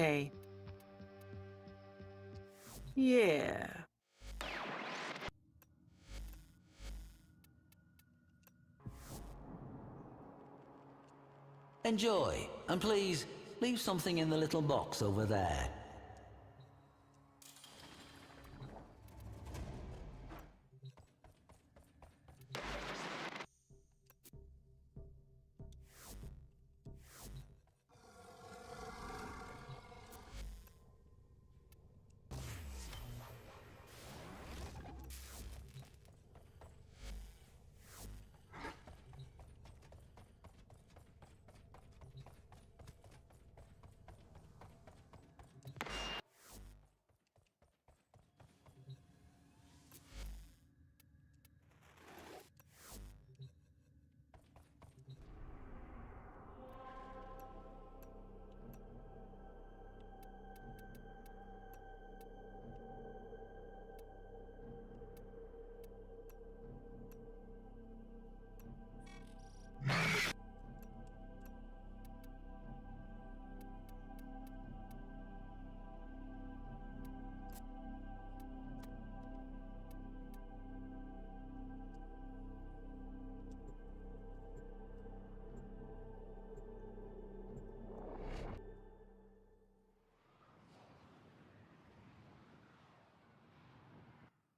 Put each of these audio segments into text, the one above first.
Hey. Yeah. Enjoy, and please, leave something in the little box over there.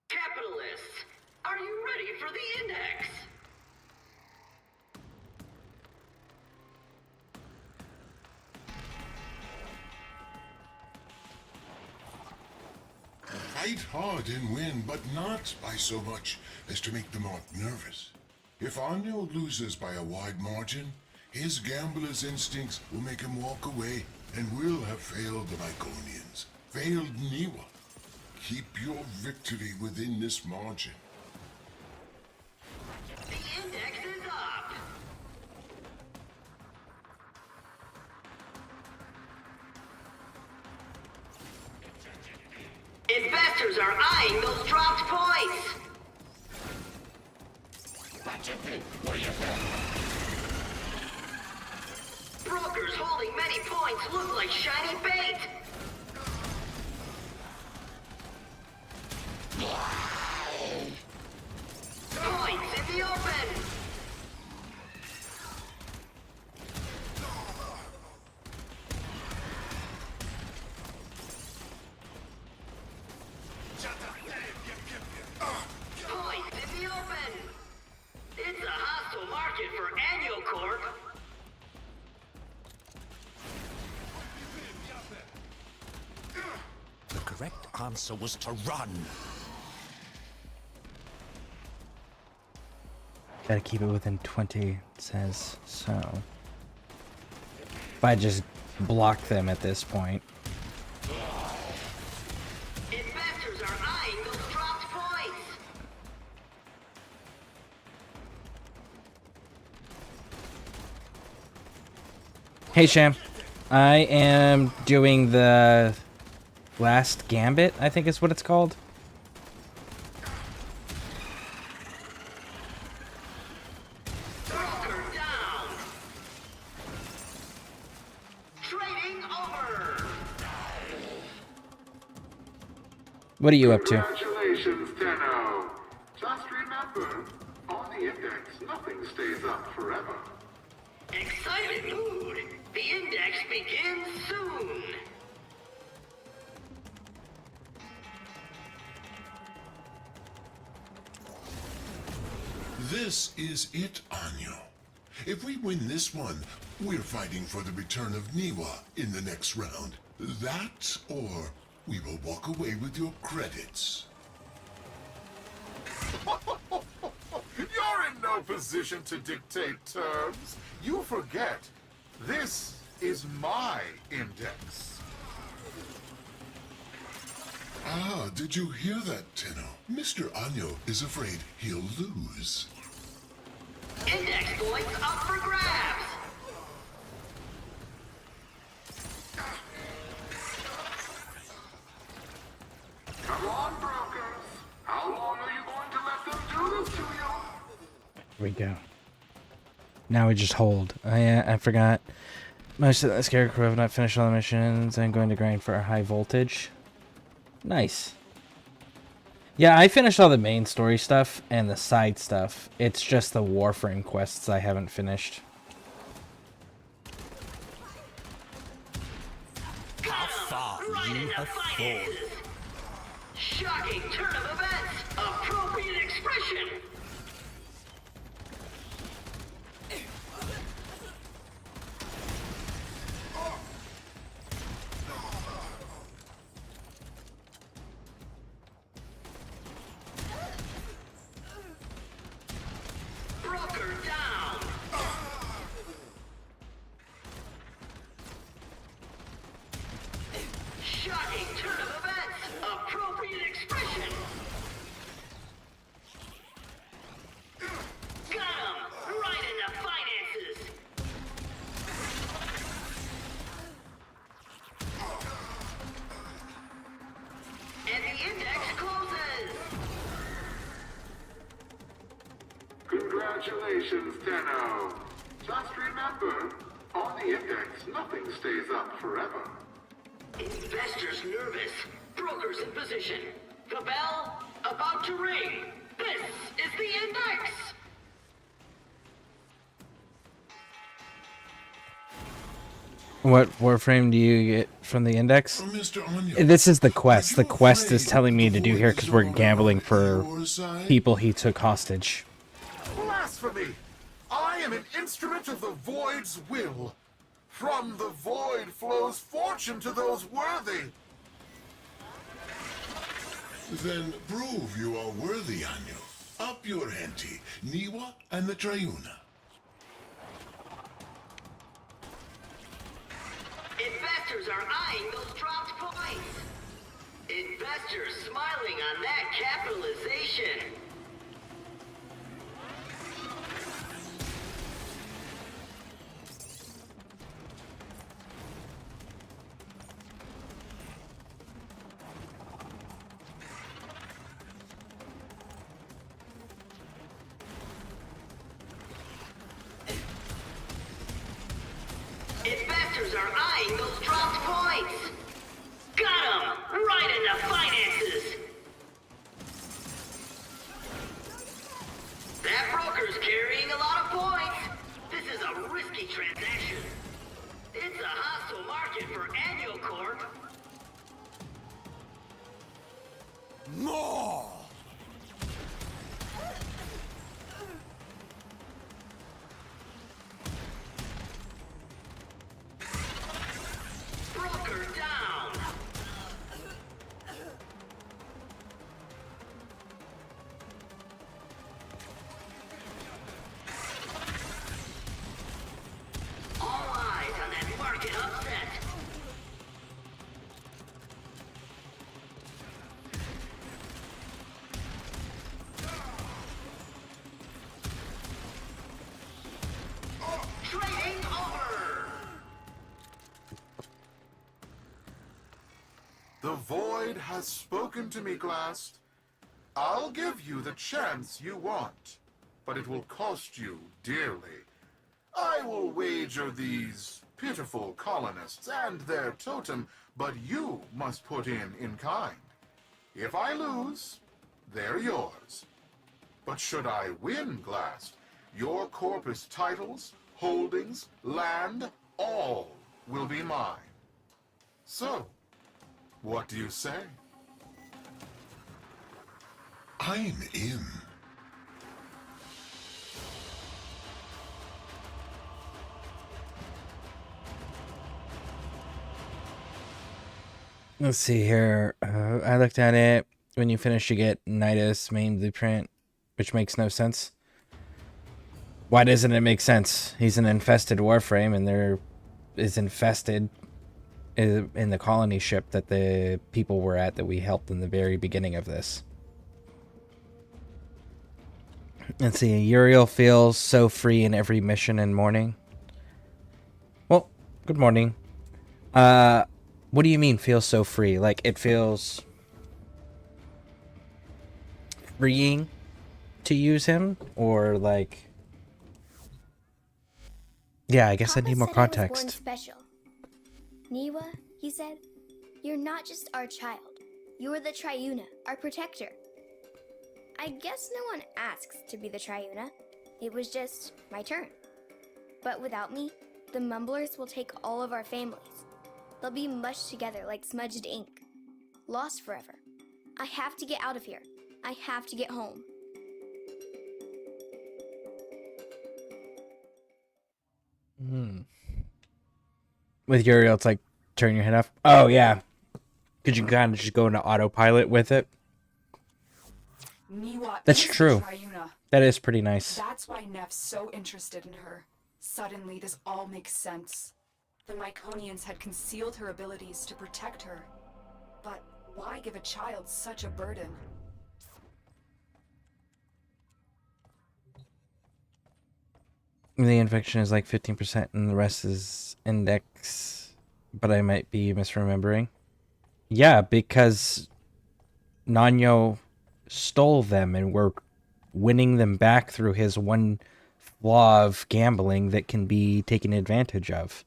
Capitalists, are you ready for the index? Fight hard and win, but not by so much as to make the Mark nervous. If Anyo loses by a wide margin, his gambler's instincts will make him walk away, and we'll have failed the Myconians, failed Niwa. Keep your victory within this margin. The index is up. Investors are eyeing those dropped points. Brokers holding many points look like shiny bait. Points in the open. Points in the open. It's a hostile market for Annual Corp. The correct answer was to run. Gotta keep it within 20, it says, so. If I just block them at this point. Investors are eyeing those dropped points. Hey Sham, I am doing the last gambit, I think is what it's called. Broker down. Trading over. What are you up to? Congratulations, Tenno. Just remember, on the index, nothing stays up forever. Excited mood. The index begins soon. This is it, Anyo. If we win this one, we're fighting for the return of Niwa in the next round. That, or we will walk away with your credits. You're in no position to dictate terms. You forget, this is my index. Ah, did you hear that, Tenno? Mr. Anyo is afraid he'll lose. Index points up for grabs. Come on, brokers. How long are you going to let them do this to you? Here we go. Now we just hold. I forgot. Most of the Scarecrew have not finished all the missions and going to grind for a high voltage. Nice. Yeah, I finished all the main story stuff and the side stuff. It's just the Warframe quests I haven't finished. How far you have fallen. Shocking turn of events! Appropriate expression! Broker down! Shocking turn of events! Appropriate expression! Got him! Right in the finances! And the index closes! Congratulations, Tenno. Just remember, on the index, nothing stays up forever. Investors nervous. Brokers in position. The bell about to ring. This is the index! What Warframe do you get from the index? Mr. Onion, This is the quest. are The you quest is afraid telling me the to do void here is because we're all gambling on for your side? people he took hostage. Blasphemy! I am an instrument of the Void's will. From the Void flows fortune to those worthy. Then prove you are worthy, Anu. Up your ante, Niwa and the Triuna. Investors are eyeing those dropped points. Investors smiling on that capitalization. Investors are eyeing those dropped points. Got 'em! Right in the finances. That broker's carrying a lot of points. This is a risky transaction. It's a hostile market for Annual Corp. More! Broker down. All eyes on that market upset. Trading over. The Void has spoken to me, Glast. I'll give you the chance you want, but it will cost you dearly. I will wager these pitiful colonists and their totem, but you must put in kind. If I lose, they're yours. But should I win, Glast, your corpus titles, holdings, land, all will be mine. So, what do you say? I'm in. Let's see here. I looked at it. When you finish, you get Nidus main blueprint, which makes no sense. Why doesn't it make sense? He's an infested Warframe, and there is infested in the colony ship that the people were at that we helped in the very beginning of this. Let's see. Uriel feels so free in every mission and morning. Well, good morning. What do you mean feels so free? Like it feels freeing to use him, or like Yeah, I guess I Papa need more said I was born context. special. Niwa, he said, you're not just our child. You're the Triuna, our protector. I guess no one asks to be the Triuna. It was just my turn. But without me, the Mumblers will take all of our families. They'll be mushed together like smudged ink. Lost forever. I have to get out of here. I have to get home. With Uriel, it's like turn your head off. Oh yeah, because you can kind of just go into autopilot with it. Niwa That's is the true. Triuna. That is pretty nice. That's why Neff's so interested in her. Suddenly, this all makes sense. The Myconians had concealed her abilities to protect her. But why give a child such a burden? The infection is like 15% and the rest is index, but I might be misremembering. Yeah, because Nanyo stole them and we're winning them back through his one flaw of gambling that can be taken advantage of.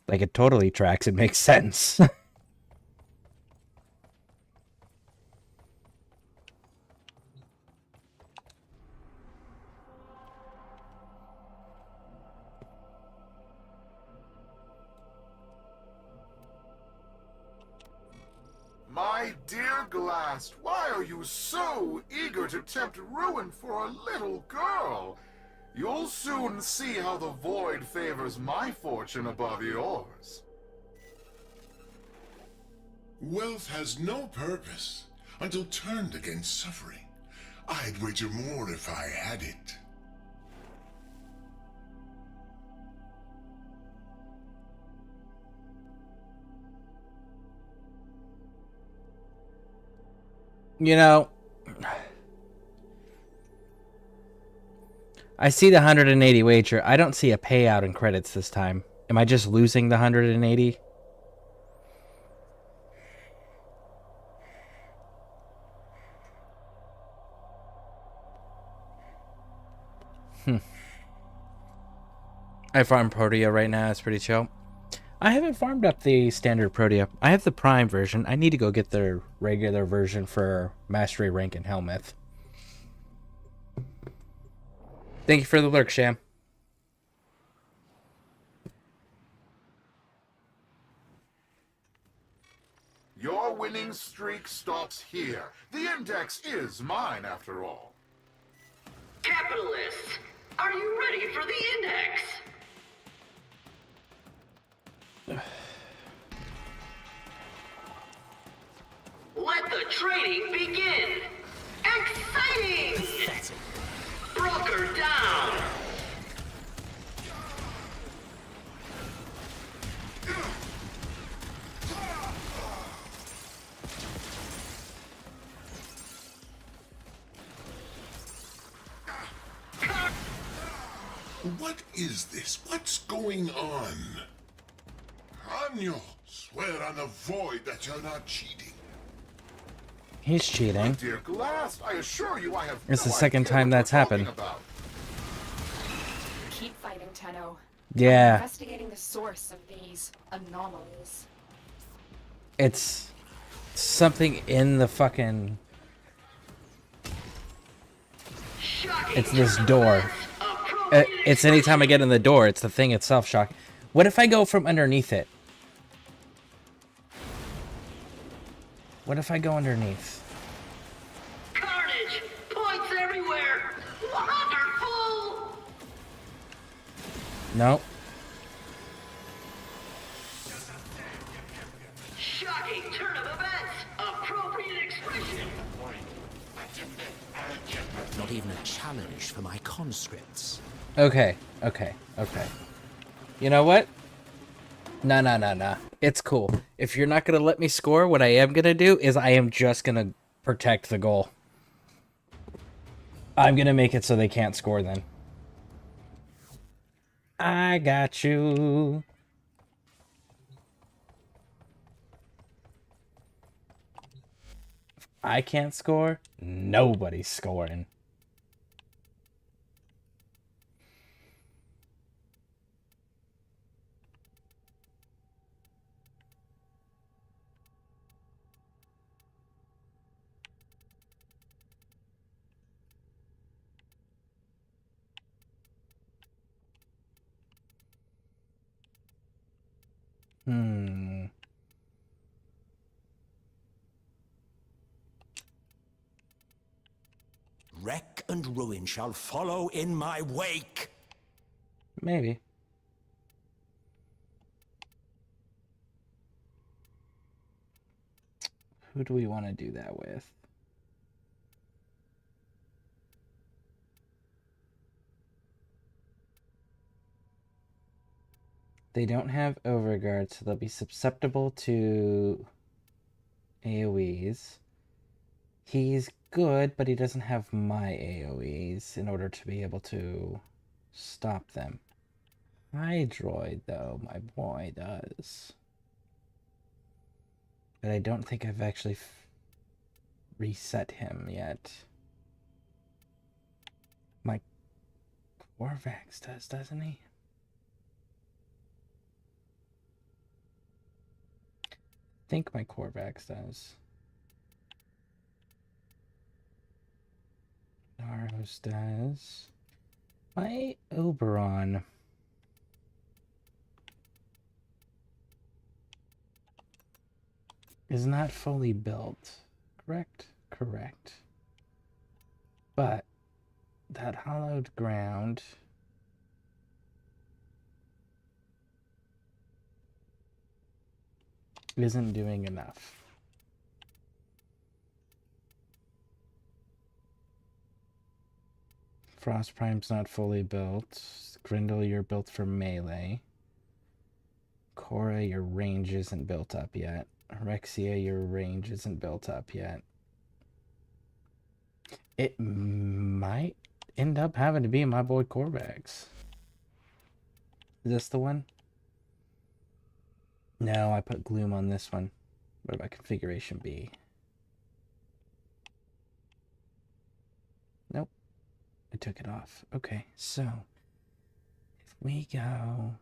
Like, it totally tracks. It makes sense. My dear Glast, why are you so eager to tempt ruin for a little girl? You'll soon see how the void favors my fortune above yours. Wealth has no purpose until turned against suffering. I'd wager more if I had it. You know, I see the 180 wager. I don't see a payout in credits this time. Am I just losing the 180? I farm Protea right now. It's pretty chill. I haven't farmed up the standard Protea. I have the Prime version. I need to go get the regular version for Mastery rank and Helmeth. Thank you for the lurk, Sham. Your winning streak stops here. The index is mine, after all. Capitalists, are you ready for the index? Let the trading begin! Exciting! Pathetic. Broker down! What is this? What's going on? Hanyo, swear on the void that you're not cheating. He's cheating. Dear Glast, I assure you I have It's the no second idea time what that's you're talking happened. about. Keep fighting, Tenno. I'm Yeah, investigating the source of these anomalies. it's something in the fucking... Shocking It's this turn of door. events. Appropriate It's anytime I get in the door, it's the thing itself shock. What if I go from underneath it? What if I go underneath? carnage! Points everywhere! Wonderful! Nope. Shocking turn of events! Appropriate expression! Not even a challenge for my conscripts. Okay. You know what? Nah. It's cool. If you're not gonna let me score, what I am gonna do is I am just gonna protect the goal. I'm gonna make it so they can't score then. I got you. If I can't score, nobody's scoring. Wreck and ruin shall follow in my wake. Maybe. Who do we want to do that with? They don't have overguard, so they'll be susceptible to AoEs. He's good, but he doesn't have my AoEs in order to be able to stop them. Hydroid, though, my boy does. But I don't think I've actually reset him yet. My Corvax does, doesn't he? I think my Corvax does. Naros does. My Oberon. Is not fully built. Correct? Correct. But that hollowed ground isn't doing enough. Frost Prime's not fully built. Grindel, you're built for melee. Cora, your range isn't built up yet. Rexia, your range isn't built up yet. It might end up having to be my boy Corvax. Is this the one? No, I put Gloom on this one. What about configuration B? Nope. I took it off. Okay, so if we go...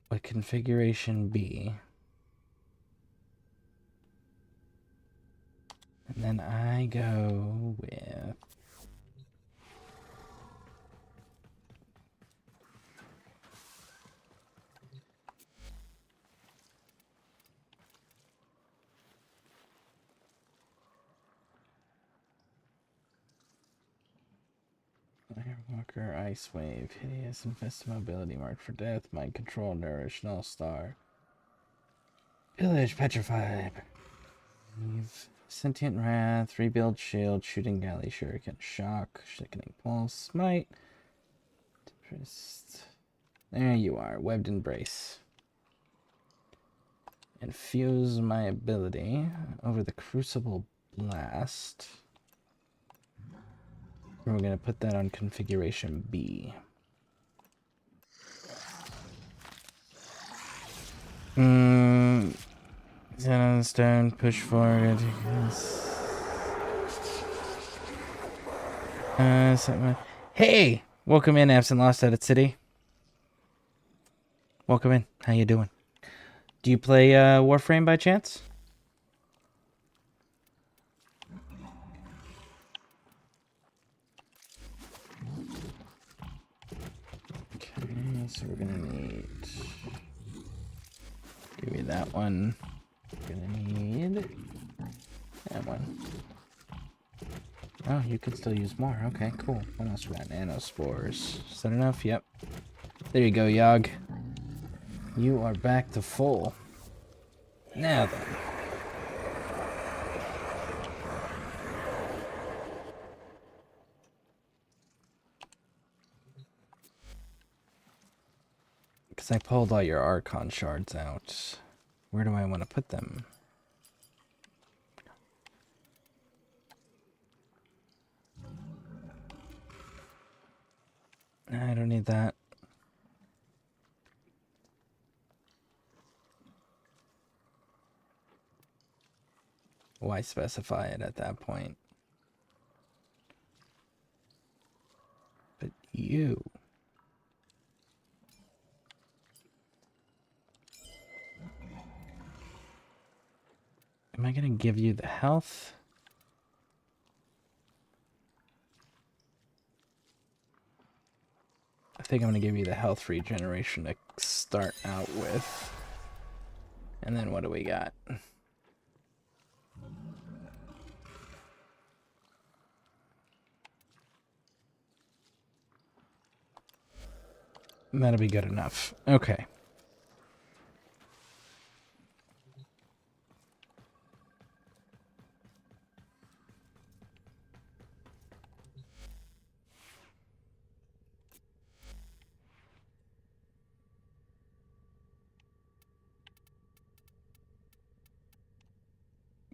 What configuration B? And then I go with... Firewalker, Ice Wave, Hideous, Infested Mobility, Marked for Death, Mind Control, Nourish, Null Star. Village, Petrified. Sentient Wrath, Rebuild Shield, Shooting Galley, Shuriken, Shock, Sickening Pulse, Smite. There you are, Webbed Embrace. Infuse my ability over the Crucible Blast. We're going to put that on configuration B. Stone, push forward. Hey! Welcome in, Absent Lost Edit City. Welcome in. How you doing? Do you play Warframe by chance? Okay, so we're gonna need... Give me that one. We're gonna need... that one. Oh, you could still use more. Okay, cool. What else we got? Nanospores. Is that enough? Yep. There you go, Yogg. You are back to full. Now then. Because I pulled all your Archon shards out. Where do I want to put them? I don't need that. Why specify it at that point? But you... Am I gonna give you the health? I think I'm gonna give you the health regeneration to start out with. And then what do we got? That'll be good enough. Okay.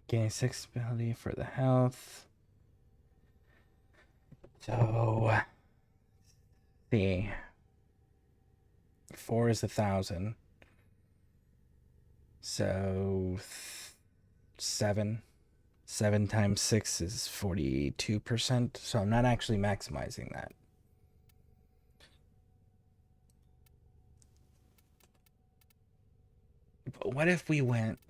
Gain 6 ability for the health. So, see. 4 is 1,000. So, 7. 7 times 6 is 42%. So I'm not actually maximizing that. But what if we went...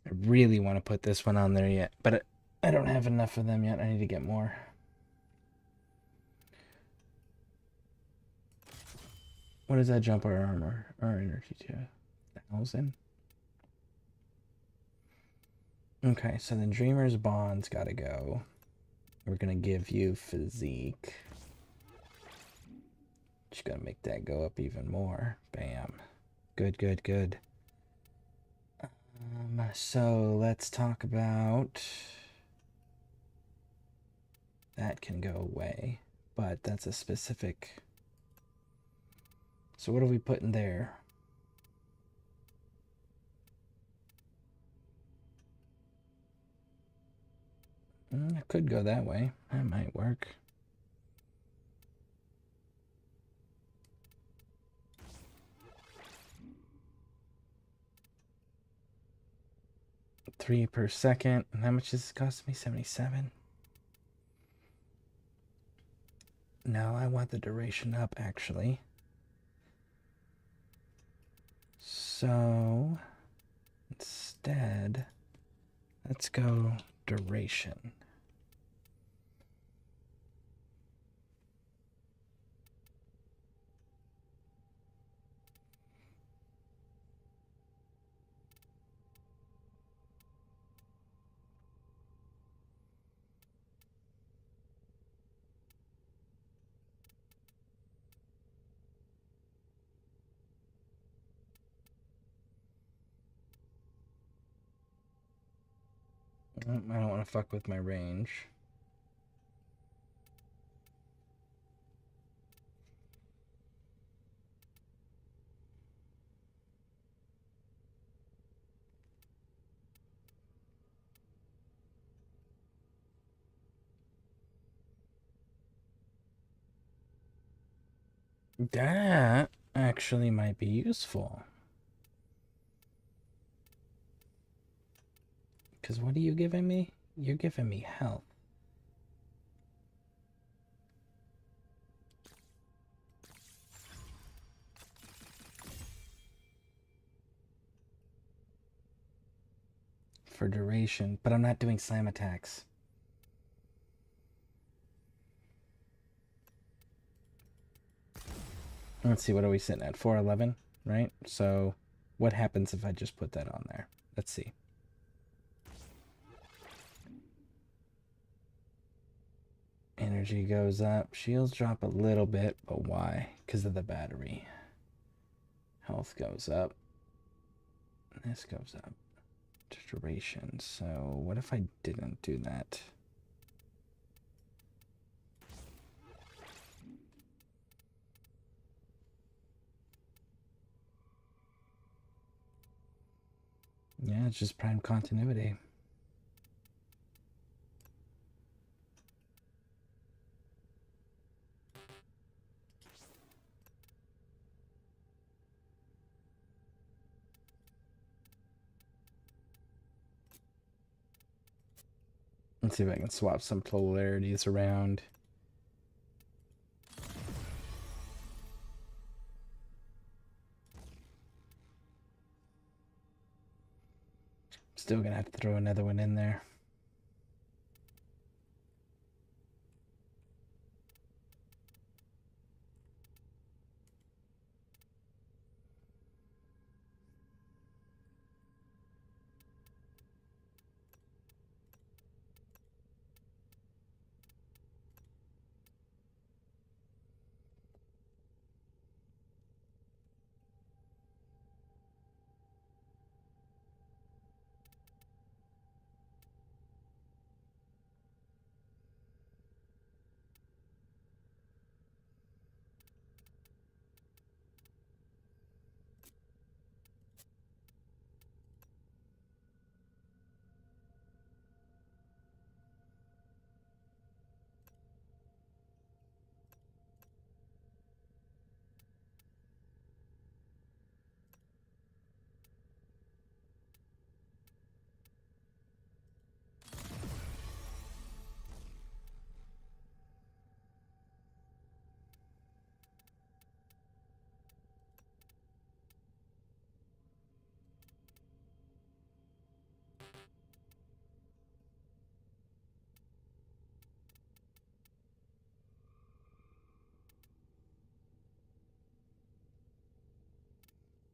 I really want to put this one on there yet, but I don't have enough of them yet. I need to get more. What does that jump our armor, our energy to? 1,000? Okay, so then Dreamer's Bond's gotta go. We're gonna give you Physique. Just gotta make that go up even more. Bam. Good, good, good. So let's talk about... That can go away, but that's a specific... So what are we putting there? It could go that way. That might work. $3 per second. And how much does it cost me? 77. No, I want the duration up, actually. So, instead, let's go duration. I don't want to fuck with my range. That actually might be useful. Because what are you giving me? You're giving me health. For duration, but I'm not doing slam attacks. Let's see, what are we sitting at? 411, right? So what happens if I just put that on there? Let's see. Energy goes up. Shields drop a little bit, but why? Because of the battery. Health goes up. This goes up. Duration. So what if I didn't do that? Yeah, it's just prime continuity. Let's see if I can swap some polarities around. Still gonna have to throw another one in there.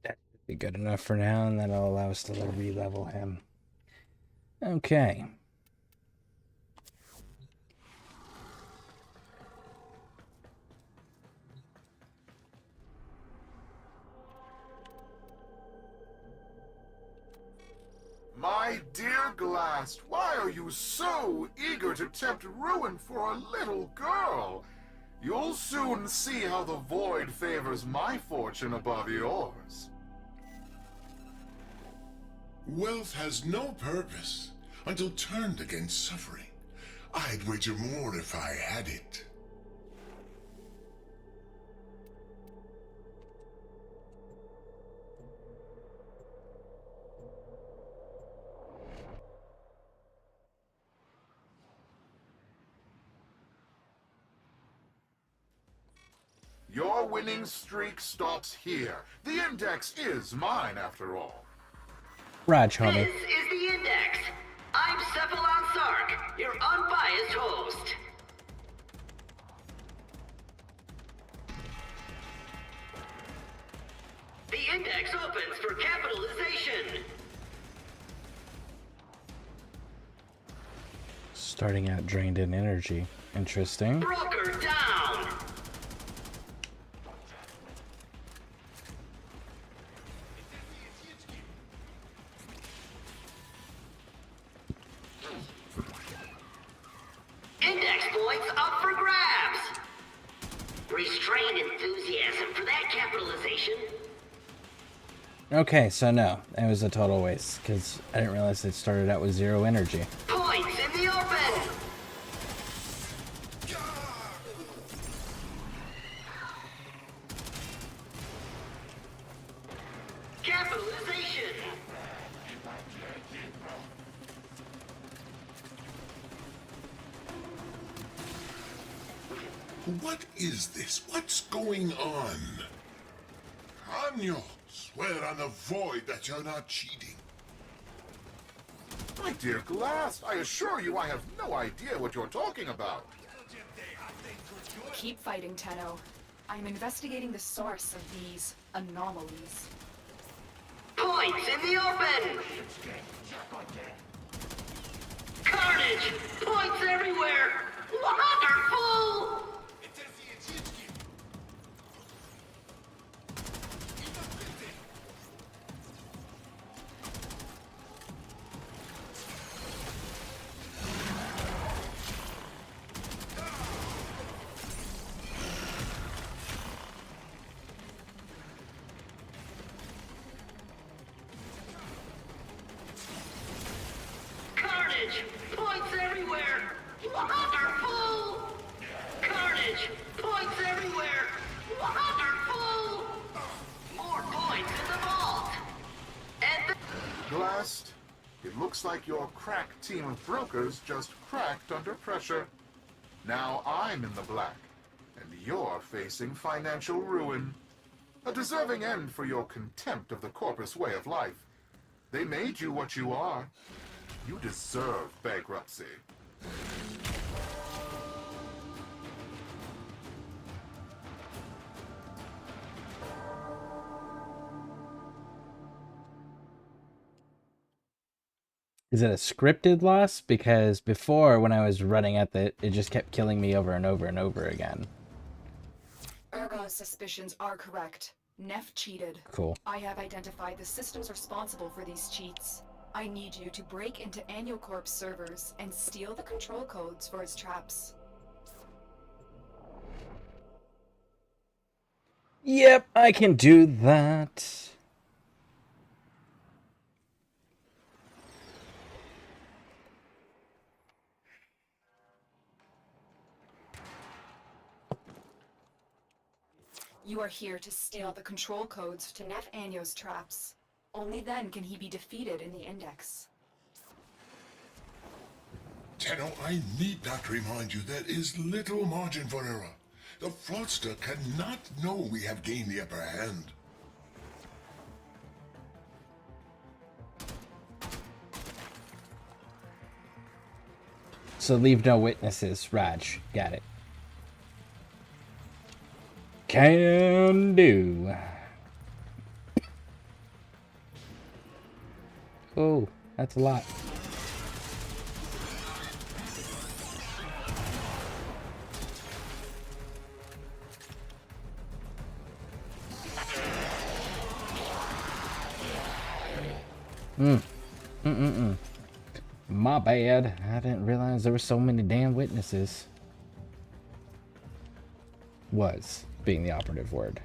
That should be good enough for now, and that'll allow us to re-level him. Okay. My dear Glast, why are you so eager to tempt ruin for a little girl? You'll soon see how the void favors my fortune above yours. Wealth has no purpose until turned against suffering. I'd wager more if I had it. Your winning streak stops here. The index is mine, after all. Raj, homie. This is the Index. I'm Cephalon Sark, your unbiased host. The Index opens for capitalization. Starting out drained in energy. Interesting. Broker down. Index points up for grabs. Restrained enthusiasm for that capitalization. Okay, so no, it was a total waste, because I didn't realize it started out with 0 energy. Points in the open. Capitalization. What is this? What's going on? Hanyo, swear on the void that you're not cheating. My dear Glast, I assure you I have no idea what you're talking about. Keep fighting, Tenno. I'm investigating the source of these anomalies. Points in the open. Carnage. Points everywhere. Wonderful. Looks like your crack team of brokers just cracked under pressure. Now I'm in the black, and you're facing financial ruin. A deserving end for your contempt of the corpus way of life. They made you what you are. You deserve bankruptcy. Is it a scripted loss? Because before, when I was running at it just kept killing me over and over and over again. Ergo's suspicions are correct. Neff cheated. Cool. I have identified the systems responsible for these cheats. I need you to break into AnnualCorp's servers and steal the control codes for its traps. Yep, I can do that. You are here to steal the control codes to Neff Anyo's traps. Only then can he be defeated in the Index. Tenno, I need not remind you there is little margin for error. The fraudster cannot know we have gained the upper hand. So leave no witnesses, Raj. Got it. Can do. Oh, that's a lot. My bad. I didn't realize there were so many damn witnesses. Was being the operative word.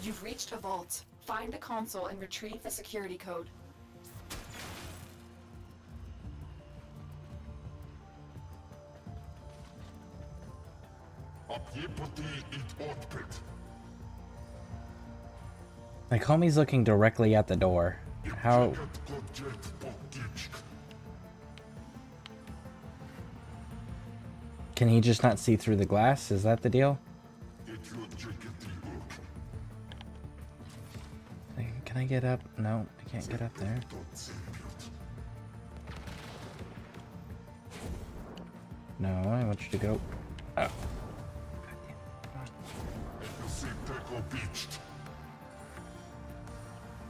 You've reached a vault. Find the console and retrieve the security code. Like, homie's looking directly at the door. How? Can he just not see through the glass? Is that the deal? Can I get up? No, I can't get up there. No, I want you to go. Oh.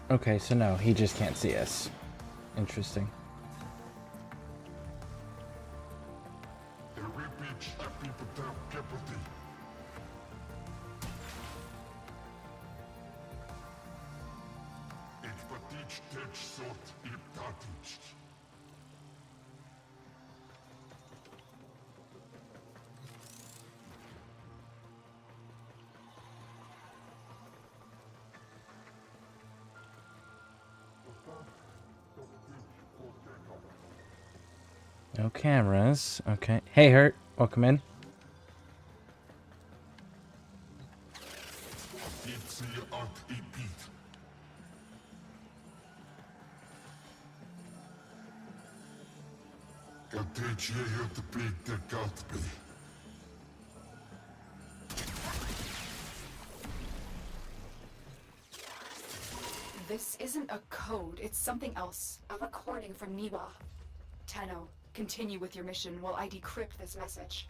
Okay, so no, he just can't see us. Interesting. No cameras. Okay. Hey, Hurt. Welcome in. This isn't a code, it's something else. A recording from Niwa. Tenno, continue with your mission while I decrypt this message.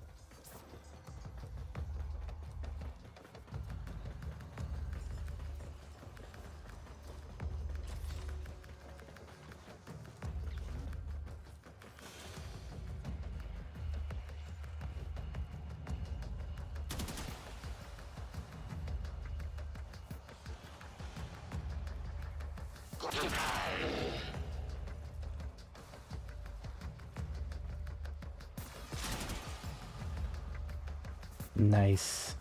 Nice.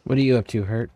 What are you up to, Hurt?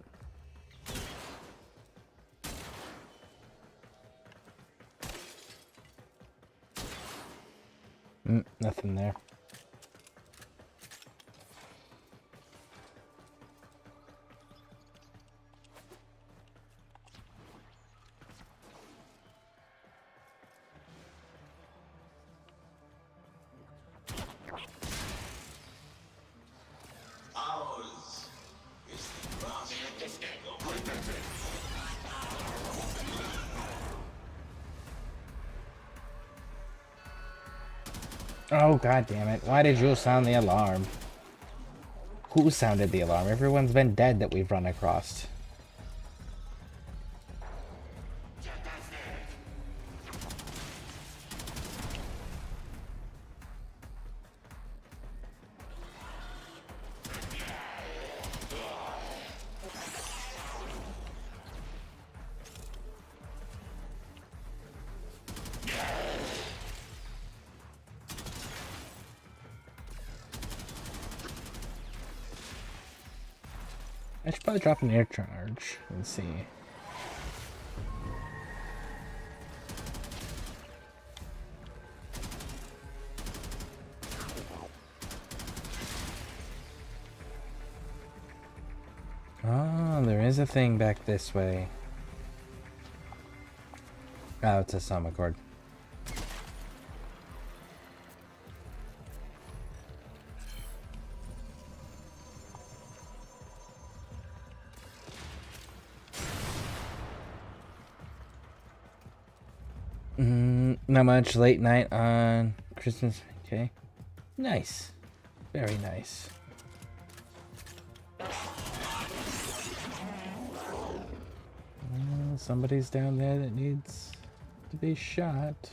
Oh, god damn it. Why did you sound the alarm? Who sounded the alarm? Everyone's been dead that we've run across. I should probably drop an air charge and see. Oh, there is a thing back this way. Oh, it's a summon cord. Not much. Late night on Christmas. Okay. Nice. Very nice. Somebody's down there that needs to be shot.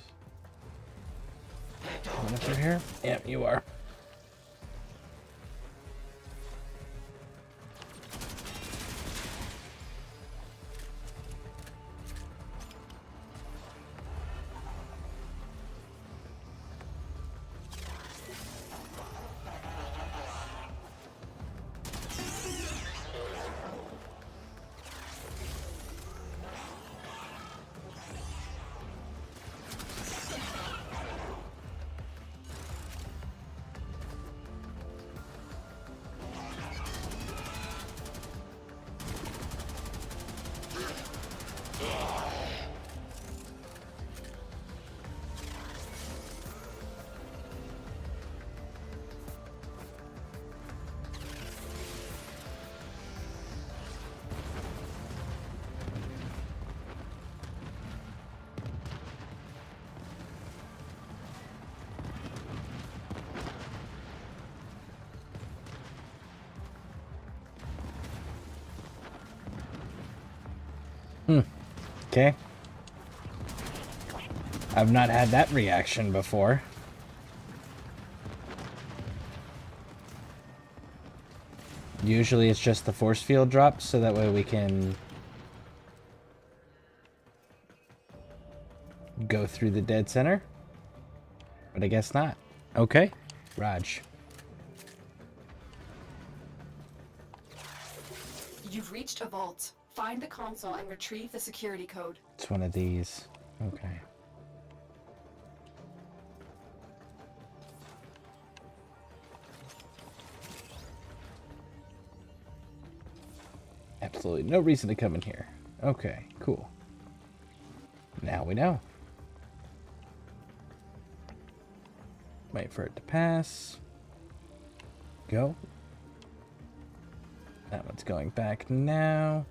Coming up through here? Yep, you are. Okay. I've not had that reaction before. Usually it's just the force field drops, so that way we can go through the dead center. But I guess not. Okay. Raj. You've reached a vault. Find the console and retrieve the security code. It's one of these. Okay. Absolutely no reason to come in here. Okay, cool. Now we know. Wait for it to pass. Go. That one's going back now.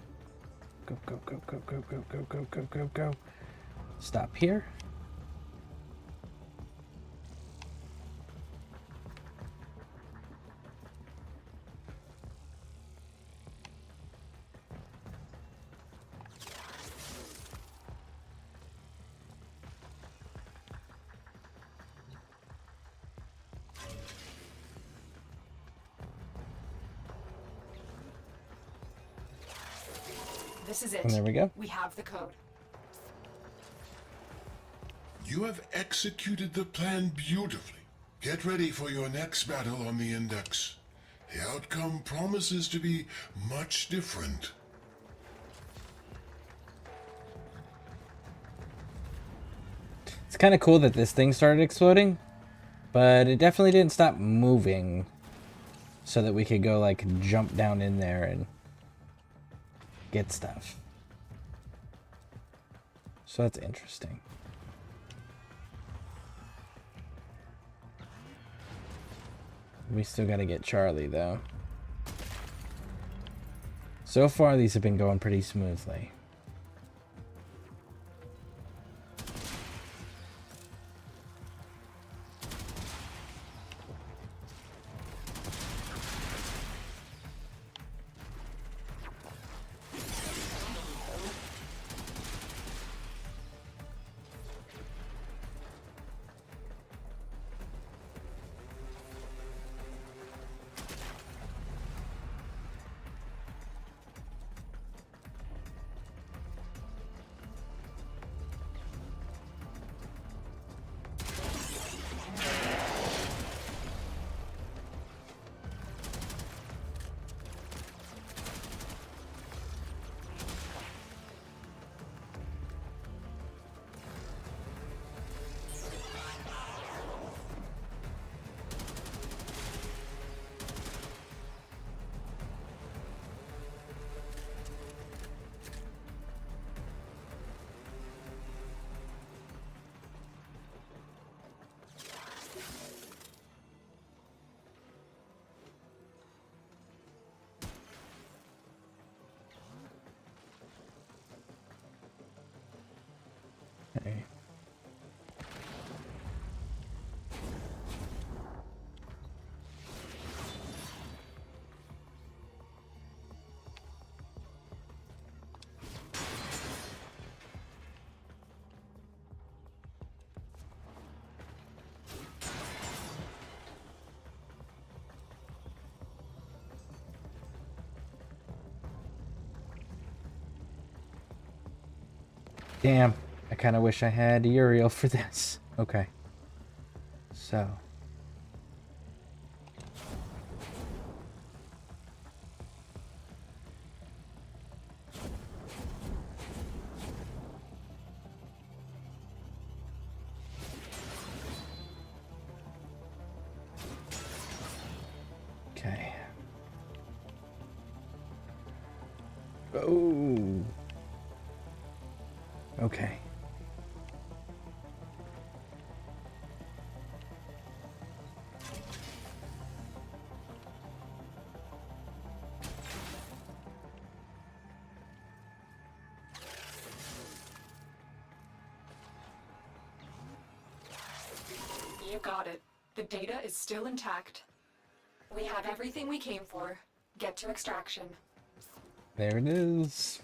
Go, go, go, go, go, go, go, go, go, go, go. Stop here. This is it. And there we go. We have the code. You have executed the plan beautifully. Get ready for your next battle on the Index. The outcome promises to be much different. It's kind of cool that this thing started exploding, but it definitely didn't stop moving so that we could go like jump down in there and get stuff. So that's interesting. We still got to get Charlie though. So far these have been going pretty smoothly. Damn, I kind of wish I had Uriel for this. Okay. So. Okay. Oh. Okay. You got it. The data is still intact. We have everything we came for. Get to extraction. There it is.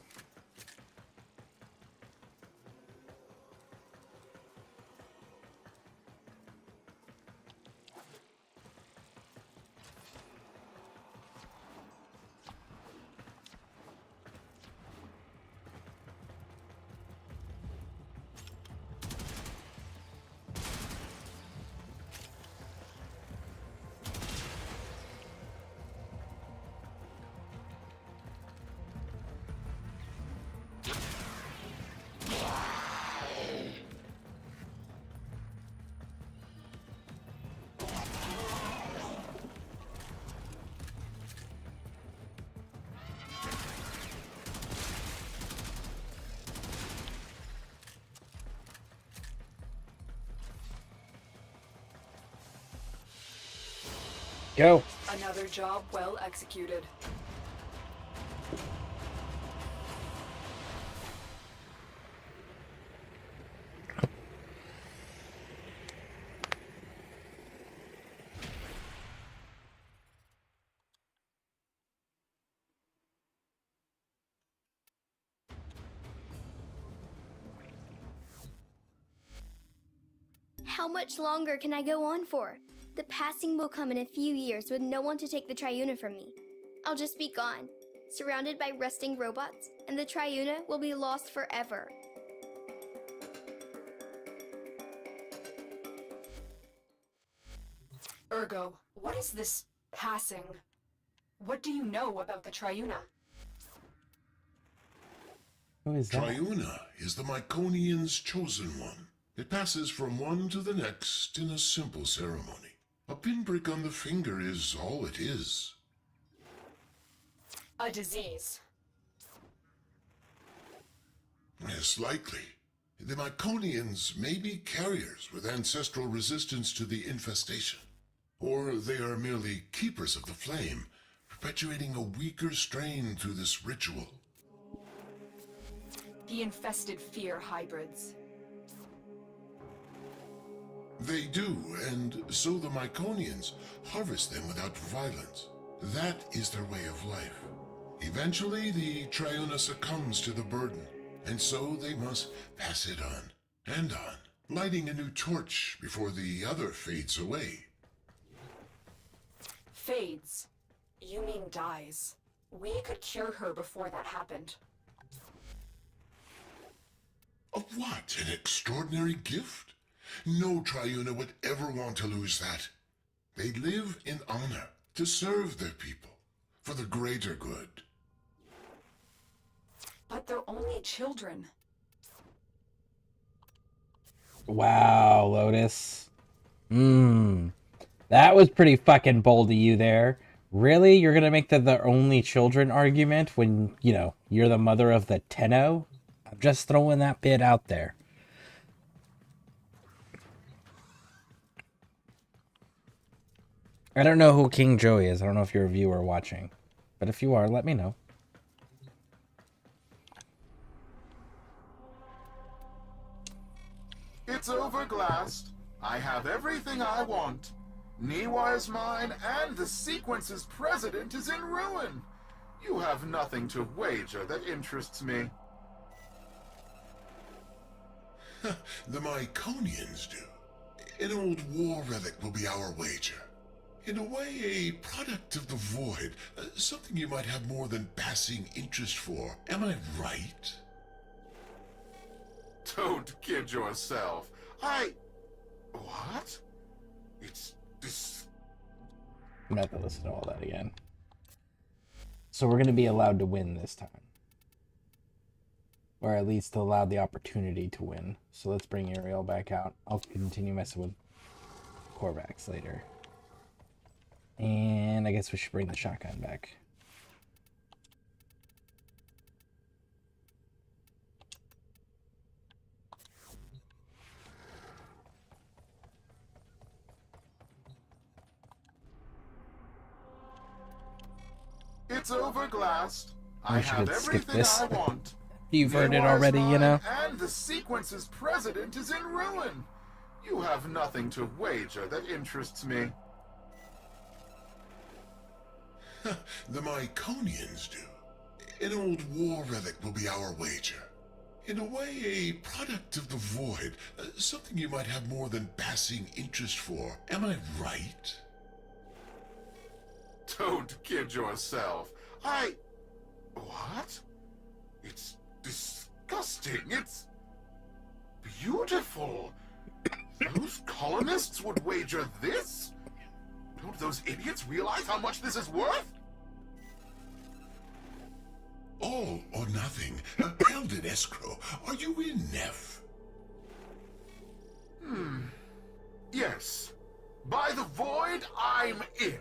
Go. Another job well executed. How much longer can I go on for? The passing will come in a few years with no one to take the Triuna from me. I'll just be gone, surrounded by rusting robots, and the Triuna will be lost forever. Ergo, what is this passing? What do you know about the Triuna? Who is that? Triuna is the Myconian's chosen one. It passes from one to the next in a simple ceremony. A pinprick on the finger is all it is. A disease. Yes, likely. The Myconians may be carriers with ancestral resistance to the infestation. Or they are merely keepers of the flame, perpetuating a weaker strain through this ritual. The infested fear hybrids. They do, and so the Myconians harvest them without violence. That is their way of life. Eventually, the Triuna succumbs to the burden, and so they must pass it on and on, lighting a new torch before the other fades away. Fades. You mean dies. We could cure her before that happened. Of what? An extraordinary gift? No Triuna would ever want to lose that. They live in honor, to serve their people, for the greater good. But they're only children. Wow, Lotus. That was pretty fucking bold of you there. Really? You're gonna make the only children argument when, you know, you're the mother of the Tenno? I'm just throwing that bit out there. I don't know who King Joey is. I don't know if you're a viewer watching. But if you are, let me know. It's overglassed. I have everything I want. Niwa is mine, and the Sequence's president is in ruin. You have nothing to wager that interests me. The Myconians do. An old war relic will be our wager. In a way, a product of the void. Something you might have more than passing interest for. Am I right? Don't kid yourself. What? It's this. I'm gonna have to listen to all that again. So we're gonna be allowed to win this time. Or at least allowed the opportunity to win. So let's bring Ariel back out. I'll continue messing with Korvax later. And I guess we should bring the shotgun back. It's overglassed. I I wish I have could skip everything this. I want. You've earned it Nero's already, you know? mine, and the sequence's president is in ruin. You have nothing to wager that interests me. The Myconians do. An old war relic will be our wager. In a way, a product of the void. Something you might have more than passing interest for. Am I right? Don't kid yourself. What? It's disgusting. It's beautiful. Those colonists would wager this? Don't those idiots realize how much this is worth? All or nothing. Held in escrow. Are you in, Neff? Yes. By the void, I'm in.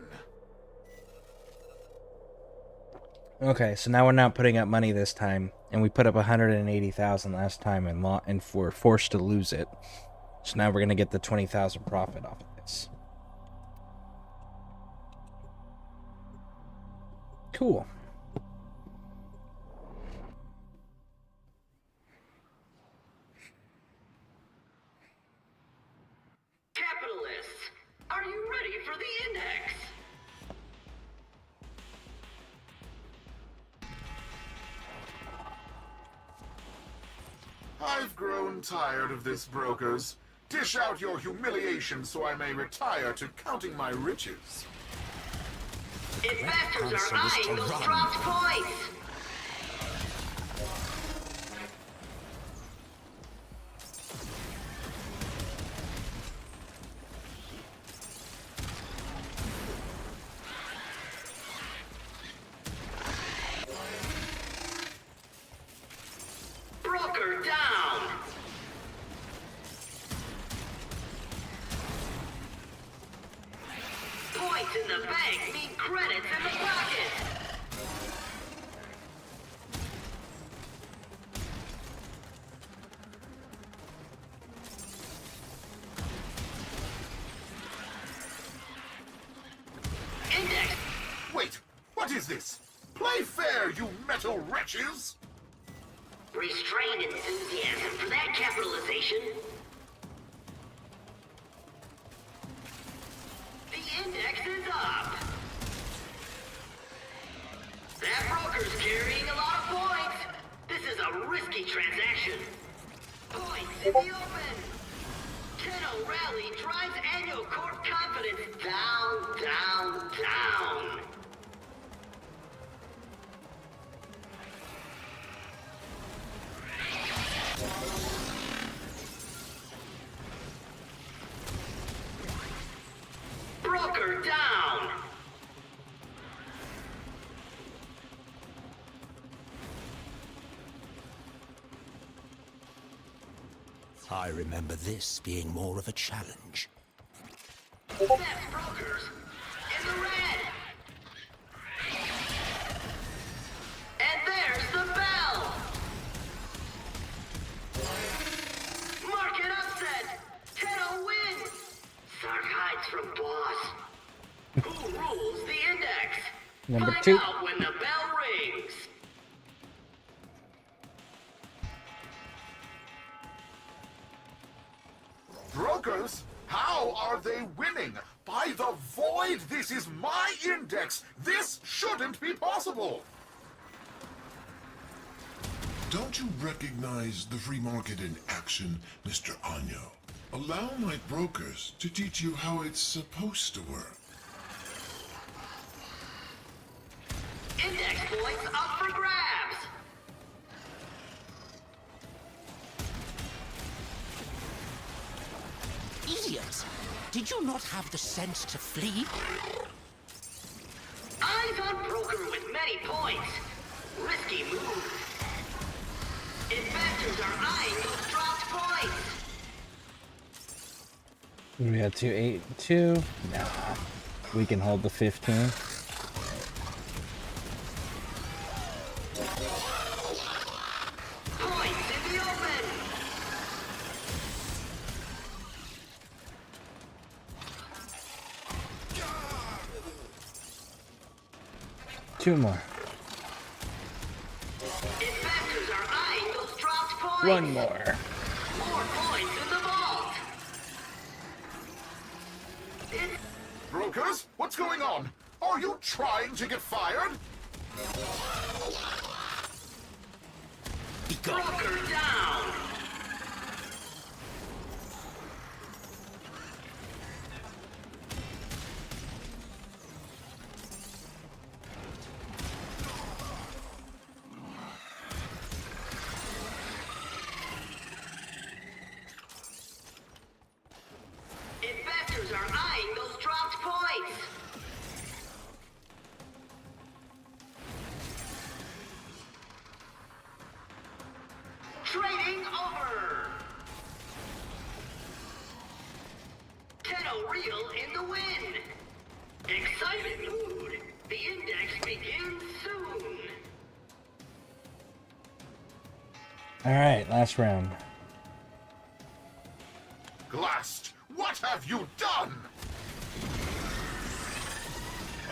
Okay, so now we're not putting up money this time, and we put up 180,000 last time, and we're forced to lose it. So now we're gonna get the 20,000 profit off of this. Cool. Capitalists, are you ready for the index? I've grown tired of this, brokers. Dish out your humiliation so I may retire to counting my riches. Investors answer are is to eyeing those run. dropped points. Broker down. Points in the bank mean credits in the pocket. Index. Wait, what is this? Play fair, you metal wretches! Restrained enthusiasm for that capitalization. The index is up. That broker's carrying a lot of points. This is a risky transaction. Points in the open. Tenno Rally drives annual court confidence down, down, down. Broker down. I remember this being more of a challenge. Best brokers in the red. And there's the bell. Market upset. Tenno wins. Sark hides from boss. Who rules the index? Number Find 2. out when the bell rings. Brokers? How are they winning? By the void, this is my index! This shouldn't be possible! Don't you recognize the free market in action, Mr. Anyo? Allow my brokers to teach you how it's supposed to work. Index points up for grabs. Did you not have the sense to flee? Eyes on Broker with many points. Risky move. Investors are eyeing those dropped points. We got 282. Nah. We can hold the 15. Points in the open. Two more. Investors are eyeing those dropped points. One more. More points in the vault. Brokers, what's going on? Are you trying to get fired? Be gone. Broker down. Investors are eyeing those dropped points. Trading over. 10-0 real in the win. Excited mood. The index begins soon. Alright, last round. Glast, what have you done?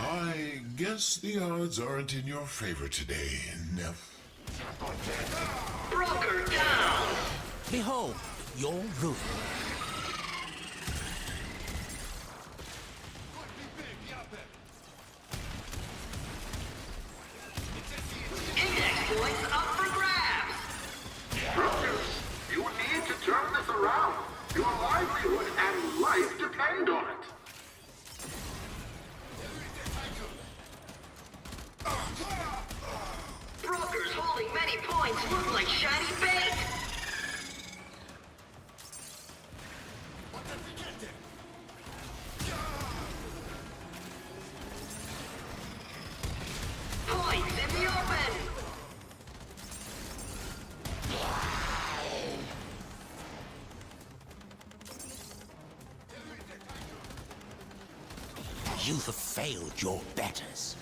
I guess the odds aren't in your favor today, Neff. Broker down. Behold, your ruin. Index points up for grabs. Brokers, you need to turn this around. Your livelihood and life depend on it. Brokers holding many points look like shiny bait. Points in the open. You have failed your betters.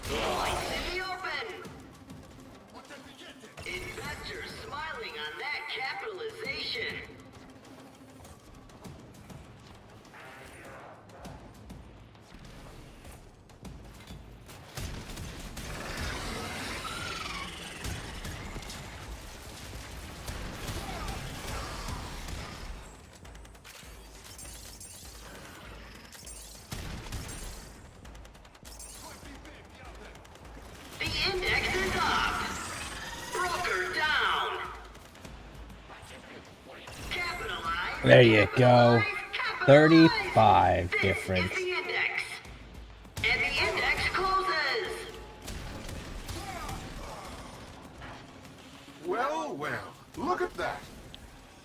Points in the open. Investors smiling on that capitalization. The index is up. Broker down. Capitalize. There you go. Capitalize. 35 This difference. is the index. And the index closes. Well, well, look at that.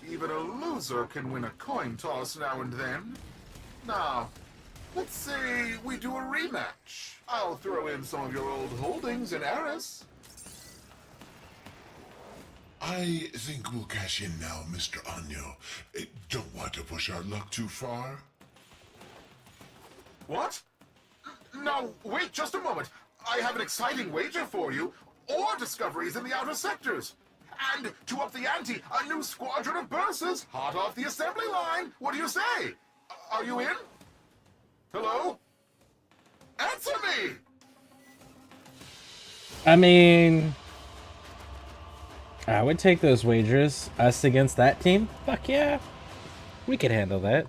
Even a loser can win a coin toss now and then. Now, let's say we do a rematch. I'll throw in some of your old holdings in Eris. I think we'll cash in now, Mr. Anyo. Don't want to push our luck too far. What? Now, wait just a moment. I have an exciting wager for you. Ore discoveries in the outer sectors. And to up the ante, a new squadron of bursars, hot off the assembly line. What do you say? Are you in? Hello? Answer me! I mean, I would take those wagers. Us against that team? Fuck yeah. We could handle that.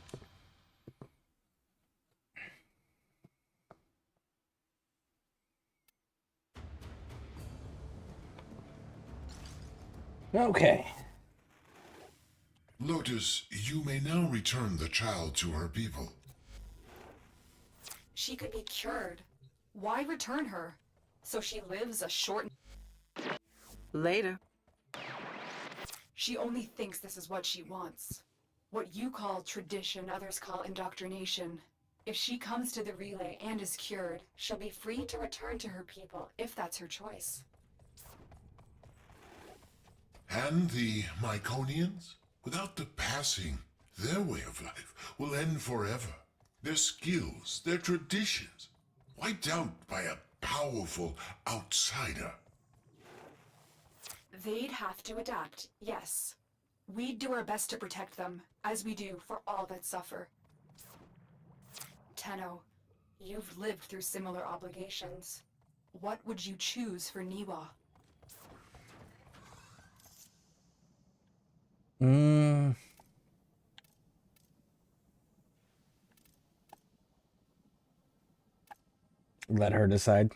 Okay. Lotus, you may now return the child to her people. She could be cured. Why return her? So she lives a short... Later. She only thinks this is what she wants. What you call tradition, others call indoctrination. If she comes to the relay and is cured, she'll be free to return to her people, if that's her choice. And the Myconians? Without the passing, their way of life will end forever. Their skills, their traditions, wiped out by a powerful outsider. They'd have to adapt, yes. We'd do our best to protect them, as we do for all that suffer. Tenno, you've lived through similar obligations. What would you choose for Niwa? Let her decide.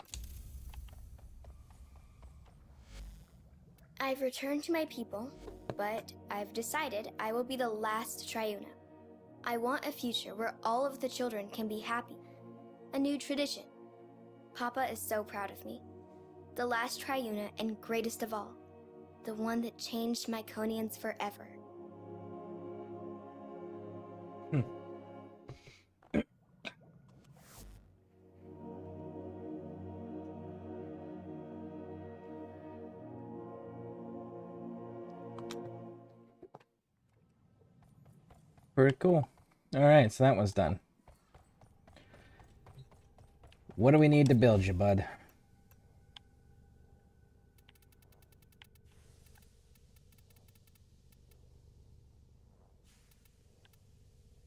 I've returned to my people, but I've decided I will be the last Triuna. I want a future where all of the children can be happy. A new tradition. Papa is so proud of me. The last Triuna and greatest of all. The one that changed Myconians forever. Pretty cool. Alright, so that was done. What do we need to build you, bud?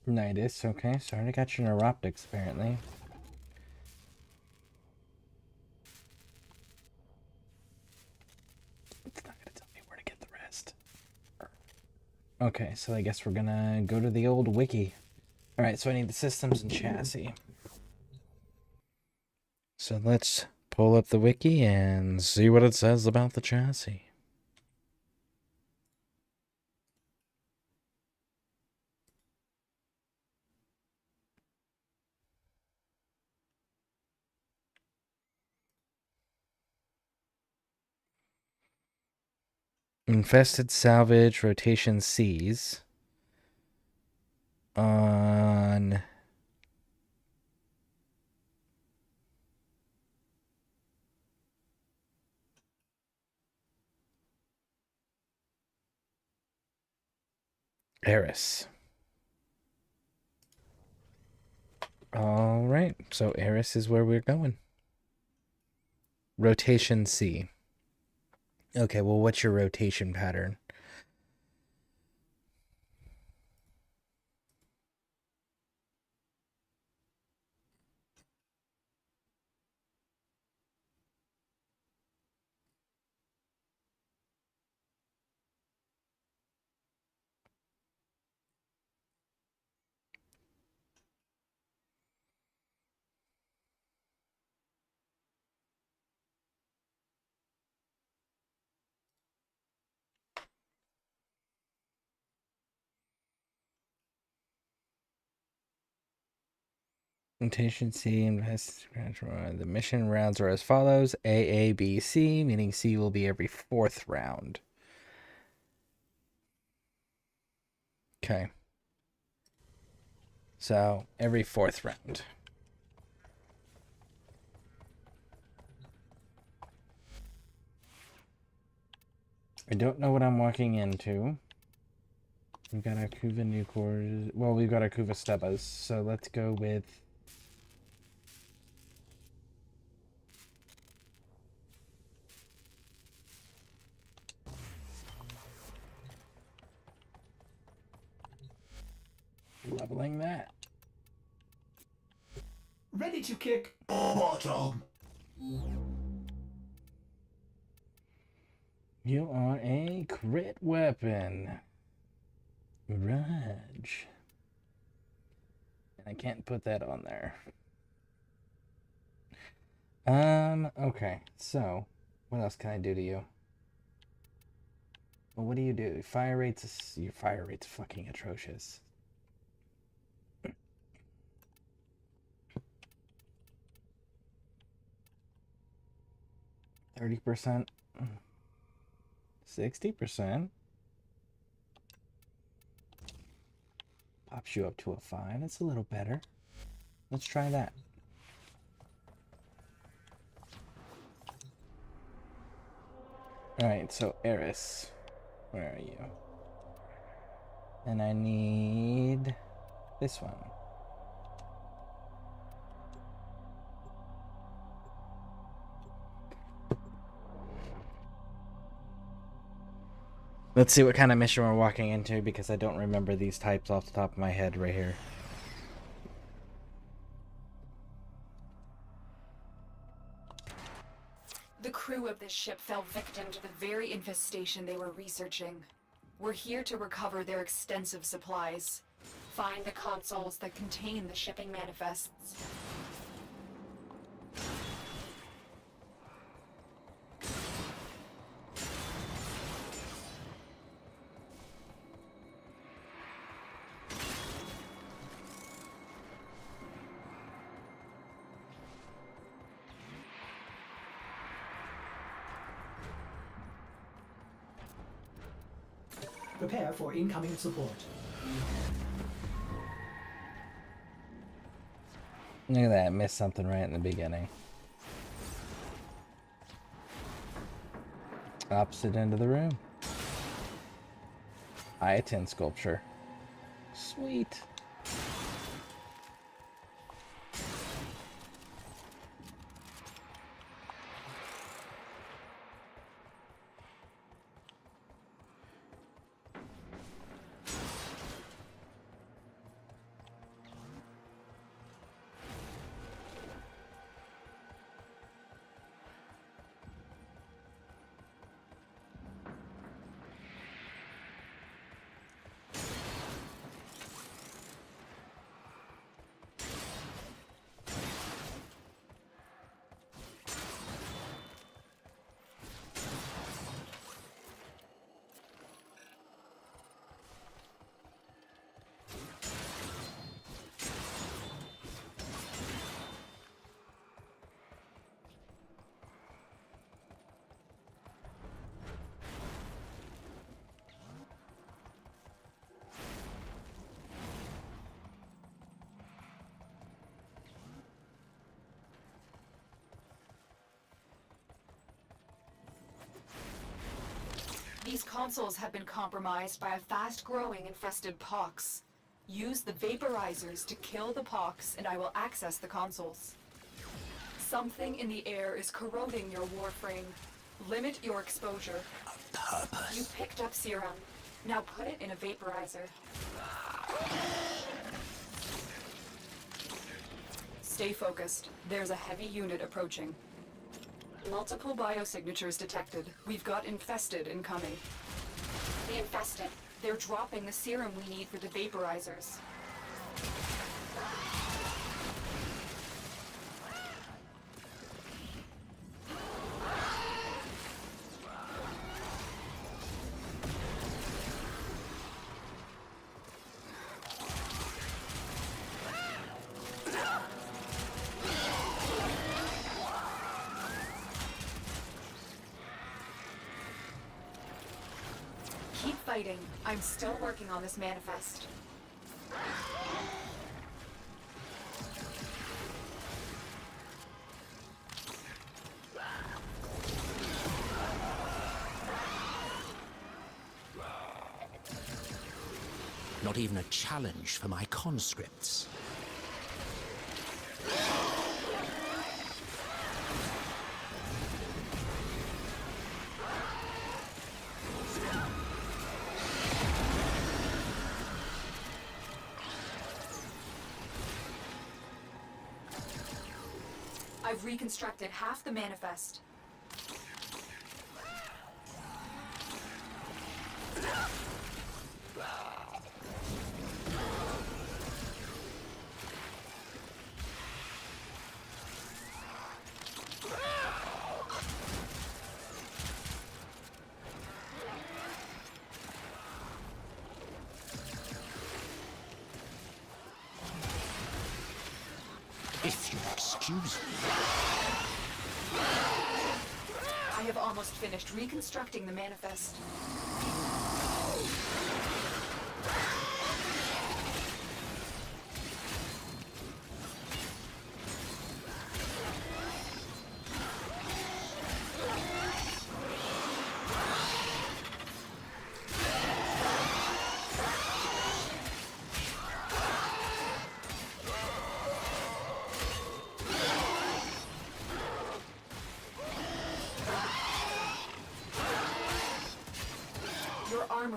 Nidus, okay, so I already got your neuroptics, apparently. It's not gonna tell me where to get the rest. Okay, so I guess we're gonna go to the old wiki. Alright, so I need the systems and chassis. So let's pull up the wiki and see what it says about the chassis. Infested salvage rotation C's on Eris. All right, so Eris is where we're going. Rotation C. Okay, well, what's your rotation pattern? Rotation C, the mission rounds are as follows. A, B, C, meaning C will be every 4th round. Okay. So, every 4th round. I don't know what I'm walking into. We've got our Kuva new cores. Well, we've got our Kuva Stebas, so let's go with... leveling that. Ready to kick bottom. You are a crit weapon. Raj. And I can't put that on there. Okay. So, what else can I do to you? Well, what do you do? Fire rate's... Your fire rate's fucking atrocious. 30%? 60%? Pops you up to a 5. That's a little better. Let's try that. Alright, so Eris. Where are you? And I need this one. Let's see what kind of mission we're walking into, because I don't remember these types off the top of my head right here. The crew of this ship fell victim to the very infestation they were researching. We're here to recover their extensive supplies. Find the consoles that contain the shipping manifests. Prepare for incoming support. Look at that, I missed something right in the beginning. Opposite end of the room. I-10 sculpture. Sweet. These consoles have been compromised by a fast-growing infested pox. Use the vaporizers to kill the pox, and I will access the consoles. Something in the air is corroding your Warframe. Limit your exposure. Purpose. You picked up serum. Now put it in a vaporizer. Stay focused. There's a heavy unit approaching. Multiple biosignatures detected. We've got infested incoming. The infested. They're dropping the serum we need for the vaporizers. Keep fighting. I'm still working on this manifest. Not even a challenge for my conscripts. I've reconstructed half the manifest. If you excuse me. I have almost finished reconstructing the manifest.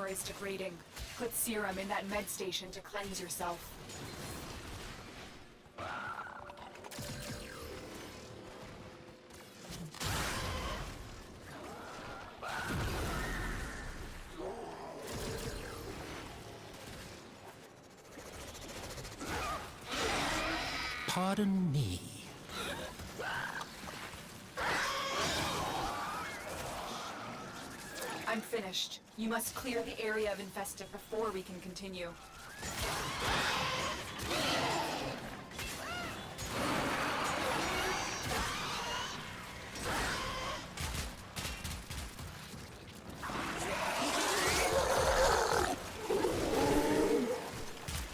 core is degrading. Put serum in that med station to cleanse yourself. Pardon me. I'm finished. You must clear the area of infested before we can continue.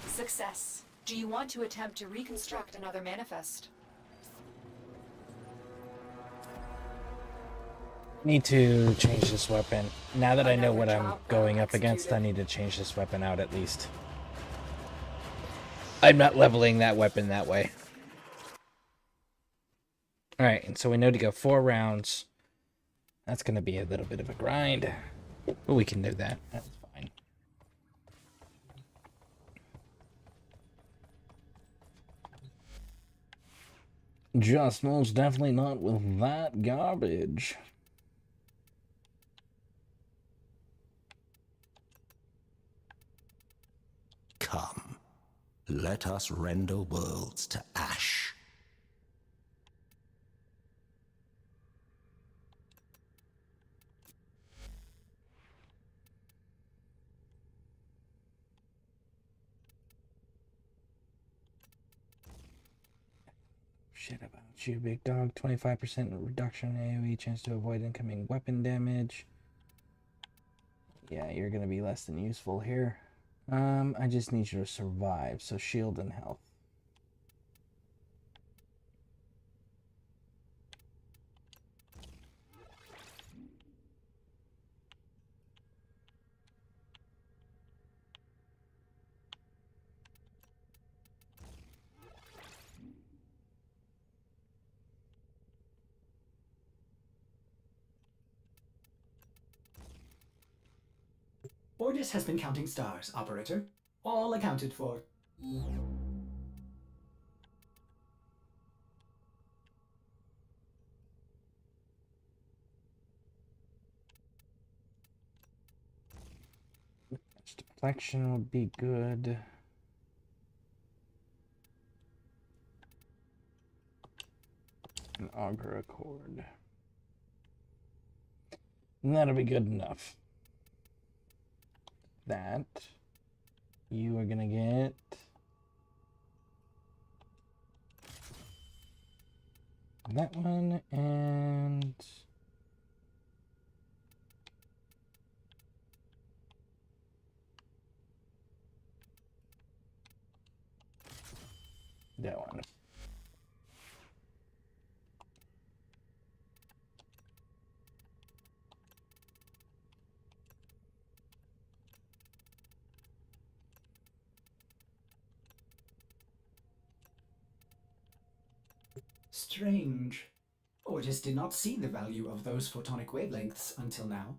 Success. Do you want to attempt to reconstruct another manifest? Need to change this weapon. Now that I know what I'm Another job going well up against, I executed. need to change this weapon out at least. I'm not leveling that weapon that way. Alright, and so we know to go 4 rounds. That's going to be a little bit of a grind. But we can do that. That's fine. Just most definitely not with that garbage. Come, let us render worlds to ash. Shit about you, big dog. 25% reduction in AoE, chance to avoid incoming weapon damage. Yeah, you're gonna be less than useful here. I just need you to survive, so shield and health. Ordis has been counting stars, operator. All accounted for. Deflection would be good. An auger accord. And that'll be good enough. That you are gonna get that one and that one. Strange. Ordis did not see the value of those photonic wavelengths until now.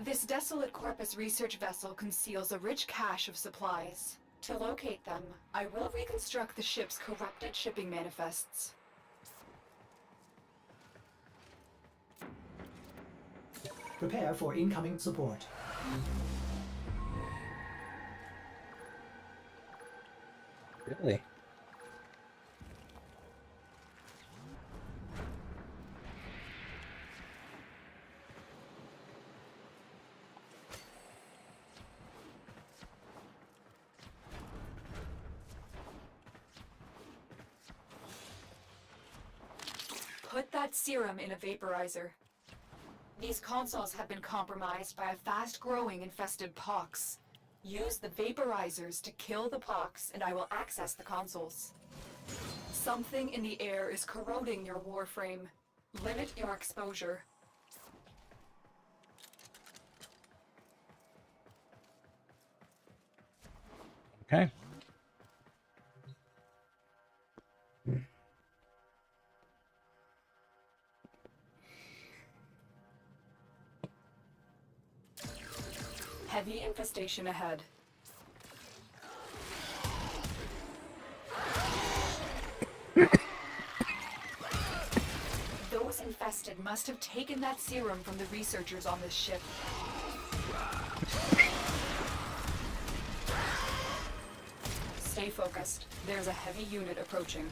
This desolate Corpus research vessel conceals a rich cache of supplies. To locate them, I will reconstruct the ship's corrupted shipping manifests. Prepare for incoming support. Really? Put that serum in a vaporizer. These consoles have been compromised by a fast-growing infested pox. Use the vaporizers to kill the pox, and I will access the consoles. Something in the air is corroding your Warframe. Limit your exposure. Okay. Heavy infestation ahead. Those infested must have taken that serum from the researchers on this ship. Stay focused. There's a heavy unit approaching.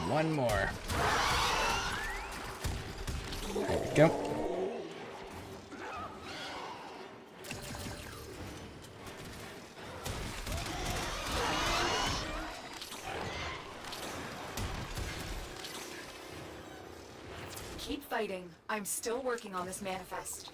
One more. There we go. Keep fighting. I'm still working on this manifest.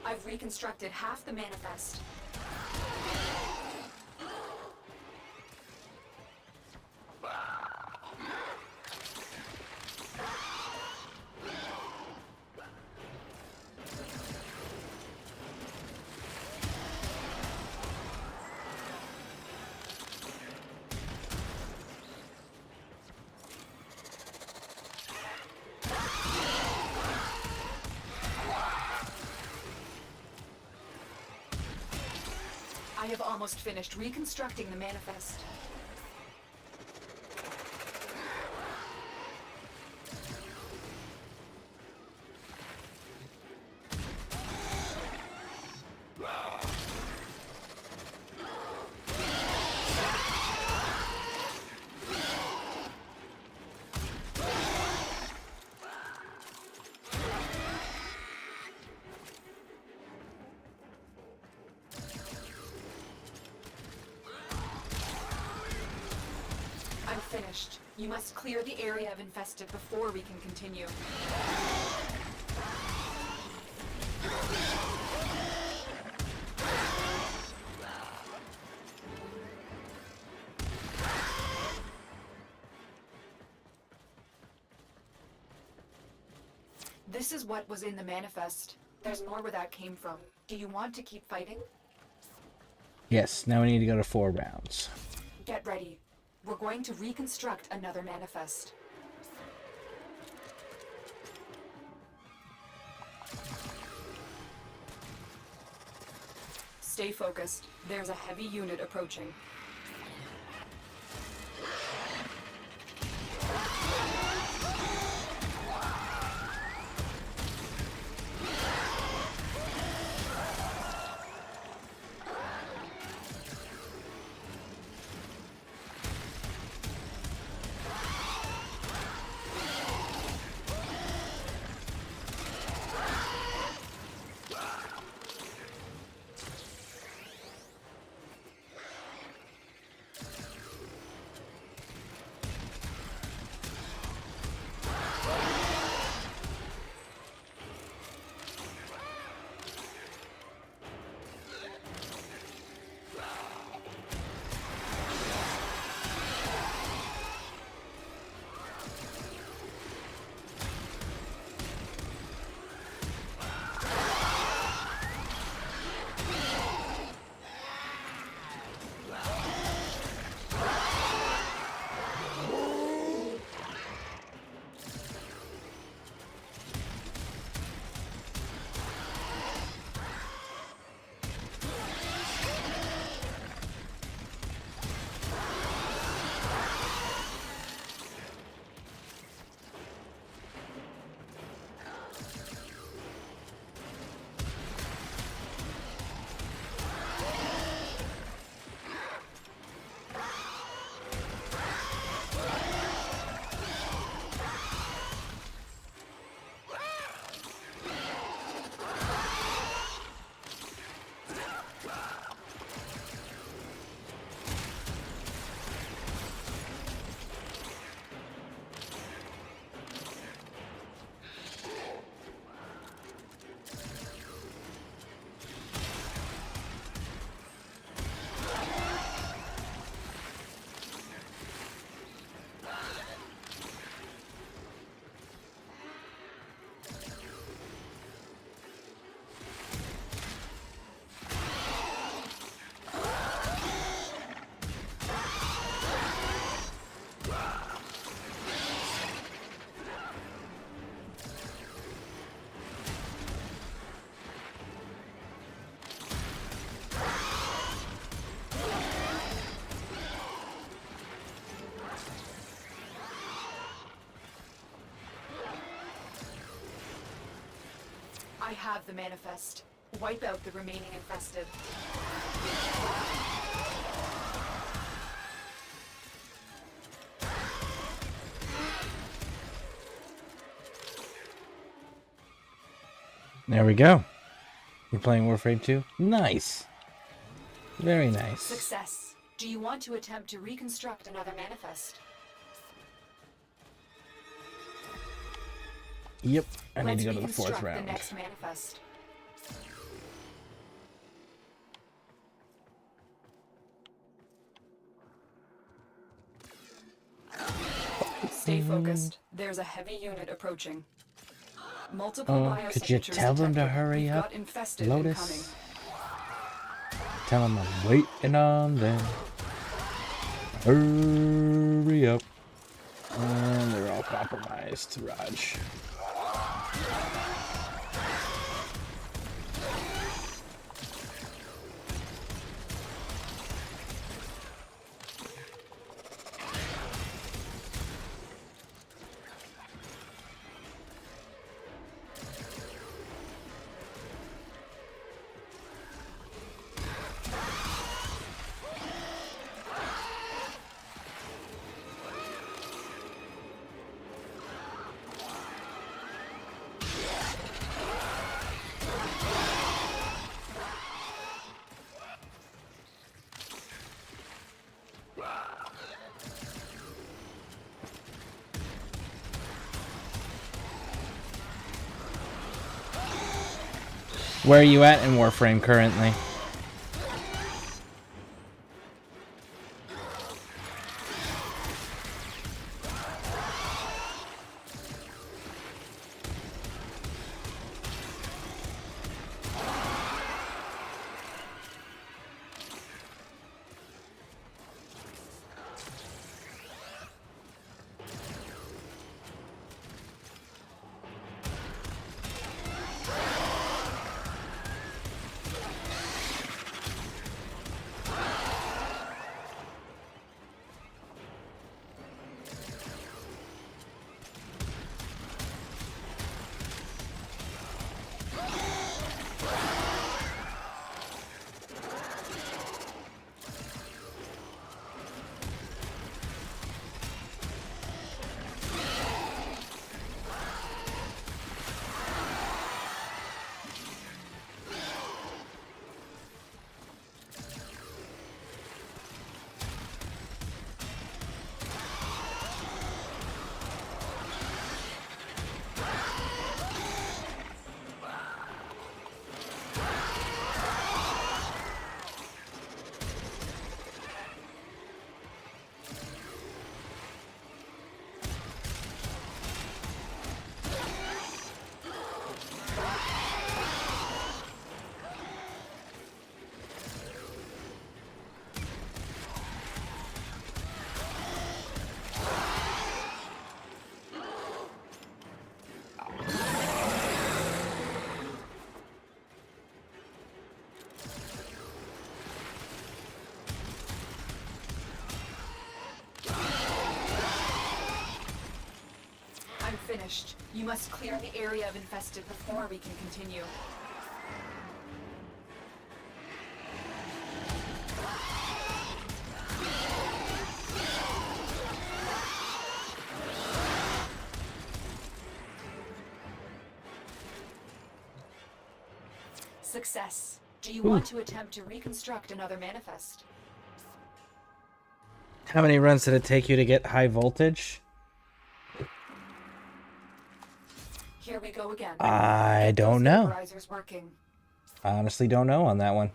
I've reconstructed half the manifest. I have almost finished reconstructing the manifest. I'm finished. You must clear the area of infested before we can continue. This is what was in the manifest. There's more where that came from. Do you want to keep fighting? Yes, now we need to go to 4 rounds. Get ready. We're going to reconstruct another manifest. Stay focused. There's a heavy unit approaching. I have the manifest. Wipe out the remaining infested. There we go. You're playing Warframe 2? Nice. Very nice. Success. Do you want to attempt to reconstruct another manifest? Yep. I need Let's to go to the 4th reconstruct round. The next manifest. Stay focused. There's a heavy unit approaching. Multiple Could you biosignatures tell them to detected. hurry We've up, got infested Lotus? incoming. Tell them I'm waiting on them. Hurry up. And they're all compromised, Raj. Where are you at in Warframe currently? Finished. You must clear the area of infested before we can continue. Success. Do you want to attempt to reconstruct another manifest? How many runs did it take you to get high voltage? Here we go again. I don't know. Vaporizer's working. I honestly don't know on that one.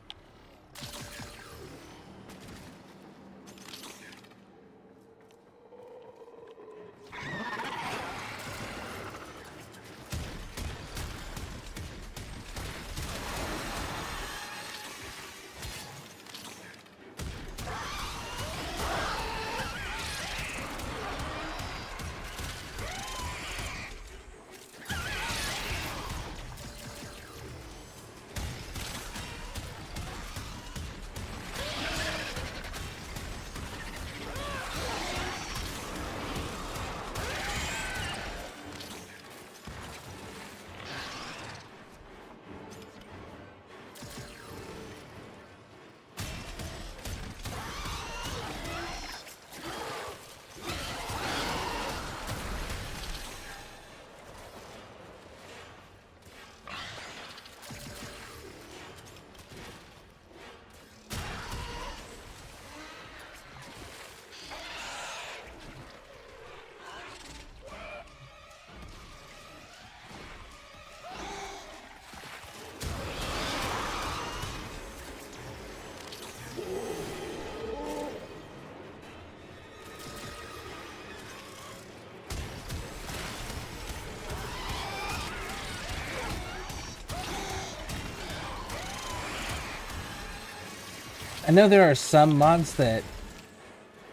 I know there are some mods that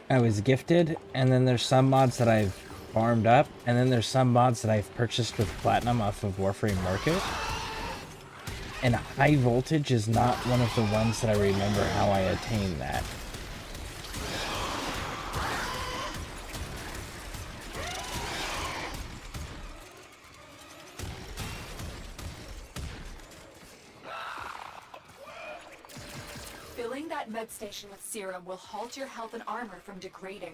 I was gifted, and then there's some mods that I've farmed up, and then there's some mods that I've purchased with platinum off of Warframe Market. And high voltage is not one of the ones that I remember how I attained that. Filling that med station with serum will halt your health and armor from degrading.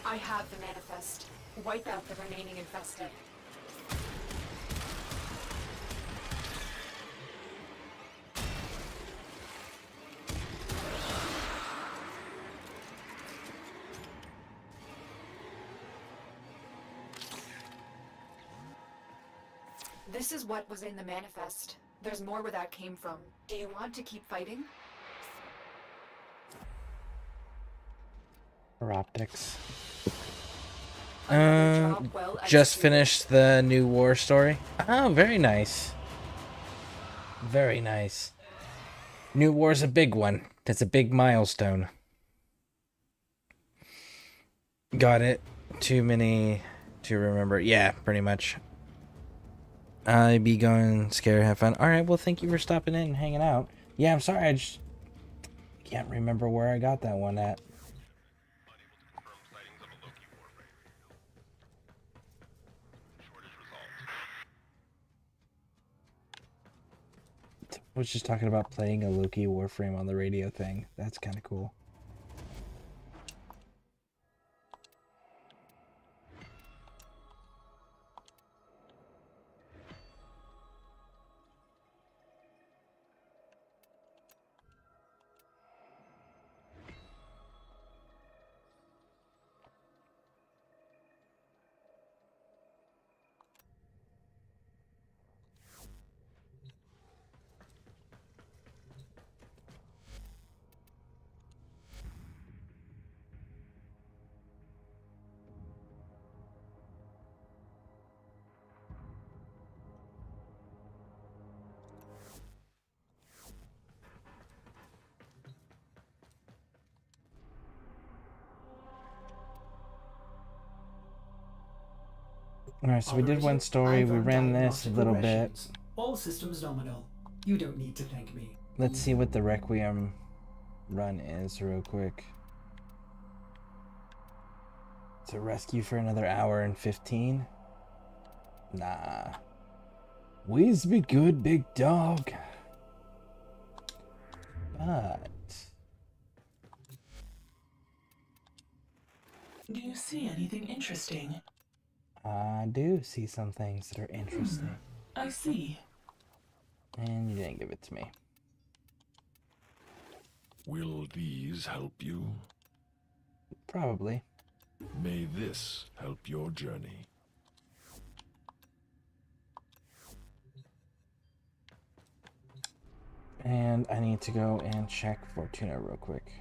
I have the manifest. Wipe out the remaining infested. This is what was in the manifest. There's more where that came from. Do you want to keep fighting? Optics. Another job well Just executed. finished the new war story. Oh, very nice. Very nice. New war's a big one. That's a big milestone. Got it. Too many to remember. Yeah, pretty much. I be going scare, have fun. Alright, well, thank you for stopping in and hanging out. Yeah, I'm sorry, I just can't remember where I got that one at. I was just talking about playing a Loki Warframe on the radio thing. That's kind of cool. Alright, so we did one story, we ran this a little bit. All systems nominal. You don't need to thank me. Let's see what the Requiem run is real quick. It's a rescue for another hour and 15. Nah. Whiz be good, big dog. But Do you see anything interesting? I do see some things that are interesting. I see. And you didn't give it to me. Will these help you? Probably. May this help your journey. And I need to go and check Fortuna real quick.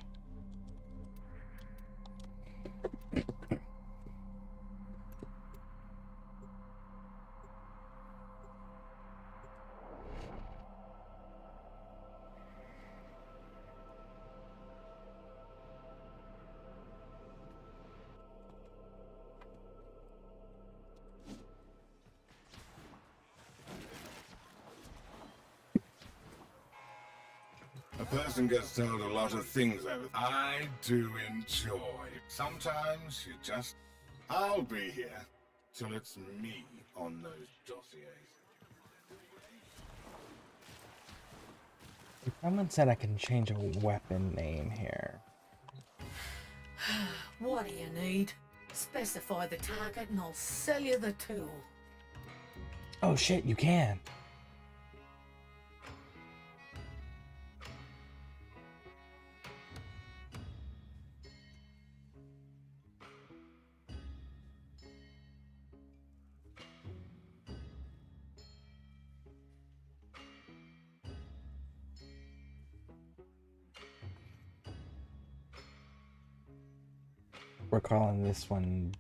A person gets told a lot of things over. I do enjoy. Sometimes you just... I'll be here till it's me on those dossiers. Someone said I can change a weapon name here. What do you need? Specify the target and I'll sell you the tool. Oh shit, you can. We're calling this one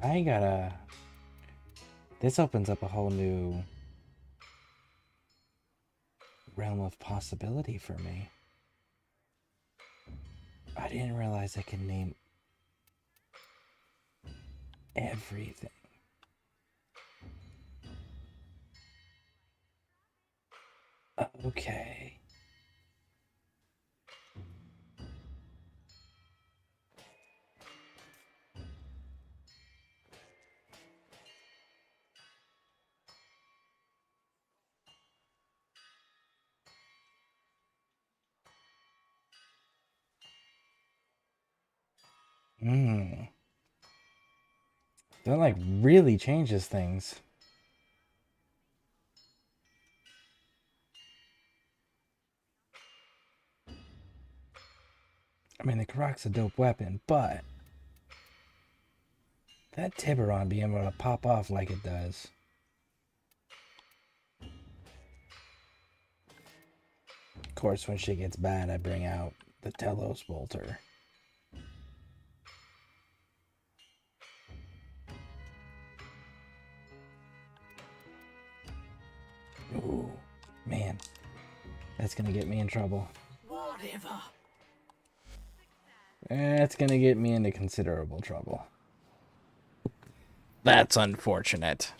I gotta... This opens up a whole new realm of possibility for me. I didn't realize I could name everything. Okay. That like really changes things. I mean, the Karok's a dope weapon, but that Tiburon being able to pop off like it does. Of course, when shit gets bad, I bring out the Telos Bolter. Ooh, man. That's gonna get me in trouble. Whatever. That's gonna get me into considerable trouble. That's unfortunate.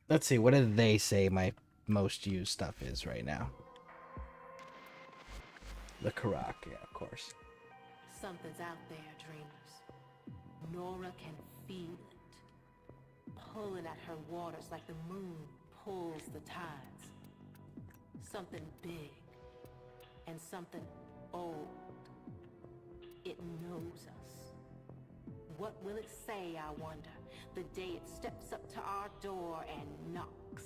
Let's see, what did they say my most used stuff is right now? The Karok, yeah, of course. Something's out there, dreamers. Nora can feel it. Pulling at her waters like the moon pulls the tides. Something big. And something old. It knows us. What will it say, I wonder, the day it steps up to our door and knocks?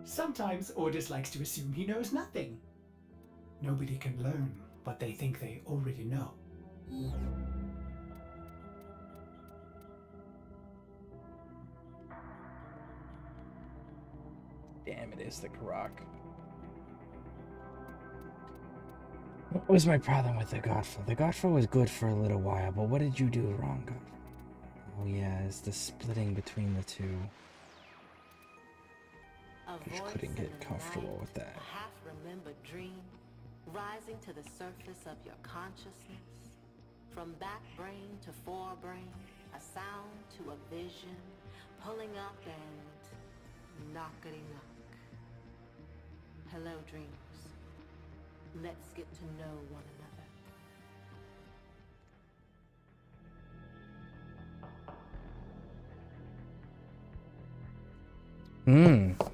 Sometimes Ordis likes to assume he knows nothing. Nobody can learn what they think they already know. Damn, it is the Karok. What was my problem with the Godfall? The Godfall was good for a little while, but what did you do wrong, Godfall? Oh yeah, it's the splitting between the two. Just couldn't get comfortable with that. A half-remembered dream, rising to the surface of your consciousness. From back brain to forebrain, a sound to a vision, pulling up and knockety-knock. Hello, dreamers. Let's get to know one another.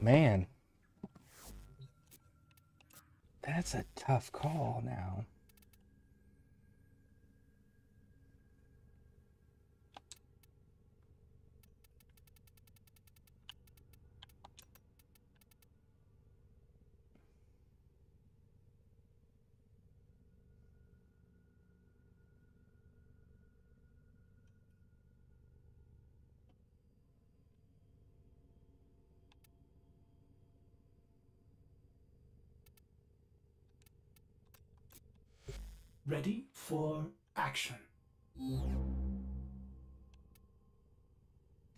Man. That's a tough call now. Ready for action.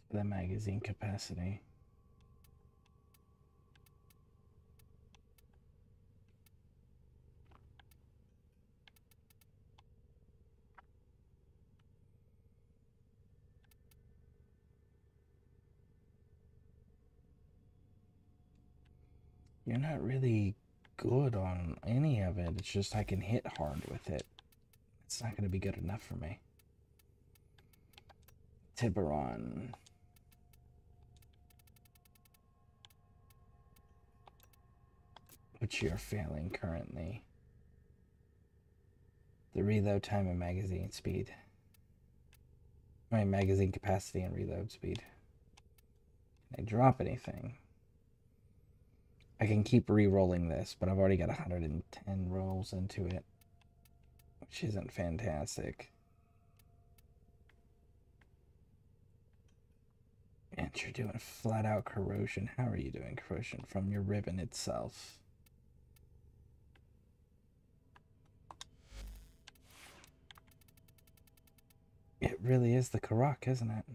The magazine capacity. You're not really good on any of it. It's just I can hit hard with it. It's not going to be good enough for me. Tiburon. Which you're failing currently. The reload time and magazine speed. My magazine capacity and reload speed. Can I drop anything? I can keep re-rolling this, but I've already got 110 rolls into it, which isn't fantastic. And you're doing flat-out corrosion. How are you doing corrosion from your ribbon itself? It really is the Karak, isn't it?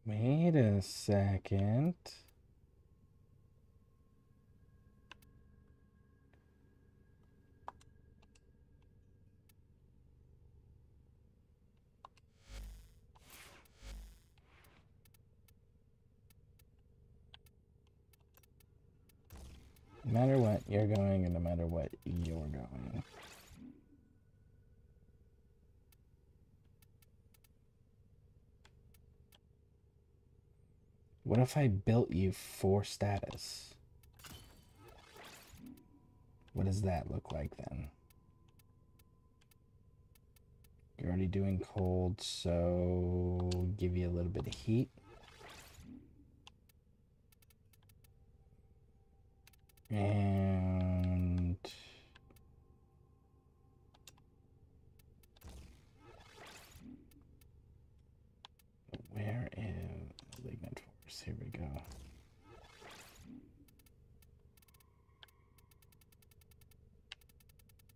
Wait a second. No matter what, you're going, and no matter what, you're going. What if I built you for status? What does that look like then? You're already doing cold, so give you a little bit of heat. And where is Malignant Force? Here we go.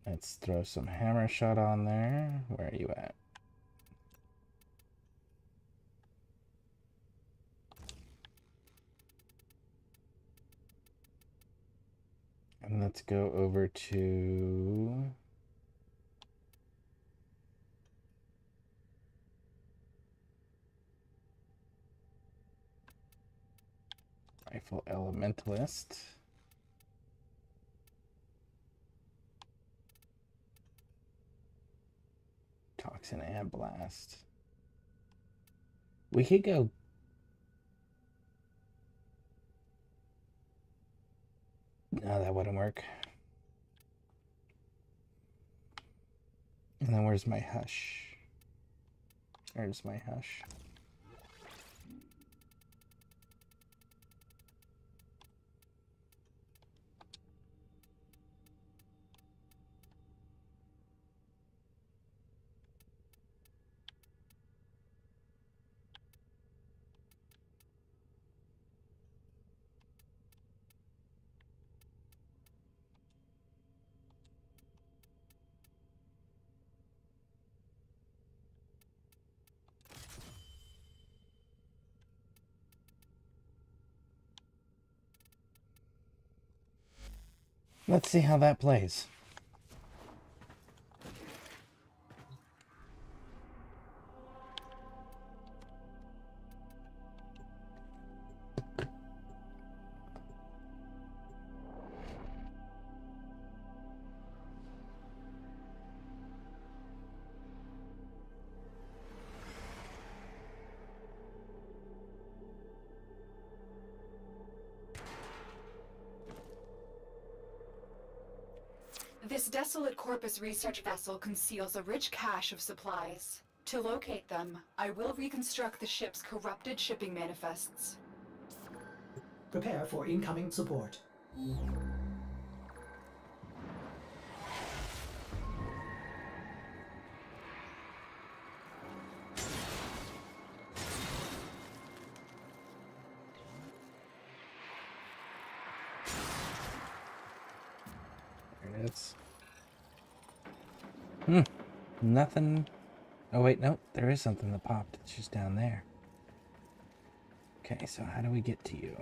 Let's throw some hammer shot on there. Where are you at? And let's go over to Rifle Elementalist. Toxin and Blast. We could go. No, that wouldn't work. And then where's my Hush? Where's my Hush? Let's see how that plays. This desolate Corpus research vessel conceals a rich cache of supplies. To locate them, I will reconstruct the ship's corrupted shipping manifests. Prepare for incoming support. There it is. Nothing. Oh wait, no, there is something that popped. It's just down there. Okay, so how do we get to you?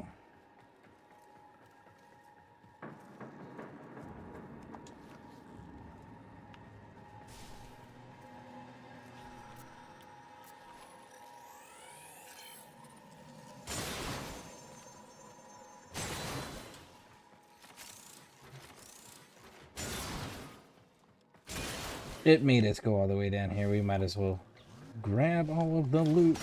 It made us go all the way down here. We might as well grab all of the loot.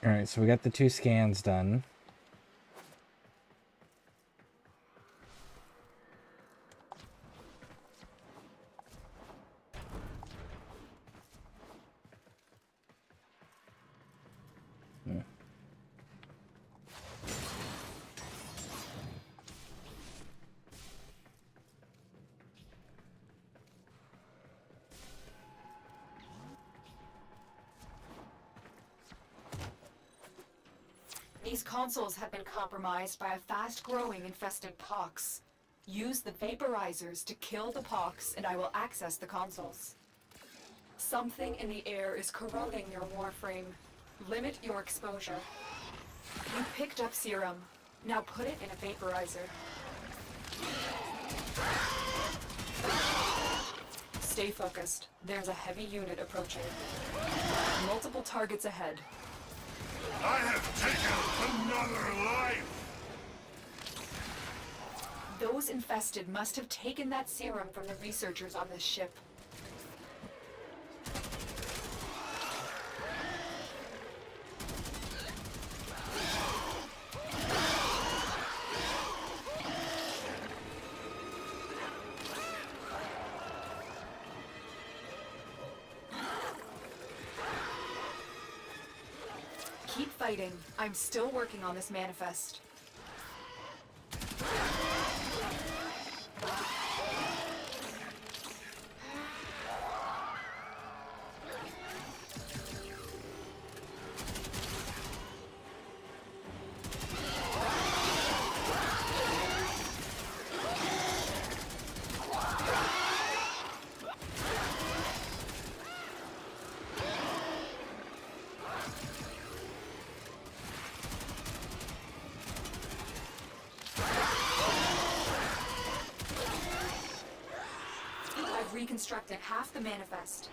Alright, so we got the 2 scans done. These consoles have been compromised by a fast-growing infested pox. Use the vaporizers to kill the pox, and I will access the consoles. Something in the air is corroding your Warframe. Limit your exposure. You picked up serum. Now put it in a vaporizer. Stay focused. There's a heavy unit approaching. Multiple targets ahead. I have taken another life! Those infested must have taken that serum from the researchers on this ship. Keep fighting. I'm still working on this manifest. I've reconstructed half the manifest.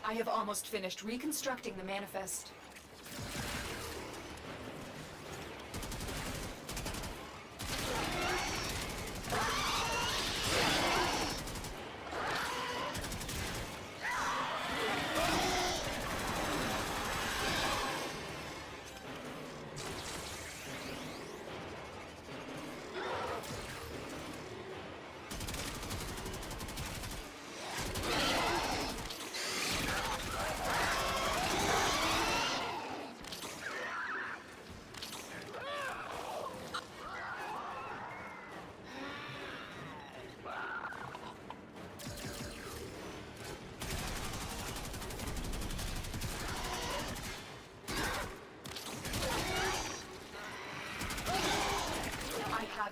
I have almost finished reconstructing the manifest.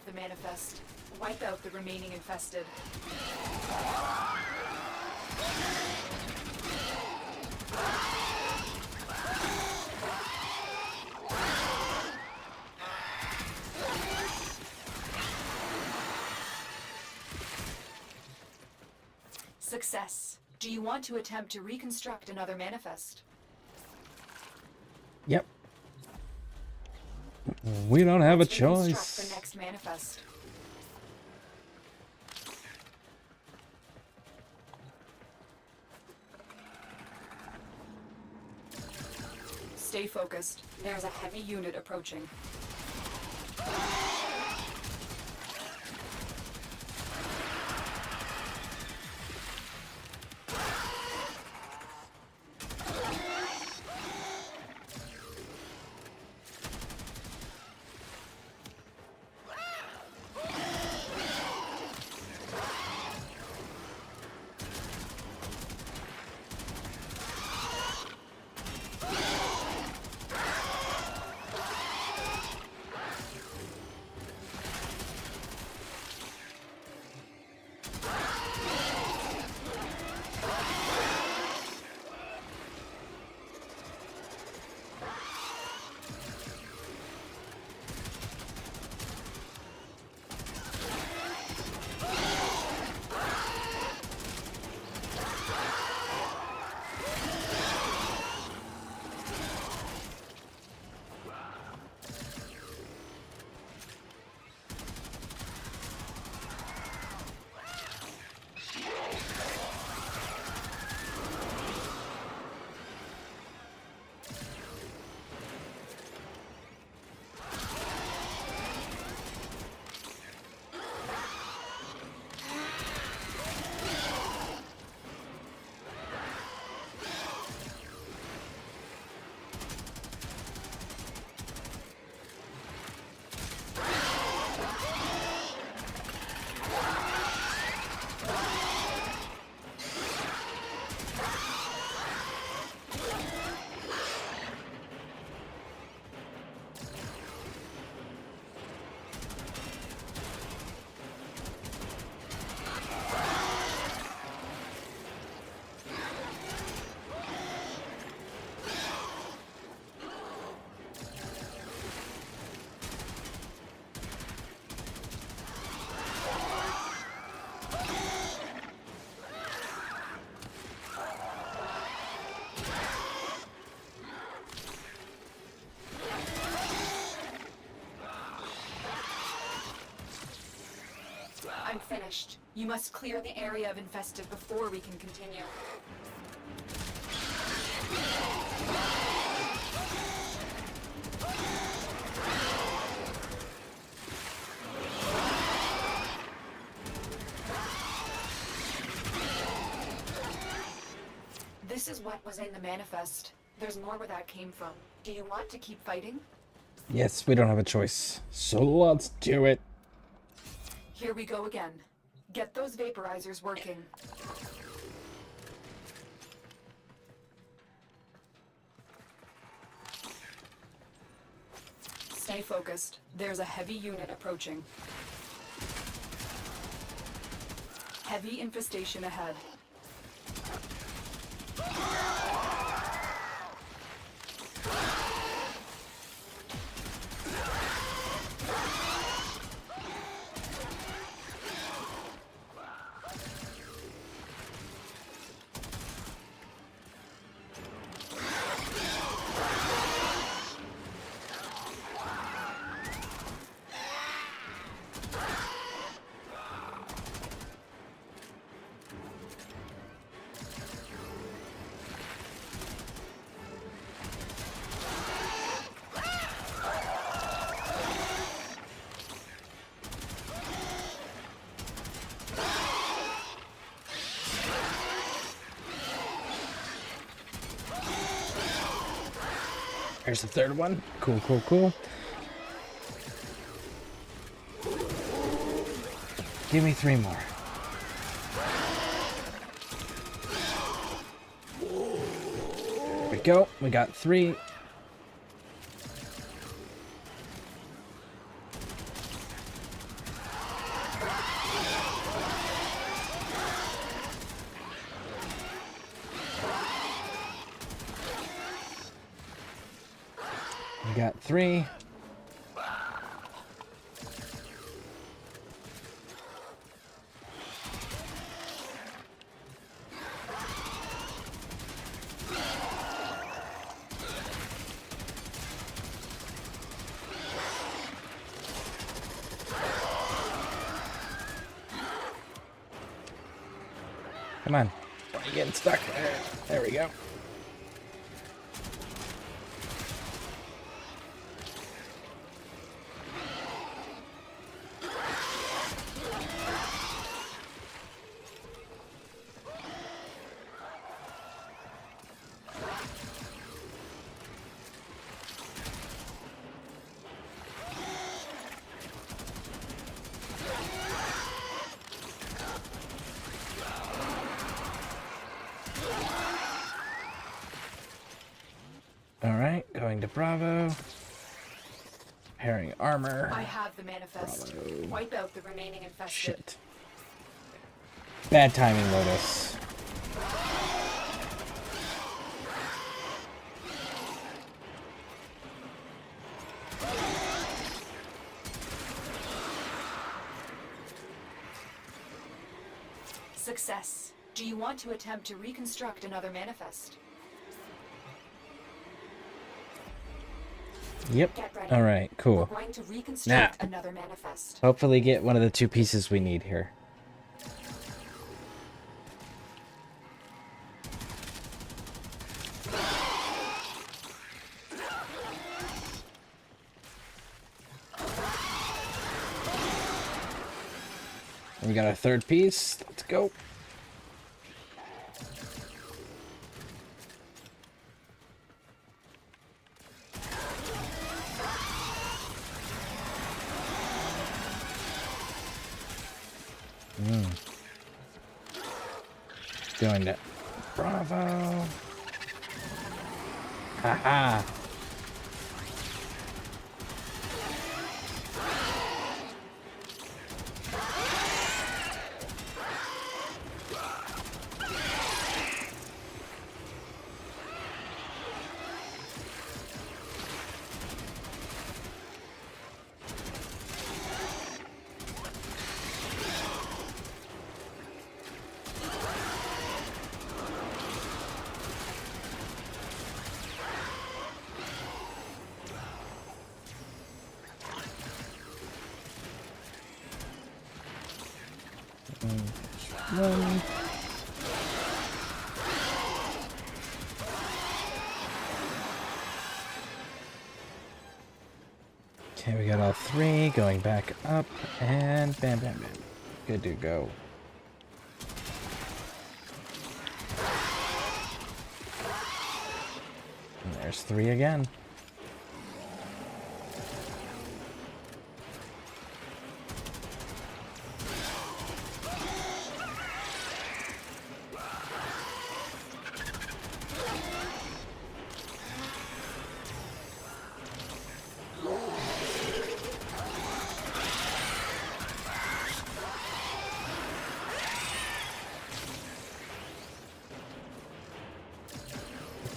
the manifest. Wipe out the remaining infested. Success. Do you want to attempt to reconstruct another manifest? Yep. We don't have a Let's reconstruct choice. the next manifest. Stay focused. There's a heavy unit approaching. I'm finished. You must clear the area of infested before we can continue. This is what was in the manifest. There's more where that came from. Do you want to keep fighting? Yes, we don't have a choice. So let's do it. Here we go again. Get those vaporizers working. Stay focused. There's a heavy unit approaching. Heavy infestation ahead. There's the third one. Cool, cool, cool. Give me 3 more. There we go. We got 3. 3. Come on. Why are you getting stuck? There we go. Alright, going to Bravo. Repairing armor. I have the manifest. Bravo. Wipe out the remaining infested. Shit. Bad timing, Lotus. Success. Do you want to attempt to reconstruct another manifest? Yep. Get ready. Alright, cool. We're going to reconstruct Now, another manifest. hopefully get one of the 2 pieces we need here. We got our 3rd piece. Let's go. Going to Bravo. Haha. Okay, we got all 3 going back up, and bam, bam, bam. Good to go. And there's 3 again.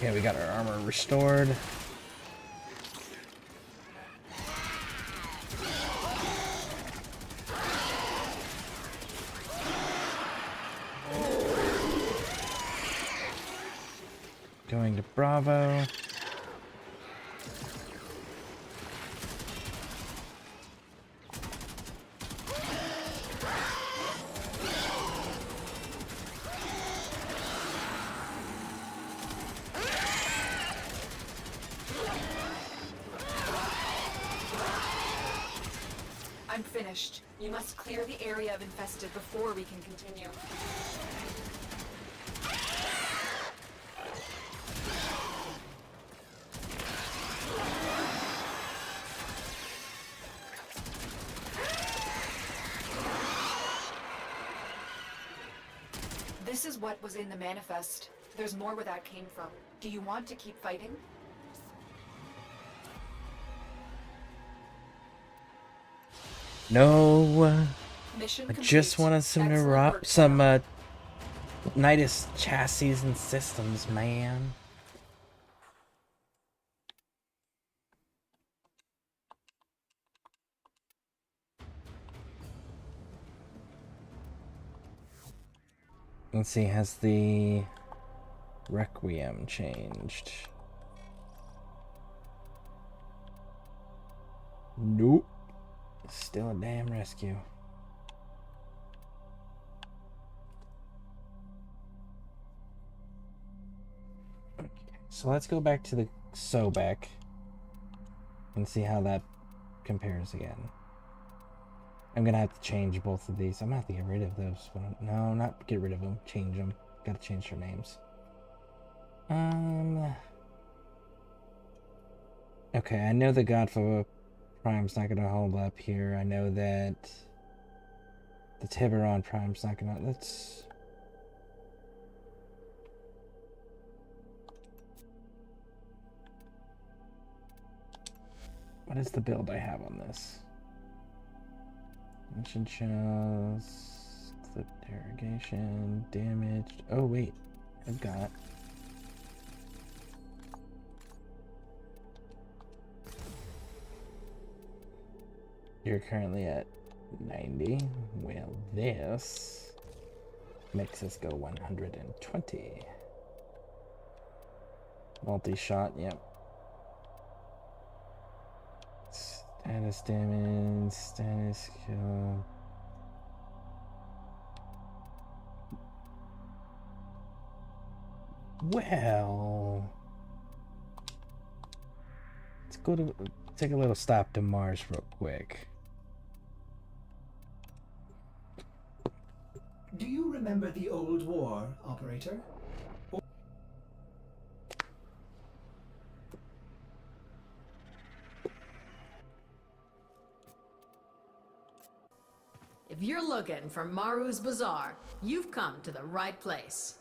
Okay, we got our armor restored. Going to Bravo. I'm finished. You must clear the area of infested before we can continue. This is what was in the manifest. There's more where that came from. Do you want to keep fighting? No, Mission I complete. just wanted some Excellent work. Nidus chassis and systems, man. Let's see, has the Requiem changed? Nope. Still a damn rescue. Okay, so let's go back to the Sobek and see how that compares again. I'm gonna have to change both of these. I'm gonna have to get rid of those. No, not get rid of them. Change them. Gotta change their names. Okay, I know the Godfather Prime's not gonna hold up here. I know that the Tiburon Prime's not gonna. Let's. What is the build I have on this? Ancient shells, clip derogation, damaged. Oh wait, I've got. You're currently at 90. Well, this makes us go 120. Multi-shot, yep. Status damage, status kill. Well, let's go to take a little stop to Mars real quick. Do you remember the old war, operator? If you're looking for Maru's Bazaar, you've come to the right place.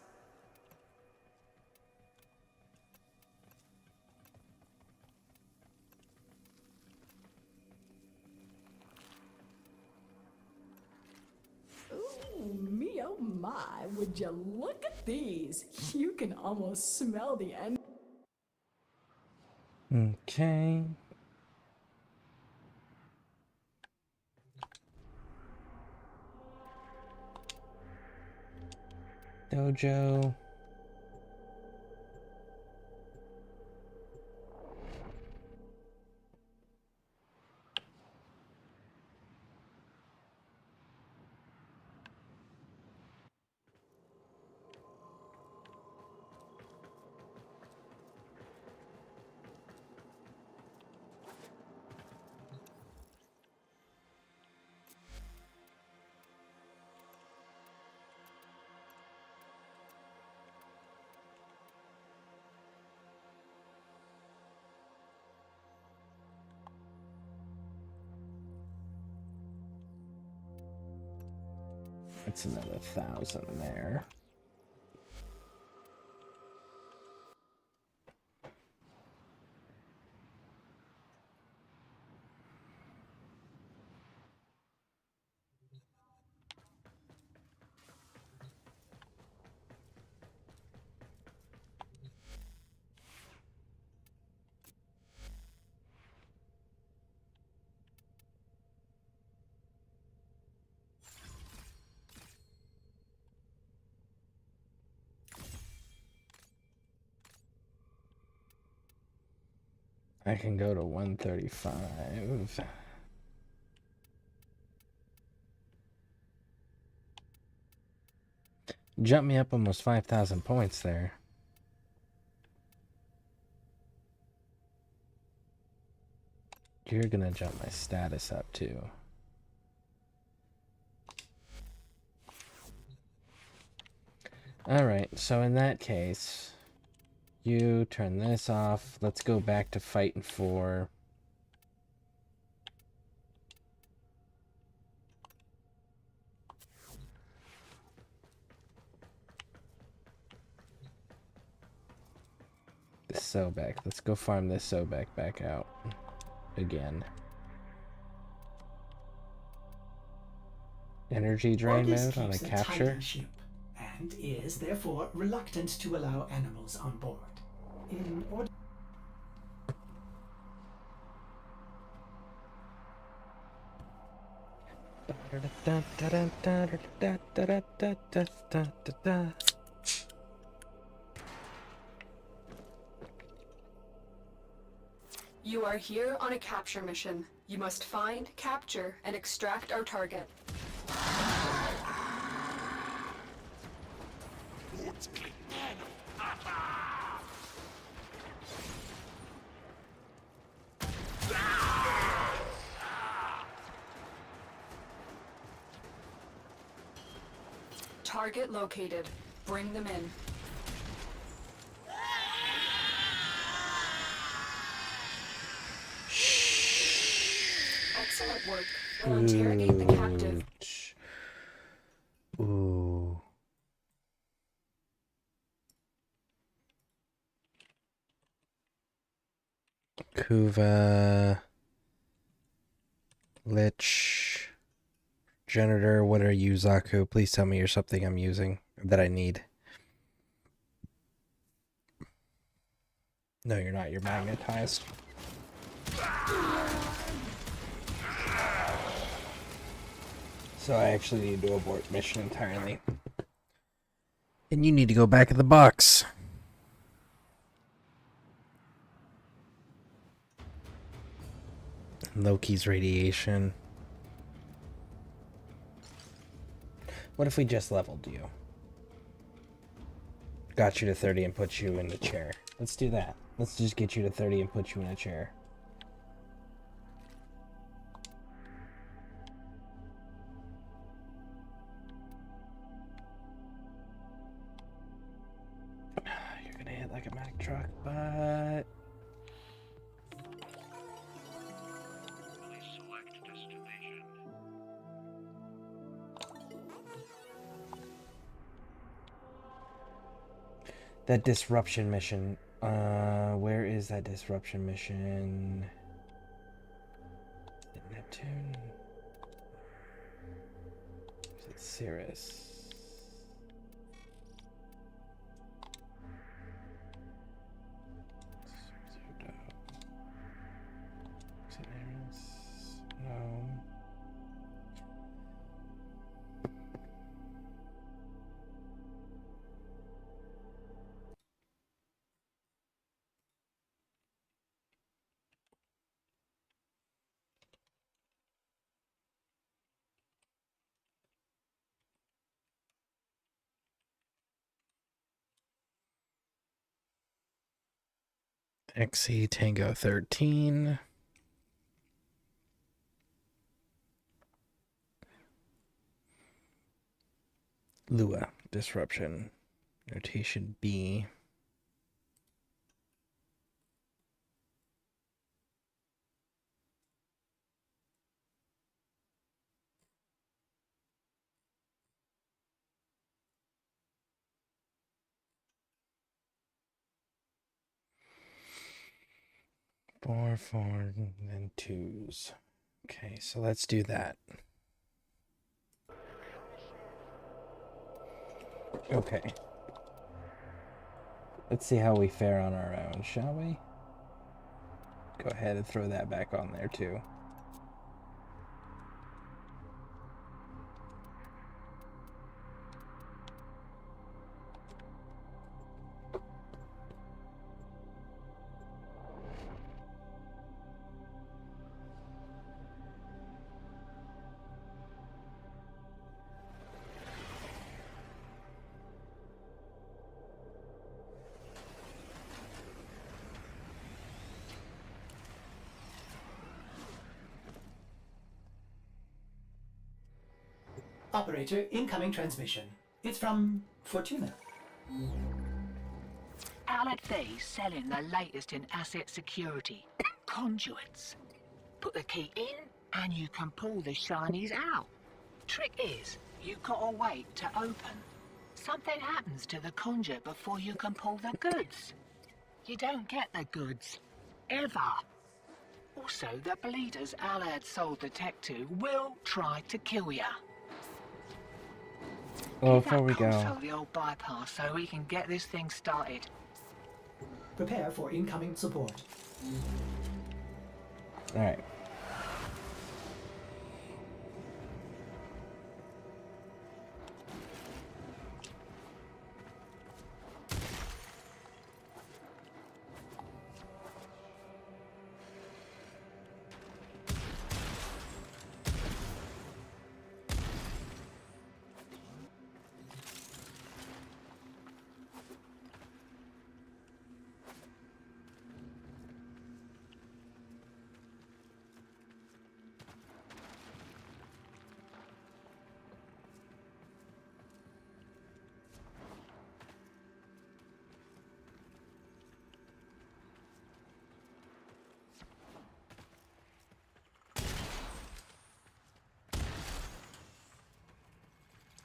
Ooh, me oh my, would you look at these? You can almost smell the end. Okay. Dojo. That's another 1,000 there. I can go to 135. Jump me up almost 5,000 points there. You're gonna jump my status up too. Alright, so in that case, you turn this off. Let's go back to fighting for... the Sobek. Let's go farm this Sobek back out again. Energy drain mode on a capture. Ship and is therefore reluctant to allow animals on board. In order You are here on a capture mission. You must find, capture, and extract our target. Target located. Bring them in. Excellent work. We'll interrogate the captive. Ooh. Kuva. Lich. Janitor, what are you, Zaku? Please tell me you're something I'm using that I need. No, you're not. You're magnetized. So I actually need to abort mission entirely. And you need to go back in the box. Loki's radiation. What if we just leveled you? Got you to 30 and put you in the chair. Let's do that. Let's just get you to 30 and put you in a chair. You're gonna hit like a Mack truck, but... That disruption mission. Where is that disruption mission? Neptune? Is it Cirrus? Is it Eris? No. XE Tango 13. Lua, disruption. Notation B. Four, and then twos. Okay, so let's do that. Okay. Let's see how we fare on our own, shall we? Go ahead and throw that back on there too. Operator, incoming transmission. It's from Fortuna. Allied Thieves selling the latest in asset security. Conduits. Put the key in and you can pull the shinies out. Trick is, you gotta wait to open. Something happens to the conduit before you can pull the goods. You don't get the goods. Ever. Also, the bleeders Allied sold the tech to will try to kill ya. Well, before we go, Console the old bypass so we can get this thing started. Prepare for incoming support. all right.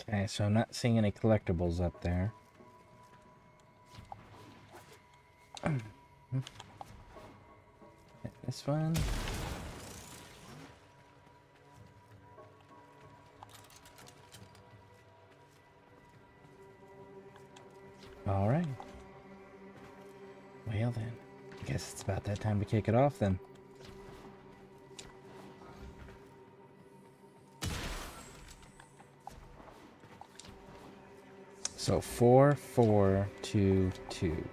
Okay, so I'm not seeing any collectibles up there. This one. All right. Well then, I guess it's about that time to kick it off then. So 4, 4, 2, 2.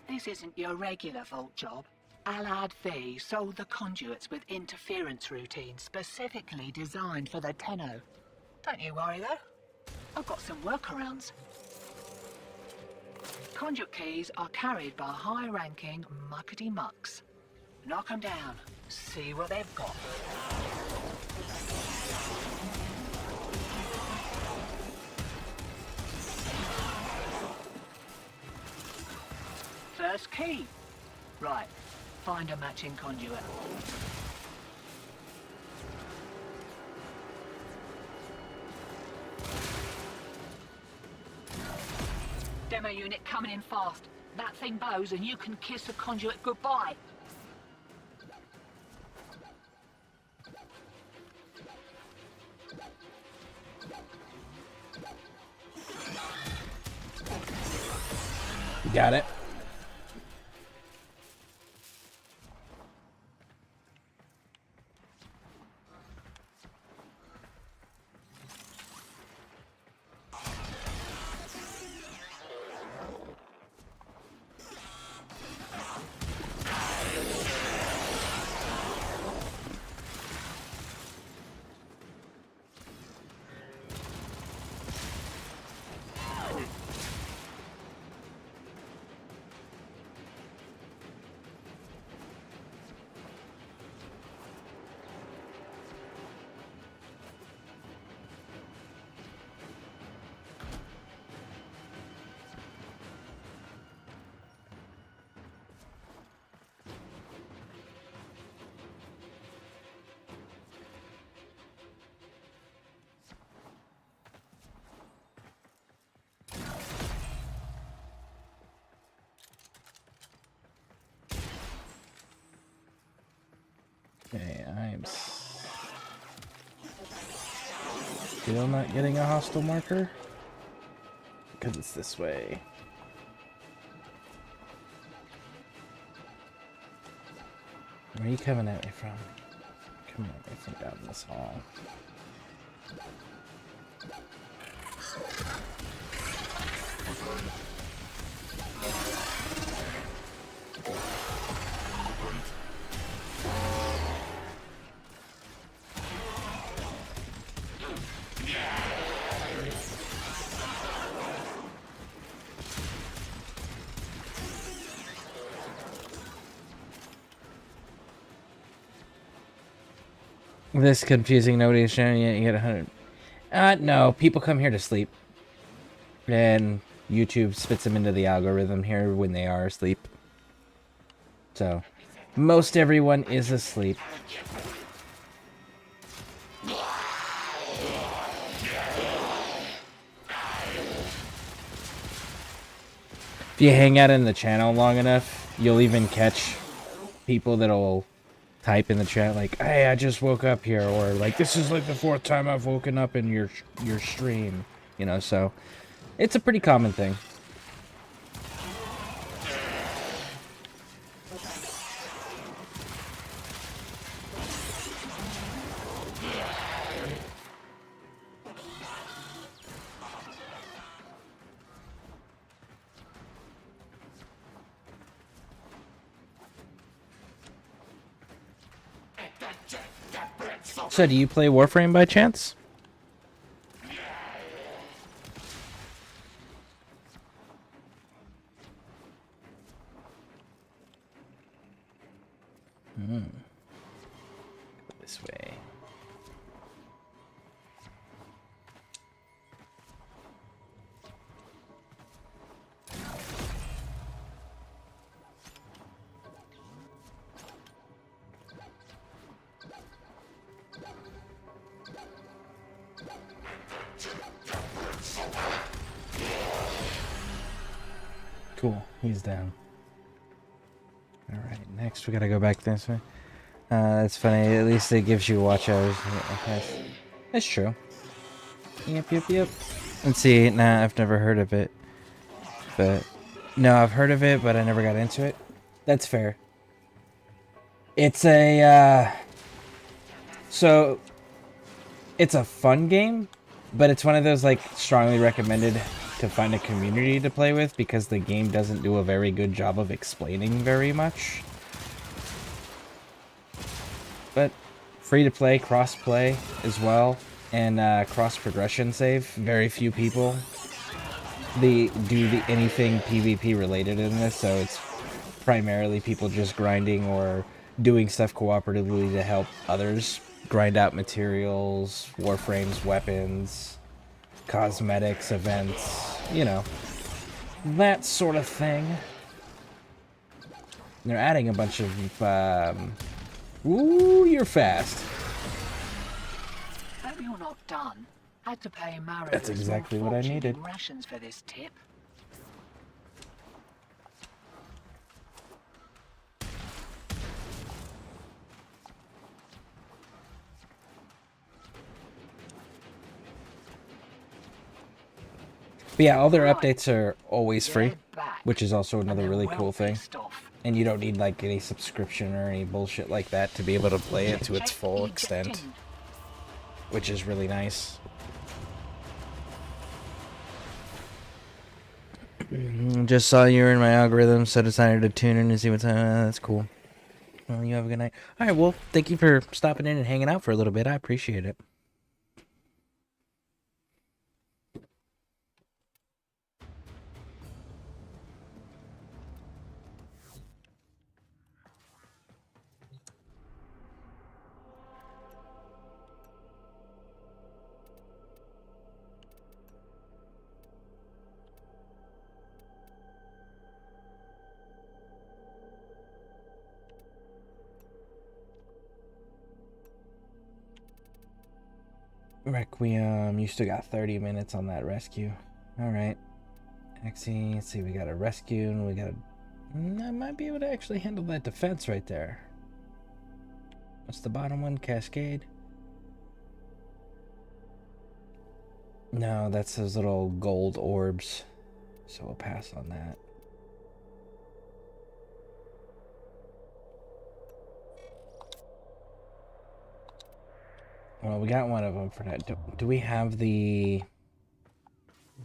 This isn't your regular vault job. Allied V sold the conduits with interference routines specifically designed for the Tenno. Don't you worry though. I've got some workarounds. Conduit keys are carried by high-ranking muckety-mucks. Knock them down. See what they've got. First key. Right. Find a matching conduit. Demo unit coming in fast. That thing bows and you can kiss the conduit goodbye. Got it. Okay, I'm still not getting a hostile marker because it's this way. Where are you coming at me from? Coming at me from down this hall. This confusing nobody's showing you get 100. No, people come here to sleep. And YouTube spits them into the algorithm here when they are asleep. So, most everyone is asleep. If you hang out in the channel long enough, you'll even catch people that'll type in the chat like, "Hey, I just woke up here," or like, "This is like the 4th time I've woken up in your stream," you know. So it's a pretty common thing. So, do you play Warframe by chance? This way. Cool, he's down. Alright, next we gotta go back this way. That's funny, at least it gives you watch hours. Okay. That's true. Yep. Let's see, nah, I've never heard of it. But, no, I've heard of it, but I never got into it. That's fair. It's a, so, it's a fun game, but it's one of those, like, strongly recommended to find a community to play with because the game doesn't do a very good job of explaining very much. But free to play, cross play as well, and cross progression save. Very few people do anything PvP related in this, so it's primarily people just grinding or doing stuff cooperatively to help others grind out materials, warframes, weapons, cosmetics, events, you know, that sort of thing. They're adding a bunch of, ooh, you're fast. Hope you're not done. Had to pay Mara. That's exactly what I needed. Rations for this tip. But yeah, all their updates are always free, which is also another really cool thing. And you don't need like any subscription or any bullshit like that to be able to play it to its full extent, which is really nice. Just saw you were in my algorithm, so decided to tune in to see what's happening. That's cool. Well, you have a good night. All right, well, thank you for stopping in and hanging out for a little bit. I appreciate it. Requiem, you still got 30 minutes on that rescue. Alright. Actually, let's see, we got a rescue and we got a... I might be able to actually handle that defense right there. What's the bottom one? Cascade? No, that's those little gold orbs. So we'll pass on that. Well, we got one of them for that. Do we have the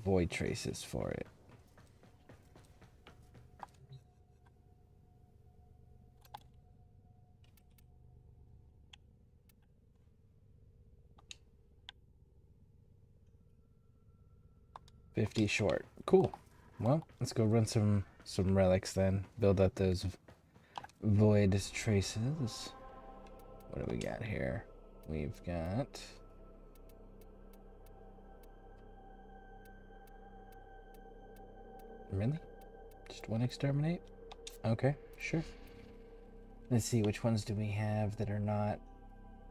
void traces for it? $50 short. Cool. Well, let's go run some relics then. Build up those void traces. What do we got here? We've got... Really? Just one exterminate? Okay, sure. Let's see, which ones do we have that are not...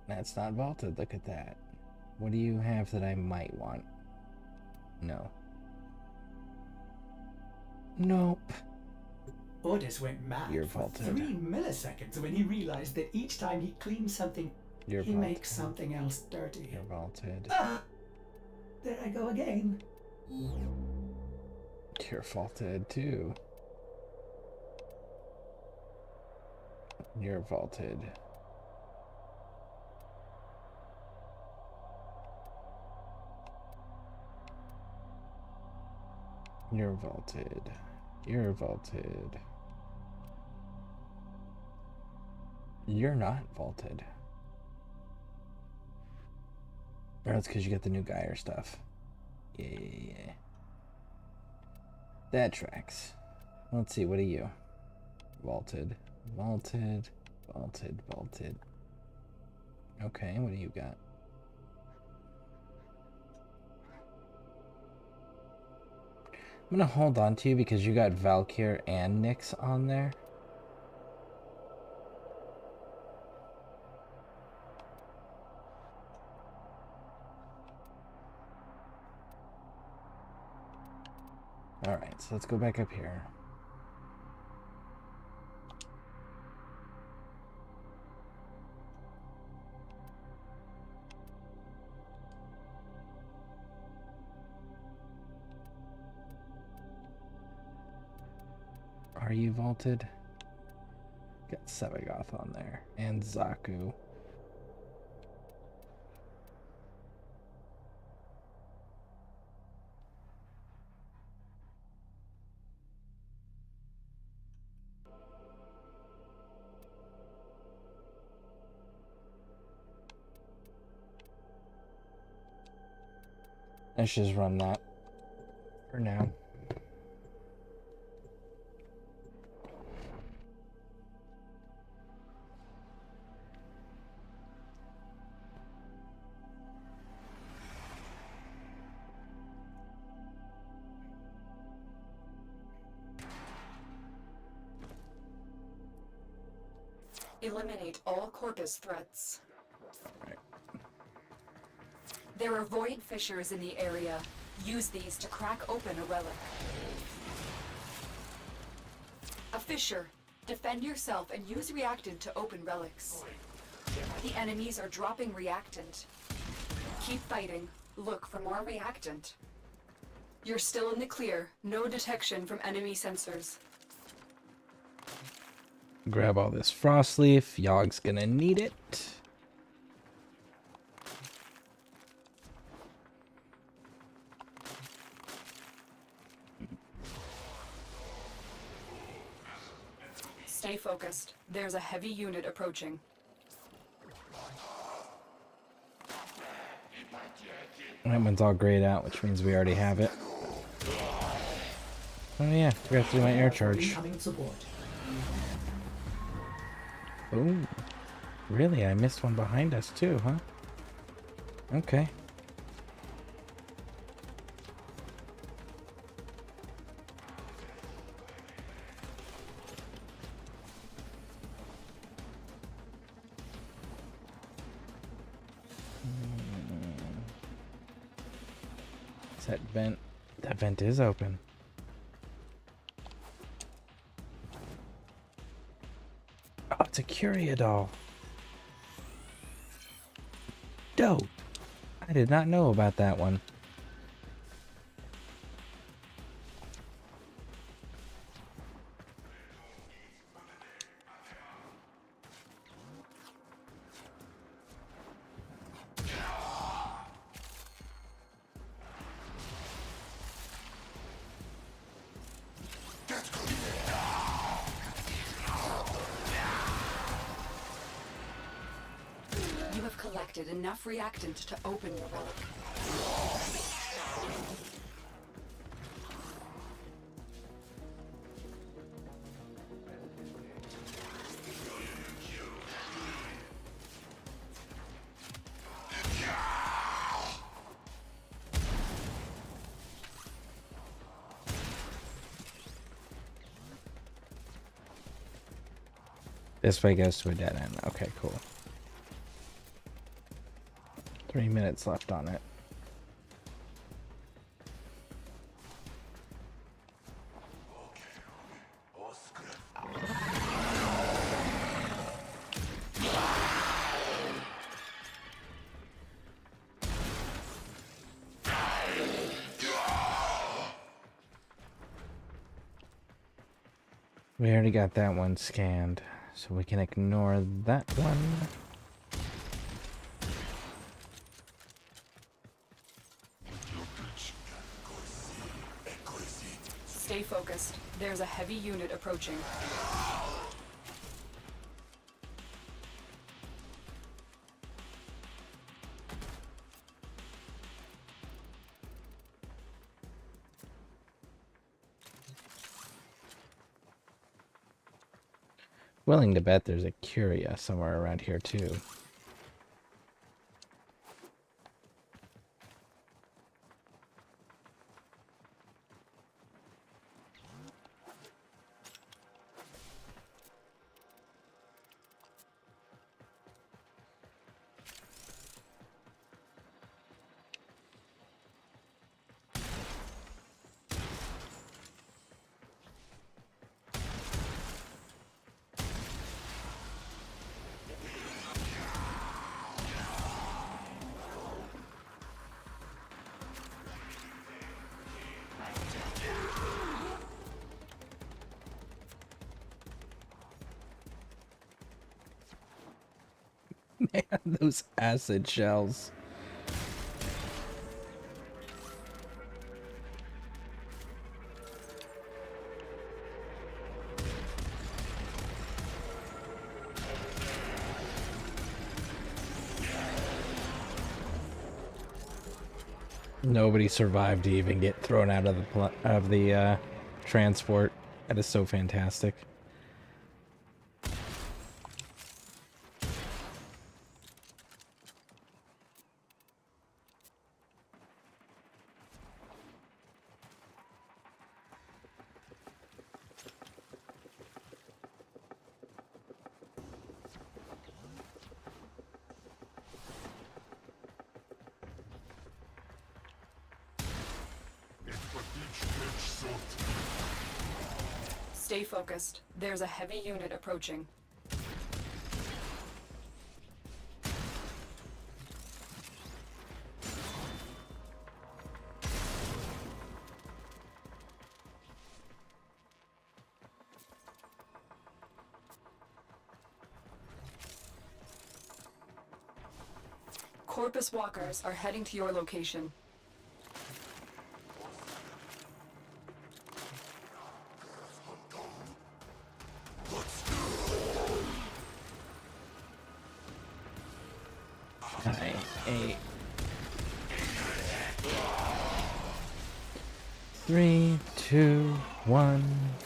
That's not vaulted, look at that. What do you have that I might want? No. Nope. Ordis went mad You're for vaulted. 3 milliseconds when he realized that each time he cleans something, You're he vaulted. makes something else dirty. You're vaulted. Ah! There I go again. You're vaulted too. You're vaulted. You're vaulted. You're vaulted. You're not vaulted. Or that's because you got the new Geyer stuff. Yeah. That tracks. Let's see, what are you? Vaulted. Vaulted. Vaulted. Vaulted. Okay, what do you got? I'm gonna hold on to you because you got Valkyr and Nyx on there. Alright, so let's go back up here. Are you vaulted? Got Sevagoth on there. And Zaku. Let's just run that for now. Eliminate all Corpus threats. There are void fissures in the area. Use these to crack open a relic. A fissure. Defend yourself and use reactant to open relics. The enemies are dropping reactant. Keep fighting. Look for more reactant. You're still in the clear. No detection from enemy sensors. Grab all this frost leaf. Yogg's gonna need it. Stay focused. There's a heavy unit approaching. That one's all grayed out, which means we already have it. Oh yeah, forgot to do my air charge. Oh, really? I missed one behind us too, huh? Okay. Is that vent? That vent is open. Oh, it's a Curia doll. Dope. I did not know about that one. Collected enough reactant to open your relic. This way goes to a dead end. Okay, cool. 3 minutes left on it. We already got that one scanned, so we can ignore that one. Stay focused. There's a heavy unit approaching. Willing to bet there's a Curia somewhere around here too. Man, those acid shells. Nobody survived to even get thrown out of the transport. That is so fantastic. Stay focused. There's a heavy unit approaching. Corpus walkers are heading to your location. Eight. 3, 2, 1,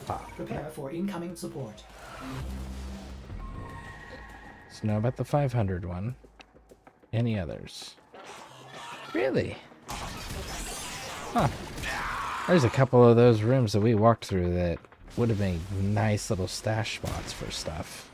pop. Prepare for incoming support. So now about the 500 one. Any others? Really? Huh. There's a couple of those rooms that we walked through that would have made nice little stash spots for stuff.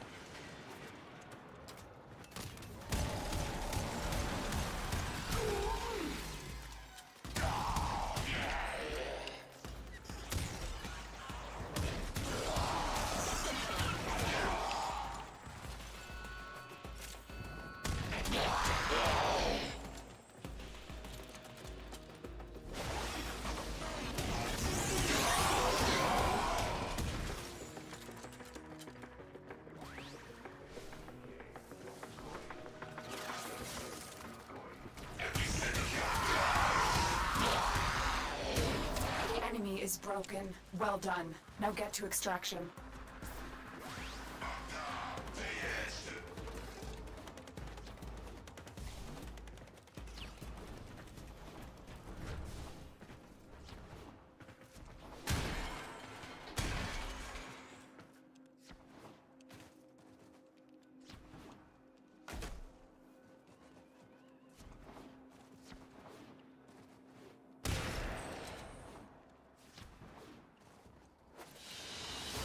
Is broken. Well done. Now get to extraction.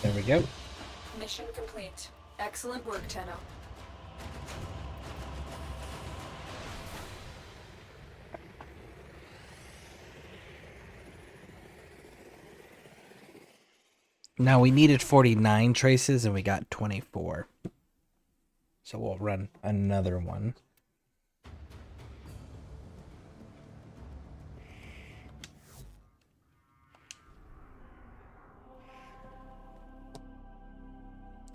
There we go. Mission complete. Excellent work, Tenno. Now we needed 49 traces and we got 24. So we'll run another one.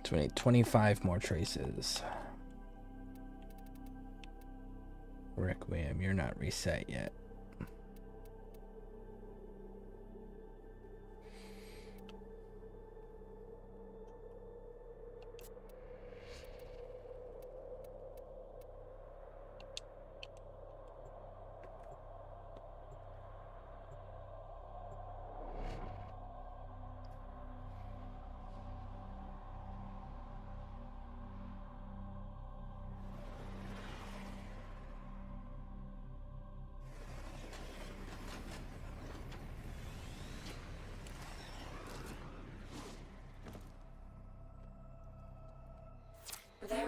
So we need 25 more traces. Requiem, you're not reset yet.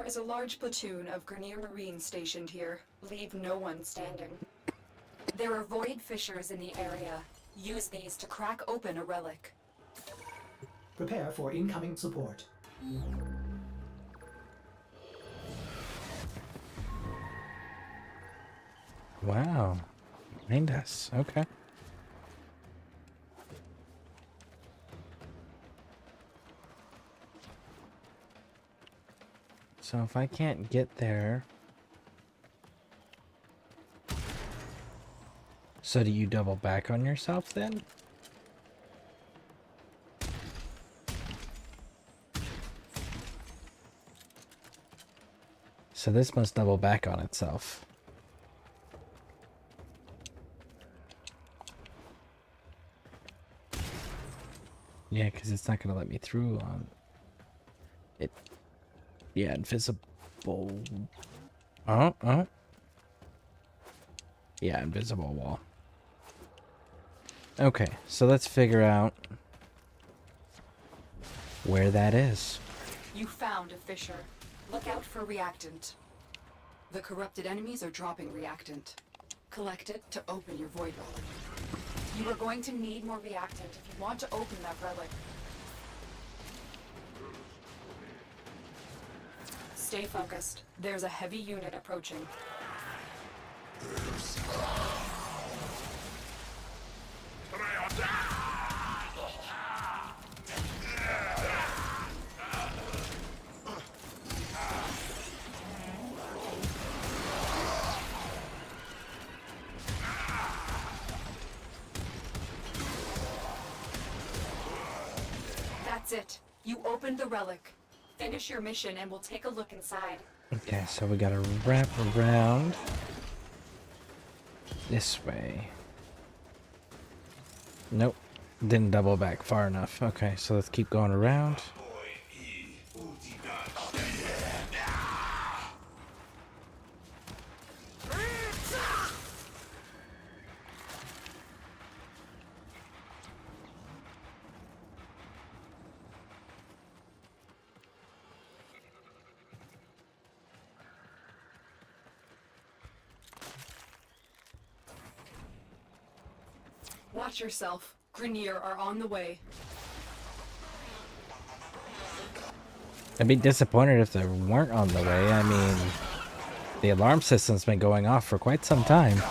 is a large platoon of Grenier Marines stationed here. Leave no one standing. There are void fissures in the area. Use these to crack open a relic. Prepare for incoming support. Wow. Behind us. Okay. So if I can't get there... So do you double back on yourself then? So this must double back on itself. Yeah, because it's not going to let me through on it. Yeah, invisible. Oh. Yeah, invisible wall. Okay, so let's figure out where that is. You found a fissure. Look out for reactant. The corrupted enemies are dropping reactant. Collect it to open your void relic. You are going to need more reactant if you want to open that relic. Stay focused. There's a heavy unit approaching. That's it. You opened the relic. Finish your mission and we'll take a look inside. Okay, so we gotta wrap around this way. Nope, didn't double back far enough. Okay, so let's keep going around. Watch yourself. Grenier are on the way. I'd be disappointed if they weren't on the way. I mean, the alarm system's been going off for quite some time.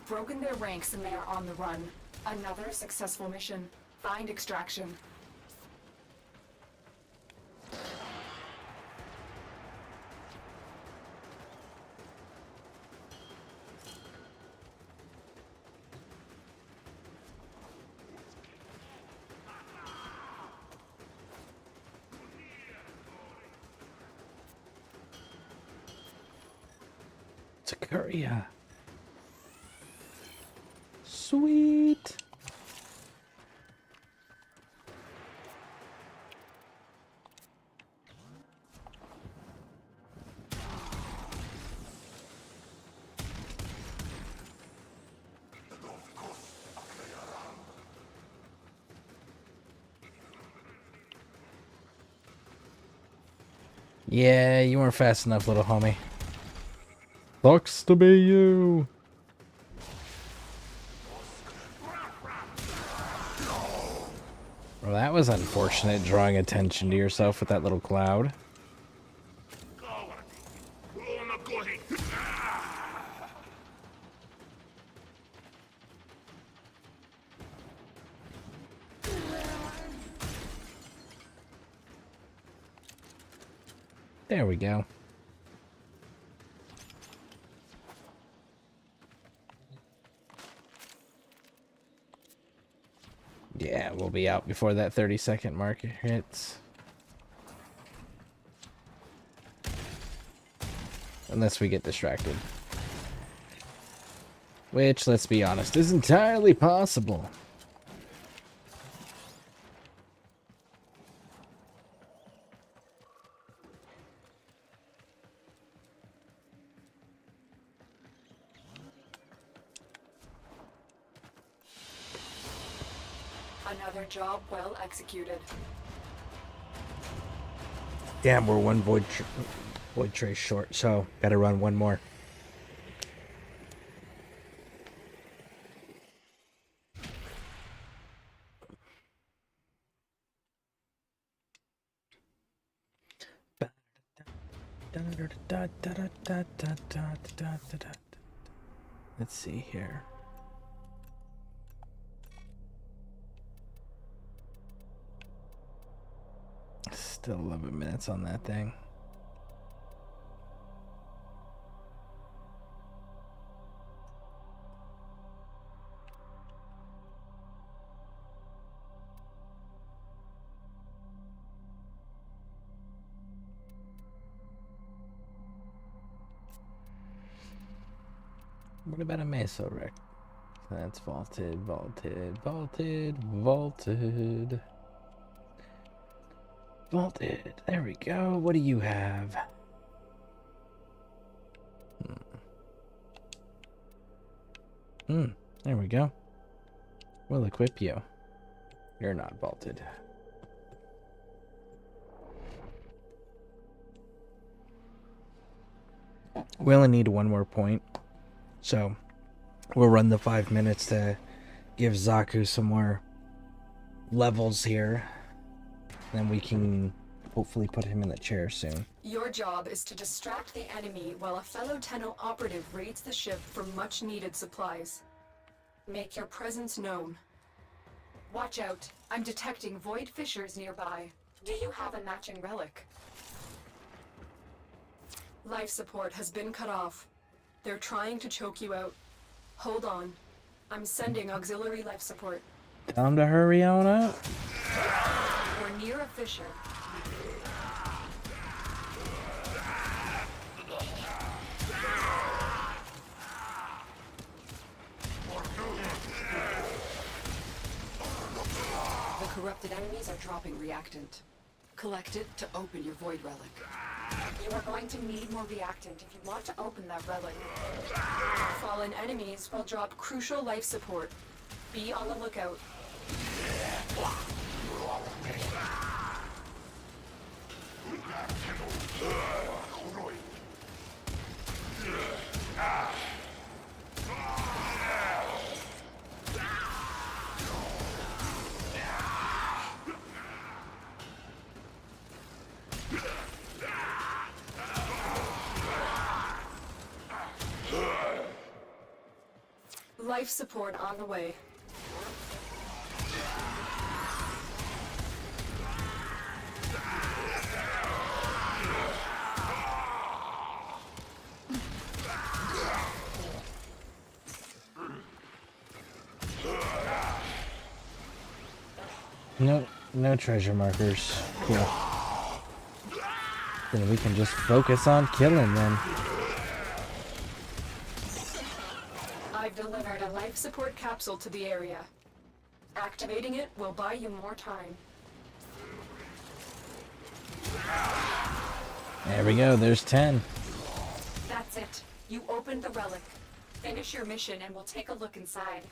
Broken their ranks and they are on the run. Another successful mission. Find extraction. Korea. Sweet. Yeah, you weren't fast enough, little homie. Sucks to be you. Well, that was unfortunate, drawing attention to yourself with that little cloud. There we go. Yeah, we'll be out before that 30-second mark hits. Unless we get distracted. Which, let's be honest, is entirely possible. Another job well executed. Damn, we're one void trace short, so gotta run one more. Let's see here. Still 11 minutes on that thing. What about a Meso wreck? That's vaulted, vaulted, vaulted, vaulted. Vaulted. There we go. What do you have? There we go. We'll equip you. You're not vaulted. We only need one more point. So we'll run the 5 minutes to give Zaku some more levels here. Then we can hopefully put him in the chair soon. Your job is to distract the enemy while a fellow Tenno operative raids the ship for much needed supplies. Make your presence known. Watch out, I'm detecting void fissures nearby. Do you have a matching relic? Life support has been cut off. They're trying to choke you out. Hold on. I'm sending auxiliary life support. Tell him to hurry on up. We're near a fissure. The corrupted enemies are dropping reactant. Collect it to open your void relic. You are going to need more reactant if you want to open that relic. Fallen enemies will drop crucial life support. Be on the lookout. Life support on the way. No treasure markers. Cool. Then we can just focus on killing them. I've delivered a life support capsule to the area. Activating it will buy you more time. There we go, there's 10. That's it. You opened the relic. Finish your mission and we'll take a look inside.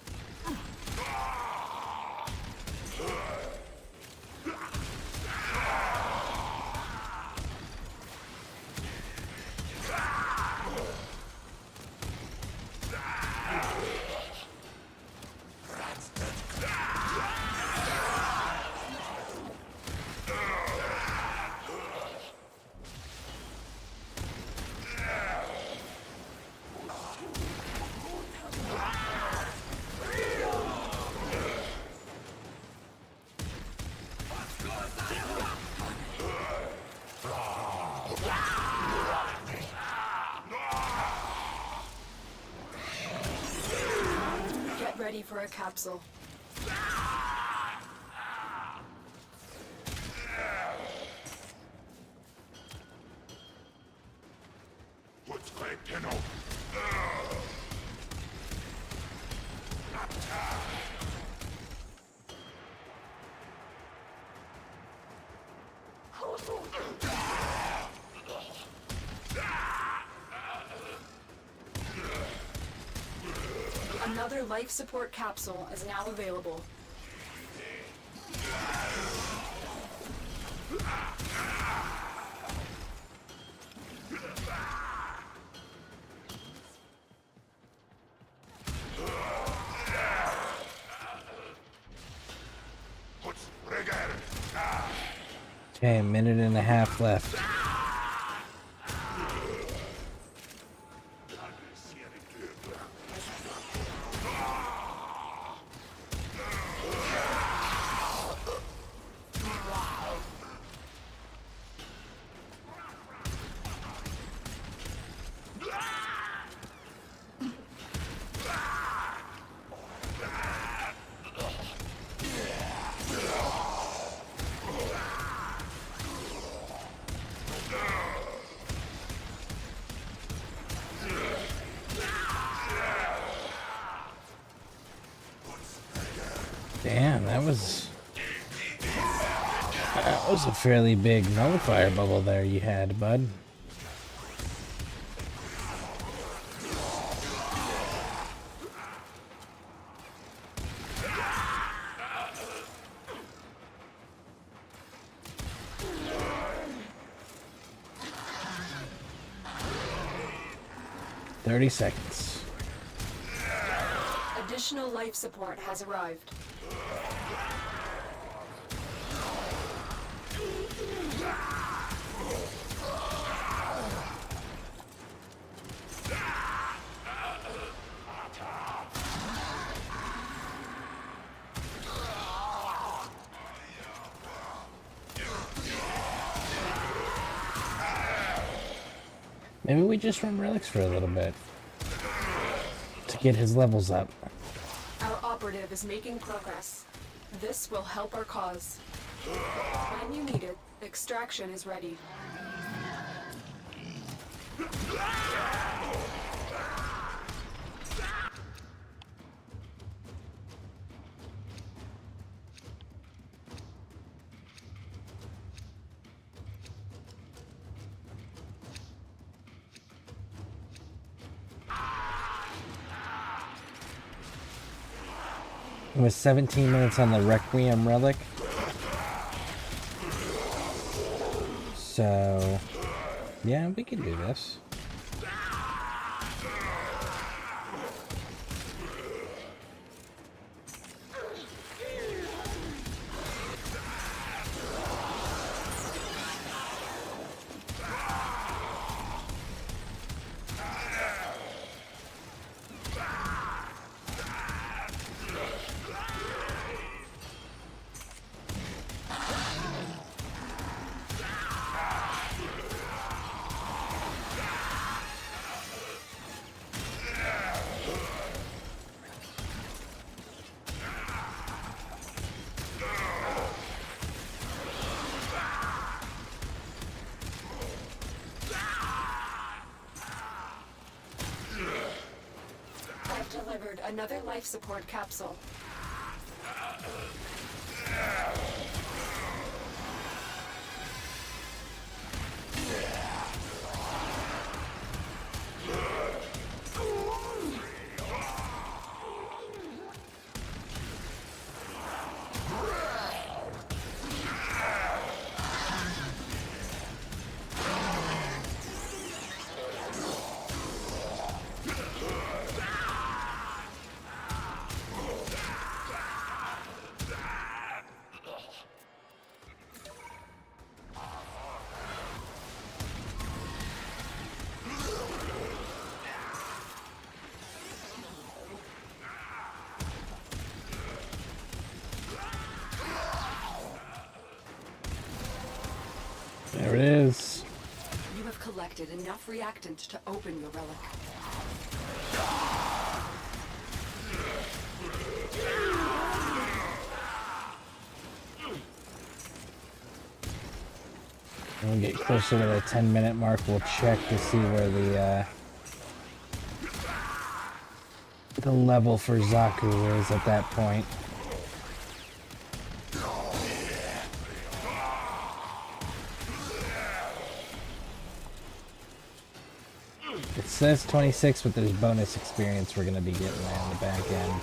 Ready for a capsule. What's great, Tenno? Another life support capsule is now available. Okay, a minute and a half left. Damn, that was a fairly big nullifier bubble there you had, bud. "30 seconds. Additional life support has arrived. Maybe we just run relics for a little bit to get his levels up." Our operative is making progress. This will help our cause. When you need it, extraction is ready. It was 17 minutes on the Requiem relic. So, yeah, we can do this. Delivered another life support capsule. There it is. You have collected enough reactant to open your relic. When we get closer to the 10-minute mark, we'll check to see where the level for Zaku is at that point. It says 26, but there's bonus experience we're going to be getting on the back end.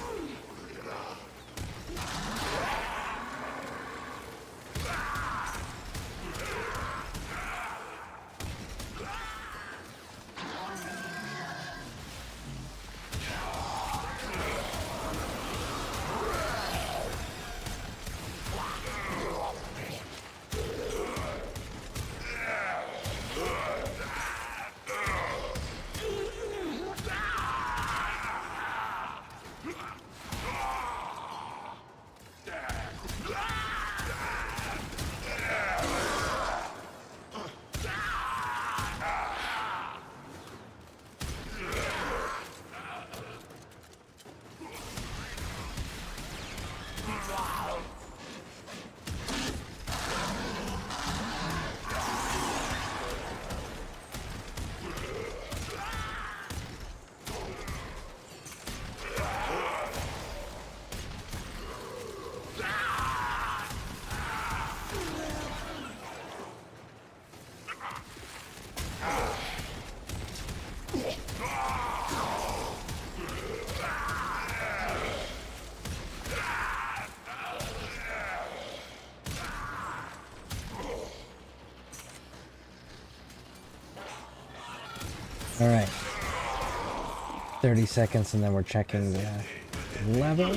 Alright. 30 seconds and then we're checking the level.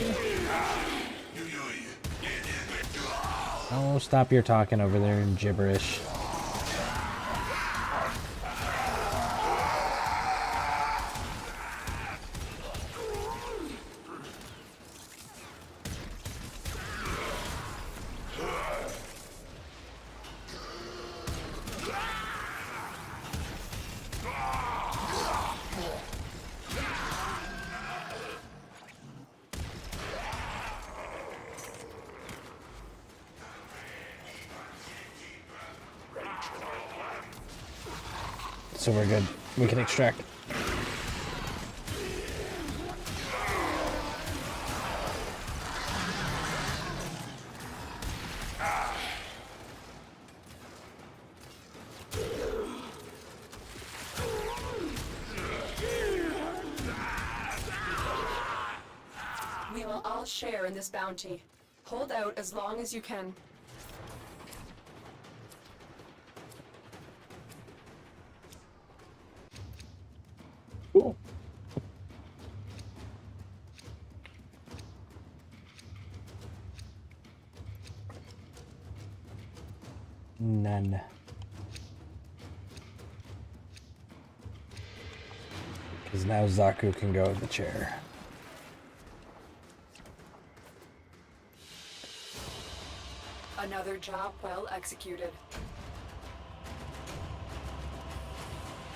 Oh, stop your talking over there in gibberish. So we're good. We can extract. We will all share in this bounty. Hold out as long as you can. Cool. None. Because now Zaku can go in the chair. Another job well executed.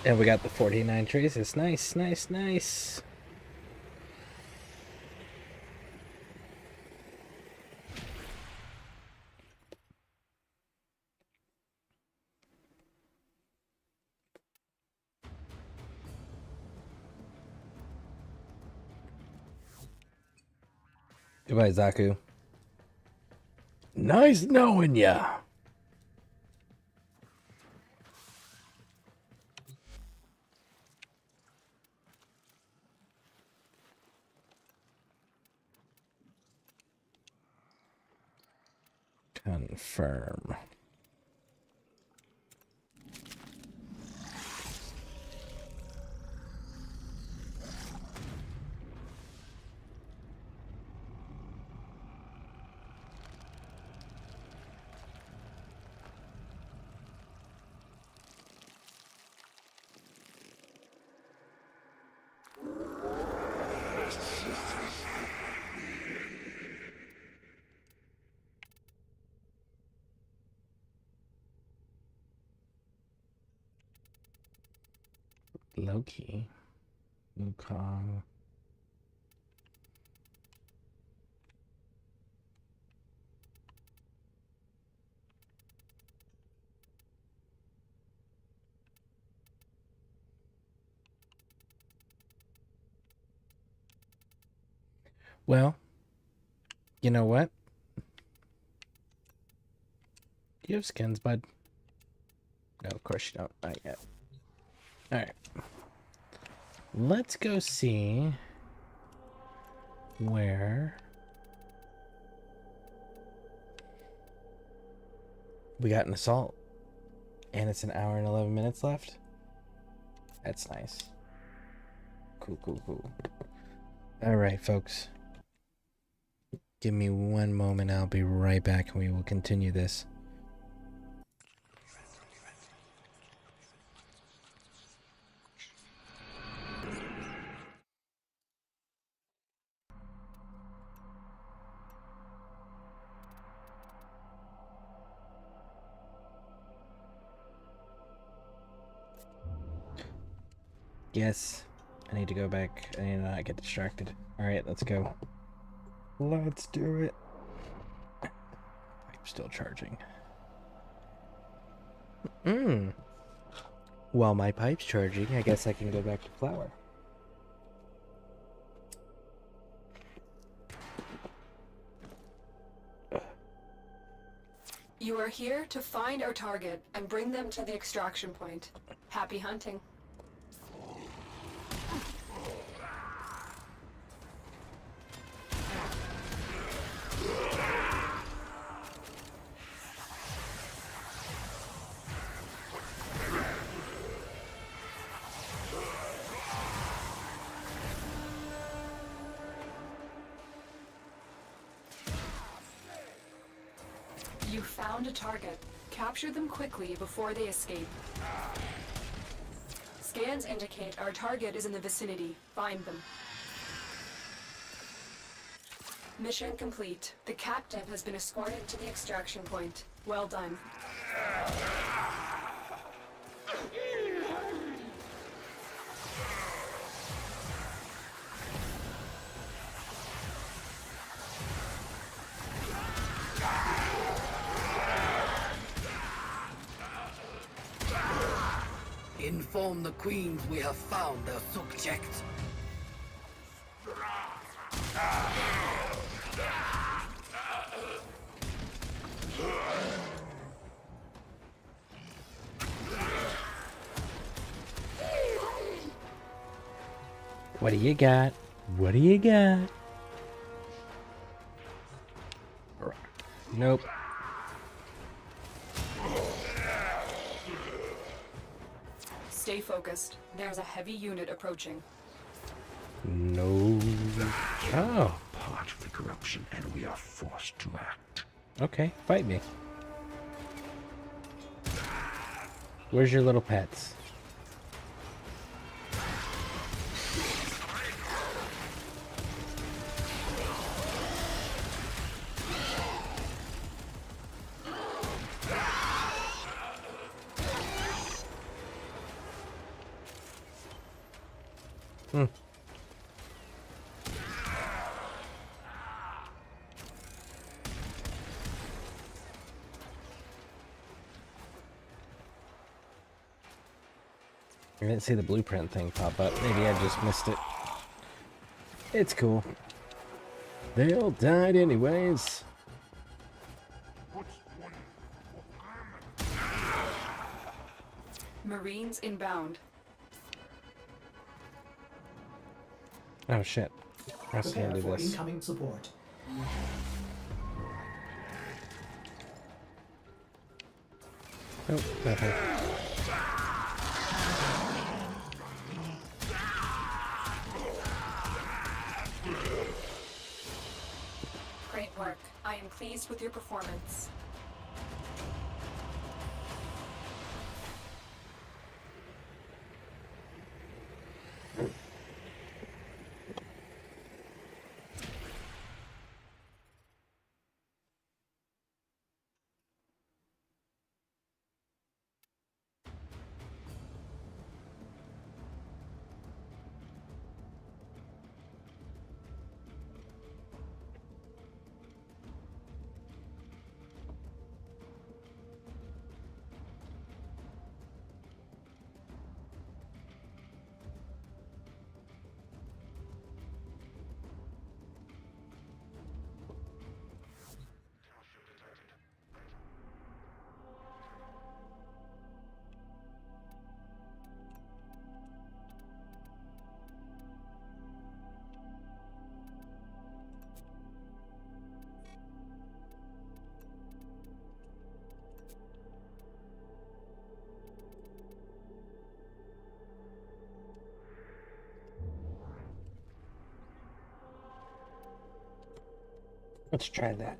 And we got the 49 traces. Nice, nice, nice. Goodbye, Zaku. Nice knowing ya. Confirm. Loki. Wukong. Well, you know what? Do you have skins, bud? No, of course you don't. Not yet. Alright. Let's go see where we got an assault. And it's an hour and 11 minutes left. That's nice. Cool, cool, cool. Alright, folks. Give me one moment. I'll be right back and we will continue this. Yes, I need to go back. I need to not get distracted. Alright, let's go. Let's do it. I'm still charging. While my pipe's charging, I guess I can go back to flower. You are here to find our target and bring them to the extraction point. Happy hunting. You found a target. Capture them quickly before they escape. Scans indicate our target is in the vicinity. Find them. Mission complete. The captive has been escorted to the extraction point. Well done. Inform the queens we have found their subject. What do you got? What do you got? Nope. Stay focused. There's a heavy unit approaching. No. Oh. Part of the corruption, and we are forced to act. Okay, fight me. Where's your little pets? Hmm. I didn't see the blueprint thing pop up. Maybe I just missed it. It's cool. They all died anyways. Marines inbound. Oh shit. I was gonna Prepare do for this. incoming support. Oh, nothing. Great work. I am pleased with your performance. Let's try that.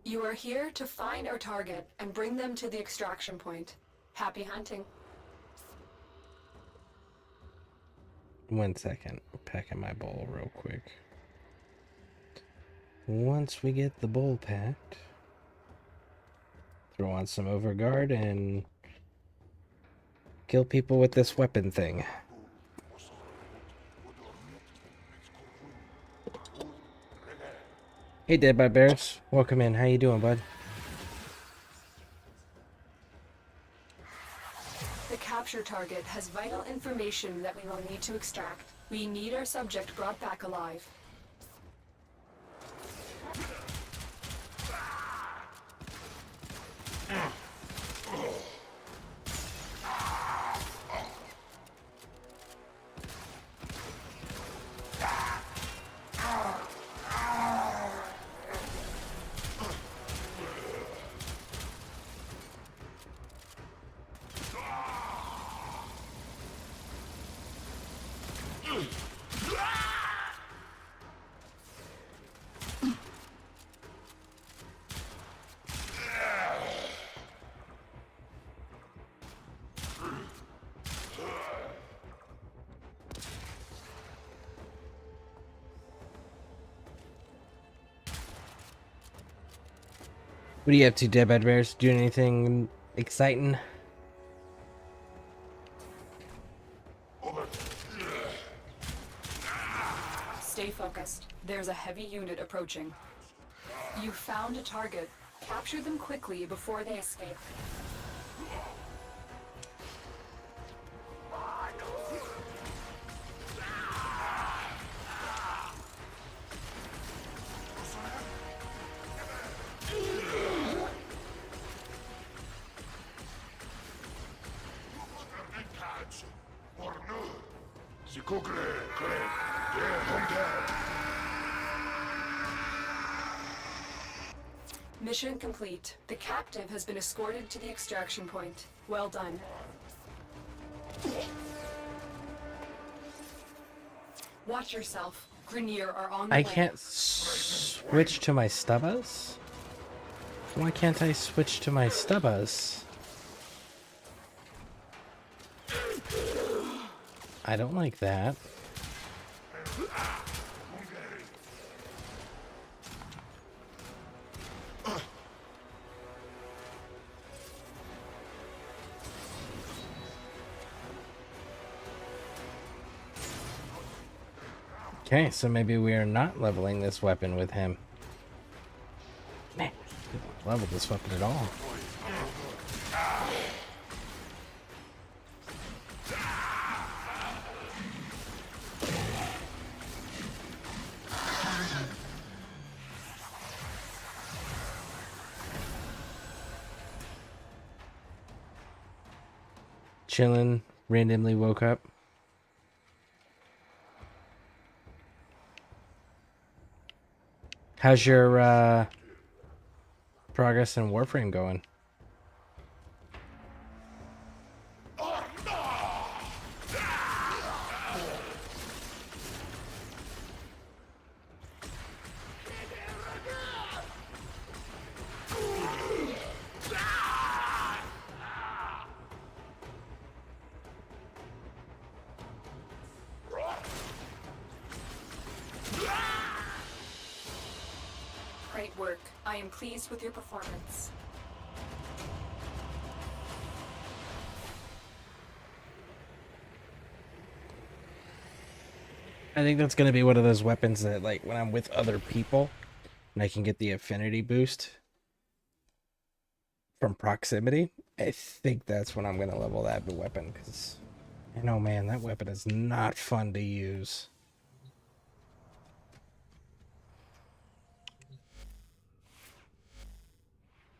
You are here to find our target and bring them to the extraction point. Happy hunting. 1 second. Packing my bowl real quick. Once we get the bowl packed, throw on some overguard and kill people with this weapon thing. Hey, Dead by Bears. Welcome in. How you doing, bud? The capture target has vital information that we will need to extract. We need our subject brought back alive. What are you up to, Dead Bed Bears? Doing anything exciting? Stay focused. There's a heavy unit approaching. You found a target. Capture them quickly before they escape. Mission complete. The captive has been escorted to the extraction point. Well done. Watch yourself. Grenier are on the way. I can't switch to my stubbas? Why can't I switch to my stubbas? I don't like that. Okay, so maybe we are not leveling this weapon with him. Man, we don't level this weapon at all. Chillin', randomly woke up. How's your progress in Warframe going? Great work. I am pleased with your performance. I think that's going to be one of those weapons that, like, when I'm with other people, and I can get the affinity boost from proximity, I think that's when I'm going to level that weapon, because, you know, man, that weapon is not fun to use.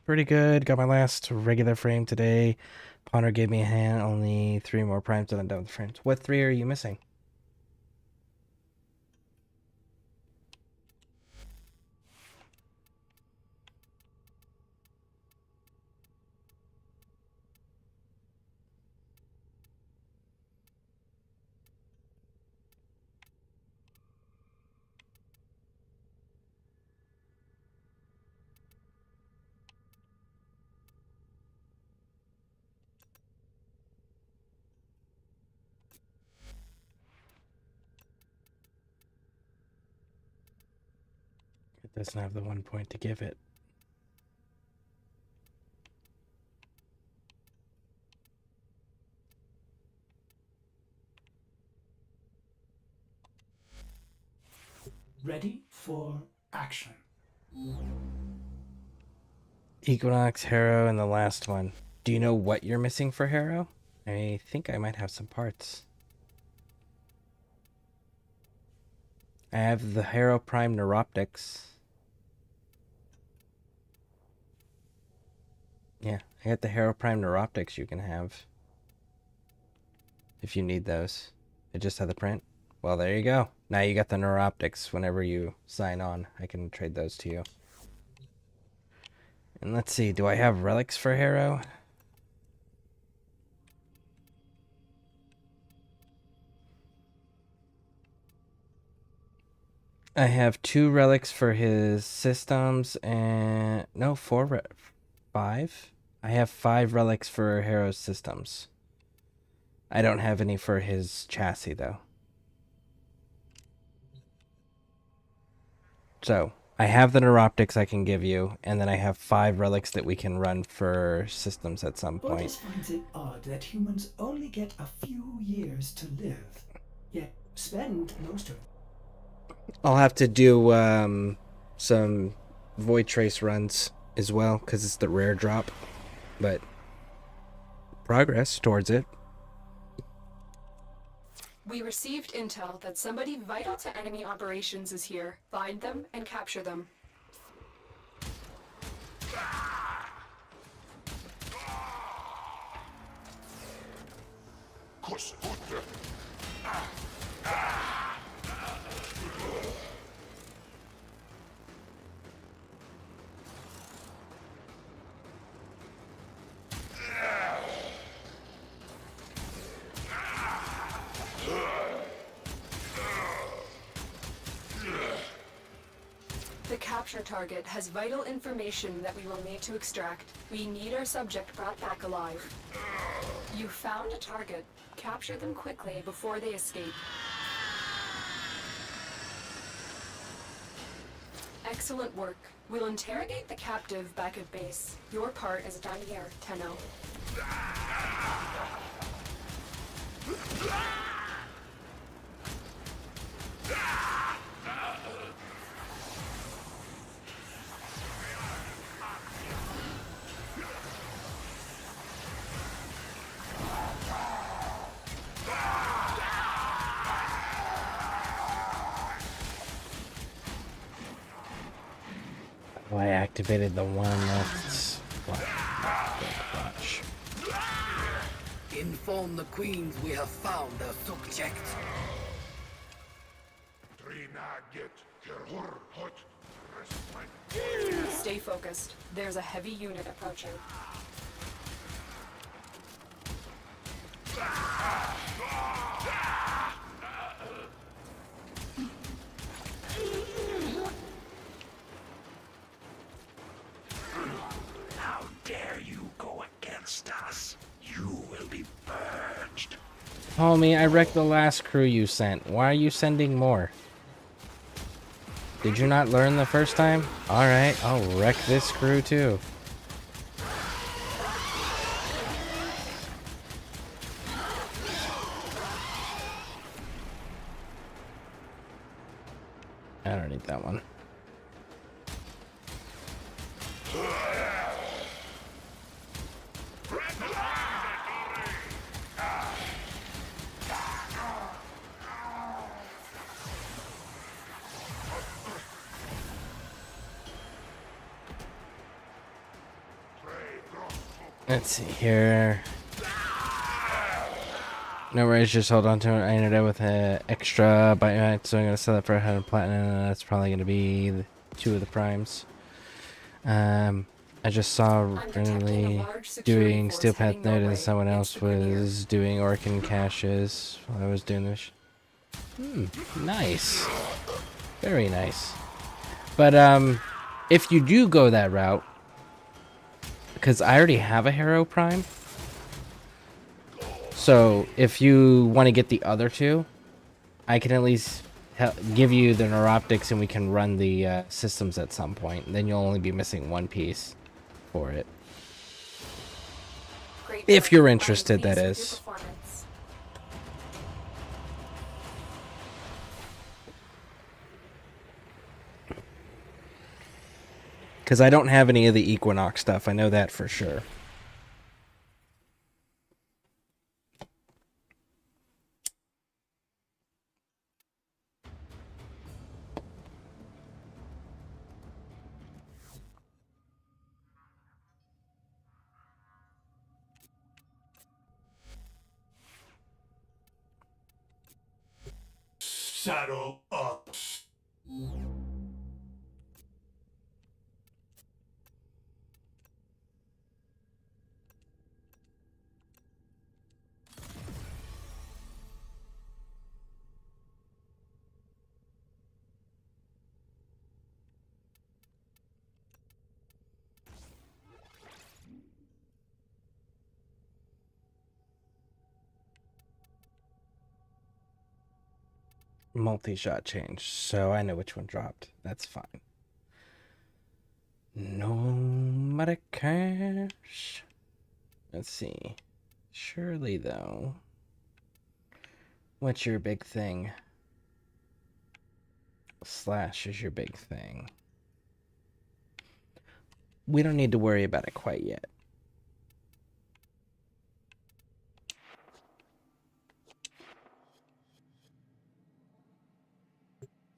Pretty good. Got my last regular frame today. Ponder gave me a hand. Only 3 more primes and I'm done with the frames. What 3 are you missing? It doesn't have the 1 point to give it. Ready for action. Equinox, Harrow, and the last one. Do you know what you're missing for Harrow? I think I might have some parts. I have the Harrow Prime Neuroptics. Yeah, I got the Harrow Prime Neuroptics you can have. If you need those. I just had the print. Well, there you go. Now you got the Neuroptics whenever you sign on. I can trade those to you. And let's see, do I have relics for Harrow? I have 2 relics for his systems and... No, 5? I have 5 relics for Harrow's systems. I don't have any for his chassis, though. So, I have the neuroptics I can give you, and then I have 5 relics that we can run for systems at some point. Otis finds it odd that humans only get a few years to live, yet spend most of. I'll have to do some void trace runs as well, because it's the rare drop, but progress towards it. We received intel that somebody vital to enemy operations is here. Find them and capture them. The capture target has vital information that we will need to extract. We need our subject brought back alive. You found a target. Capture them quickly before they escape. Excellent work. We'll interrogate the captive back at base. Your part is done here, Tenno. Oh, I activated the one that's watch. Inform the queens we have found their subject. Stay focused. There's a heavy unit approaching. How dare you go against us? You will be purged. Homie, I wrecked the last crew you sent. Why are you sending more? Did you not learn the first time? Alright, I'll wreck this crew too. I don't need that one. Let's see here. No worries, just hold on to it. I ended up with an extra bite, so I'm going to sell it for 100 platinum, and that's probably going to be 2 of the primes. I just saw randomly doing Steel Path Note, and someone else was doing Orkin caches while I was doing this. Nice. Very nice. But, if you do go that route, because I already have a Hero Prime, so if you want to get the other 2, I can at least give you the neuroptics and we can run the systems at some point. Then you'll only be missing 1 piece for it. If you're interested, that is. Because I don't have any of the Equinox stuff. I know that for sure. Saddle up. Multi-shot change, so I know which one dropped. That's fine. Nomadic cash. Let's see. Surely, though. What's your big thing? Slash is your big thing. We don't need to worry about it quite yet.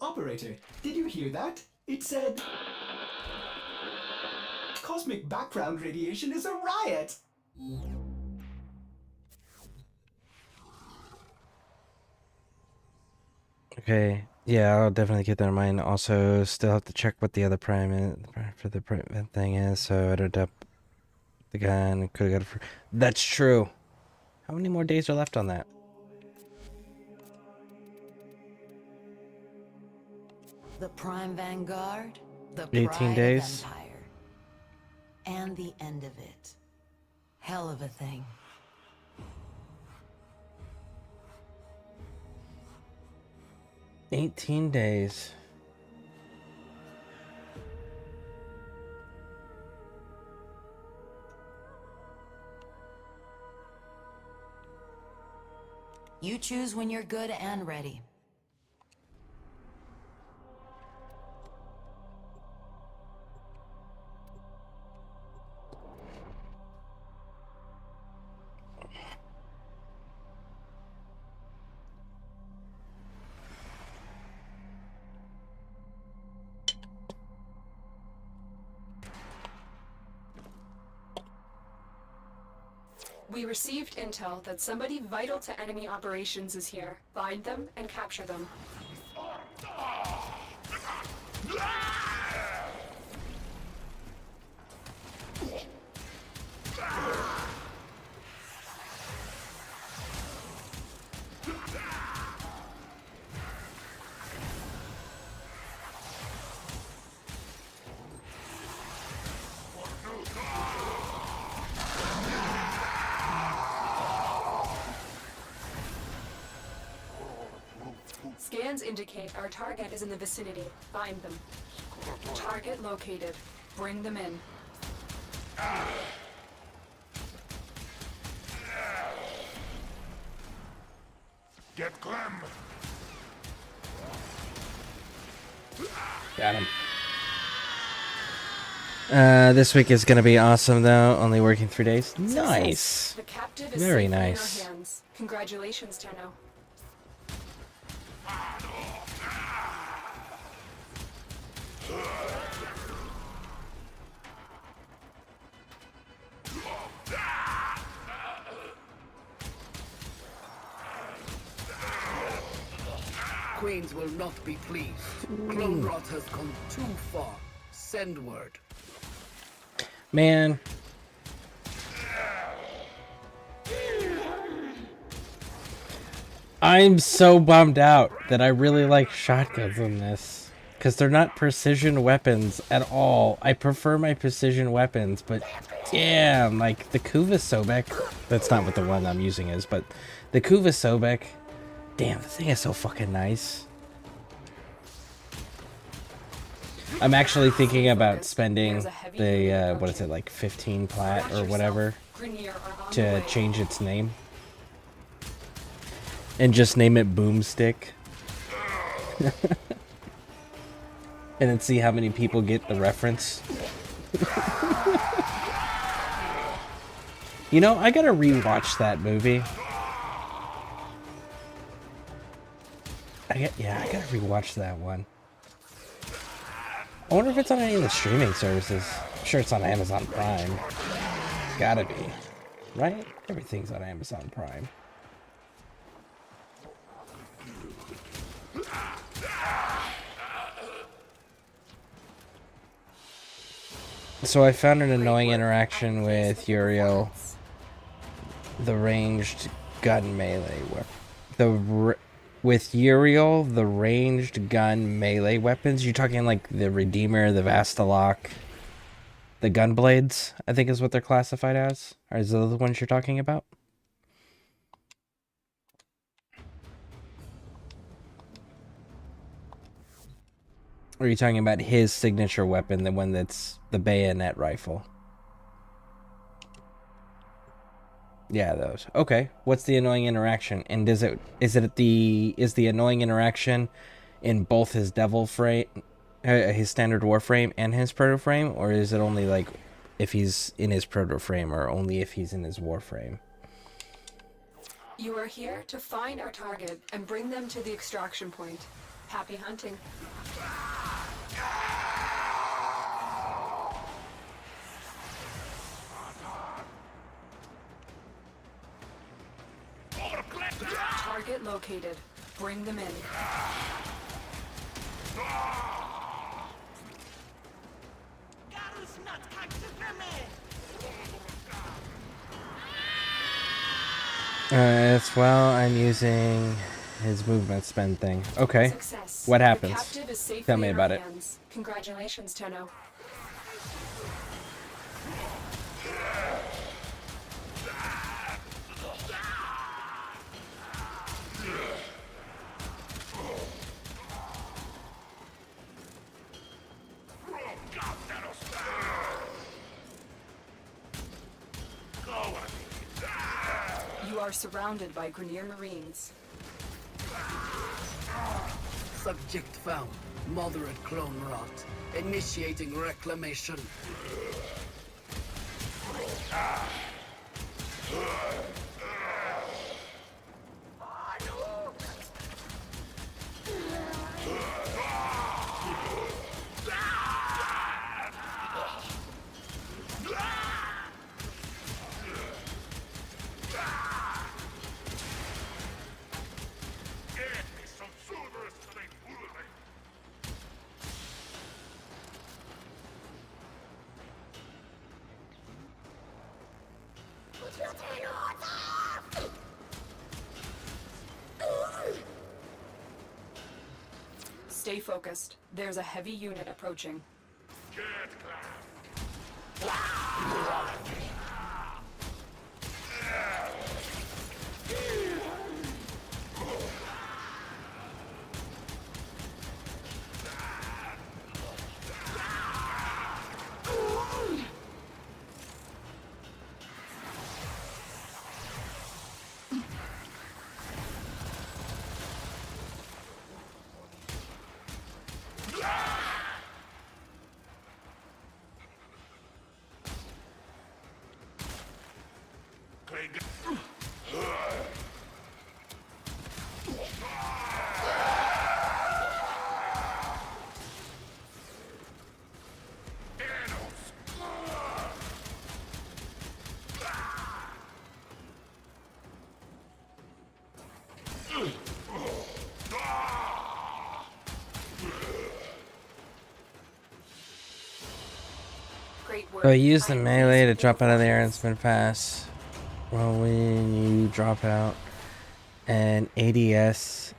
Operator, did you hear that? It said... Cosmic background radiation is a riot! Okay, yeah, I'll definitely keep that in mind. Also, still have to check what the other prime is, for the prime thing is, so I don't up the gun. Could have got it for... That's true. How many more days are left on that? The Prime Vanguard, the 18 pride days. of Empire, and the end of it. Hell of a thing. $18 days. You choose when you're good and ready. We received intel that somebody vital to enemy operations is here. Find them and capture them. Scans indicate our target is in the vicinity. Find them. Target located. Bring them in. Get Clem! Got him. This week is gonna be awesome though. Only working 3 days. Nice. The captive is Very safely nice. in our hands. Congratulations, Tenno. Queens will not be pleased. Clone rot has gone too far. Send word. Man. I'm so bummed out that I really like shotguns in this. Because they're not precision weapons at all. I prefer my precision weapons, but damn, like the Kuva Sobek. That's not what the one I'm using is, but the Kuva Sobek. Damn, the thing is so fucking nice. I'm actually thinking about spending the, what is it, like 15 plat or whatever, to change its name. And just name it Boomstick. And then see how many people get the reference. You know, I gotta rewatch that movie. I gotta rewatch that one. I wonder if it's on any of the streaming services. I'm sure it's on Amazon Prime. It's gotta be. Right? Everything's on Amazon Prime. So I found an annoying interaction with Uriel, the ranged gun melee weapon. With Uriel, the ranged gun melee weapons. You're talking like the Redeemer, the Vastalok, the Gunblades, I think is what they're classified as. Are those the ones you're talking about? Or are you talking about his signature weapon, the one that's the bayonet rifle? Yeah, those. Okay. What's the annoying interaction? And is the annoying interaction in both his devil frame, his standard warframe and his proto frame, or is it only like if he's in his proto frame, or only if he's in his warframe? You are here to find our target and bring them to the extraction point. Happy hunting. Target located. Bring them in. Well, I'm using his movement spend thing. Okay. Success. What The happens? captive is safely Tell me in about our it. hands. Congratulations, Tenno. You are surrounded by Grenier Marines. Subject found. Moderate clone rot. Initiating reclamation. Stay focused. There's a heavy unit approaching. Great work. So use the melee to drop out of the air and spin fast. Well, when you drop out an ADS,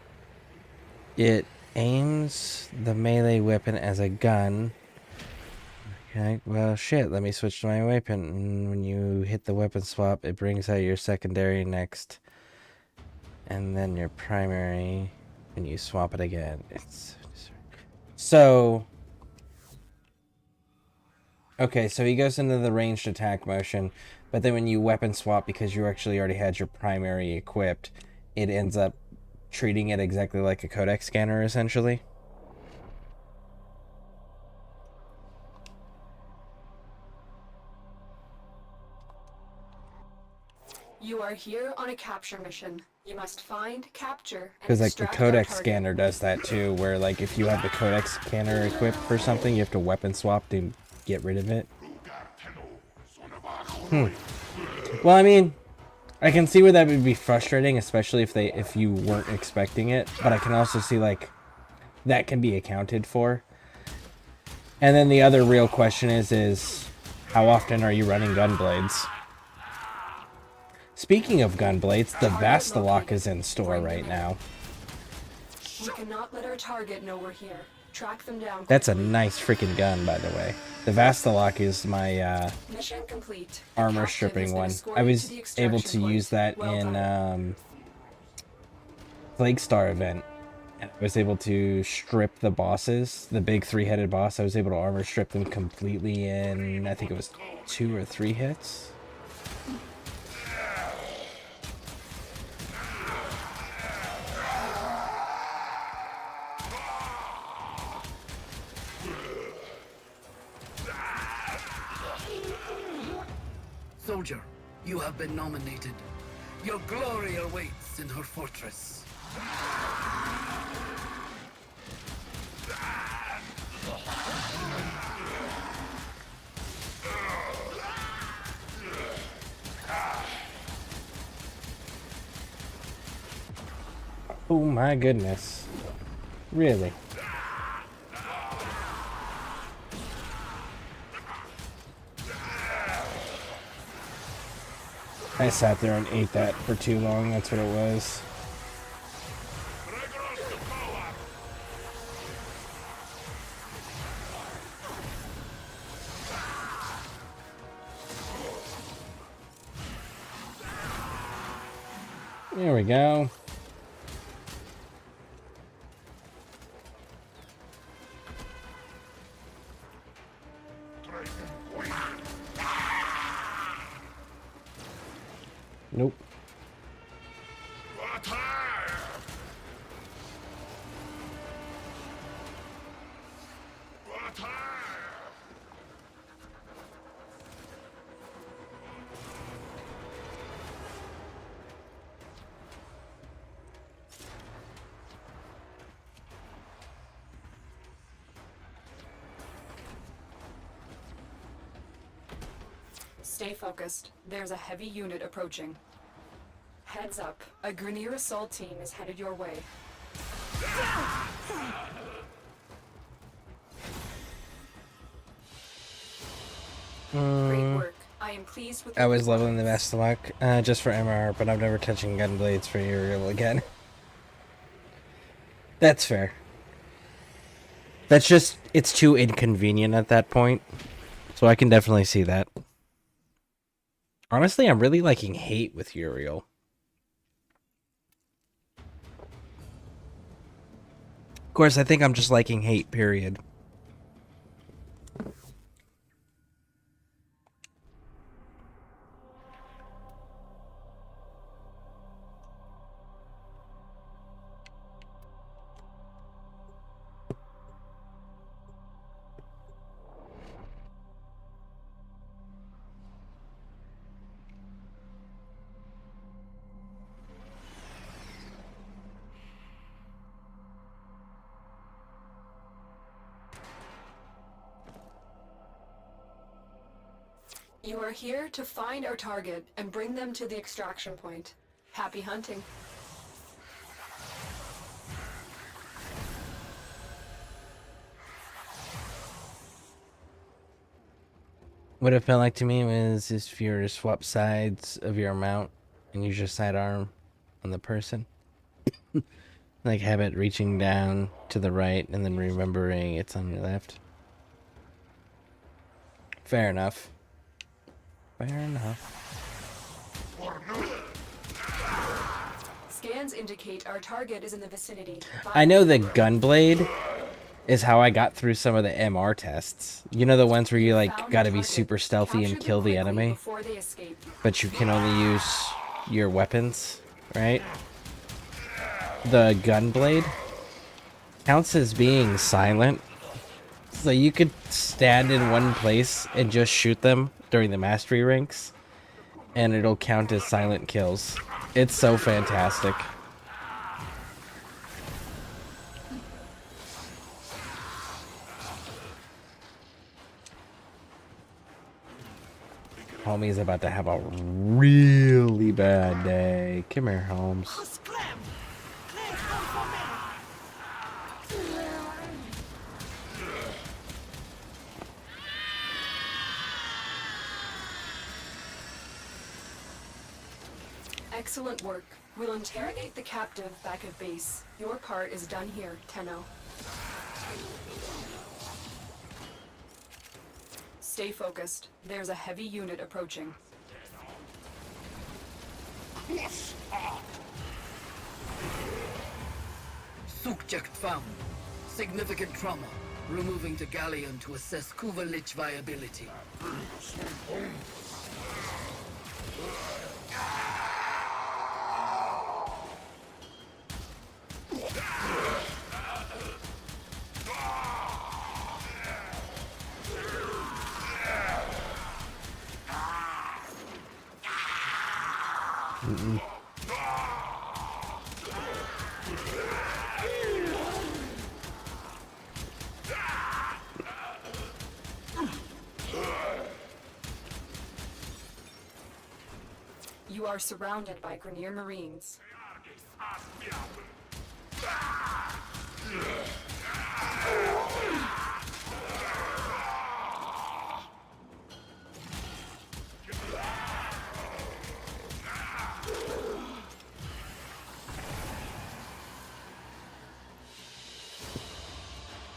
it aims the melee weapon as a gun. Okay, well, shit, let me switch to my weapon. And when you hit the weapon swap, it brings out your secondary next. And then your primary when you swap it again. So... Okay, so he goes into the ranged attack motion, but then when you weapon swap, because you actually already had your primary equipped, it ends up treating it exactly like a codec scanner, essentially. You are here on a capture mission. You must find, capture, and Because like the extract our codec target. scanner does that too, where like if you have the codec scanner equipped for something, you have to weapon swap to get rid of it. Well, I mean, I can see where that would be frustrating, especially if you weren't expecting it, but I can also see like that can be accounted for. And then the other real question is how often are you running gunblades? Speaking of gunblades, the Vastalock is in store right now. We cannot let our target know we're here. Track them down. That's a nice freaking gun, by the way. The Vastalock is my Mission complete. armor stripping one. I was able to use that in Plague Star event And I was able to strip the bosses, the big 3-headed boss. I was able to armor strip them completely in, I think it was 2 or 3 hits. Soldier, you have been nominated. Your glory awaits in her fortress. Oh my goodness. Really? I sat there and ate that for too long, that's what it was. There we go. Nope. Stay focused. There's a heavy unit approaching. Heads up. A Grineer assault team is headed your way. Great work. I am pleased with I was leveling the Vestalok just for MR, but I'm never touching Gunblades for Uriel again. That's fair. That's just, it's too inconvenient at that point. So I can definitely see that. Honestly, I'm really liking Hate with Uriel. Of course, I think I'm just liking Hate, period. You are here to find our target and bring them to the extraction point. Happy hunting. What it felt like to me was if you were to swap sides of your mount and use your sidearm on the person. Like have it reaching down to the right and then remembering it's on your left. Fair enough. Fair enough. Scans indicate our target is in the vicinity. I know the Gunblade is how I got through some of the MR tests. You know the ones where you like gotta be super stealthy and kill the enemy, but you can only use your weapons, right? The Gunblade counts as being silent, so you could stand in one place and just shoot them during the mastery ranks, and it'll count as silent kills. It's so fantastic. Homie's about to have a really bad day. Come here, Holmes. Excellent work. We'll interrogate the captive back at base. Your part is done here, Tenno. Stay focused. There's a heavy unit approaching. Subject found. Significant trauma. Removing the galleon to assess Kuvalich viability. You are surrounded by Grineer Marines.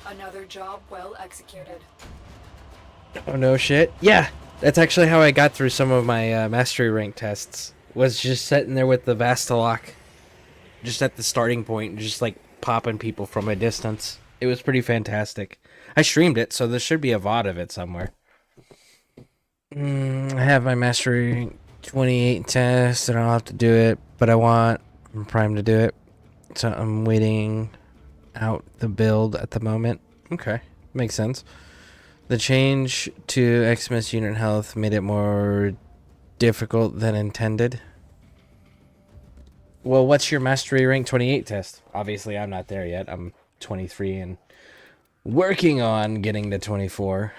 Another job well executed. Oh no shit. Yeah, that's actually how I got through some of my mastery rank tests. Was just sitting there with the Vastalok, just at the starting point, and just like popping people from a distance. It was pretty fantastic. I streamed it, so there should be a VOD of it somewhere. I have my mastery 28 test, and I'll have to do it, but I'm primed to do it, so I'm waiting out the build at the moment. Okay, makes sense. The change to Xmas unit health made it more difficult than intended. Well, what's your mastery rank 28 test? Obviously, I'm not there yet. I'm 23 and working on getting to 24.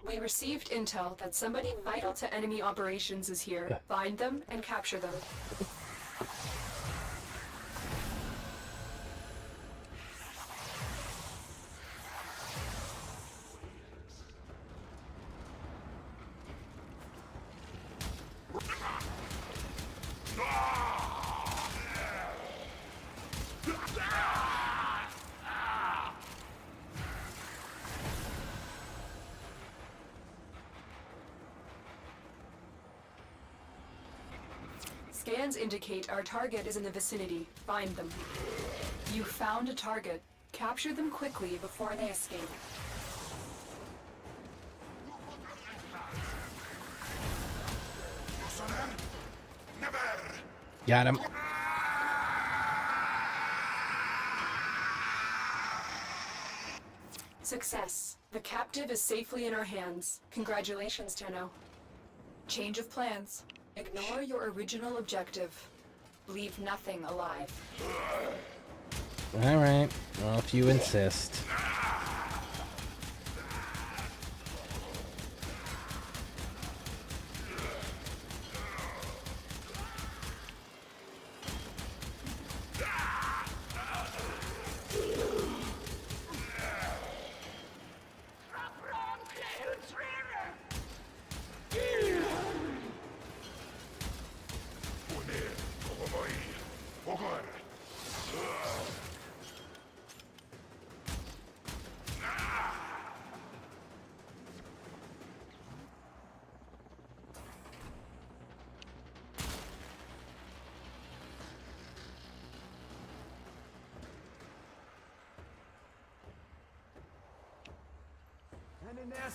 We received intel that somebody vital to enemy operations is here. Find them and capture them. Scans indicate our target is in the vicinity. Find them. You found a target. Capture them quickly before they escape. Got him. Success. The captive is safely in our hands. Congratulations, Tenno. Change of plans. Ignore your original objective. Leave nothing alive. Alright. Well, if you insist.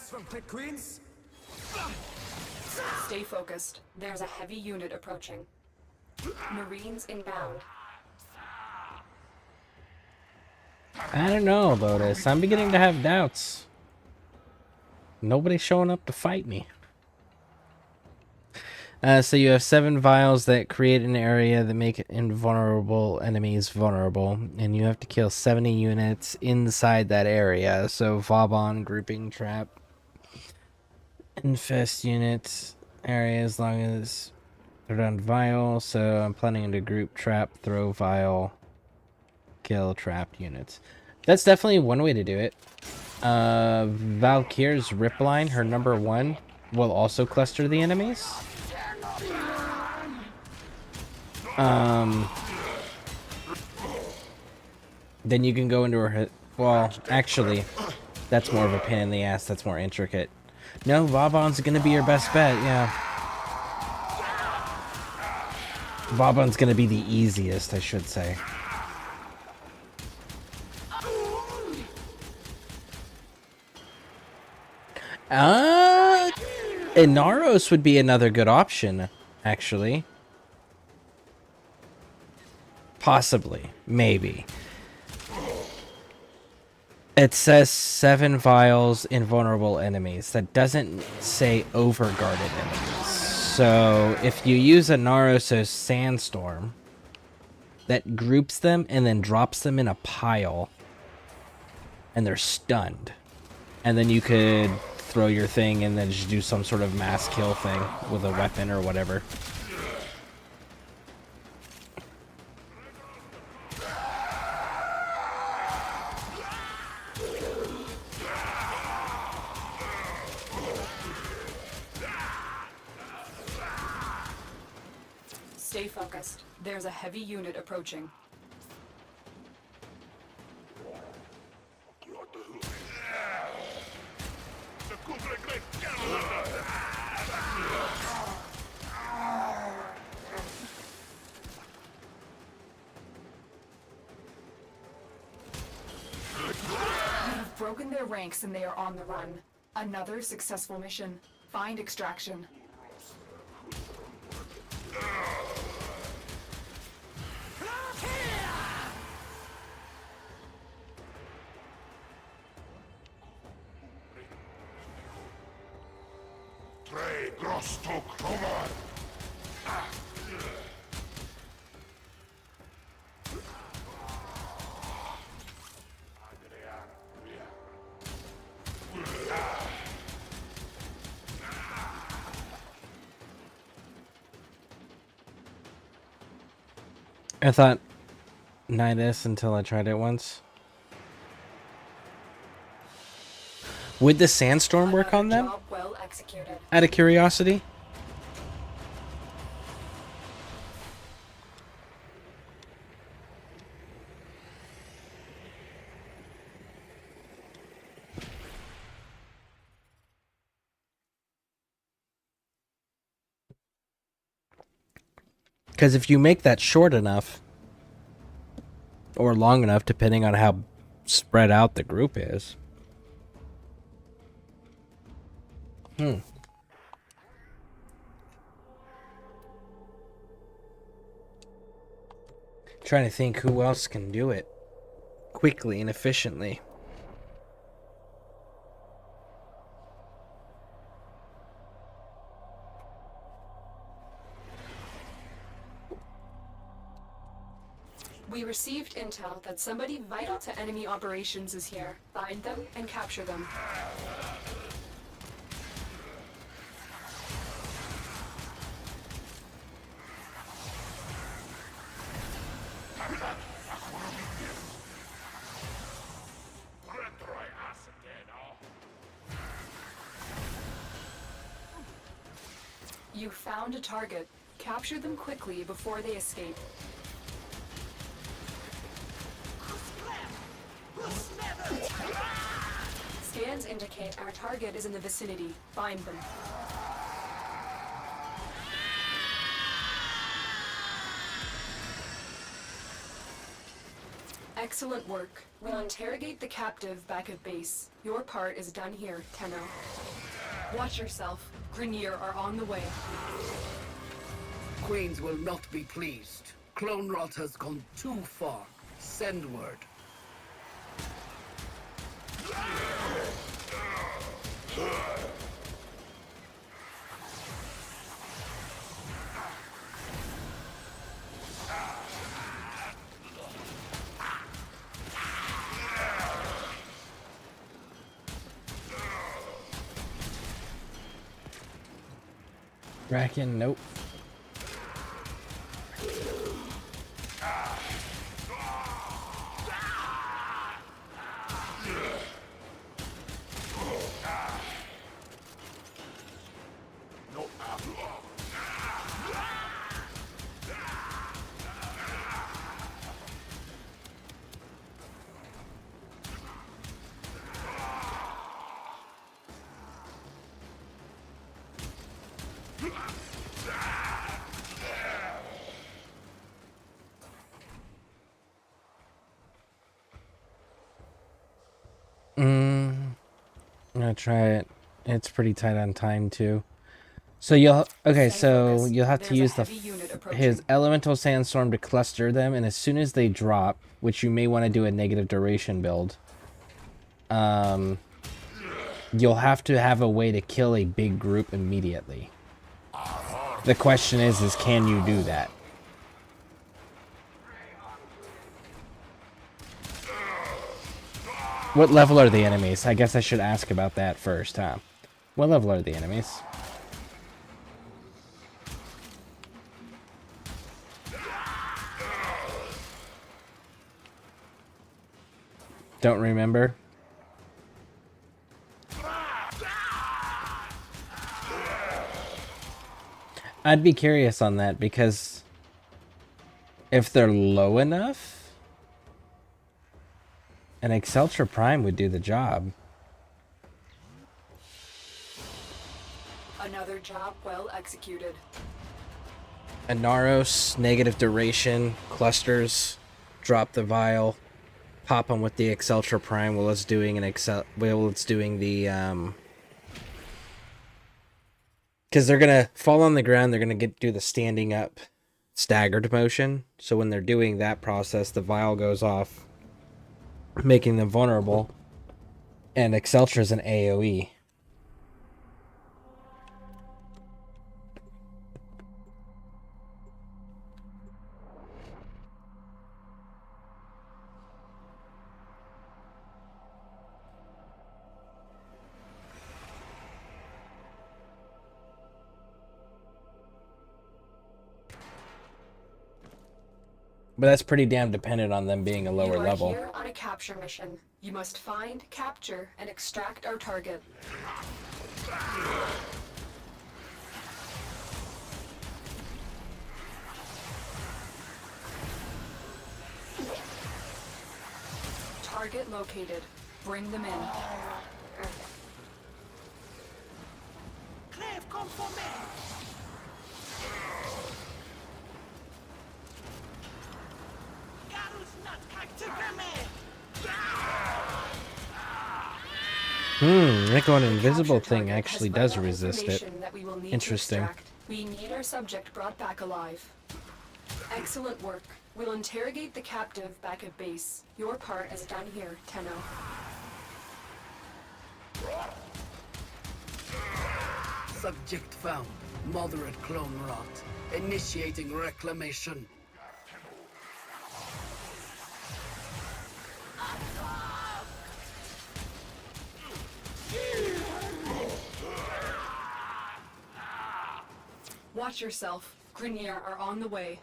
From Tech Queens? Stay focused. There's a heavy unit approaching. Marines inbound. I don't know about this. I'm beginning to have doubts. Nobody's showing up to fight me. So you have 7 vials that create an area that make invulnerable enemies vulnerable, and you have to kill 70 units inside that area. So Vauban, grouping trap, infest units area as long as they're done vial. So I'm planning to group trap, throw vial, kill trapped units. That's definitely one way to do it. Valkyr's Rip Line, her number 1, will also cluster the enemies. Then you can go into her... Well, actually, that's more of a pain in the ass. That's more intricate. No, Vauban's gonna be your best bet, yeah. Vauban's gonna be the easiest, I should say. Inaros would be another good option, actually. Possibly. Maybe. It says 7 vials, invulnerable enemies. That doesn't say overguarded enemies. So, if you use a Naros' Sandstorm, that groups them and then drops them in a pile, and they're stunned. And then you could throw your thing and then just do some sort of mass kill thing with a weapon or whatever. Stay focused. There's a heavy unit approaching. You've broken their ranks and they are on the run. Another successful mission. Find extraction. I thought Nidus until I tried it once. Would the Sandstorm work on them? Well executed. Out of curiosity? Because if you make that short enough, or long enough, depending on how spread out the group is. Trying to think who else can do it quickly and efficiently. We received intel that somebody vital to enemy operations is here. Find them and capture them. You found a target. Capture them quickly before they escape. Scans indicate our target is in the vicinity. Find them. Excellent work. We'll interrogate the captive back at base. Your part is done here, Tenno. Watch yourself. Grineer are on the way. Queens will not be pleased. Clone rot has gone too far. Send word. Bracken, nope. I'm gonna try it. It's pretty tight on time too. So you'll so you'll have to use his elemental sandstorm to cluster them, and as soon as they drop, which you may want to do a negative duration build, you'll have to have a way to kill a big group immediately. The question is can you do that? What level are the enemies? I guess I should ask about that first, huh? What level are the enemies? Don't remember. I'd be curious on that because if they're low enough, an Exceltra Prime would do the job. Another job well executed. Anaros, negative duration, clusters, drop the vial, pop them with the Exceltra Prime while it's doing the because they're gonna fall on the ground, they're gonna do the standing up staggered motion. So when they're doing that process, the vial goes off, making them vulnerable, and Exceltra's an AoE. But that's pretty damn dependent on them being a lower level. You are here on a capture mission. You must find, capture, and extract our target. Target located. Bring them in. Cleve, come for me! That going invisible thing actually does resist it. Interesting. We need our subject brought back alive. Excellent work. We'll interrogate the captive back at base. Your part is done here, Tenno. Subject found. Moderate clone rot. Initiating reclamation. Watch yourself. Grineer are on the way.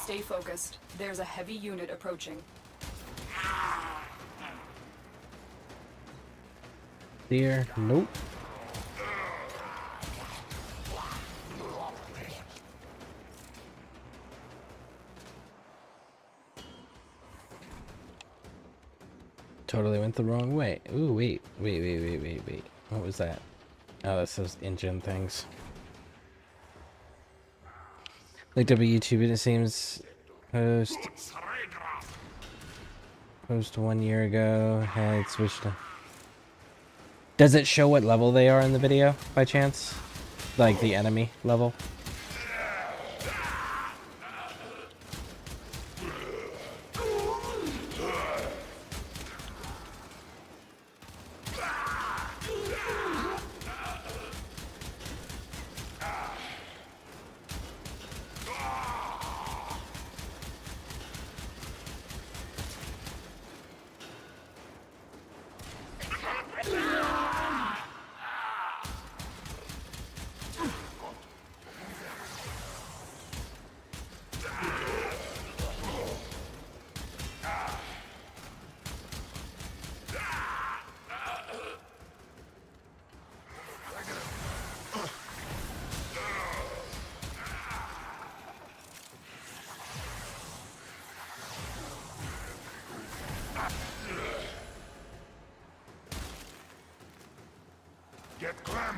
Stay focused. There's a heavy unit approaching. There, nope. Totally went the wrong way. Ooh, wait. What was that? Oh, that's those engine things. Looked up a YouTube and it seems post 1 year ago had switched to... Does it show what level they are in the video by chance? Like the enemy level? Get Clem!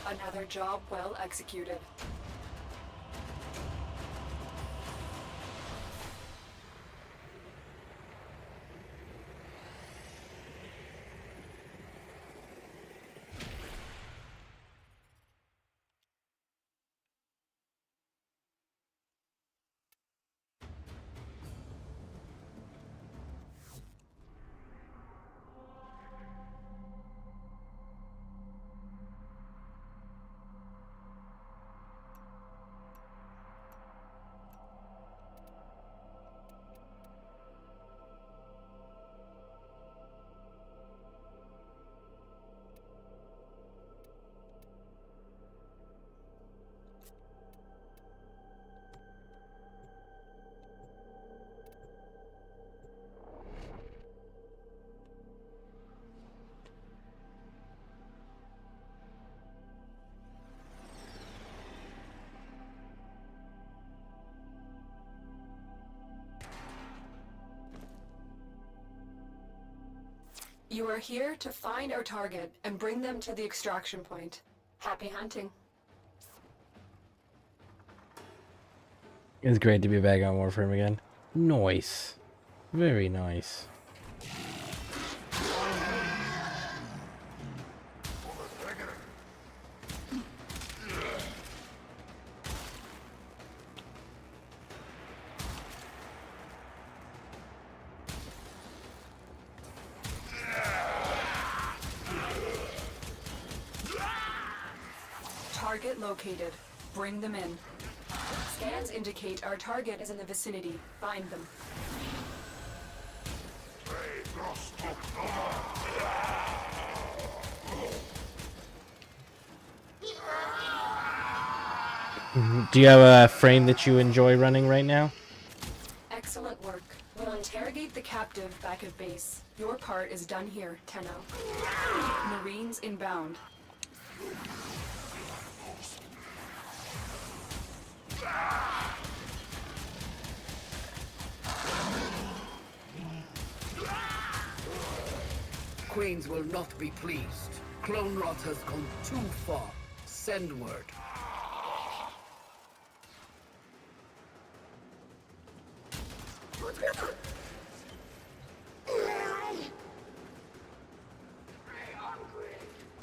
Another job well executed. You are here to find our target and bring them to the extraction point. Happy hunting. It's great to be back on Warframe again. Nice. Very nice. Target located. Bring them in. Scans indicate our target is in the vicinity. Find them. Do you have a frame that you enjoy running right now? Excellent work. We'll interrogate the captive back at base. Your part is done here, Tenno. Marines inbound. Queens will not be pleased. Clone rot has gone too far. Send word.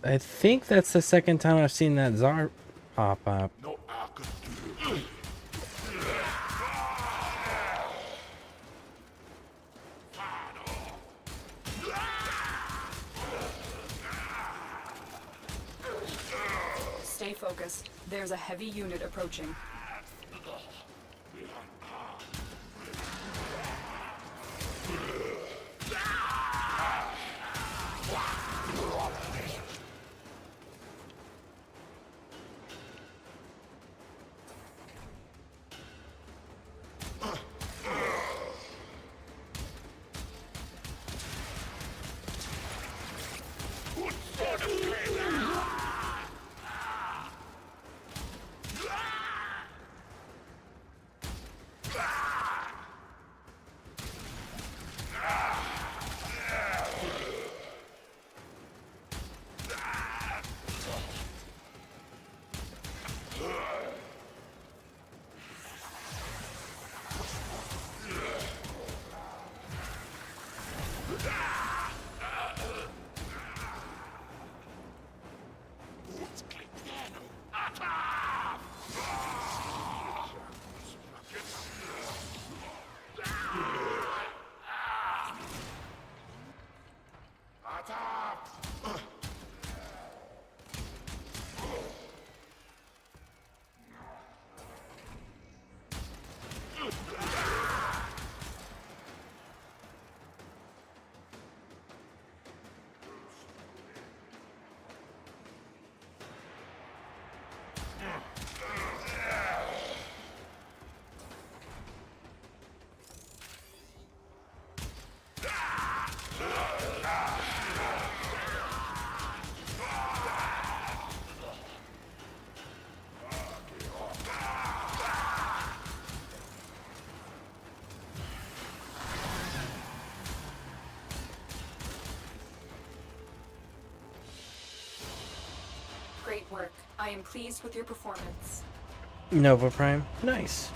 I think that's the second time I've seen that Tsar pop up. Stay focused. There's a heavy unit approaching. Excellent work. I am pleased with your performance. Nova Prime. Nice.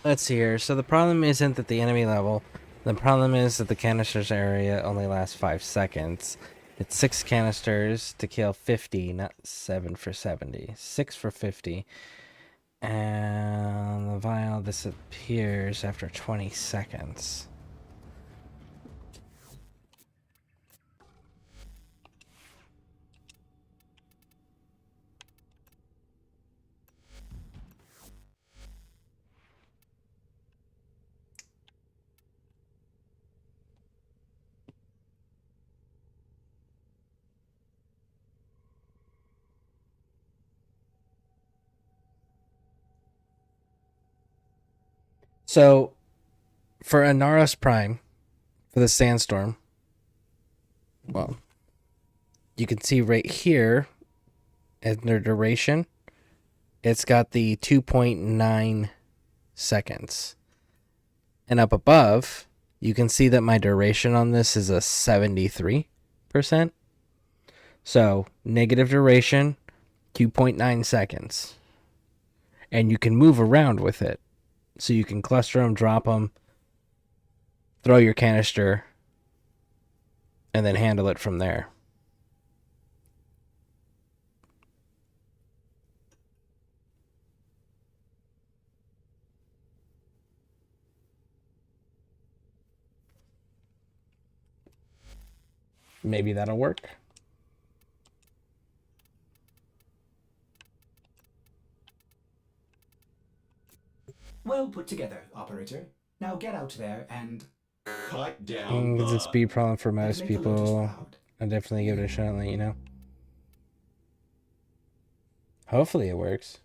Let's see here. So the problem isn't that the enemy level. The problem is that the canisters area only lasts 5 seconds. It's 6 canisters to kill 50, not 7 for 70. 6 for 50. And the vial disappears after 20 seconds. So, for Anaris Prime, for the Sandstorm, well, you can see right here, at their duration, it's got the 2.9 seconds. And up above, you can see that my duration on this is a 73%. So, negative duration, 2.9 seconds. And you can move around with it. So you can cluster them, drop them, throw your canister, and then handle it from there. Maybe that'll work. Well put together, operator. Now get out there and cut down. It's a speed problem for most people. I'll definitely give it a shot and let you know. Hopefully it works.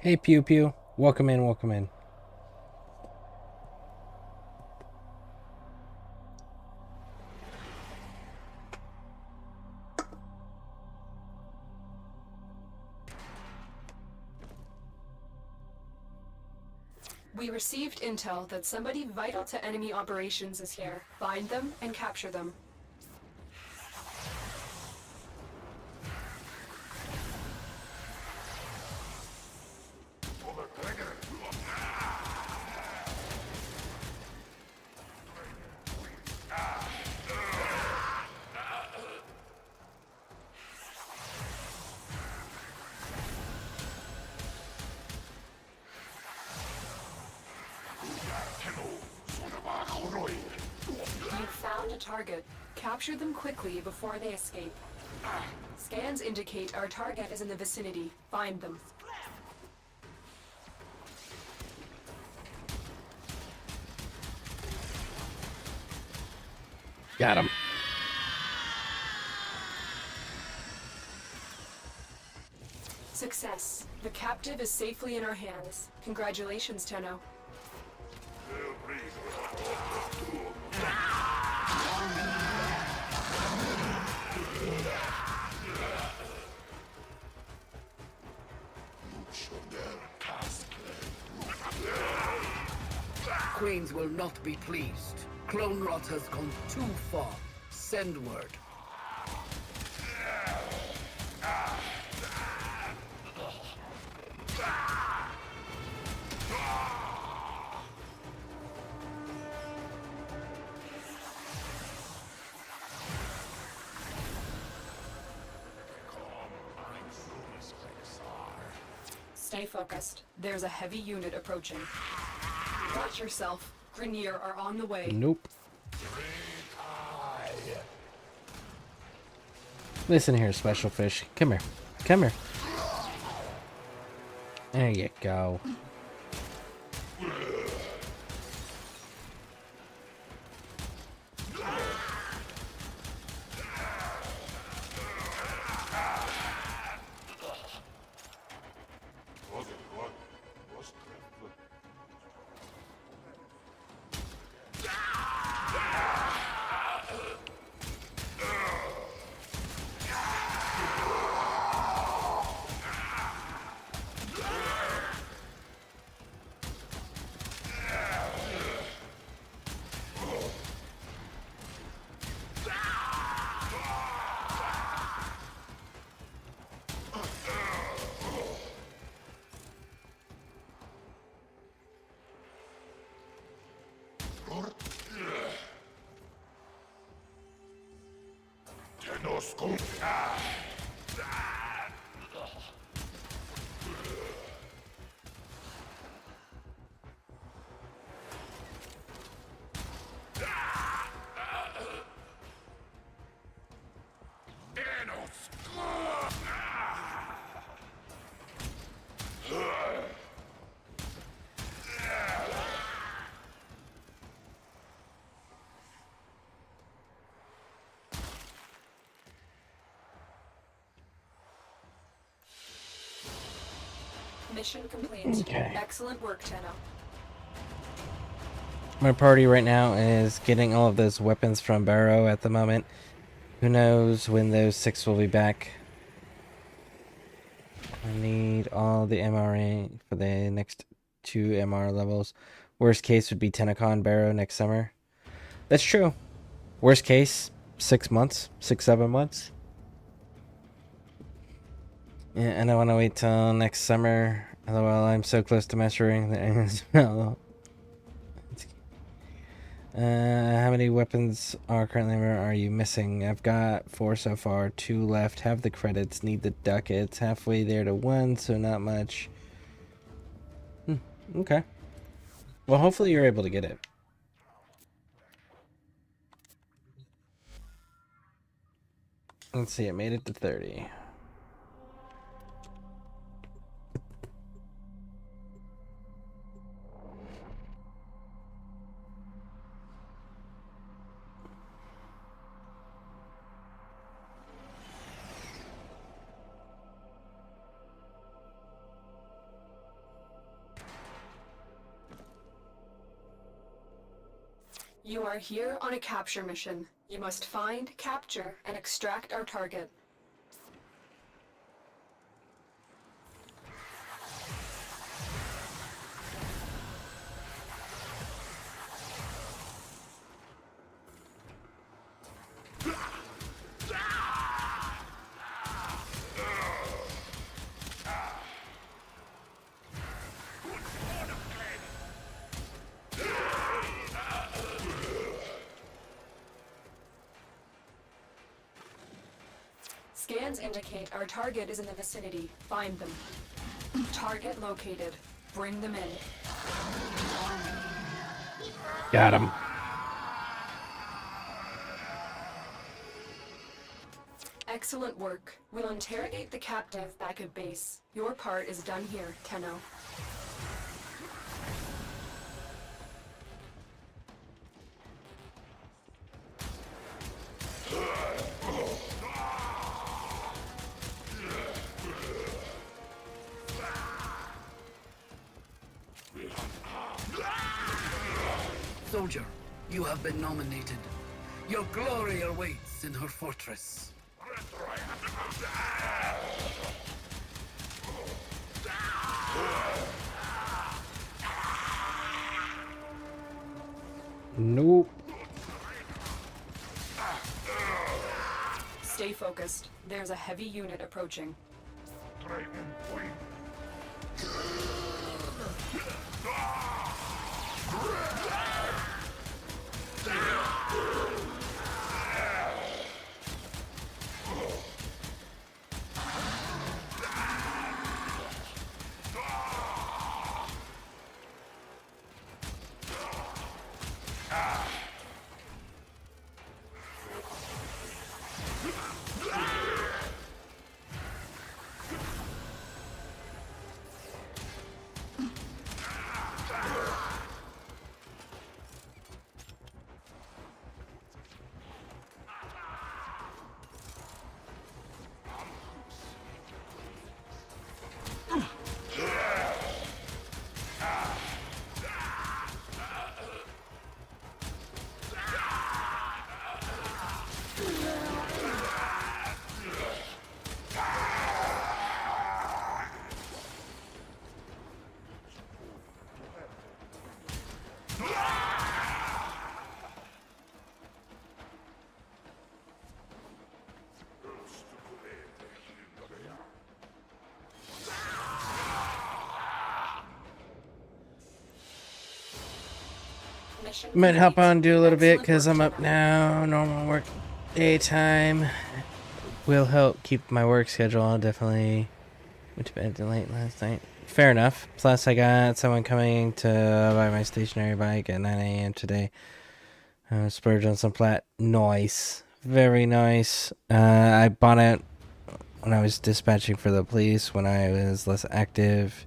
Hey, Pew Pew. Welcome in, welcome in. We received intel that somebody vital to enemy operations is here. Find them and capture them. You found a target. Capture them quickly before they escape. Scans indicate our target is in the vicinity. Find them. Got him. Success. The captive is safely in our hands. Congratulations, Tenno. Queens will not be pleased. Clone rot has gone too far. Send word. Stay focused. There's a heavy unit approaching. Watch yourself. Grineer are on the way. Nope. Listen here, special fish. Come here. Come here. There you go. Mission complete. Okay. Excellent work, Tenno. My party right now is getting all of those weapons from Barrow at the moment. Who knows when those 6 will be back. I need all the MRA for the next 2 MR levels. Worst case would be Tenacon Barrow next summer. That's true. Worst case, 6 months, 6-7 months. Yeah, and I want to wait till next summer. Well, I'm so close to mastering the how many weapons are currently are you missing? I've got 4 so far, 2 left. Have the credits, need the ducats. Halfway there to 1, so not much. Okay. Well, hopefully you're able to get it. Let's see, it made it to 30. You are here on a capture mission. You must find, capture, and extract our target. Scans indicate our target is in the vicinity. Find them. Target located. Bring them in. Got him. Excellent work. We'll interrogate the captive back at base. Your part is done here, Tenno. Soldier, you have been nominated. Your glory awaits in her fortress. Nope. Stay focused. There's a heavy unit approaching. Mission Might hop complete. on and do a little bit Excellent because work, I'm up Jenna. now. Normal work daytime will help keep my work schedule. I'll definitely went to bed late last night. Fair enough. Plus, I got someone coming to buy my stationary bike at 9 a.m. today. Splurge on some plat. Nice. Very nice. I bought it when I was dispatching for the police when I was less active.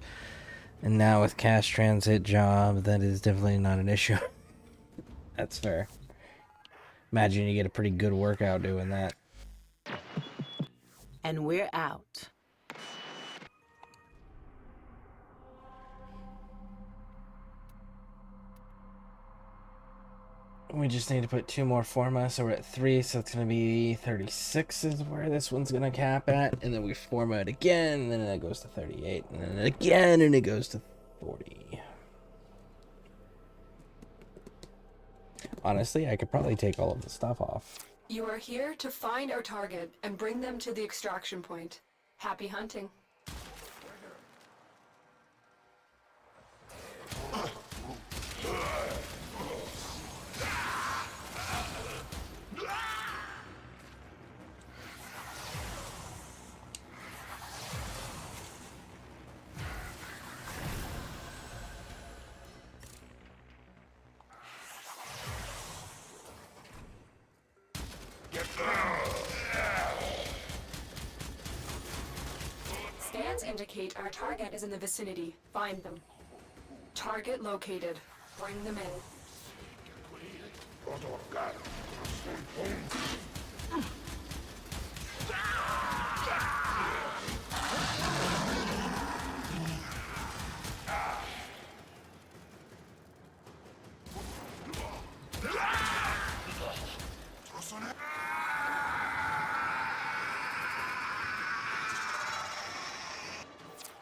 And now with cash transit job, that is definitely not an issue. That's fair. Imagine you get a pretty good workout doing that. And we're out. We just need to put 2 more forma, so we're at 3, so it's going to be 36 is where this one's going to cap at, and then we forma it again, and then it goes to 38, and then again, and it goes to 40. Honestly, I could probably take all of the stuff off. You are here to find our target and bring them to the extraction point. Happy hunting. Scans indicate our target is in the vicinity. Find them. Target located. Bring them in.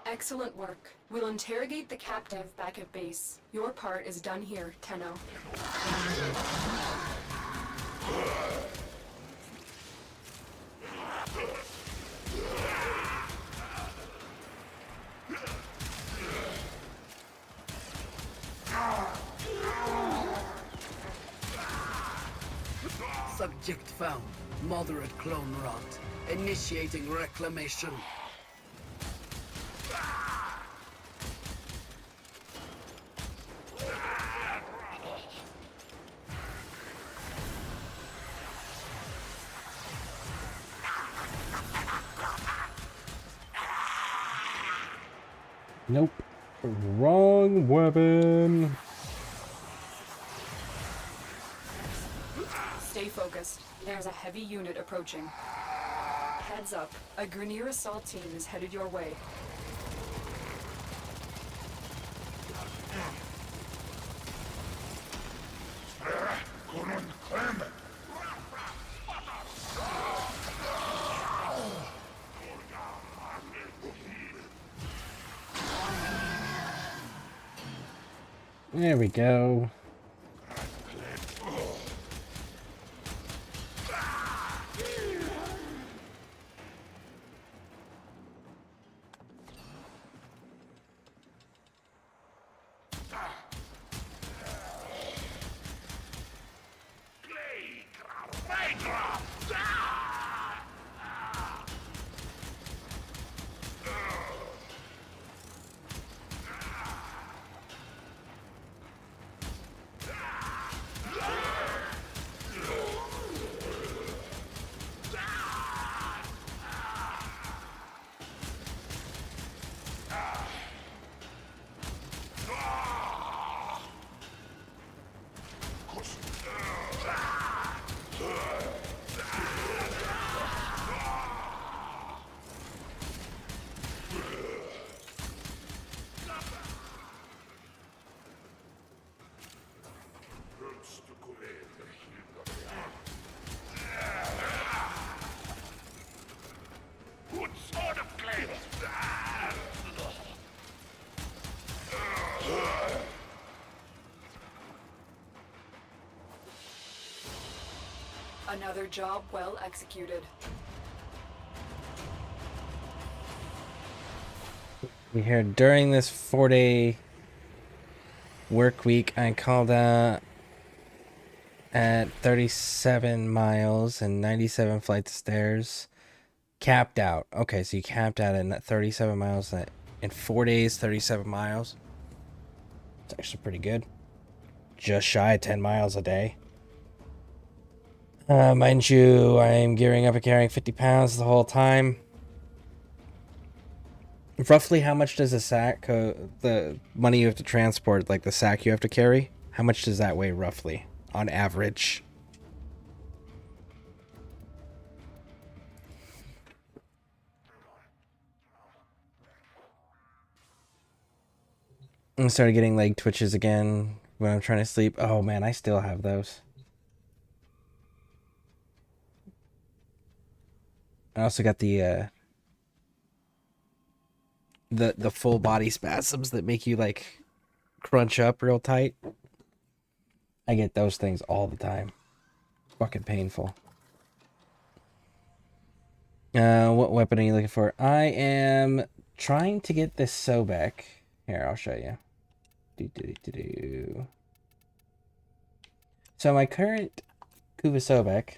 Excellent work. We'll interrogate the captive back at base. Your part is done here, Tenno. Subject found. Moderate clone rot. Initiating reclamation. Nope. Wrong weapon. Stay focused. There's a heavy unit approaching. Heads up. A Grineer assault team is headed your way. There we go. Another job well executed. We heard during this 4-day work week, I called out at 37 miles and 97 flights of stairs. Capped out. Okay, so you capped out at 37 miles in 4 days, 37 miles. It's actually pretty good. Just shy of 10 miles a day. Mind you, I am gearing up and carrying 50 pounds the whole time. Roughly how much does a sack, the money you have to transport, like the sack you have to carry, how much does that weigh roughly, on average? I started getting leg twitches again when I'm trying to sleep. Oh man, I still have those. I also got the full body spasms that make you like crunch up real tight. I get those things all the time. Fucking painful. What weapon are you looking for? I am trying to get this Sobek. Here, I'll show you. So my current Kuva Sobek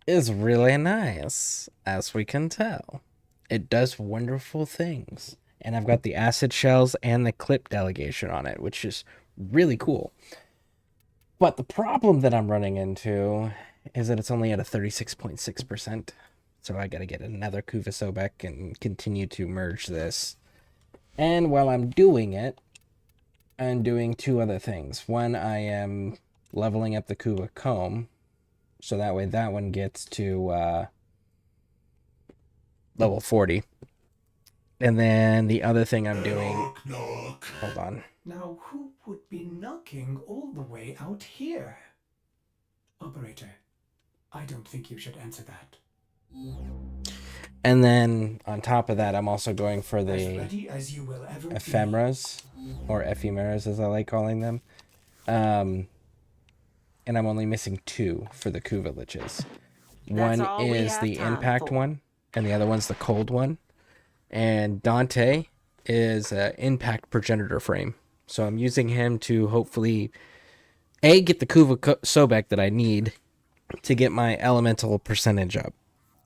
is really nice, as we can tell. It does wonderful things. And I've got the acid shells and the clip delegation on it, which is really cool. But the problem that I'm running into is that it's only at a 36.6%. So I gotta get another Kuva Sobek and continue to merge this. And while I'm doing it, I'm doing two other things. One, I am leveling up the Kuva Comb, so that way that one gets to level 40. And then the other thing I'm doing... Knock. Hold on. Now, who would be knocking all the way out here? Operator, I don't think you should answer that. And then on top of that, I'm also going for the As ready as you will ever ephemeras, or ephemeras as I like calling them. And I'm only missing two for the Kuva Liches. One is the impact one, and the other one's the cold one. And Dante is an impact progenitor frame. So I'm using him to hopefully, A, get the Kuva Sobek that I need to get my elemental percentage up.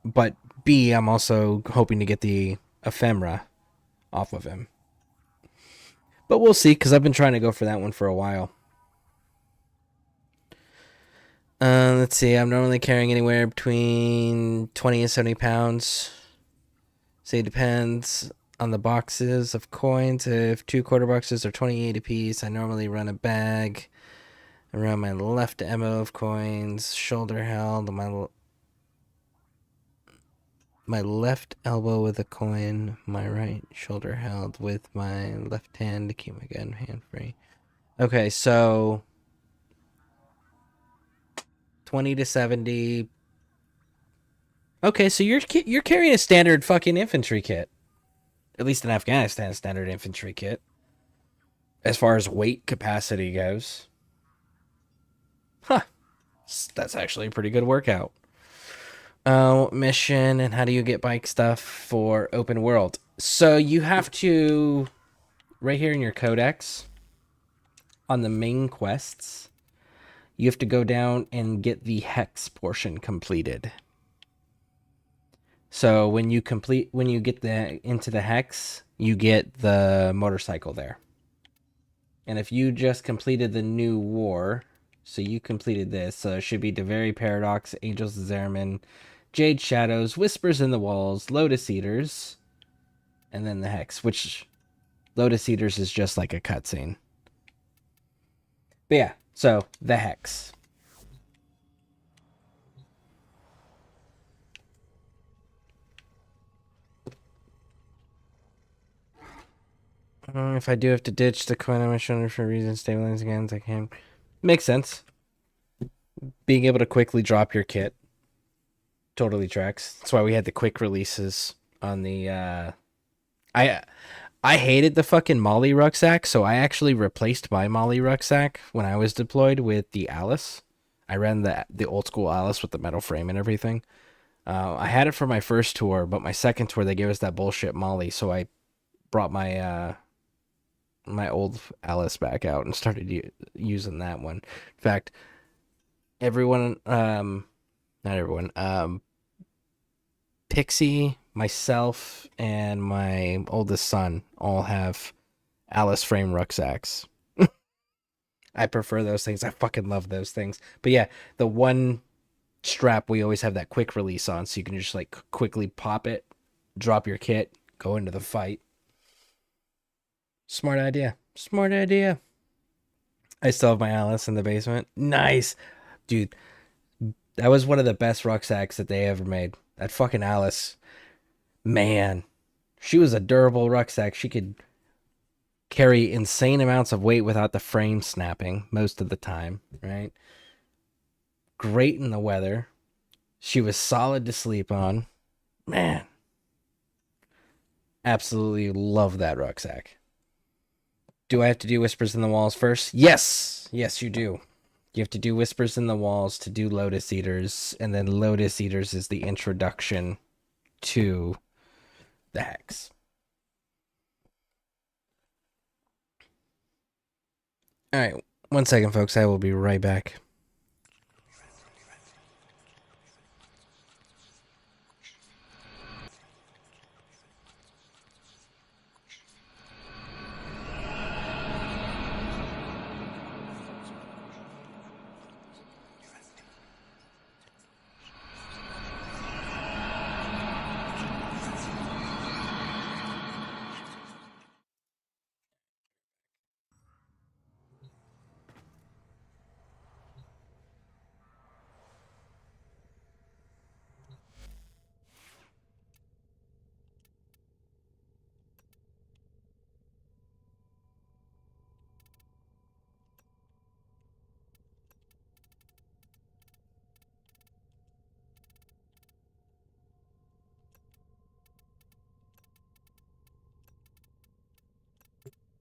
But B, I'm also hoping to get the ephemera off of him. But we'll see, because I've been trying to go for that one for a while. Let's see, I'm normally carrying anywhere between 20 and 70 pounds. Say it depends on the boxes of coins. If 2 quarter boxes are 28 apiece, I normally run a bag around my left elbow of coins, shoulder held, my left elbow with a coin, my right shoulder held with my left hand to keep my gun hand free. Okay, so 20 to 70. Okay, so you're carrying a standard fucking infantry kit. At least in Afghanistan, standard infantry kit. As far as weight capacity goes. Huh. That's actually a pretty good workout. Mission and how do you get bike stuff for open world? So you have to, right here in your codex, on the main quests, you have to go down and get the hex portion completed. So when you get into the hex, you get the motorcycle there. And if you just completed the new war, so you completed this, so it should be Deveri Paradox, Angels of Zeraman, Jade Shadows, Whispers in the Walls, Lotus Eaters, and then the hex, which Lotus Eaters is just like a cutscene. But yeah, so the hex. If I do have to ditch the coin on my shoulder for reasons stabilizing again, I can. Makes sense. Being able to quickly drop your kit totally tracks. That's why we had the quick releases on the I hated the fucking Molly rucksack, so I actually replaced my Molly rucksack when I was deployed with the Alice. I ran the old school Alice with the metal frame and everything. I had it for my first tour, but my second tour they gave us that bullshit Molly, so I brought my my old Alice back out and started using that one. In fact, everyone, not everyone, Pixie, myself, and my oldest son all have Alice frame rucksacks. I prefer those things. I fucking love those things. But yeah, the one strap we always have that quick release on, so you can just like quickly pop it, drop your kit, go into the fight. Smart idea. Smart idea. I still have my Alice in the basement. Nice. Dude, that was one of the best rucksacks that they ever made. That fucking Alice. Man. She was a durable rucksack. She could carry insane amounts of weight without the frame snapping most of the time, right? Great in the weather. She was solid to sleep on. Man. Absolutely love that rucksack. Do I have to do Whispers in the Walls first? Yes! Yes, you do. You have to do Whispers in the Walls to do Lotus Eaters, and then Lotus Eaters is the introduction to the Hex. Alright, 1 second, folks. I will be right back.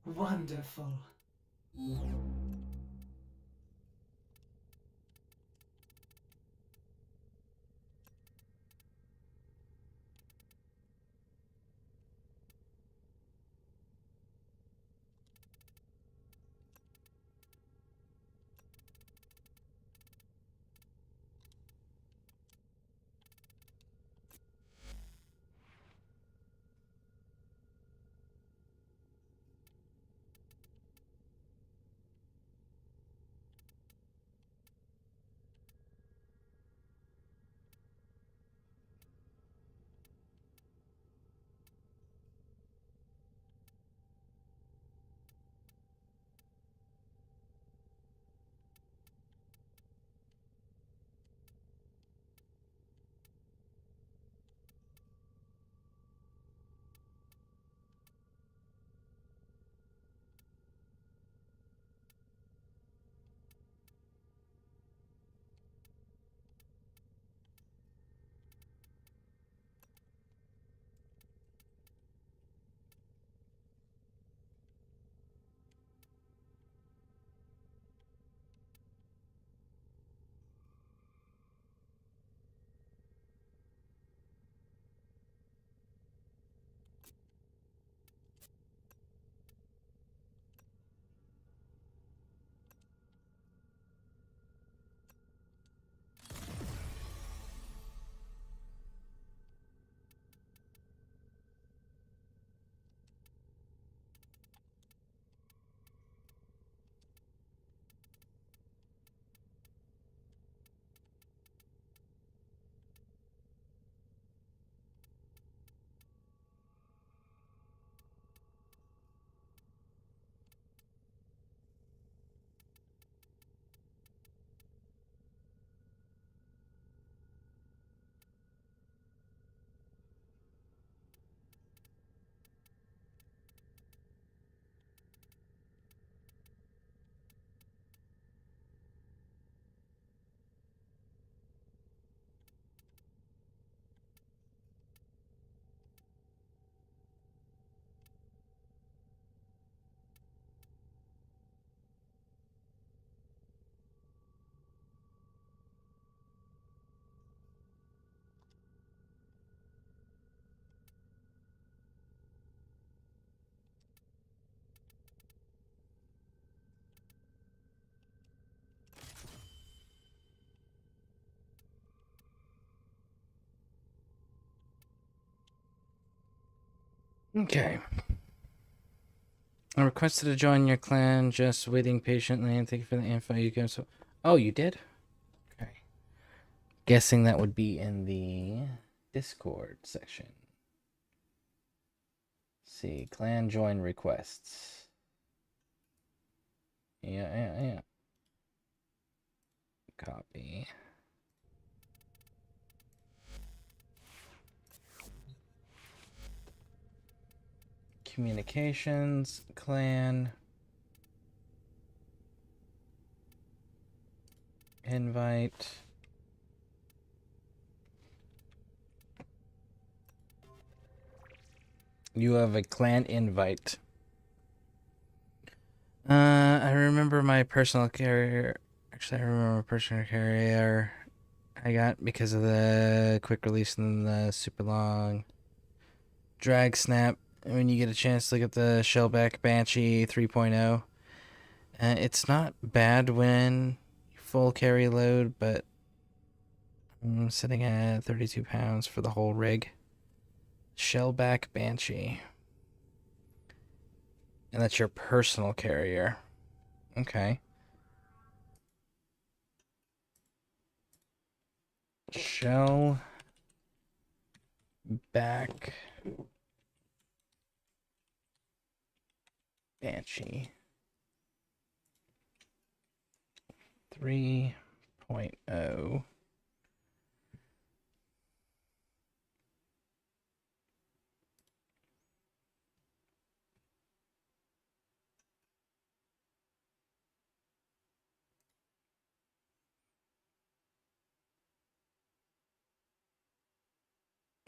Wonderful. Okay. I requested to join your clan, just waiting patiently, and thank you for the info you gave. So, oh, you did? Okay. Guessing that would be in the Discord section. Let's see, clan join requests. Yeah. Copy. Communications, clan. Invite. You have a clan invite. I remember my personal carrier. Actually, I remember my personal carrier I got because of the quick release and the super long drag snap. When you get a chance to look at the Shellback Banshee 3.0, it's not bad when full carry load, but I'm sitting at 32 pounds for the whole rig. Shellback Banshee. And that's your personal carrier. Okay. Shellback Banshee 3.0.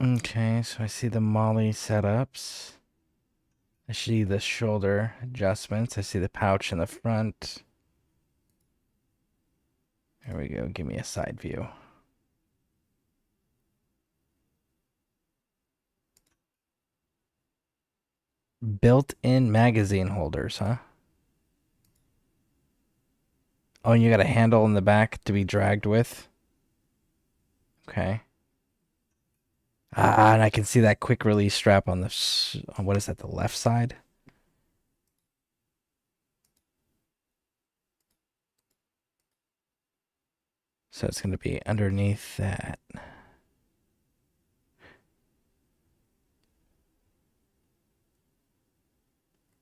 Okay, so I see the Molly setups. I see the shoulder adjustments. I see the pouch in the front. There we go. Give me a side view. Built-in magazine holders, huh? Oh, and you got a handle in the back to be dragged with. Okay. Ah, and I can see that quick release strap on the, what is that, the left side? So it's going to be underneath that.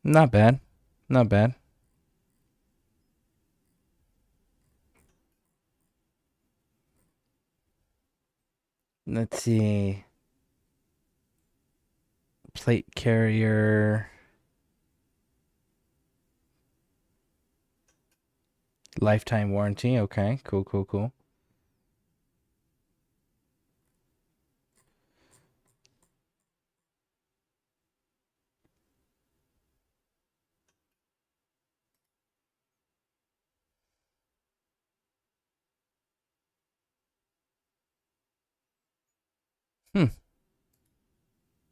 Not bad. Not bad. Let's see. Plate carrier. Lifetime warranty. Okay, cool.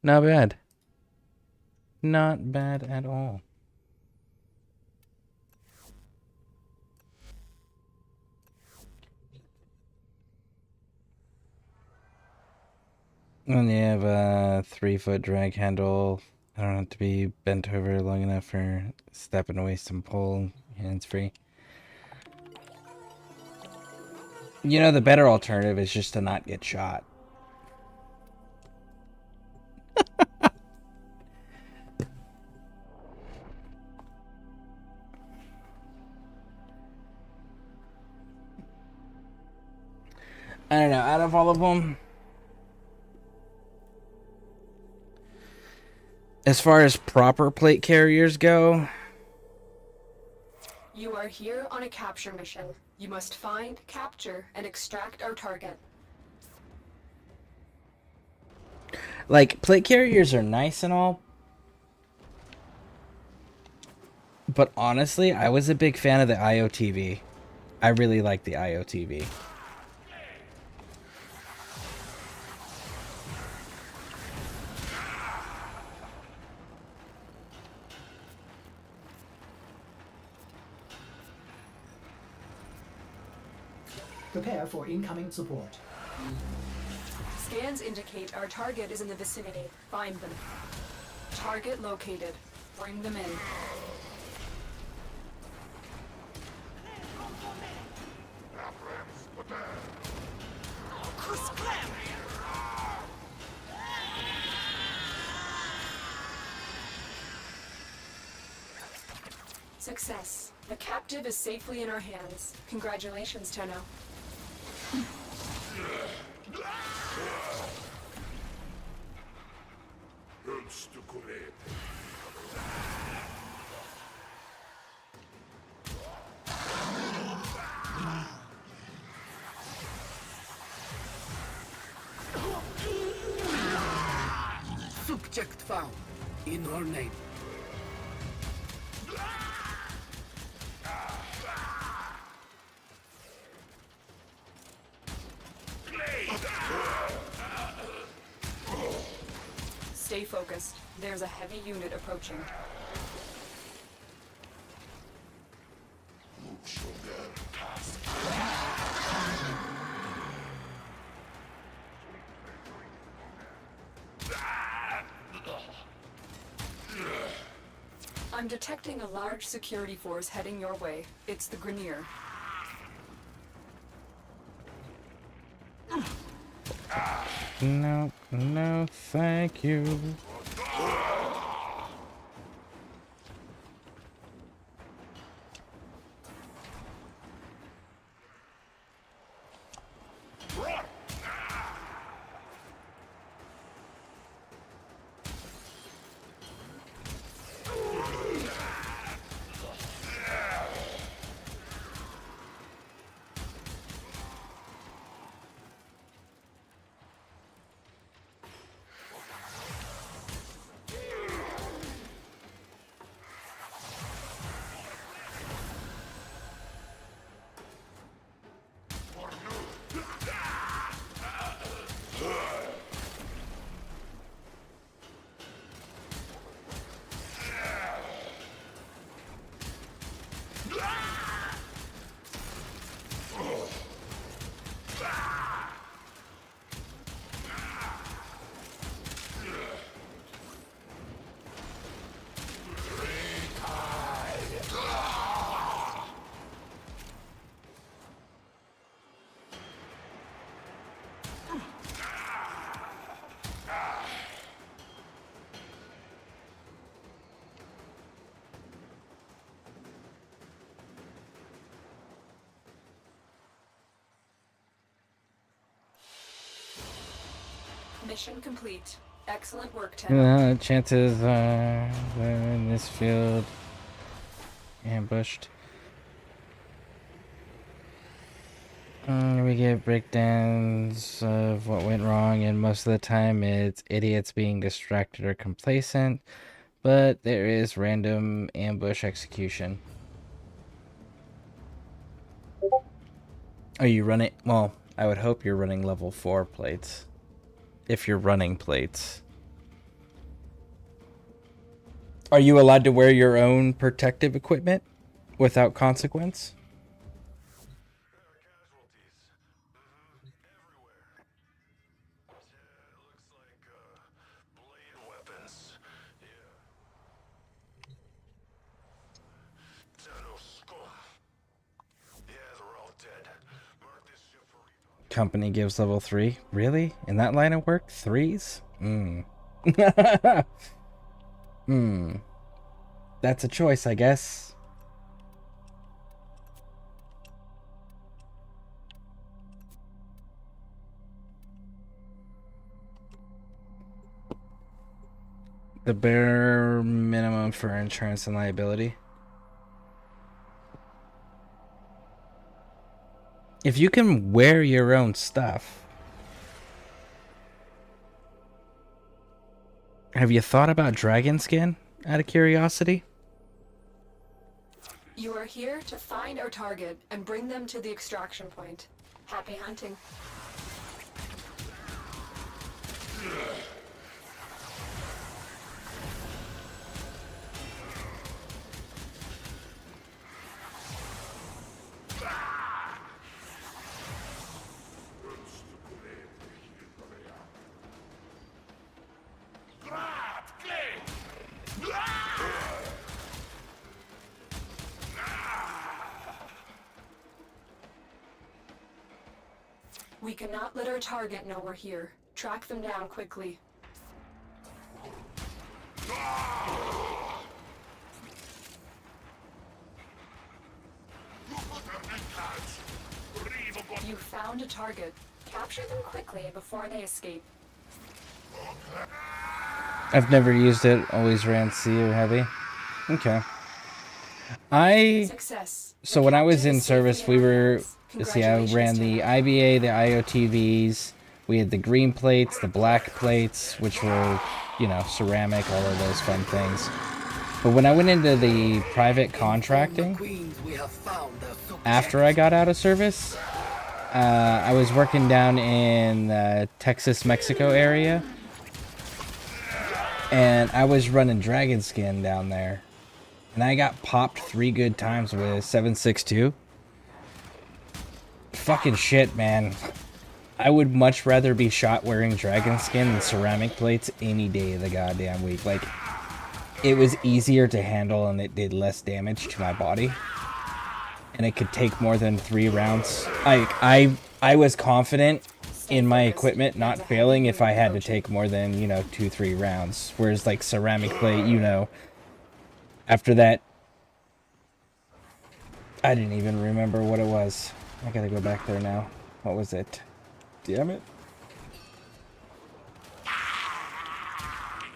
Not bad. Not bad at all. And you have a 3-foot drag handle. I don't have to be bent over long enough for stepping away some pull. Hands free. You know, the better alternative is just to not get shot. I don't know, out of all of them, as far as proper plate carriers go, You are here on a capture mission. You must find, capture, and extract our target. like, plate carriers are nice and all, but honestly, I was a big fan of the IOTV. I really like the IOTV. Prepare for incoming support. Scans indicate our target is in the vicinity. Find them. Target located. Bring them in. Success. The captive is safely in our hands. Congratulations, Tenno. Subject found. In her name. Stay focused. There's a heavy unit approaching. I'm detecting a large security force heading your way. It's the Grenier. No, no, thank you. Mission complete. Excellent work, Tenno. Chances are they're in this field ambushed. We get breakdowns of what went wrong, and most of the time it's idiots being distracted or complacent, but there is random ambush execution. Are you running? Well, I would hope you're running level 4 plates. If you're running plates. Are you allowed to wear your own protective equipment without consequence? Company gives level 3. Really? In that line of work? 3s? That's a choice, I guess. The bare minimum for insurance and liability. If you can wear your own stuff, have you thought about dragon skin out of curiosity? You are here to find our target and bring them to the extraction point. Happy hunting. We cannot let our target know we're here. Track them down quickly. You found a target. Capture them quickly before they escape. I've never used it. Always ran C or heavy. Okay. Success. So when I was in service, we were, see, I ran the IBA, the IOTVs. We had the green plates, the black plates, which were, you know, ceramic, all of those fun things. But when I went into the private contracting, after I got out of service, I was working down in the Texas, Mexico area. And I was running Dragon Skin down there. And I got popped 3 good times with 7.62. Fucking shit, man. I would much rather be shot wearing Dragon Skin than ceramic plates any day of the goddamn week. Like, it was easier to handle and it did less damage to my body. And it could take more than 3 rounds. I was confident in my equipment not failing if I had to take more than, you know, 2-3 rounds. Whereas, like, ceramic plate, you know, after that, I didn't even remember what it was. I gotta go back there now. What was it? Damn it.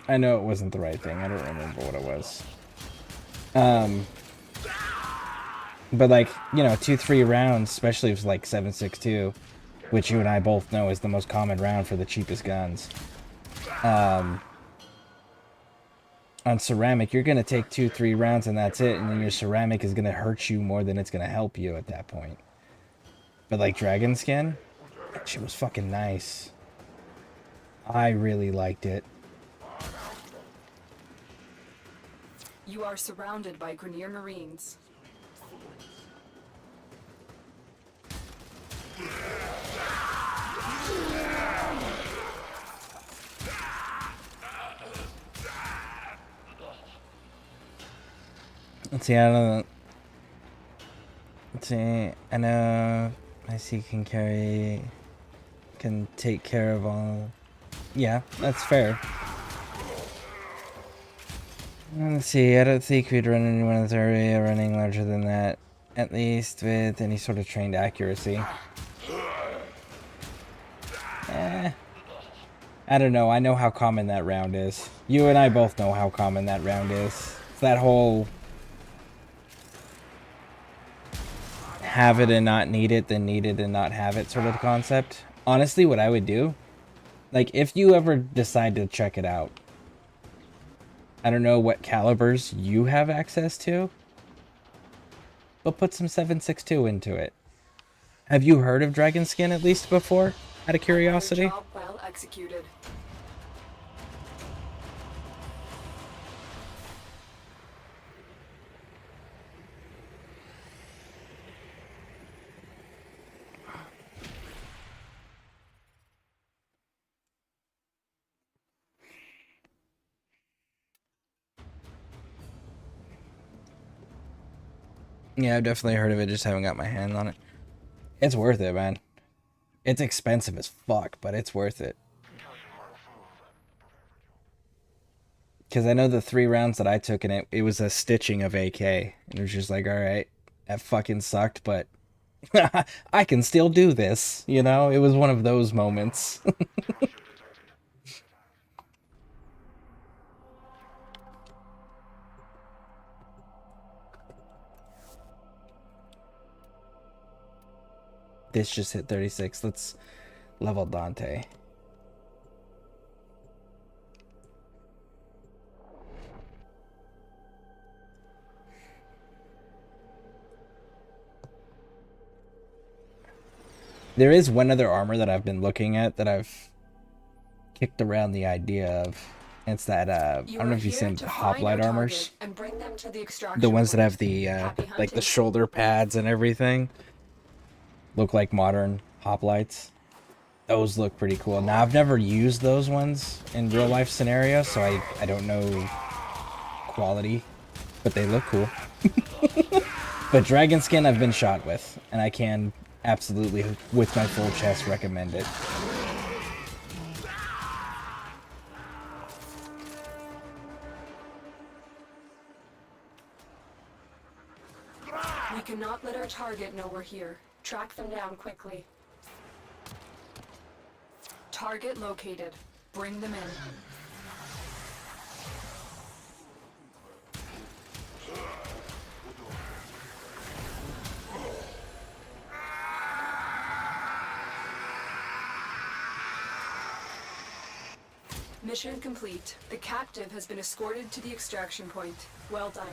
I know it wasn't the right thing. I don't remember what it was. But, like, you know, 2-3 rounds, especially if it's like 7.62, which you and I both know is the most common round for the cheapest guns. On ceramic, you're going to take 2-3 rounds and that's it, and then your ceramic is going to hurt you more than it's going to help you at that point. But like Dragon Skin, that shit was fucking nice. I really liked it. You are surrounded by Grenier Marines. Let's see, I don't know. Let's see, I know I see can take care of all. Yeah, that's fair. Let's see, I don't think we'd run anyone in this area running larger than that. At least with any sort of trained accuracy. I don't know, I know how common that round is. You and I both know how common that round is. It's that whole have it and not need it, then need it and not have it sort of concept. Honestly, what I would do, like, if you ever decide to check it out, I don't know what calibers you have access to, but put some 7.62 into it. Have you heard of Dragon Skin at least before, out of curiosity? Job well executed. Yeah, I've definitely heard of it, just haven't got my hand on it. It's worth it, man. It's expensive as fuck, but it's worth it. Because I know the 3 rounds that I took in it, it was a stitching of AK. And it was just like, alright, that fucking sucked, but I can still do this, you know? It was one of those moments. This just hit 36. Let's level Dante. There is one other armor that I've been looking at that I've kicked around the idea of. It's that, I don't know if you've seen hoplite armors. The ones that have the, like the shoulder pads and everything. Look like modern hoplites. Those look pretty cool. Now, I've never used those ones in real life scenarios, so I don't know quality, but they look cool. But Dragon Skin I've been shot with, and I can absolutely, with my full chest, recommend it. We cannot let our target know we're here. Track them down quickly. Target located. Bring them in. Mission complete. The captive has been escorted to the extraction point. Well done.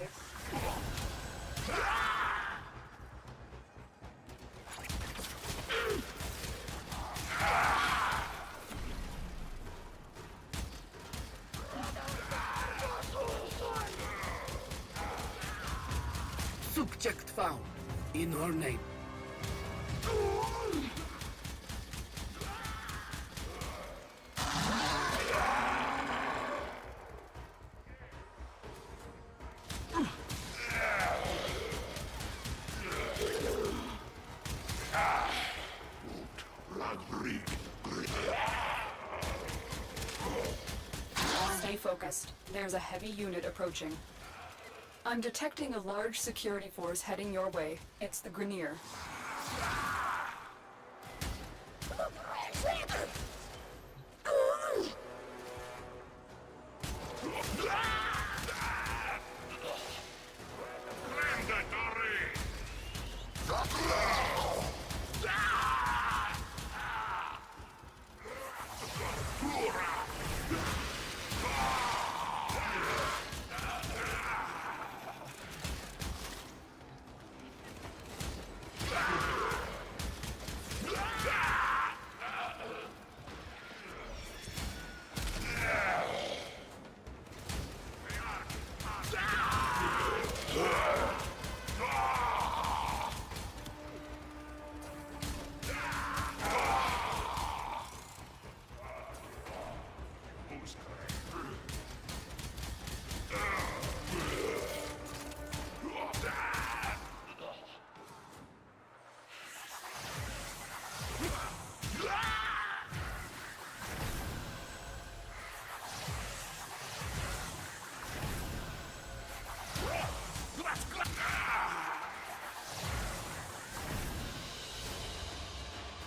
Subject found. In her name. Stay focused. There's a heavy unit approaching. I'm detecting a large security force heading your way. It's the Grenier.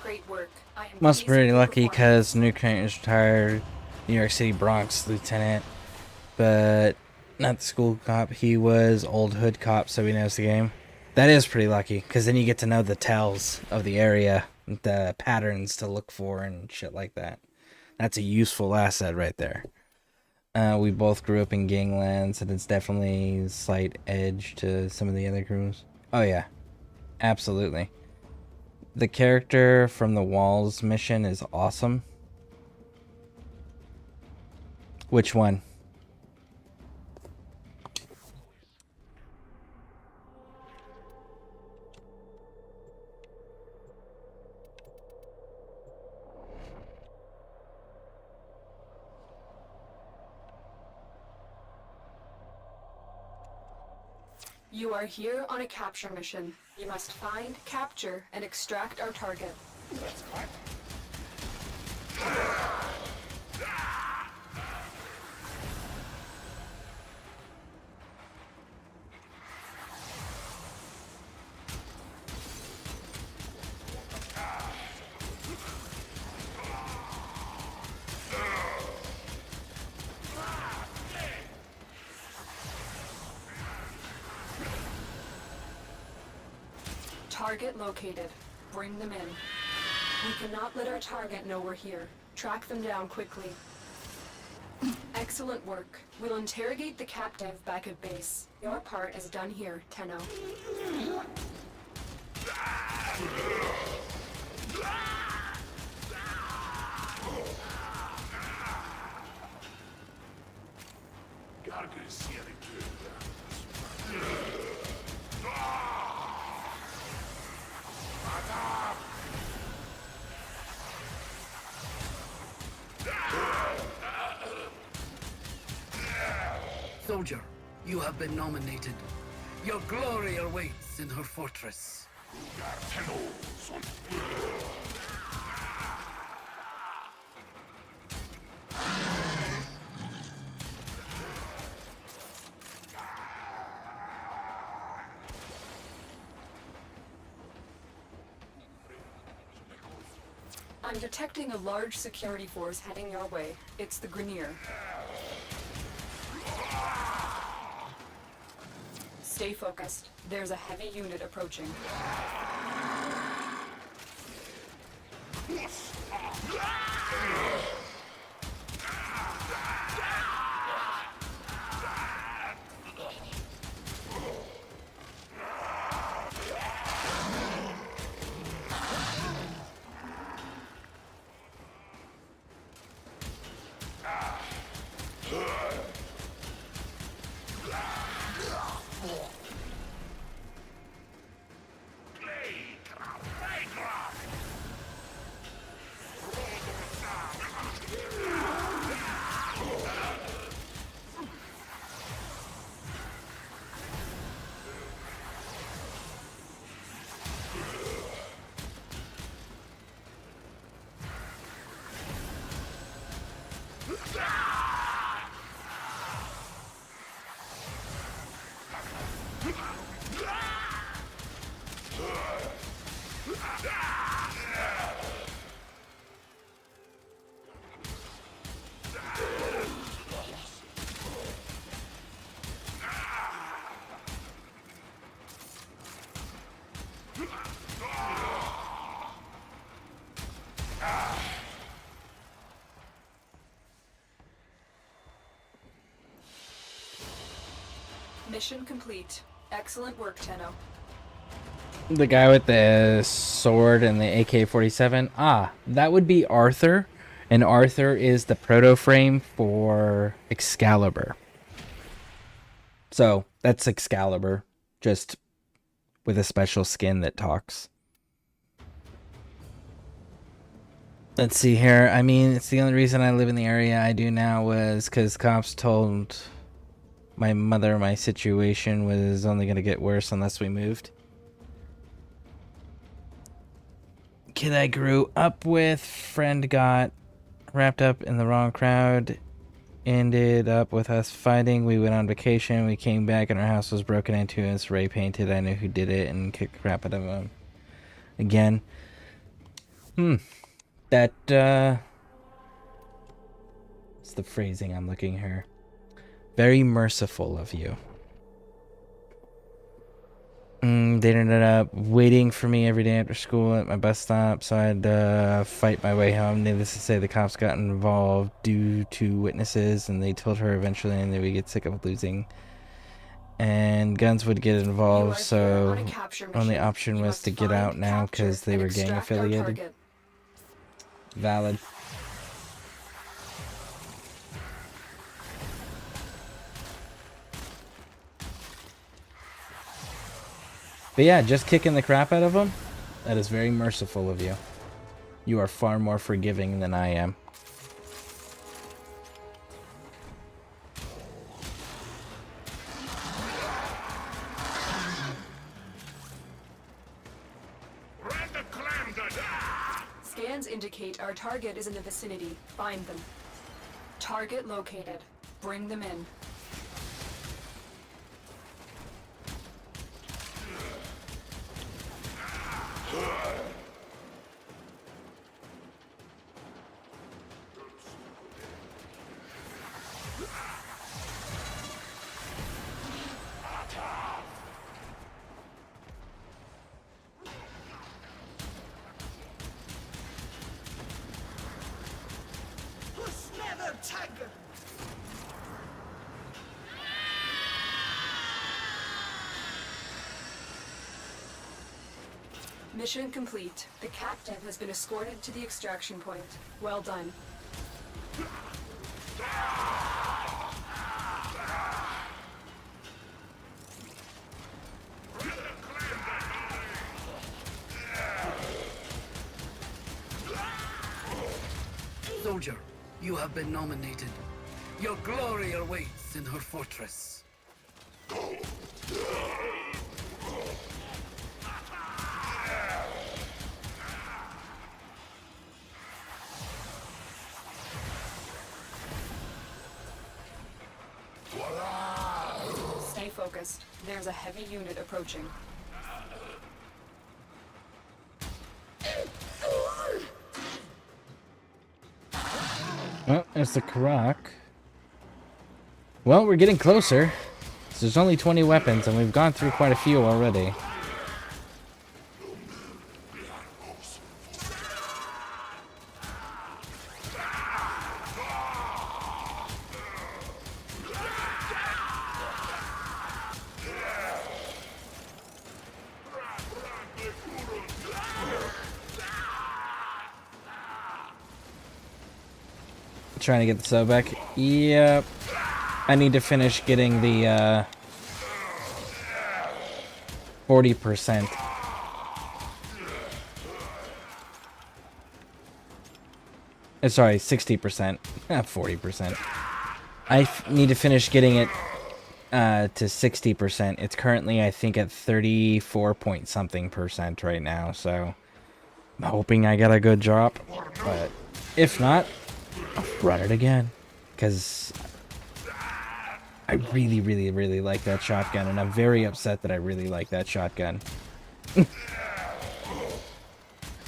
Great work. I am Must be pleased pretty with your lucky performance. because New Crane is retired New York City Bronx lieutenant, but not the school cop. He was old hood cop, so he knows the game. That is pretty lucky, because then you get to know the tells of the area, the patterns to look for and shit like that. That's a useful asset right there. We both grew up in ganglands, and it's definitely a slight edge to some of the other crews. Oh yeah, absolutely. The character from the Walls mission is awesome. Which one? You are here on a capture mission. You must find, capture, and extract our target. Target located. Bring them in. We cannot let our target know we're here. Track them down quickly. Excellent work. We'll interrogate the captive back at base. Your part is done here, Tenno. Soldier, you have been nominated. Your glory awaits in her fortress. I'm detecting a large security force heading your way. It's the Grenier. Stay focused. There's a heavy unit approaching. Mission complete. Excellent work, Tenno. The guy with the sword and the AK-47. Ah, that would be Arthur. And Arthur is the proto-frame for Excalibur. So, that's Excalibur. Just with a special skin that talks. Let's see here. I mean, it's the only reason I live in the area I do now was because cops told my mother my situation was only going to get worse unless we moved. Kid I grew up with, friend got wrapped up in the wrong crowd, ended up with us fighting. We went on vacation, we came back and our house was broken into and spray painted. I knew who did it and kicked the crap out of him. Again. That, it's the phrasing I'm looking here. Very merciful of you. They ended up waiting for me every day after school at my bus stop, so I had to fight my way home. Needless to say, the cops got involved due to witnesses, and they told her eventually and they would get sick of losing. And guns would get involved, so only option was to get out now because they were gang affiliated. Valid. But yeah, just kicking the crap out of them, that is very merciful of you. You are far more forgiving than I am. Scans indicate our target is in the vicinity. Find them. Target located. Bring them in. Mission complete. The captain has been escorted to the extraction point. Well done. Soldier, you have been nominated. Your glory awaits in her fortress. focused. There's a heavy unit approaching. Well, there's the Karak. Well, we're getting closer. So there's only 20 weapons, and we've gone through quite a few already. Trying to get the sub back. Yep. I need to finish getting the 40%. Sorry, 60%. Not 40%. I need to finish getting it to 60%. It's currently, I think, at 34 point something percent right now. So I'm hoping I get a good drop. But if not, I'll run it again. Because I really, really, really like that shotgun. And I'm very upset that I really like that shotgun.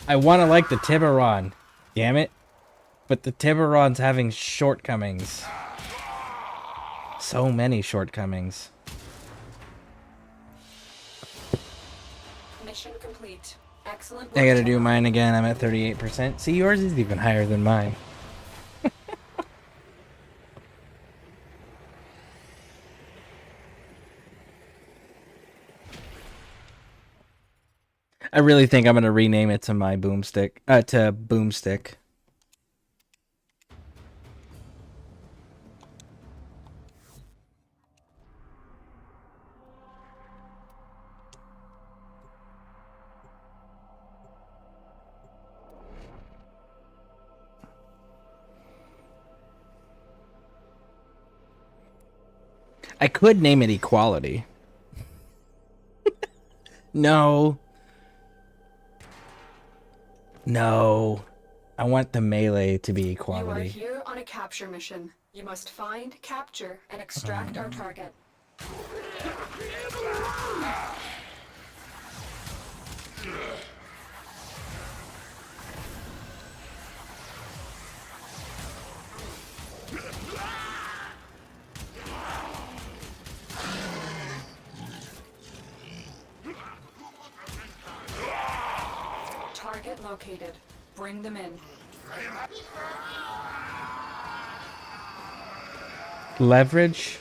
I want to like the Tiburon. Damn it. But the Tiburon's having shortcomings. So many shortcomings. Mission complete. Excellent work. I gotta do mine again. I'm at 38%. See, yours is even higher than mine. I really think I'm gonna rename it to my boomstick. To boomstick. I could name it Equality. No. No. I want the melee to be You are Equality. here on a capture mission. You must find, capture, and extract our target. Target located. Bring them in. Leverage?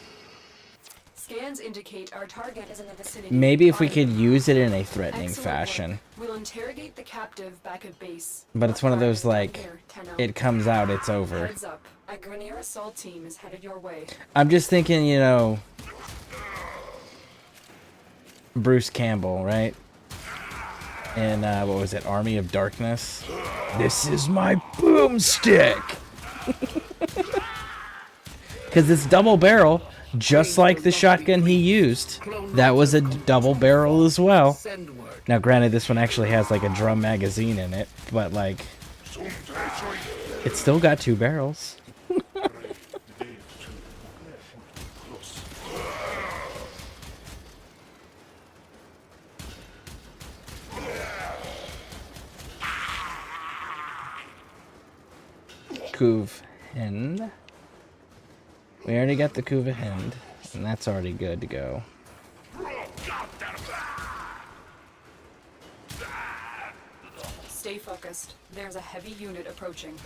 Scans indicate our target is in the vicinity. Maybe if we could use it in a threatening Excellent fashion. work. We'll interrogate the captive back at base. But it's one of those, like, Here, Tenno. it comes out, it's over. Heads up. A Grenier assault team is headed your way. I'm just thinking, you know, Bruce Campbell, right? And, what was it, Army of Darkness? This is my boomstick! Because it's double barrel, just like the shotgun he used. That was a double barrel as well. Now, granted, this one actually has, like, a drum magazine in it, but, like, it's still got 2 barrels. Kuv Hind. We already got the Kuv Hind, and that's already good to go. Stay focused. There's a heavy unit approaching.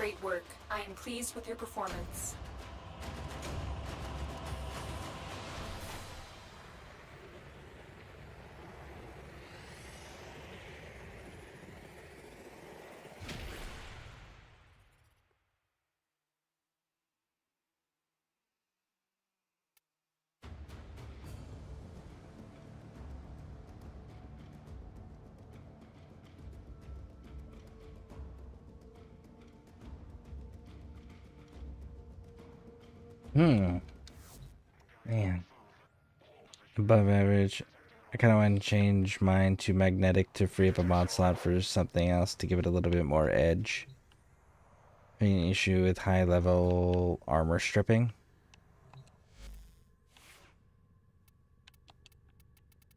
Great work. I am pleased with your performance. Man. Above average. I kind of want to change mine to magnetic to free up a mod slot for something else to give it a little bit more edge. An issue with high level armor stripping.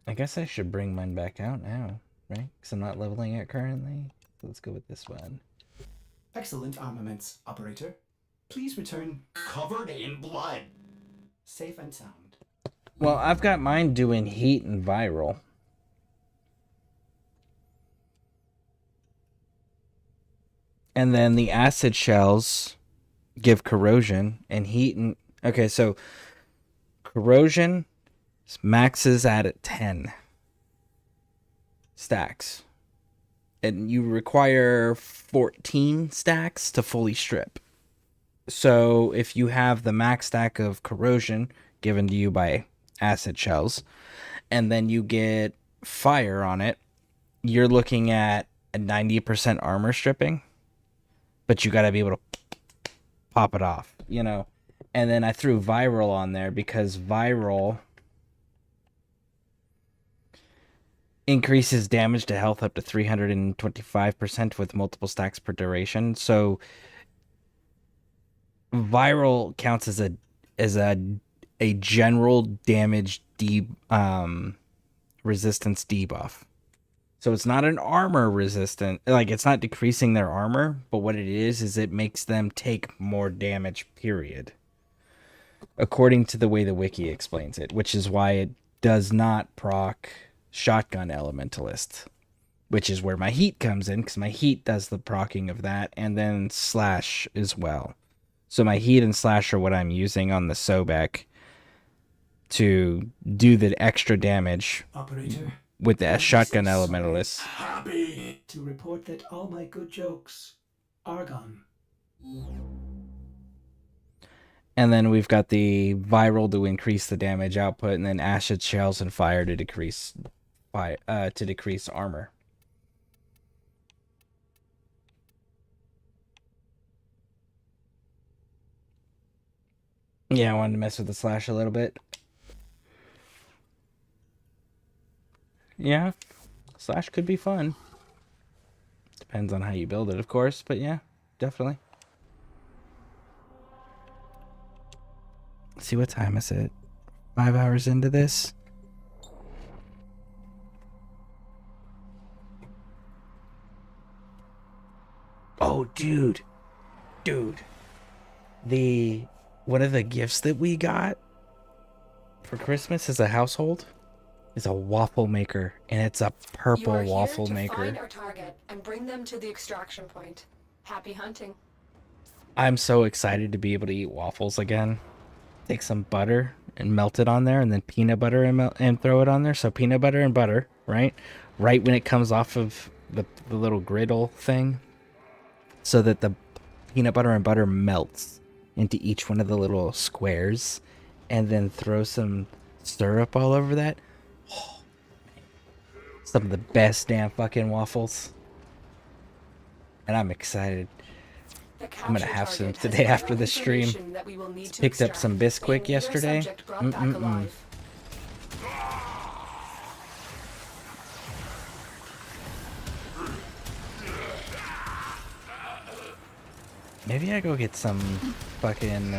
I guess I should bring mine back out now, right? Because I'm not leveling it currently. So let's go with this one. Excellent armaments, operator. Please return covered in blood. Safe and sound. Well, I've got mine doing heat and viral. And then the acid shells give corrosion and heat and... Okay, so corrosion maxes at 10 stacks. And you require 14 stacks to fully strip. So if you have the max stack of corrosion given to you by acid shells, and then you get fire on it, you're looking at a 90% armor stripping, but you got to be able to pop it off, you know. And then I threw viral on there because viral increases damage to health up to 325% with multiple stacks per duration. So viral counts as a general damage resistance debuff. So it's not an armor resistant, like it's not decreasing their armor, but what it is it makes them take more damage, period. According to the way the wiki explains it, which is why it does not proc shotgun elementalist, which is where my heat comes in, because my heat does the procking of that, and then slash as well. So my heat and slash are what I'm using on the Sobek to do the extra damage. Operator, with the shotgun elementalist. Happy to report that all my good jokes are gone. And then we've got the viral to increase the damage output, and then acid shells and fire to decrease armor. Yeah, I wanted to mess with the slash a little bit. Yeah, slash could be fun. Depends on how you build it, of course, but yeah, definitely. Let's see, what time is it? 5 hours into this? Oh, dude. One of the gifts that we got for Christmas as a household is a waffle maker, and it's a purple waffle maker. Find our target and bring them to the extraction point. Happy hunting. I'm so excited to be able to eat waffles again. Take some butter and melt it on there, and then peanut butter and throw it on there. So peanut butter and butter, right? Right when it comes off of the little griddle thing, so that the peanut butter and butter melts into each one of the little squares, and then throw some syrup all over that. Oh, some of the best damn fucking waffles. And I'm excited. I'm gonna have some today after the stream. Picked up some Bisquick yesterday. Maybe I go get some fucking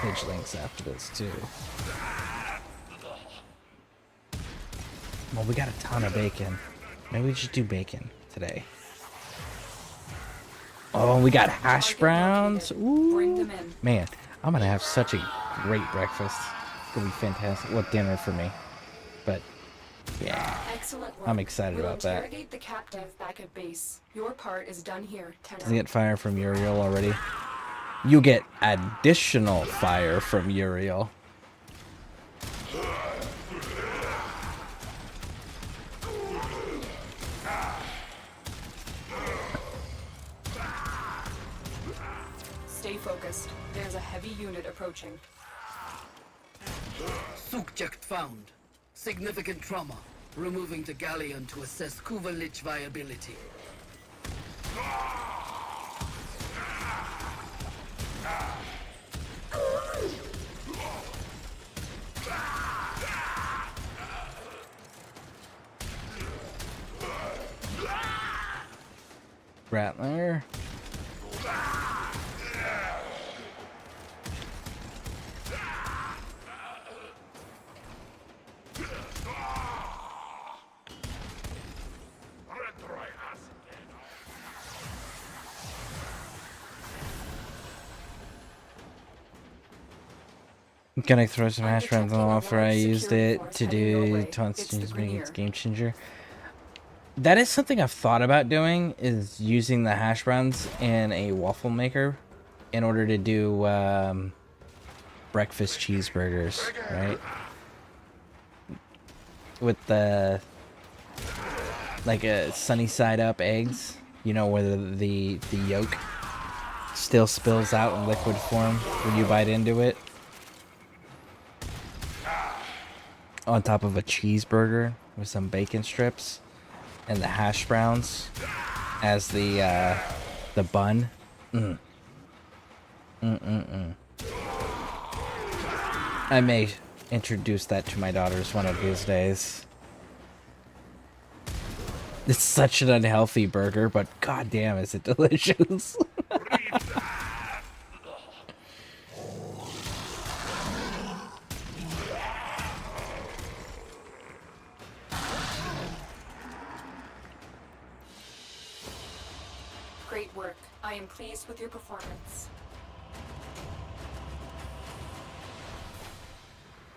Pidgelinks after this too. Well, we got a ton of bacon. Maybe we should do bacon today. Oh, we got hash browns. Ooh. Man, I'm gonna have such a great breakfast. It's gonna be fantastic. Well, dinner for me. But Yeah. Excellent work. I'm excited We'll about that. interrogate the captive back at base. Your part is done here, Tenno. Does he get fire from Uriel already? You get additional fire from Uriel. Stay focused. There's a heavy unit approaching. Subject found. Significant trauma. Removing the galleon to assess Kuvalich viability. Rattler. Gonna throw some hash browns on the wall after I used it to do taunts changes, making it game changer. That is something I've thought about doing, is using the hash browns in a waffle maker in order to do breakfast cheeseburgers, right? With the like a sunny side up eggs, you know, where the yolk still spills out in liquid form when you bite into it. On top of a cheeseburger with some bacon strips and the hash browns as the bun. I may introduce that to my daughters one of these days. It's such an unhealthy burger, but goddamn, is it delicious. Great work. I am pleased with your performance.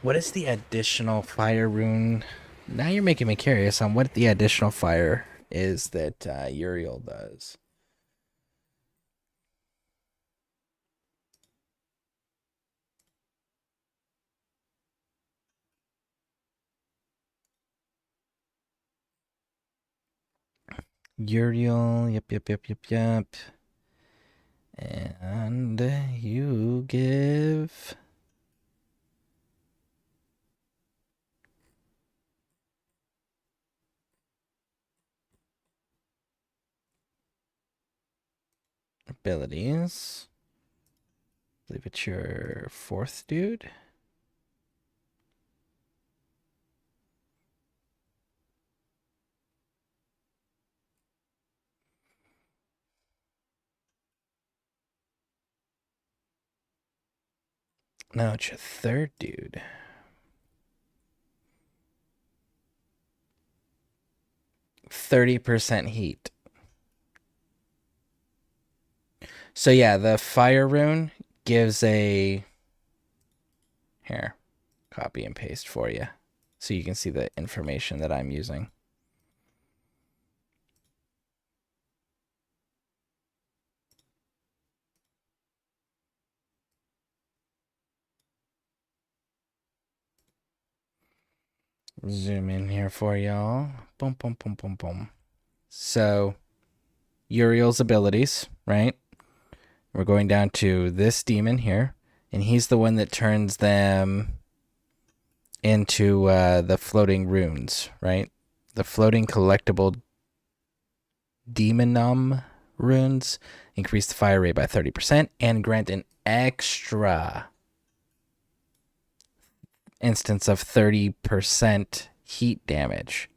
What is the additional fire rune? Now you're making me curious on what the additional fire is that Uriel does. Uriel, yep. And you give... abilities. I believe it's your fourth dude. No, it's your third dude. %30 heat. So yeah, the fire rune gives a... Here, copy and paste for you, so you can see the information that I'm using. Zoom in here for y'all. Boom. So, Uriel's abilities, right? We're going down to this demon here, and he's the one that turns them into the floating runes, right? The floating collectible demonum runes increase the fire rate by 30% and grant an extra instance of 30% heat damage.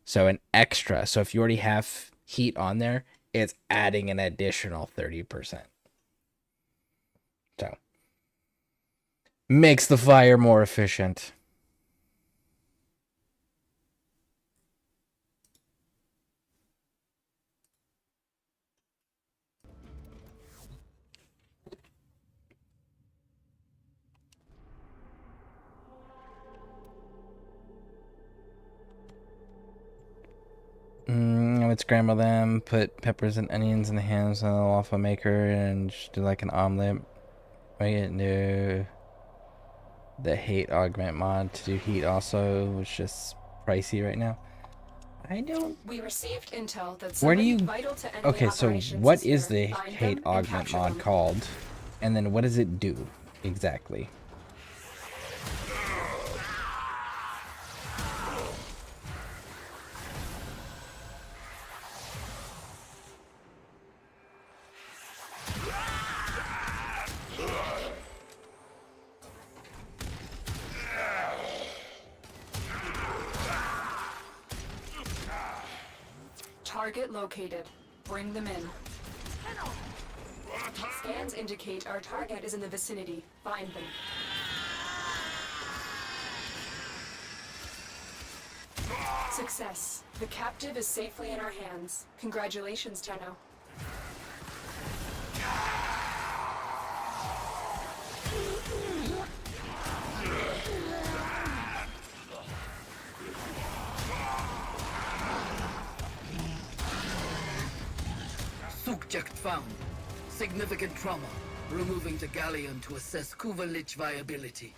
So an extra. So if you already have heat on there, it's adding an additional 30%. So makes the fire more efficient. Let's scramble them, put peppers and onions in the hands of the waffle maker, and just do like an omelet. I get into the hate augment mod to do heat also, which is pricey right now. I don't. We received intel that Where do somebody you? vital to enemy Okay, so operations what is here. the Find hate them and augment capture mod them. called? And then what does it do exactly? Target located. Bring them in. Scans indicate our target is in the vicinity. Find them. Success. The captive is safely in our hands. Congratulations, Tenno. Subject found. Significant trauma. Removing the galleon to assess Kuvalich viability.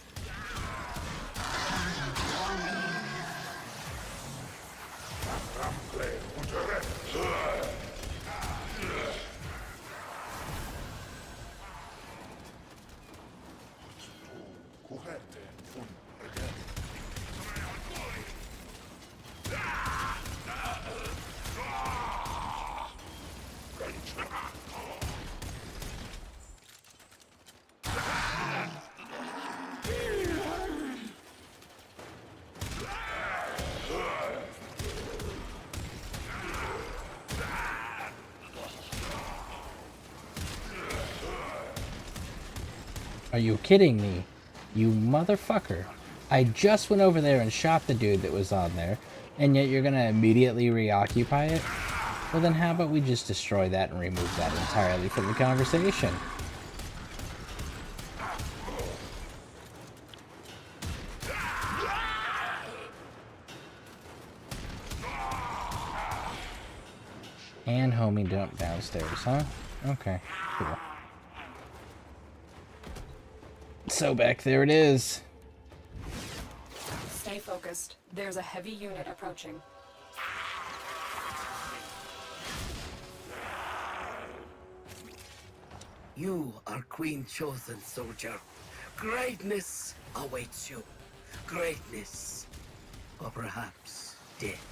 Are you kidding me? You motherfucker. I just went over there and shot the dude that was on there, and yet you're gonna immediately reoccupy it? Well then how about we just destroy that and remove that entirely from the conversation? And homie dump downstairs, huh? Okay, cool. So back there it is. Stay focused. There's a heavy unit approaching. You are Queen Chosen, soldier. Greatness awaits you. Greatness. Or perhaps death.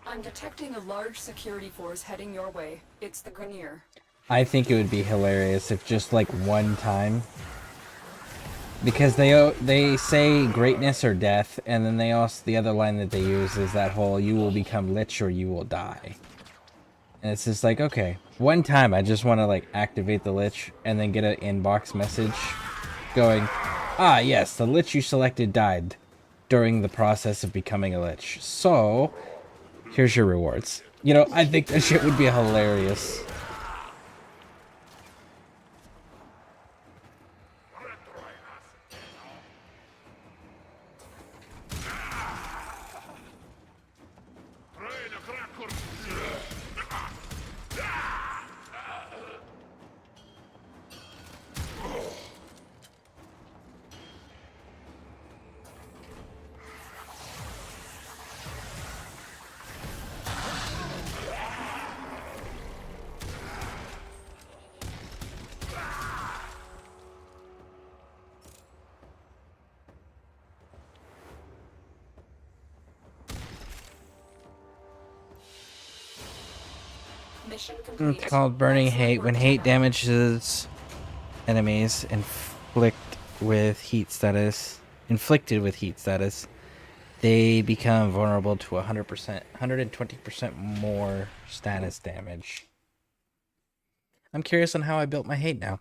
I'm detecting a large security force heading your way. It's the Grenier. I think it would be hilarious if just like one time, because they say greatness or death, and then they also, the other line that they use is that whole "you will become lich or you will die," and it's just like, okay, one time I just want to like activate the lich and then get an inbox message going, ah yes, the lich you selected died during the process of becoming a lich, so here's your rewards. You know, I think that shit would be hilarious. Mission complete. It's called Burning Hate. When hate damages enemies inflicted with heat status, they become vulnerable to 120% more status damage. I'm curious on how I built my hate now.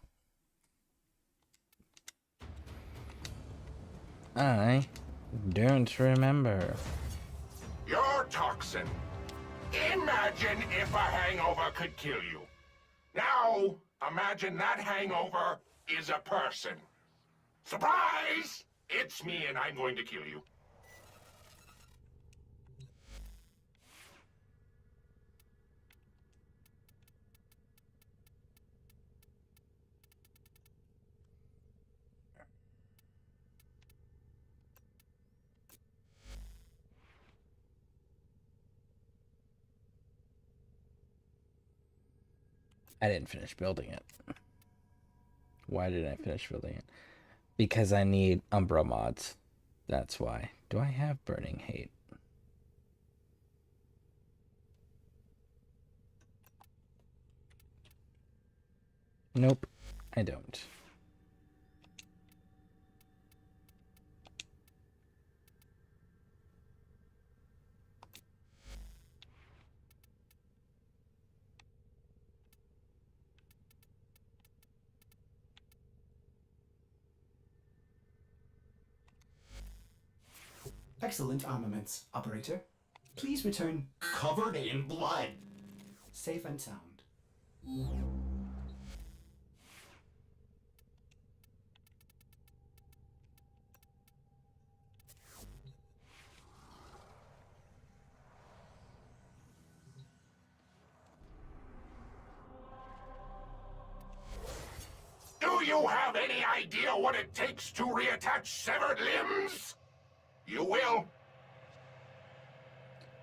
I don't remember. You're toxin. Imagine if a hangover could kill you. Now, imagine that hangover is a person. Surprise! It's me and I'm going to kill you. I didn't finish building it. Why did I finish building it? Because I need Umbra mods. That's why. Do I have Burning Hate? Nope, I don't. Excellent armaments, operator. Please return covered in blood. Safe and sound. Do you have any idea what it takes to reattach severed limbs? You will.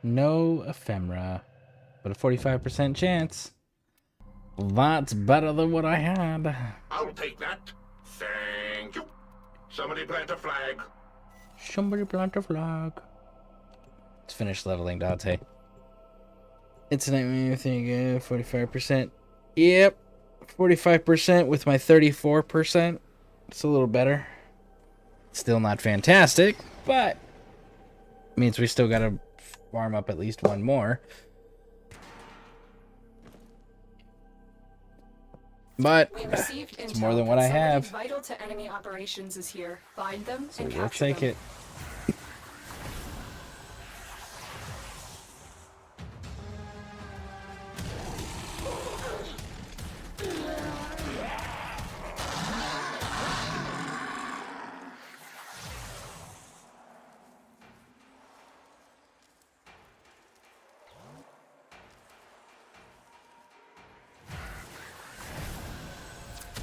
No ephemera, but a 45% chance. That's better than what I had. I'll take that. Thank you. Somebody plant a flag. Somebody plant a flag. Let's finish leveling Dante. It's a nightmare thing again. 45%. Yep. 45% with my 34%. It's a little better. Still not fantastic, but means we still gotta farm up at least one more. But it's more than what I have. Vital to enemy operations is here. Find them So and we'll capture take them. it.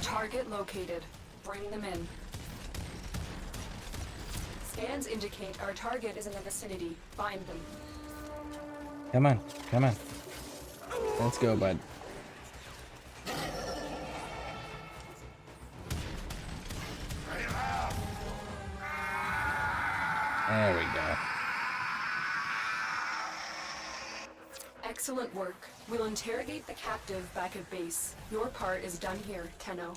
Target located. Bring them in. Scans indicate our target is in the vicinity. Find them. Come on, come on. Let's go, bud. There we go. Excellent work. We'll interrogate the captive back at base. Your part is done here, Tenno.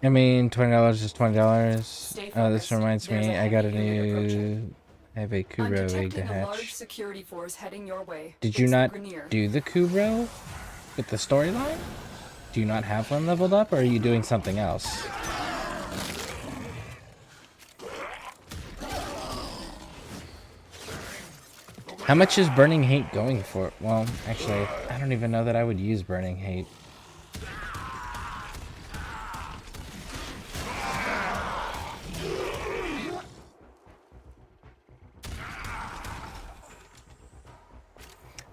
I mean, $20 is $20. Oh, this reminds me, I got a I have a Kubro egg to A large hatch. security force heading your way. Did you It's the not Grenier. do the Kubro with the storyline? Do you not have one leveled up, or are you doing something else? How much is Burning Hate going for? Well, actually, I don't even know that I would use Burning Hate.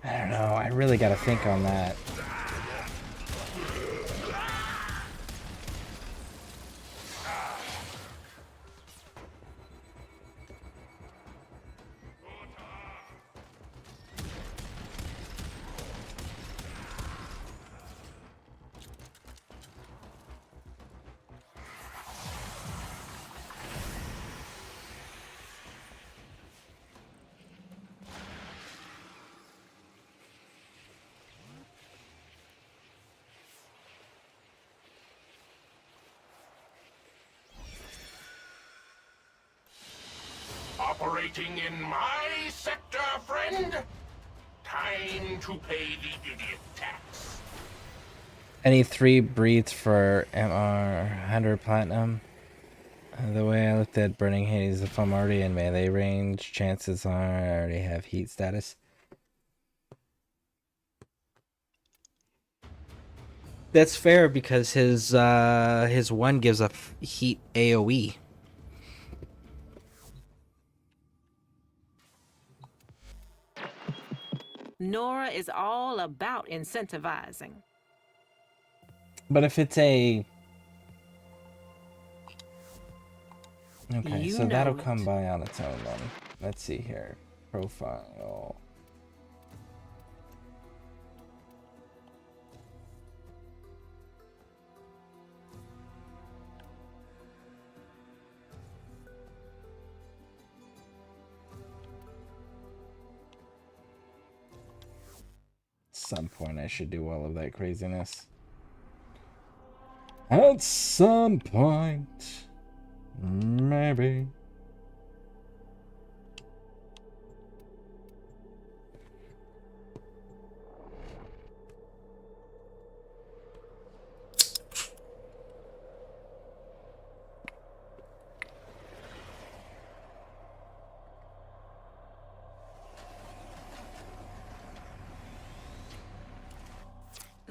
I don't know. I really got to think on that. operating in my sector, friend. Time to pay the idiot tax. Any 3 breeds for MR 100 platinum. The way I looked at Burning Hades, if I'm already in melee range, chances are I already have heat status. That's fair because his one gives a heat AoE. Nora is all about incentivizing. But if it's a... Okay, You so that'll know come it. by on its own then. Let's see here. Profile. Some point I should do all of that craziness. At some point, maybe.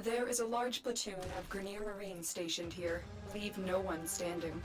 There is a large platoon of Grenier Marines stationed here. Leave no one standing.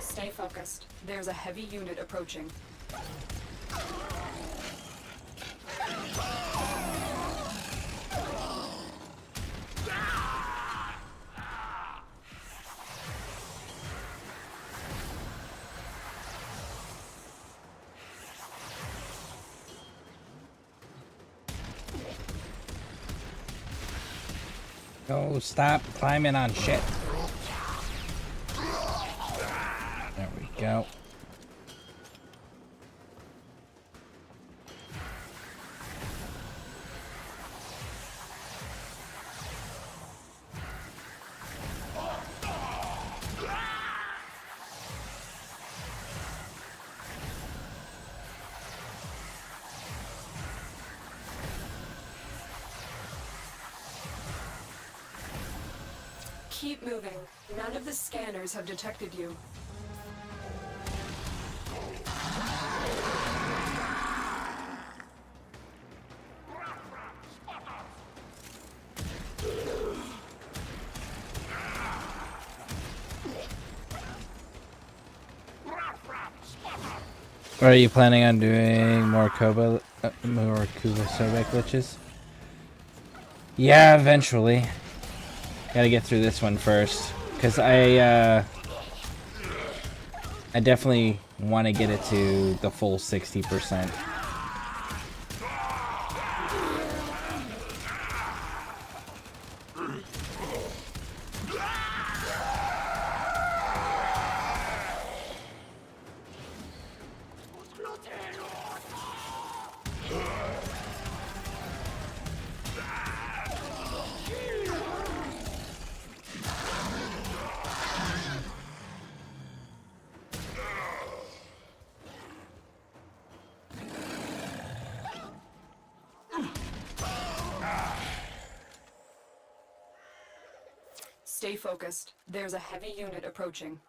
Stay focused. There's a heavy unit approaching. Oh, stop climbing on shit. There we go. Keep moving. None of the scanners have detected you. Are you planning on doing more Kuba Sobek glitches? Yeah, eventually. Gotta get through this one first, because I definitely want to get it to the full 60%. Stay focused. There's a heavy unit approaching.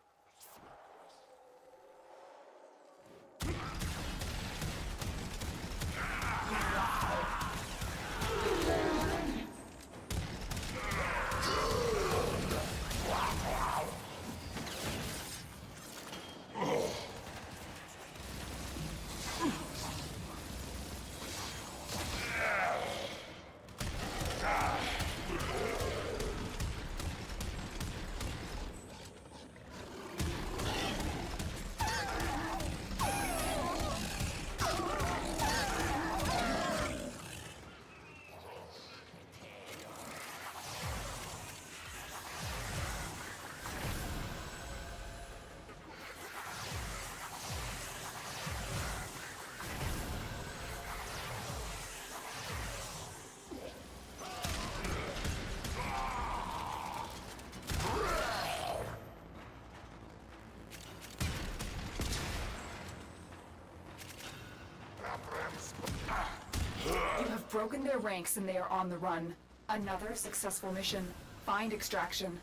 You have broken their ranks and they are on the run. Another successful mission. Find extraction.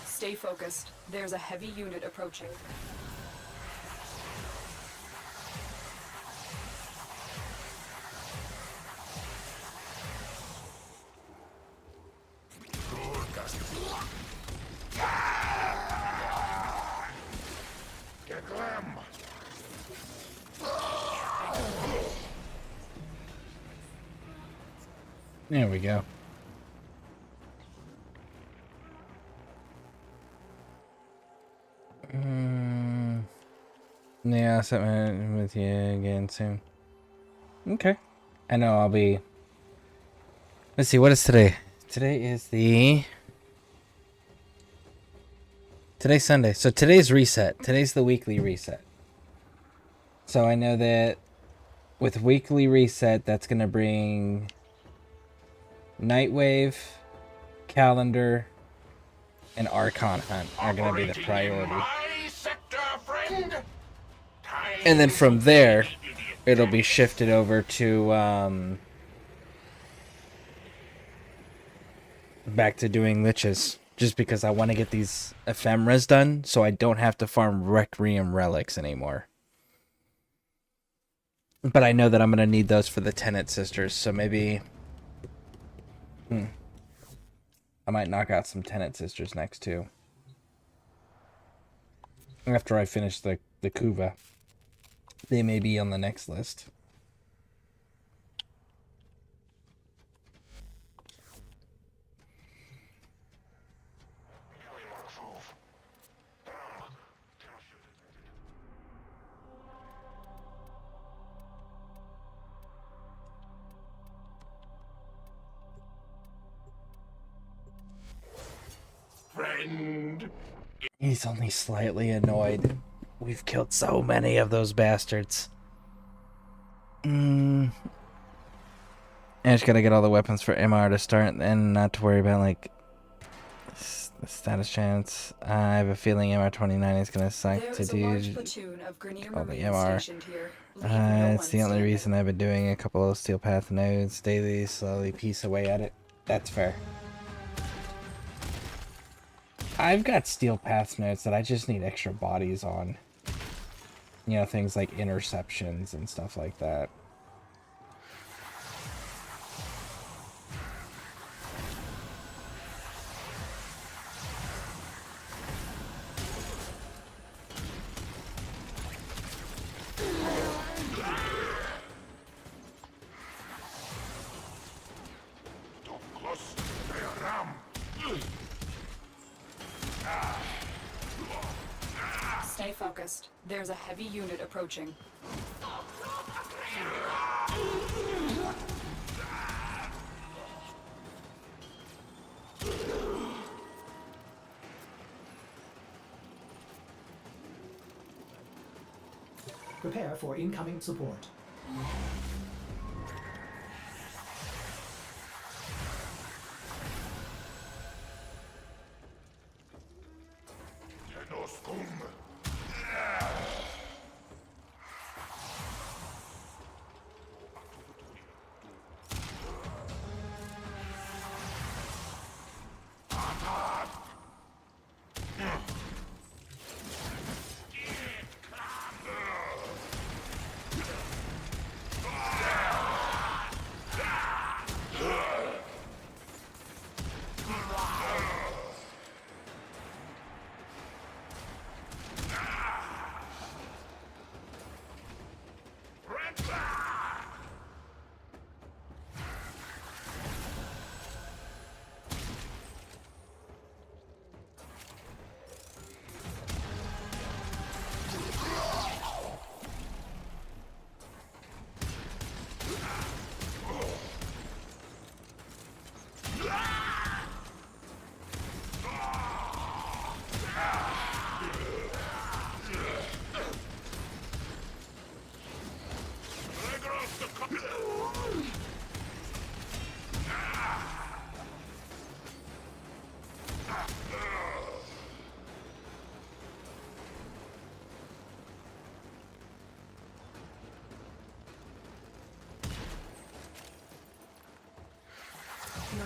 Stay focused. There's a heavy unit approaching. There we go. Yeah, I'll set with you again soon. Okay. I know I'll be... Let's see, what is today? Today is the... Today's Sunday. So today's reset. Today's the weekly reset. So I know that with weekly reset, that's going to bring Nightwave, Calendar, and Archon Hunt are going to be the priority. And then from there, it'll be shifted over to back to doing liches, just because I want to get these ephemeras done so I don't have to farm Requiem relics anymore. But I know that I'm going to need those for the Tenet Sisters, so maybe I might knock out some Tenet Sisters next too. After I finish the Kuva. They may be on the next list. Friend. He's only slightly annoyed. We've killed so many of those bastards. I just gotta get all the weapons for MR to start and not to worry about, like, the status chance. I have a feeling MR29 is gonna suck to do all the MR. It's the only reason I've been doing a couple of Steel Path nodes daily, slowly piece away at it. That's fair. I've got Steel Path nodes that I just need extra bodies on. You know, things like interceptions and stuff like that. focused. There's a heavy unit approaching. Prepare for incoming support.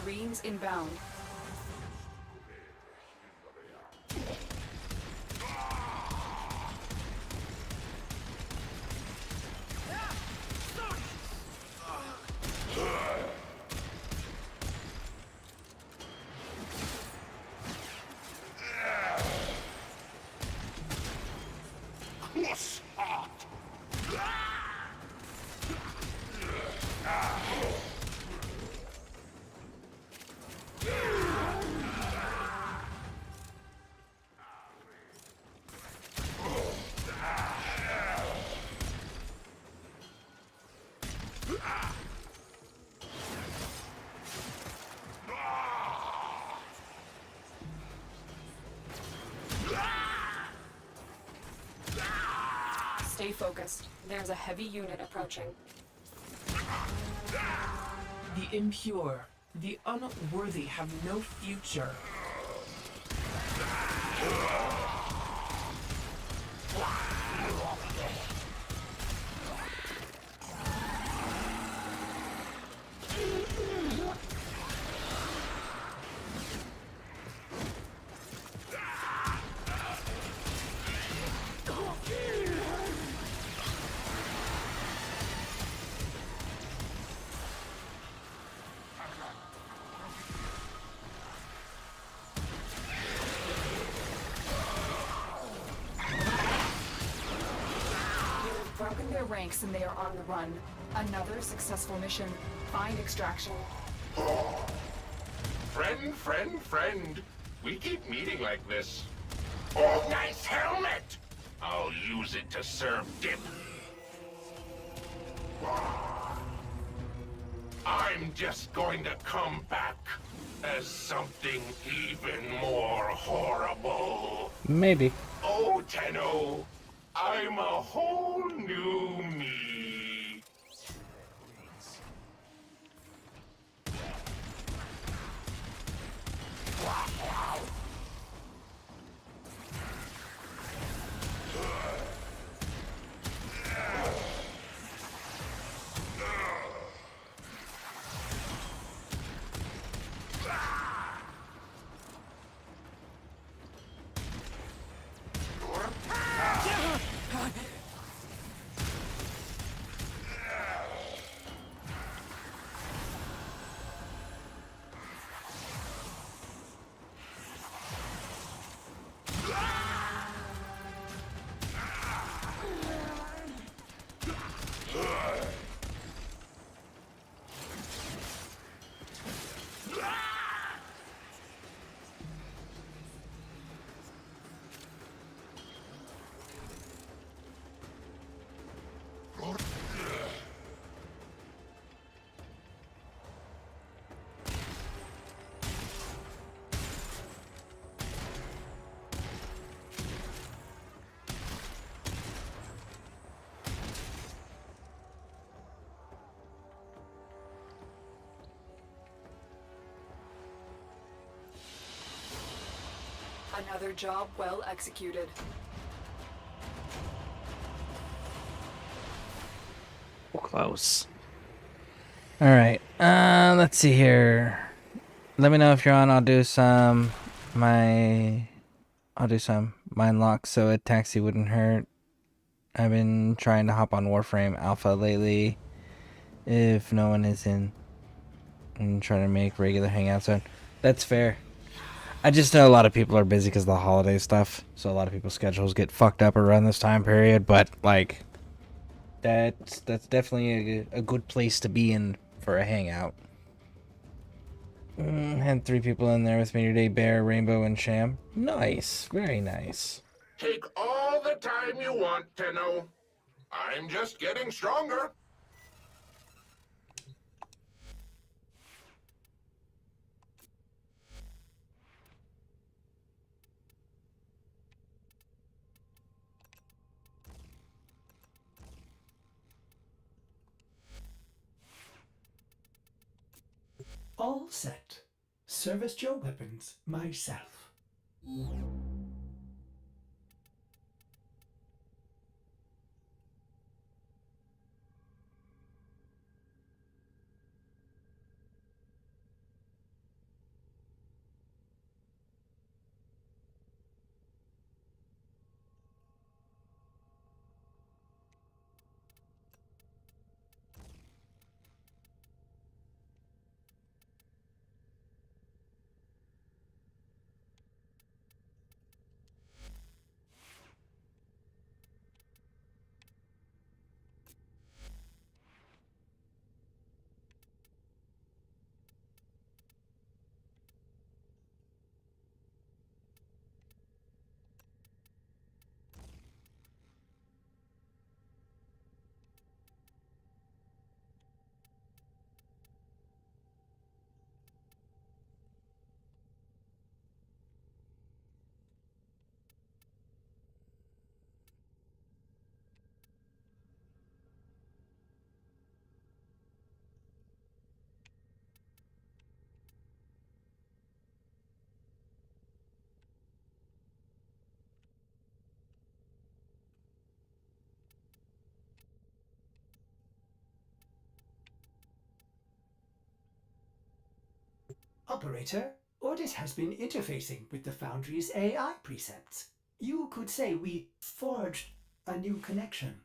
Marines inbound. Stay focused. There's a heavy unit approaching. The impure, the unworthy have no future. Broken their ranks and they are on the run. Another successful mission. Find extraction. Friend. We keep meeting like this. Oh, nice helmet! I'll use it to serve dip. I'm just going to come back as something even more horrible. Maybe. Oh, Tenno, I'm a whole new me. Another job well executed. Close. All right. Let's see here. Let me know if you're on. I'll do some mind lock so a taxi wouldn't hurt. I've been trying to hop on Warframe Alpha lately. If no one is in, I'm trying to make regular hangouts on. That's fair. I just know a lot of people are busy because of the holiday stuff, so a lot of people's schedules get fucked up around this time period. But like, that's definitely a good place to be in for a hangout. Had 3 people in there with me today: Bear, Rainbow, and Sham. Nice, very nice. Take all the time you want, Tenno. I'm just getting stronger. All set. Service your weapons myself. Operator, Ordis has been interfacing with the Foundry's AI precepts. You could say we forged a new connection.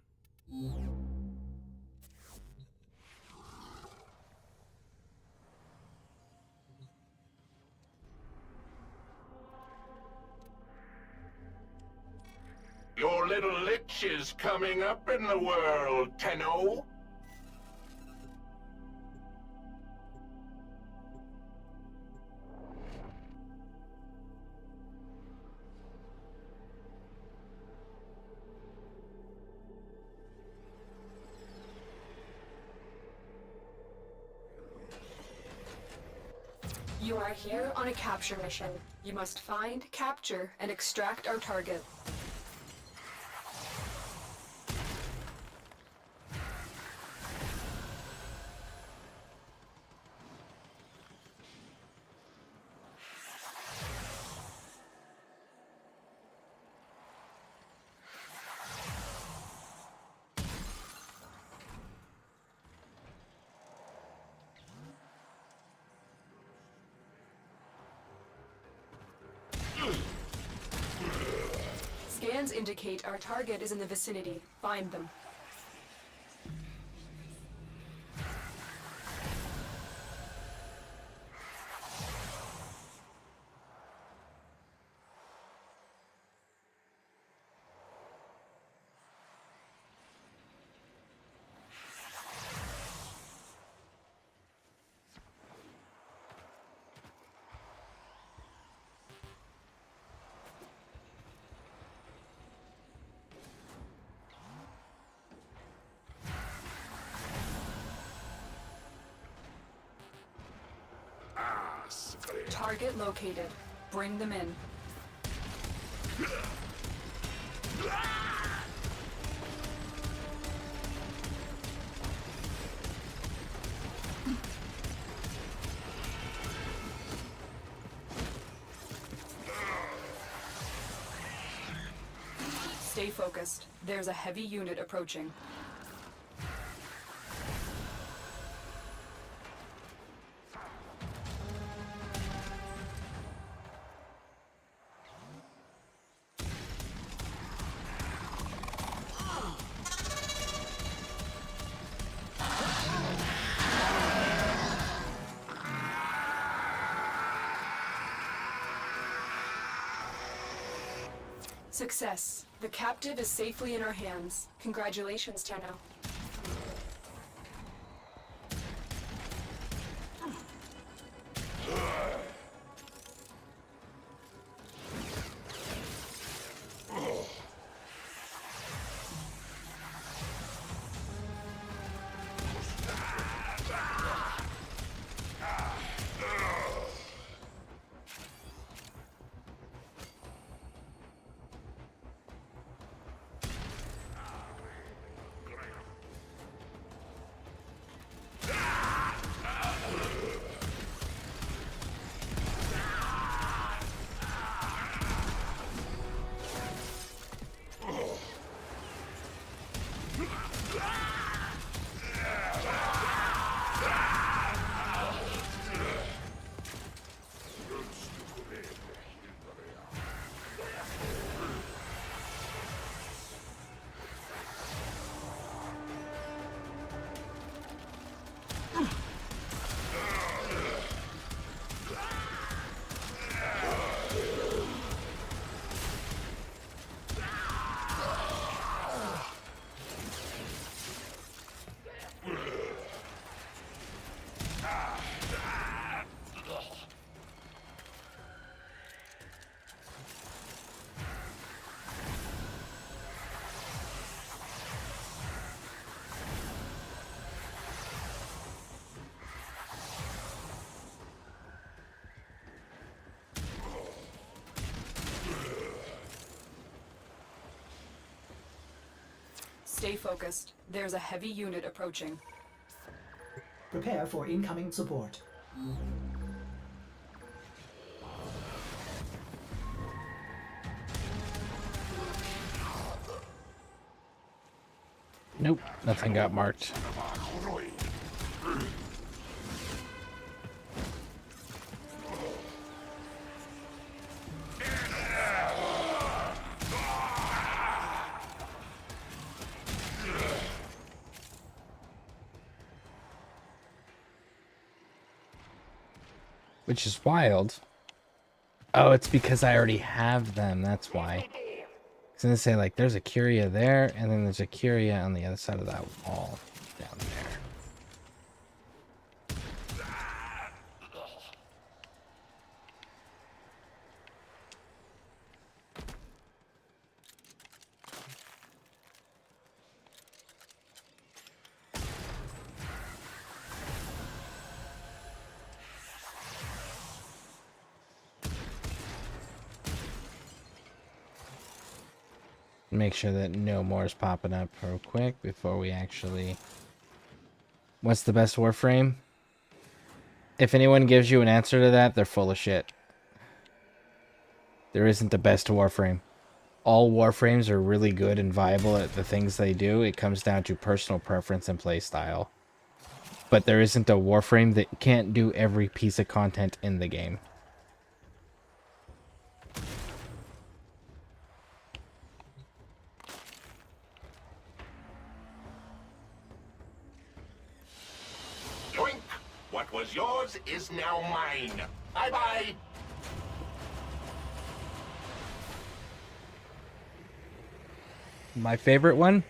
Your little lich is coming up in the world, Tenno. You are here on a capture mission. You must find, capture, and extract our target. Scans indicate our target is in the vicinity. Find them. Target located. Bring them in. Stay focused. There's a heavy unit approaching. Success. The captive is safely in our hands. Congratulations, Tenno. Stay focused. There's a heavy unit approaching. Prepare for incoming support. Nope, nothing got marked. Which is wild. Oh, it's because I already have them, that's why. I was gonna say, like, there's a Curia there, and then there's a Curia on the other side of that wall down there. Make sure that no more is popping up real quick before we actually... What's the best Warframe? If anyone gives you an answer to that, they're full of shit. There isn't the best Warframe. All Warframes are really good and viable at the things they do. It comes down to personal preference and play style. But there isn't a Warframe that can't do every piece of content in the game. What was yours is now mine. Bye-bye. My favorite one?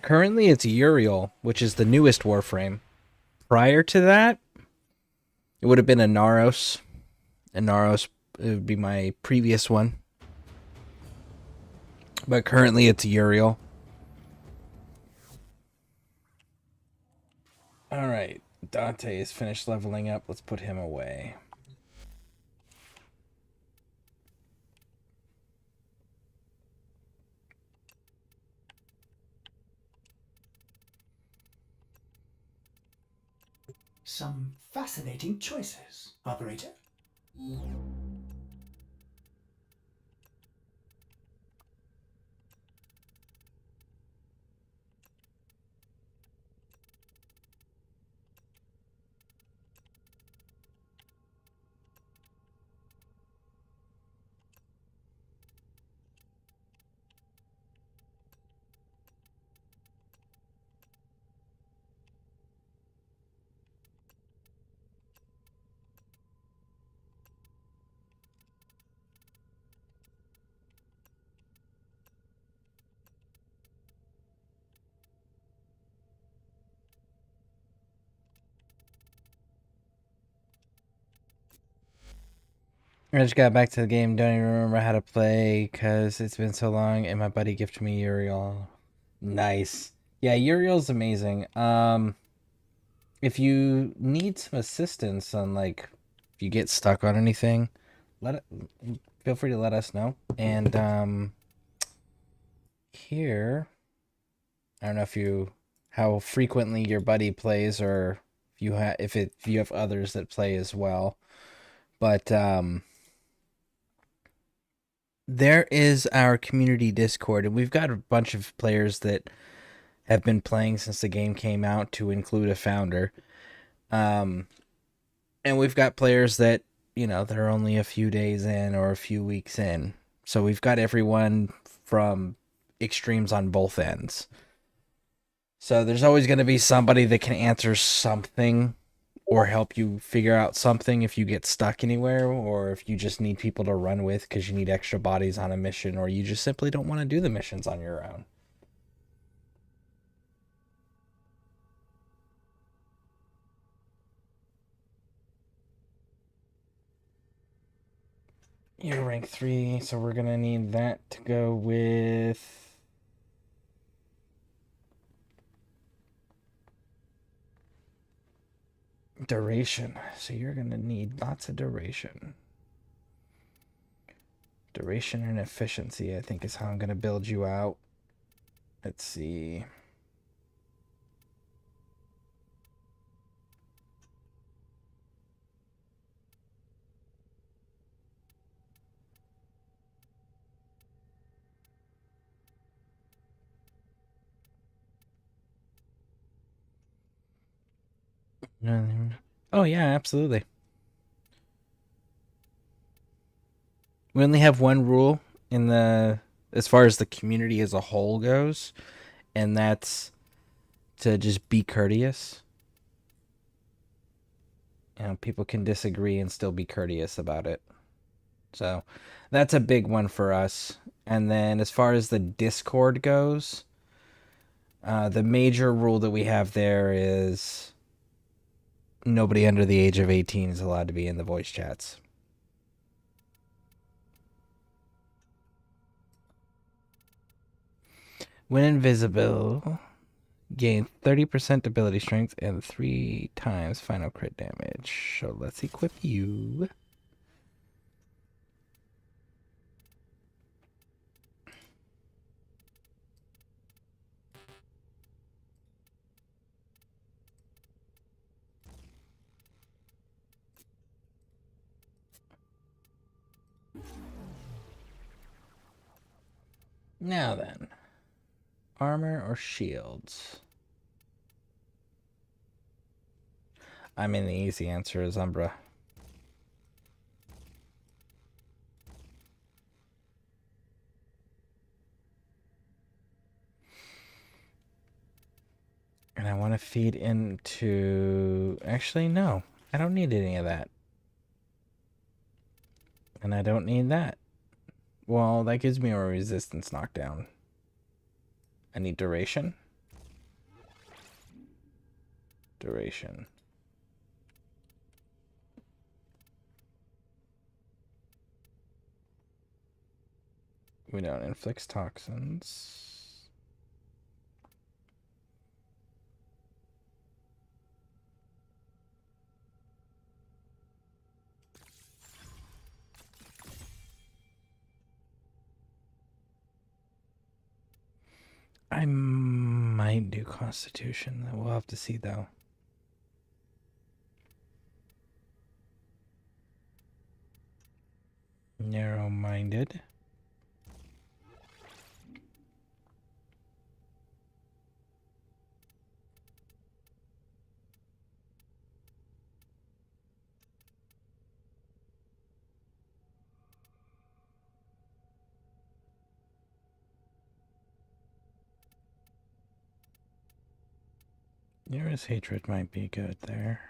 Currently it's Uriel, which is the newest Warframe. Prior to that, it would have been Inaros. Inaros would be my previous one. But currently it's Uriel. Alright, Dante is finished leveling up. Let's put him away. Some fascinating choices, Operator. I just got back to the game. Don't even remember how to play because it's been so long. And my buddy gifted me Uriel. Nice. Yeah, Uriel's amazing. If you need some assistance on like if you get stuck on anything, feel free to let us know. And here, I don't know how frequently your buddy plays or if you have others that play as well, but there is our community Discord, and we've got a bunch of players that have been playing since the game came out, to include a founder. And we've got players that, that are only a few days in or a few weeks in. So we've got everyone from extremes on both ends. So there's always going to be somebody that can answer something or help you figure out something if you get stuck anywhere, or if you just need people to run with because you need extra bodies on a mission, or you just simply don't want to do the missions on your own. You're rank 3, so we're going to need that to go with... duration. So you're going to need lots of duration. Duration and efficiency, I think, is how I'm going to build you out. Let's see. Oh, yeah, absolutely. We only have one rule as far as the community as a whole goes, and that's to just be courteous. People can disagree and still be courteous about it. So that's a big one for us. And then as far as the Discord goes, the major rule that we have there is nobody under the age of 18 is allowed to be in the voice chats. When invisible, gain 30% ability strength and 3 times final crit damage. So let's equip you. Now then, armor or shields? I mean, the easy answer is Umbra. And I want to feed into... Actually, no. I don't need any of that. And I don't need that. Well, that gives me a resistance knockdown. I need duration. Duration. We don't inflict toxins. I might do Constitution. We'll have to see, though. Narrow-minded. Nearest hatred might be good there.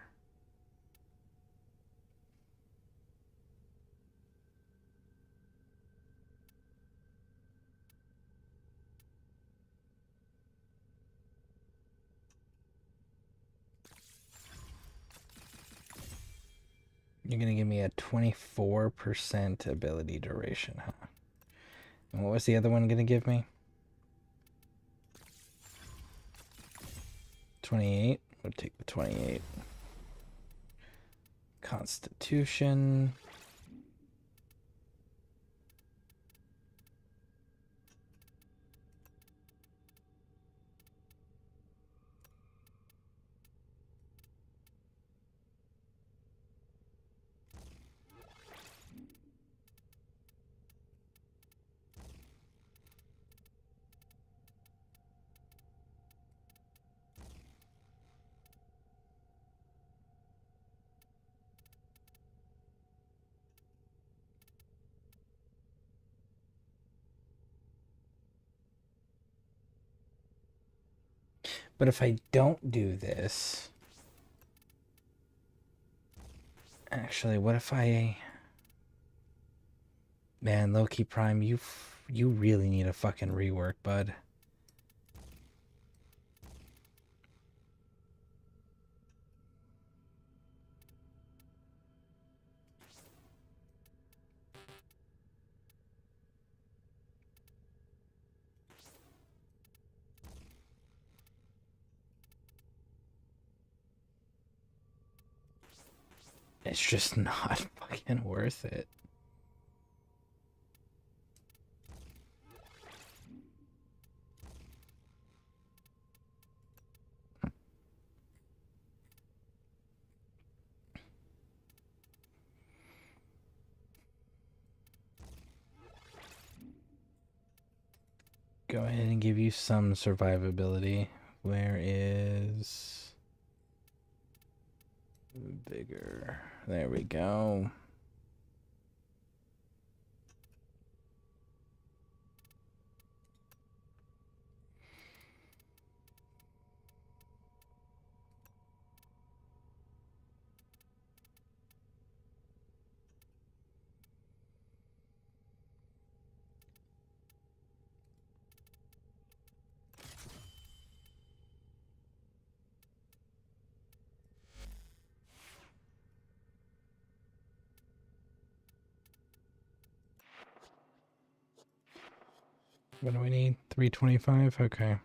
You're gonna give me a 24% ability duration, huh? And what was the other one gonna give me? 28. We'll take the 28. Constitution. But if I don't do this... Actually, what if I... Man, Loki Prime, you really need a fucking rework, bud. It's just not fucking worth it. Go ahead and give you some survivability. Where is... Bigger. There we go. What do we need? 325? Okay.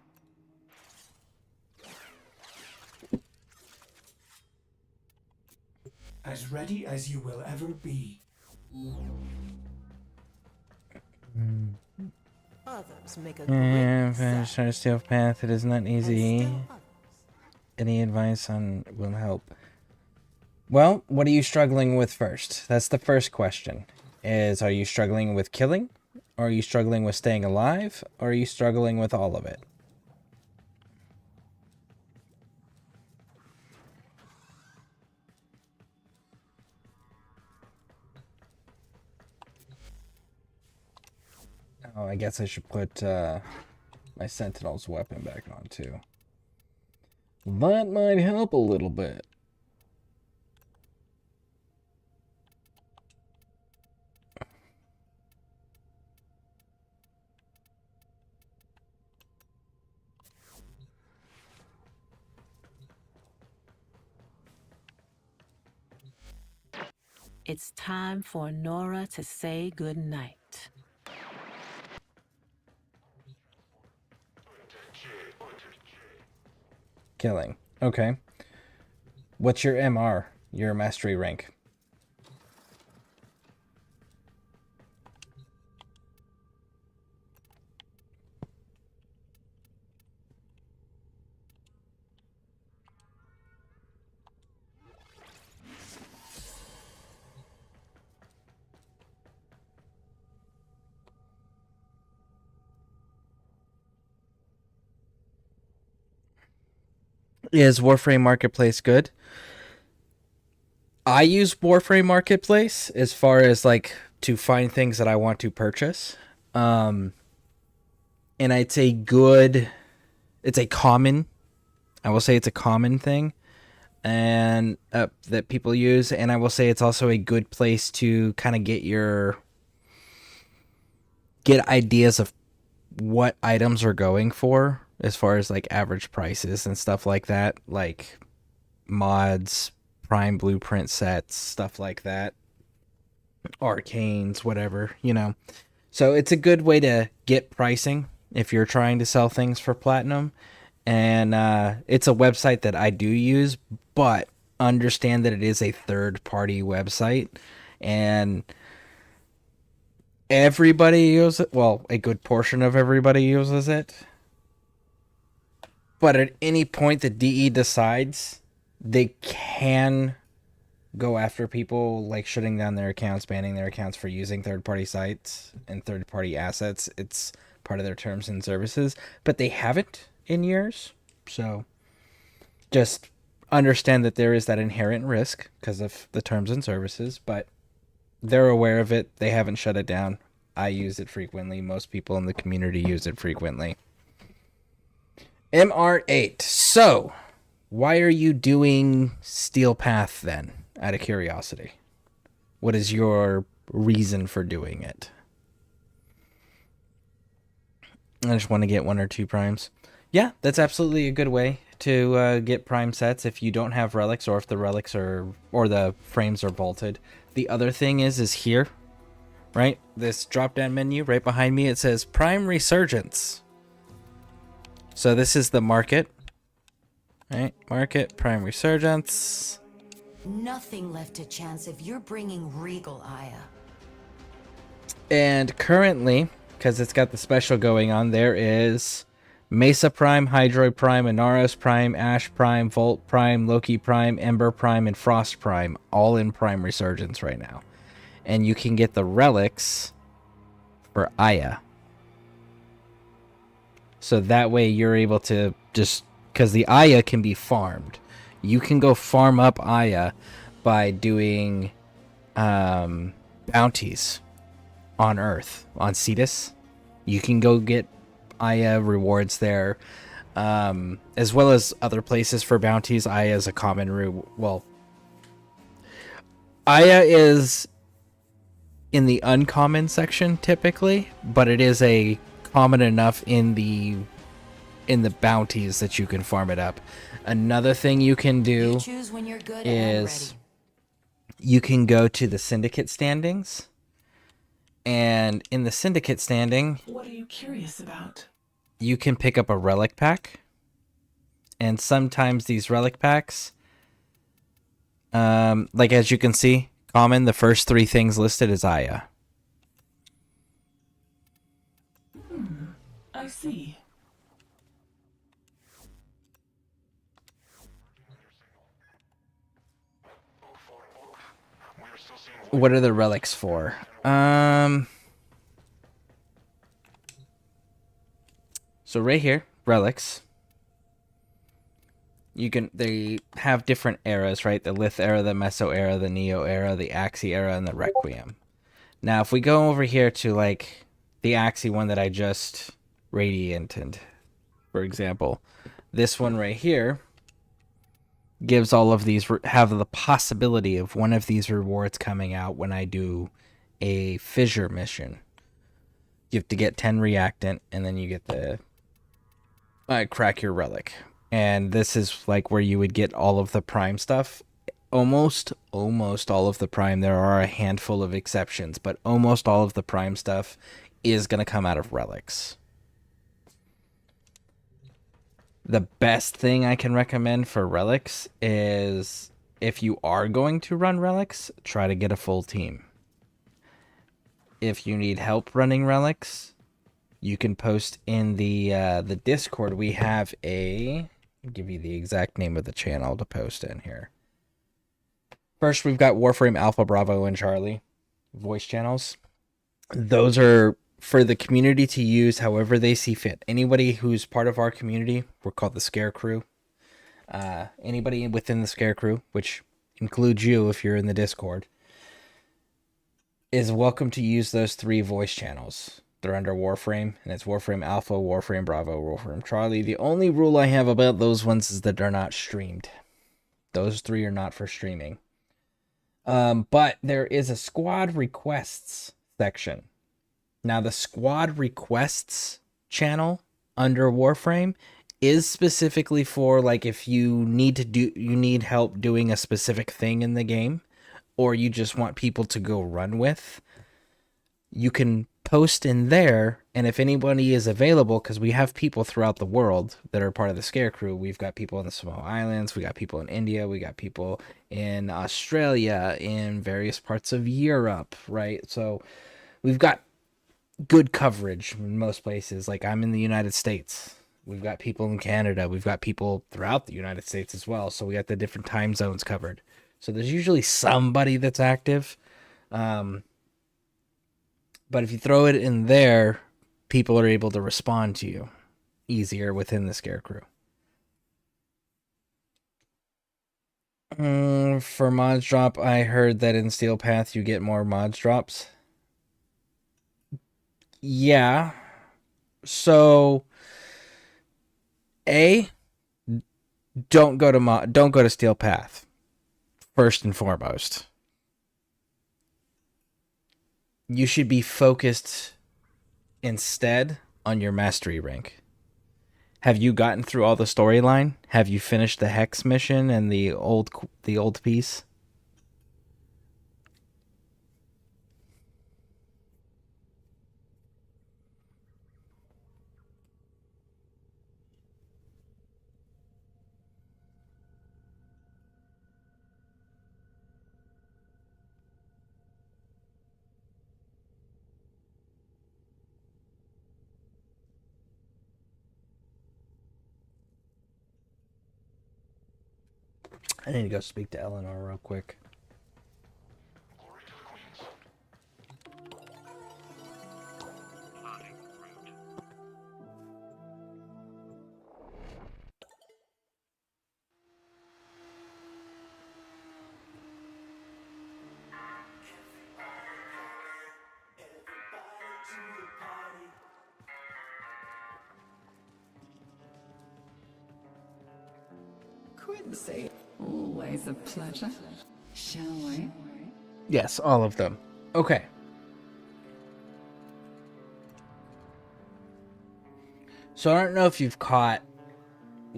As ready as you will ever be. Others make a Finish our stealth path. It is not easy. Any advice on will help. Well, what are you struggling with first? That's the first question. Are you struggling with killing? Or are you struggling with staying alive? Or are you struggling with all of it? Oh, I guess I should put my Sentinel's weapon back on too. That might help a little bit. It's time for Nora to say goodnight. Killing. Okay. What's your MR? Your mastery rank? Is Warframe Marketplace good? I use Warframe Marketplace as far as like to find things that I want to purchase. And I'd say good. It's a common. I will say it's a common thing, and that people use. And I will say it's also a good place to kind of get ideas of what items are going for as far as like average prices and stuff like that, like mods, Prime Blueprint sets, stuff like that. Arcanes, whatever, you know. So it's a good way to get pricing if you're trying to sell things for platinum. And it's a website that I do use, but understand that it is a third-party website. And everybody uses it. Well, a good portion of everybody uses it. But at any point the DE decides, they can go after people, like shutting down their accounts, banning their accounts for using third-party sites and third-party assets. It's part of their terms and services, but they haven't in years. So just understand that there is that inherent risk because of the terms and services, but they're aware of it. They haven't shut it down. I use it frequently. Most people in the community use it frequently. MR8. So, why are you doing Steel Path then, out of curiosity? What is your reason for doing it? I just want to get 1 or 2 primes. Yeah, that's absolutely a good way to get prime sets if you don't have relics, or if the relics are, or the frames are vaulted. The other thing is here, right? This drop-down menu right behind me, it says Prime Resurgence. So this is the market, right? Market, Prime Resurgence. Nothing left to chance if you're bringing Regal Aya. And currently, because it's got the special going on, there is Mesa Prime, Hydroid Prime, Inaros Prime, Ash Prime, Volt Prime, Loki Prime, Ember Prime, and Frost Prime, all in Prime Resurgence right now. And you can get the relics for Aya. So that way you're able to just, because the Aya can be farmed. You can go farm up Aya by doing bounties on Earth, on Cetus. You can go get Aya rewards there, as well as other places for bounties. Aya is a common Aya is in the uncommon section typically, but it is a common enough in the bounties that you can farm it up. Another thing you can do is you can go to the syndicate standings, and in the syndicate standing, What are you curious about? you can pick up a relic pack, and sometimes these relic packs, like as you can see, common, the first 3 things listed is Aya. I see. What are the relics for? So right here, relics. They have different eras, right? The Lith era, the Meso era, the Neo era, the Axie era, and the Requiem. Now, if we go over here to like the Axie one that I just radianted, for example, this one right here gives all of these, have the possibility of one of these rewards coming out when I do a fissure mission. You have to get 10 reactant, and then you get the crack your relic. And this is like where you would get all of the prime stuff. Almost all of the prime. There are a handful of exceptions, but almost all of the prime stuff is going to come out of relics. The best thing I can recommend for relics is, if you are going to run relics, try to get a full team. If you need help running relics, you can post in the Discord. We have I'll give you the exact name of the channel to post in here. First, we've got Warframe, Alpha, Bravo, and Charlie voice channels. Those are for the community to use however they see fit. Anybody who's part of our community, we're called the ScareCrew. Anybody within the ScareCrew, which includes you if you're in the Discord, is welcome to use those 3 voice channels. They're under Warframe, and it's Warframe Alpha, Warframe Bravo, Warframe Charlie. The only rule I have about those ones is that they're not streamed. Those 3 are not for streaming. But there is a squad requests section. Now, the squad requests channel under Warframe is specifically for like if you need help doing a specific thing in the game, or you just want people to go run with. You can post in there, and if anybody is available, because we have people throughout the world that are part of the ScareCrew. We've got people in the small islands, we got people in India, we got people in Australia, in various parts of Europe, right? So we've got good coverage in most places. Like I'm in the United States. We've got people in Canada. We've got people throughout the United States as well. So we got the different time zones covered. So there's usually somebody that's active. But if you throw it in there, people are able to respond to you easier within the ScareCrew. For mods drop, I heard that in Steel Path you get more mods drops. Yeah. So, don't go to Steel Path. First and foremost. You should be focused instead on your mastery rank. Have you gotten through all the storyline? Have you finished the Hex mission and the old piece? I need to go speak to Eleanor real quick. Quincy, always a pleasure. Shall we? Yes, all of them. Okay. So I don't know if you've caught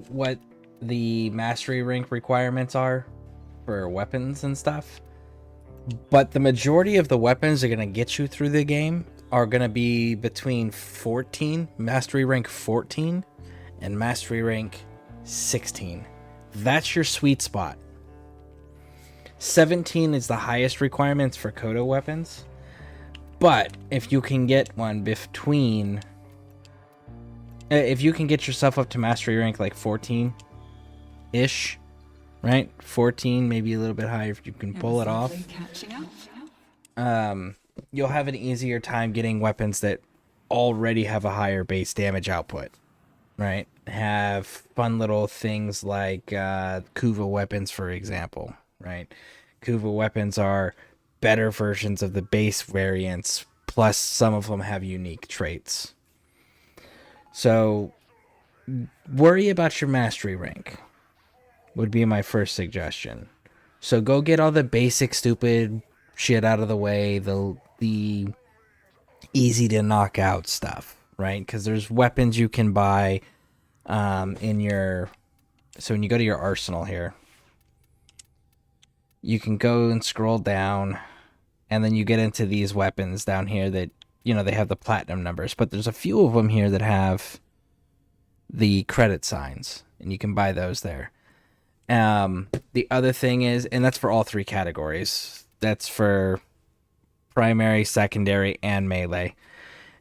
what the mastery rank requirements are for weapons and stuff, but the majority of the weapons that are going to get you through the game are going to be between mastery rank 14 and mastery rank 16. That's your sweet spot. 17 is the highest requirements for Kodo weapons. But if you can get one between... If you can get yourself up to mastery rank like 14-ish, right? 14, maybe a little bit higher if you can pull it off. You'll have an easier time getting weapons that already have a higher base damage output. Right, have fun little things like Kuva weapons, for example. Right, Kuva weapons are better versions of the base variants, plus some of them have unique traits. So, worry about your mastery rank would be my first suggestion. So go get all the basic stupid shit out of the way, the easy to knock out stuff. Right, because there's weapons you can buy in your... So when you go to your arsenal here, you can go and scroll down, and then you get into these weapons down here that, you know, they have the platinum numbers, but there's a few of them here that have the credit signs, and you can buy those there. The other thing is, and that's for all three categories, that's for primary, secondary, and melee.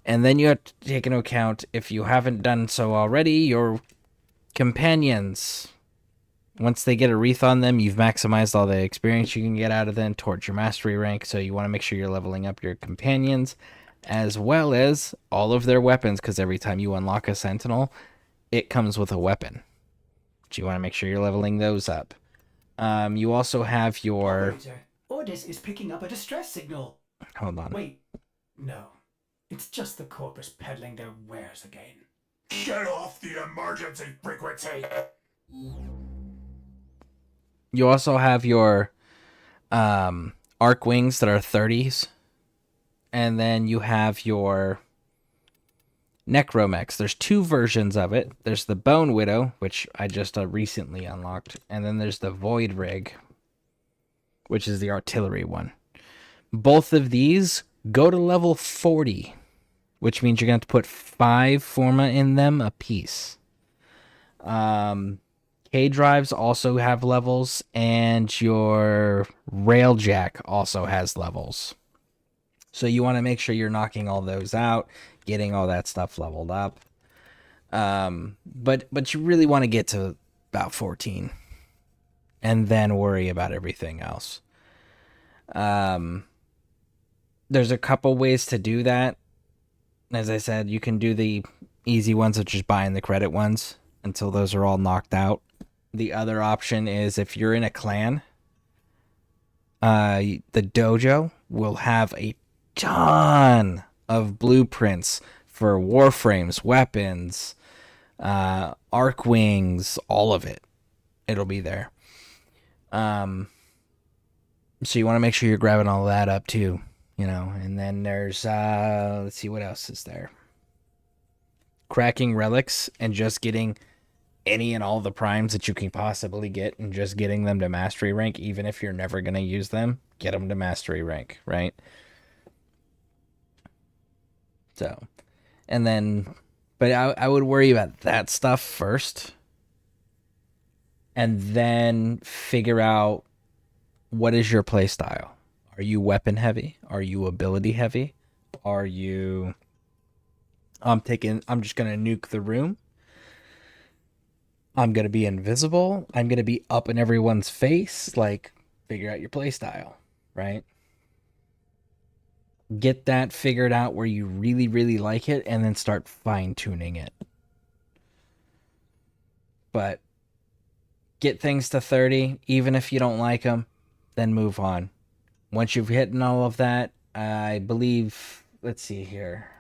And then you have to take into account, if you haven't done so already, your companions. Once they get a wreath on them, you've maximized all the experience you can get out of them towards your mastery rank. So you want to make sure you're leveling up your companions, as well as all of their weapons, because every time you unlock a sentinel, it comes with a weapon. So you want to make sure you're leveling those up. You also have your... Operator, Ordis is picking up a distress signal. Hold on. Wait, no. It's just the corpus peddling their wares again. Get off the emergency frequency! You also have your arc wings that are 30s. And then you have your Necromechs. There's two versions of it. There's the Bone Widow, which I just recently unlocked, and then there's the Void Rig, which is the artillery one. Both of these go to level 40, which means you're going to have to put 5 Forma in them a piece. K-Drives also have levels, and your Railjack also has levels. So you want to make sure you're knocking all those out, getting all that stuff leveled up. But you really want to get to about 14 and then worry about everything else. There's a couple ways to do that. As I said, you can do the easy ones of just buying the credit ones until those are all knocked out. The other option is if you're in a clan, the dojo will have a ton of blueprints for warframes, weapons, arc wings, all of it. It'll be there. So you want to make sure you're grabbing all that up too, you know. And then there's let's see, what else is there? Cracking relics and just getting any and all the primes that you can possibly get and just getting them to mastery rank, even if you're never going to use them, get them to mastery rank, right? So, and then, but I would worry about that stuff first and then figure out what is your play style. Are you weapon heavy? Are you ability heavy? Are you, I'm just going to nuke the room. I'm going to be invisible. I'm going to be up in everyone's face. Like, figure out your play style, right? Get that figured out where you really, really like it, and then start fine-tuning it. But get things to 30, even if you don't like them, then move on. Once you've hit all of that, I believe, let's see here.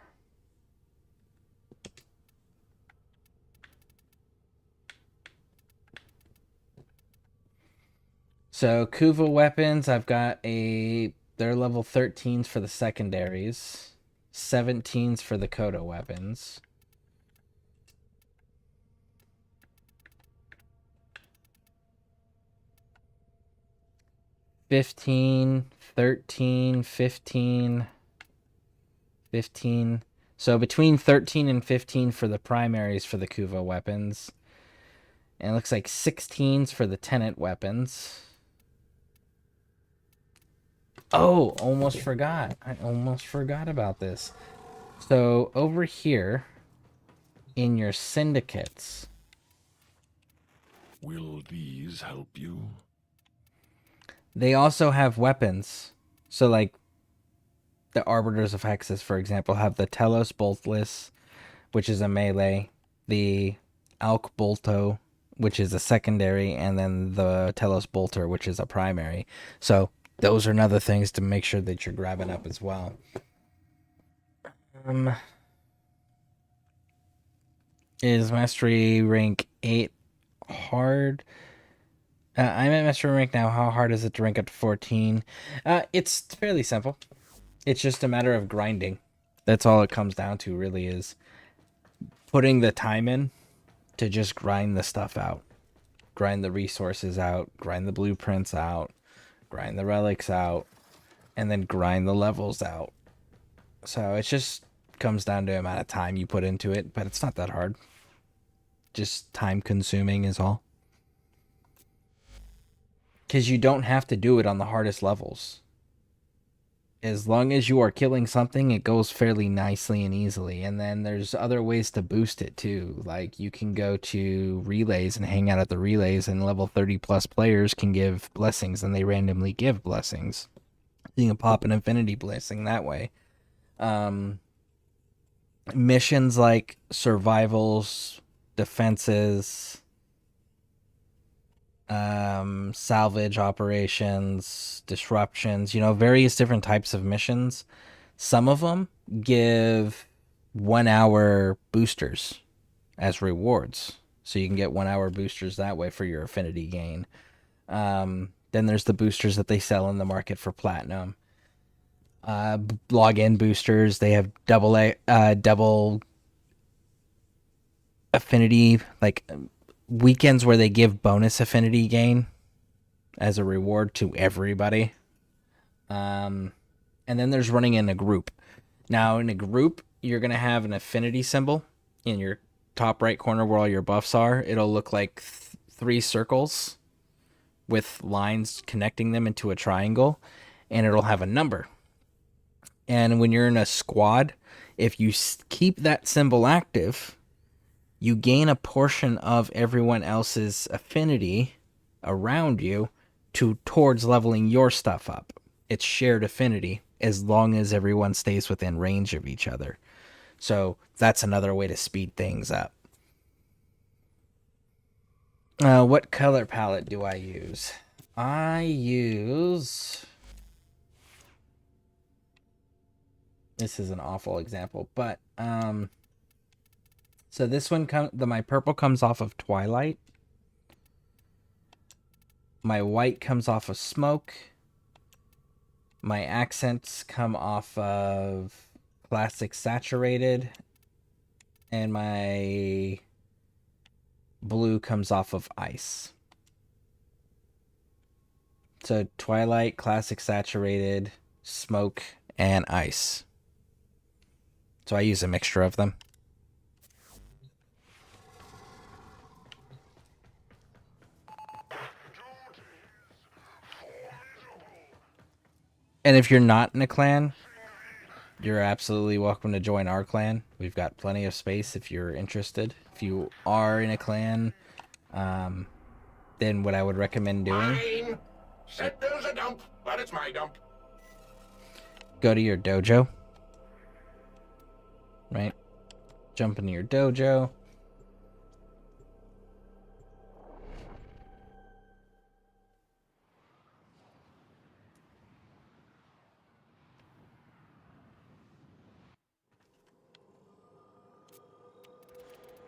So Kuva weapons, I've got they're level 13s for the secondaries, 17s for the Kodo weapons. $15, $13, $15, $15. So between 13 and 15 for the primaries for the Kuva weapons. And it looks like 16s for the Tenant weapons. Oh, almost forgot. I almost forgot about this. So over here in your syndicates. Will these help you? They also have weapons. So like the Arbiters of Hexus, for example, have the Telos Boltless, which is a melee. The Alk Bolto, which is a secondary. And then the Telos Bolter, which is a primary. So those are another things to make sure that you're grabbing up as well. Is Mastery Rank 8 hard? I'm at Mastery Rank now. How hard is it to rank up to 14? It's fairly simple. It's just a matter of grinding. That's all it comes down to, really, is putting the time in to just grind the stuff out. Grind the resources out. Grind the blueprints out. Grind the relics out, and then grind the levels out. So it just comes down to the amount of time you put into it, but it's not that hard. Just time consuming is all. Because you don't have to do it on the hardest levels. As long as you are killing something, it goes fairly nicely and easily. And then there's other ways to boost it too. Like you can go to relays and hang out at the relays, and level 30 plus players can give blessings, and they randomly give blessings. You can pop an infinity blessing that way. Missions like survivals, defenses, salvage operations, disruptions, various different types of missions. Some of them give 1 hour boosters as rewards, so you can get 1 hour boosters that way for your affinity gain. Then there's the boosters that they sell in the market for platinum. Login boosters, they have double affinity, like weekends where they give bonus affinity gain as a reward to everybody. And then there's running in a group. Now, in a group, you're going to have an affinity symbol in your top right corner where all your buffs are. It'll look like 3 circles with lines connecting them into a triangle, and it'll have a number. And when you're in a squad, if you keep that symbol active, you gain a portion of everyone else's affinity around you towards leveling your stuff up. It's shared affinity as long as everyone stays within range of each other. So that's another way to speed things up. What color palette do I use? I use... This is an awful example, but so this one my purple comes off of Twilight. My white comes off of Smoke. My accents come off of Classic Saturated, and my blue comes off of Ice. So Twilight, Classic Saturated, Smoke, and Ice. So I use a mixture of them. And if you're not in a clan, you're absolutely welcome to join our clan. We've got plenty of space if you're interested. If you are in a clan, then what I would recommend doing... Mine. Said there's a dump, but it's my dump. Go to your dojo. Right? Jump into your dojo.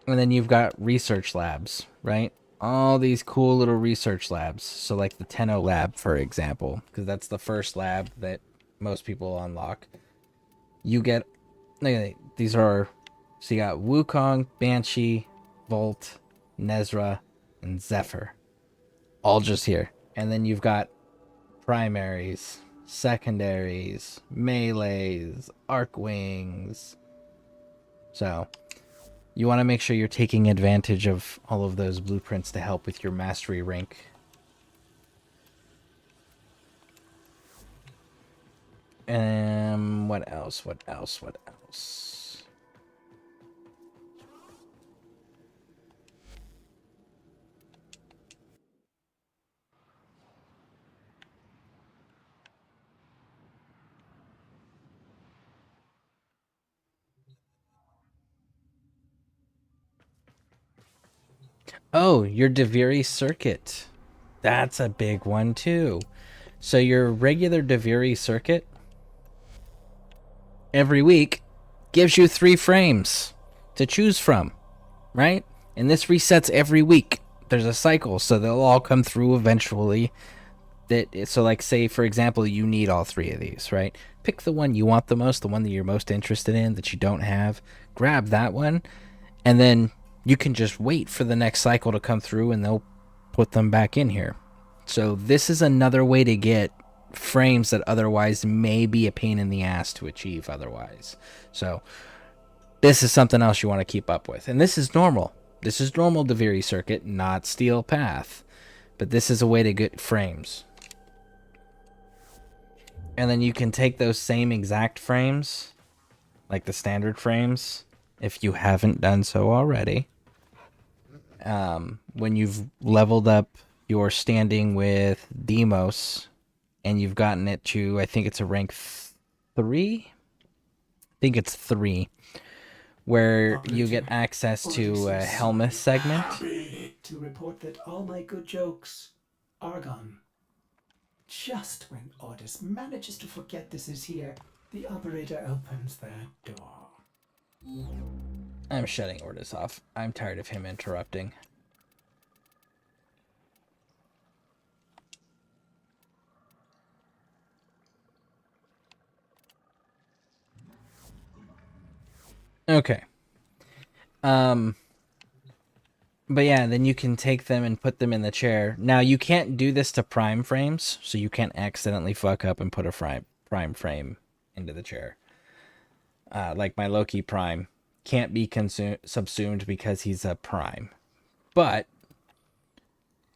And then you've got research labs, right? All these cool little research labs. So like the Tenno lab, for example, because that's the first lab that most people unlock. You get, these are, so you got Wukong, Banshee, Volt, Nezra, and Zephyr. All just here. And then you've got primaries, secondaries, melees, Arcwings. So you want to make sure you're taking advantage of all of those blueprints to help with your mastery rank. What else? What else? What else? Oh, your Deviri circuit. That's a big one too. So your regular Deviri circuit every week gives you 3 frames to choose from, right? And this resets every week. There's a cycle, so they'll all come through eventually. So like say, for example, you need all 3 of these, right? Pick the one you want the most, the one that you're most interested in that you don't have. Grab that one, and then you can just wait for the next cycle to come through and they'll put them back in here. So this is another way to get frames that otherwise may be a pain in the ass to achieve otherwise. So this is something else you want to keep up with. And this is normal. This is normal Deviri circuit, not Steel Path. But this is a way to get frames. And then you can take those same exact frames, like the standard frames, if you haven't done so already. When you've leveled up your standing with Demos and you've gotten it to, I think it's a rank 3? I think it's 3. Where you get access to a Helmuth segment. To report that all my good jokes are gone. Just when Ordis manages to forget this is here, the operator opens that door. I'm shutting Ordis off. I'm tired of him interrupting. Okay. But yeah, then you can take them and put them in the chair. Now, you can't do this to prime frames, so you can't accidentally fuck up and put a prime frame into the chair. Like my Loki prime can't be subsumed because he's a prime. But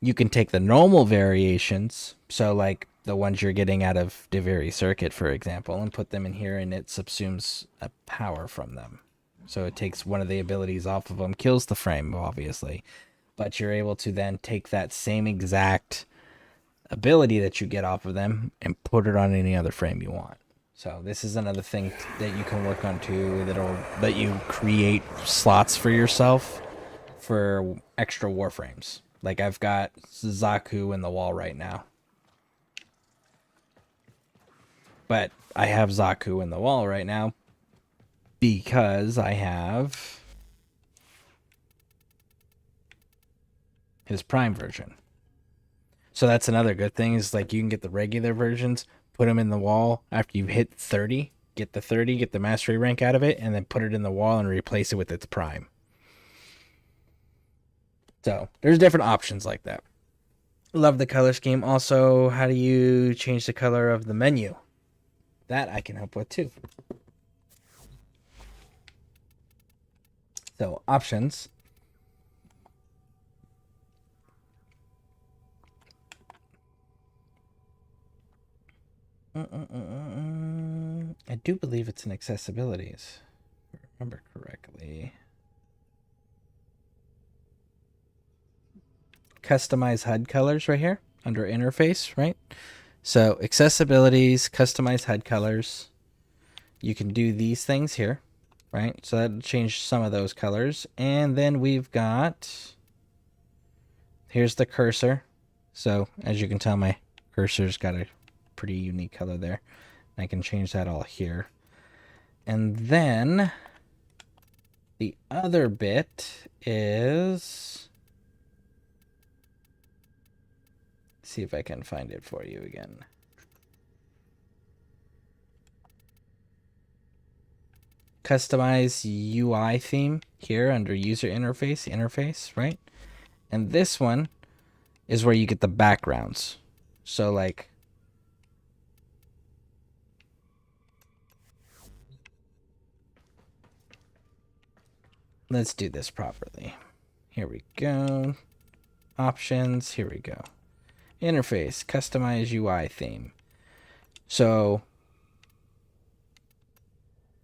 you can take the normal variations, so like the ones you're getting out of Deviri Circuit, for example, and put them in here, and it subsumes a power from them. So it takes one of the abilities off of them, kills the frame, obviously. But you're able to then take that same exact ability that you get off of them and put it on any other frame you want. So this is another thing that you can work on too, that you create slots for yourself for extra Warframes. Like I've got Zaku in the wall right now. But I have Zaku in the wall right now because I have his Prime version. So that's another good thing is like you can get the regular versions, put them in the wall after you hit 30, get the 30, get the mastery rank out of it, and then put it in the wall and replace it with its Prime. So there's different options like that. Love the color scheme. Also, how do you change the color of the menu? That I can help with too. So options. I do believe it's in accessibilities, if I remember correctly. Customize HUD colors right here under interface, right? So accessibilities, customize HUD colors. You can do these things here, right? So that'll change some of those colors. And then we've got, here's the cursor. So as you can tell, my cursor's got a pretty unique color there. I can change that all here. And then the other bit is, see if I can find it for you again. Customize UI theme here under user interface, right? And this one is where you get the backgrounds. So like, let's do this properly. Here we go. Options, here we go. Interface, customize UI theme. So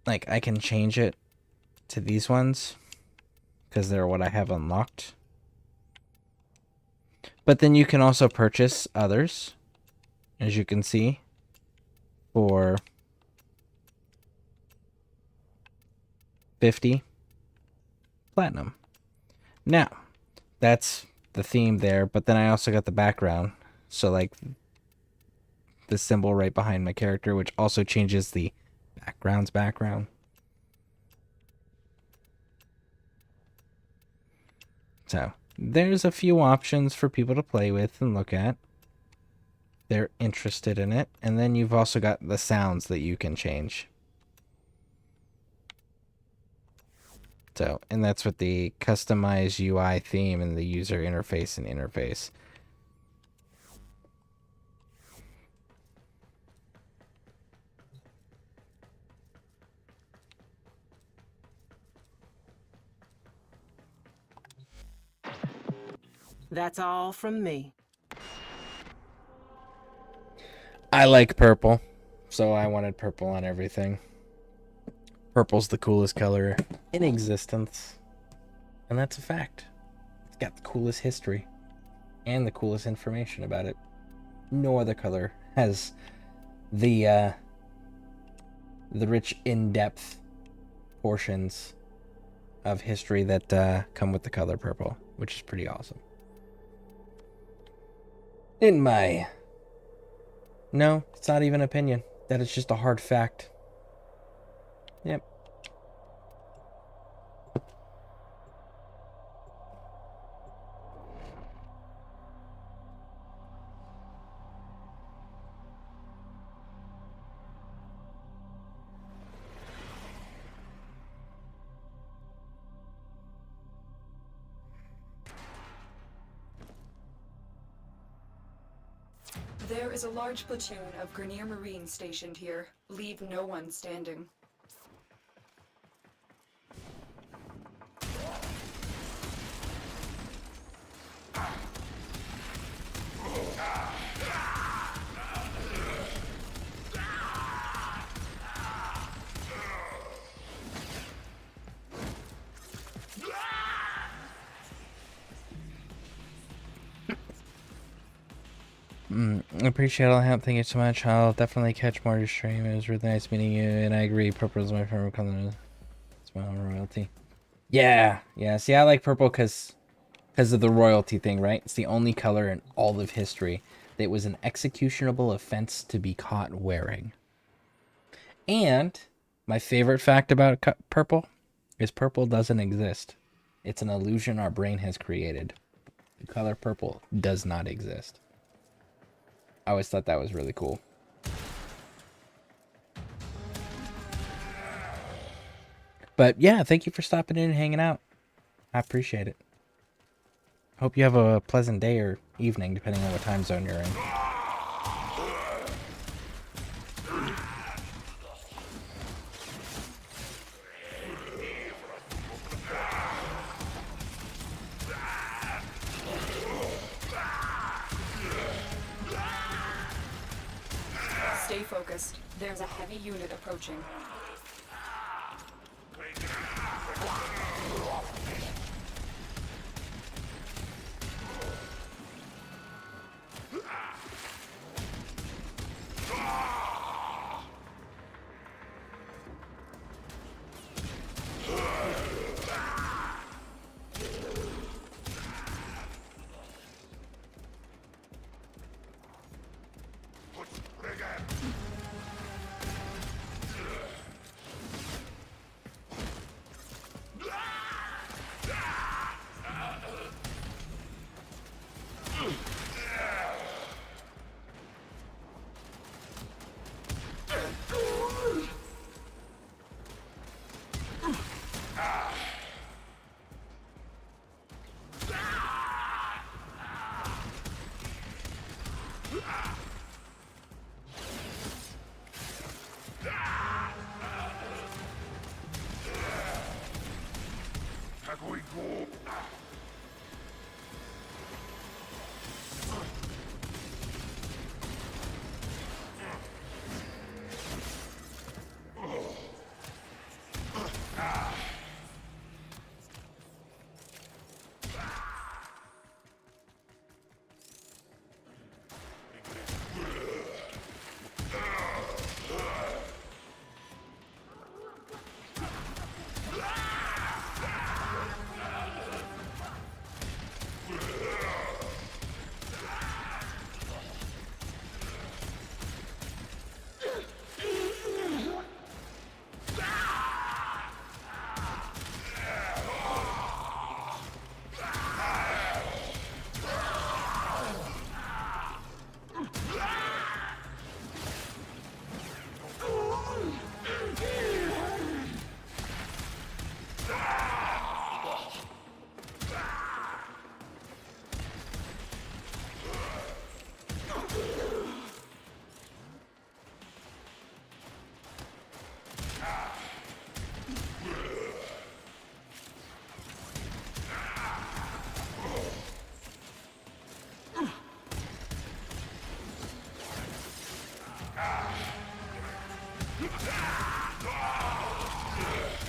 like I can change it to these ones because they're what I have unlocked. But then you can also purchase others, as you can see, for 50 platinum. Now, that's the theme there, but then I also got the background. So like the symbol right behind my character, which also changes the background. So there's a few options for people to play with and look at. They're interested in it. And then you've also got the sounds that you can change. So, and that's with the customize UI theme and the user interface and interface. That's all from me. I like purple, so I wanted purple on everything. Purple's the coolest color in existence, and that's a fact. It's got the coolest history and the coolest information about it. No other color has the rich, in-depth portions of history that come with the color purple, which is pretty awesome. No, it's not even opinion. That is just a hard fact. Yep. There is a large platoon of Grenier Marines stationed here. Leave no one standing. I appreciate all the help. Thank you so much. I'll definitely catch more of your stream. It was really nice meeting you, and I agree. Purple is my favorite color. It's my own royalty. Yeah, yeah. See, I like purple because of the royalty thing, right? It's the only color in all of history that was an executionable offense to be caught wearing. And my favorite fact about purple is purple doesn't exist. It's an illusion our brain has created. The color purple does not exist. I always thought that was really cool. But yeah, thank you for stopping in and hanging out. I appreciate it. Hope you have a pleasant day or evening, depending on what time zone you're in. Stay focused. There's a heavy unit approaching.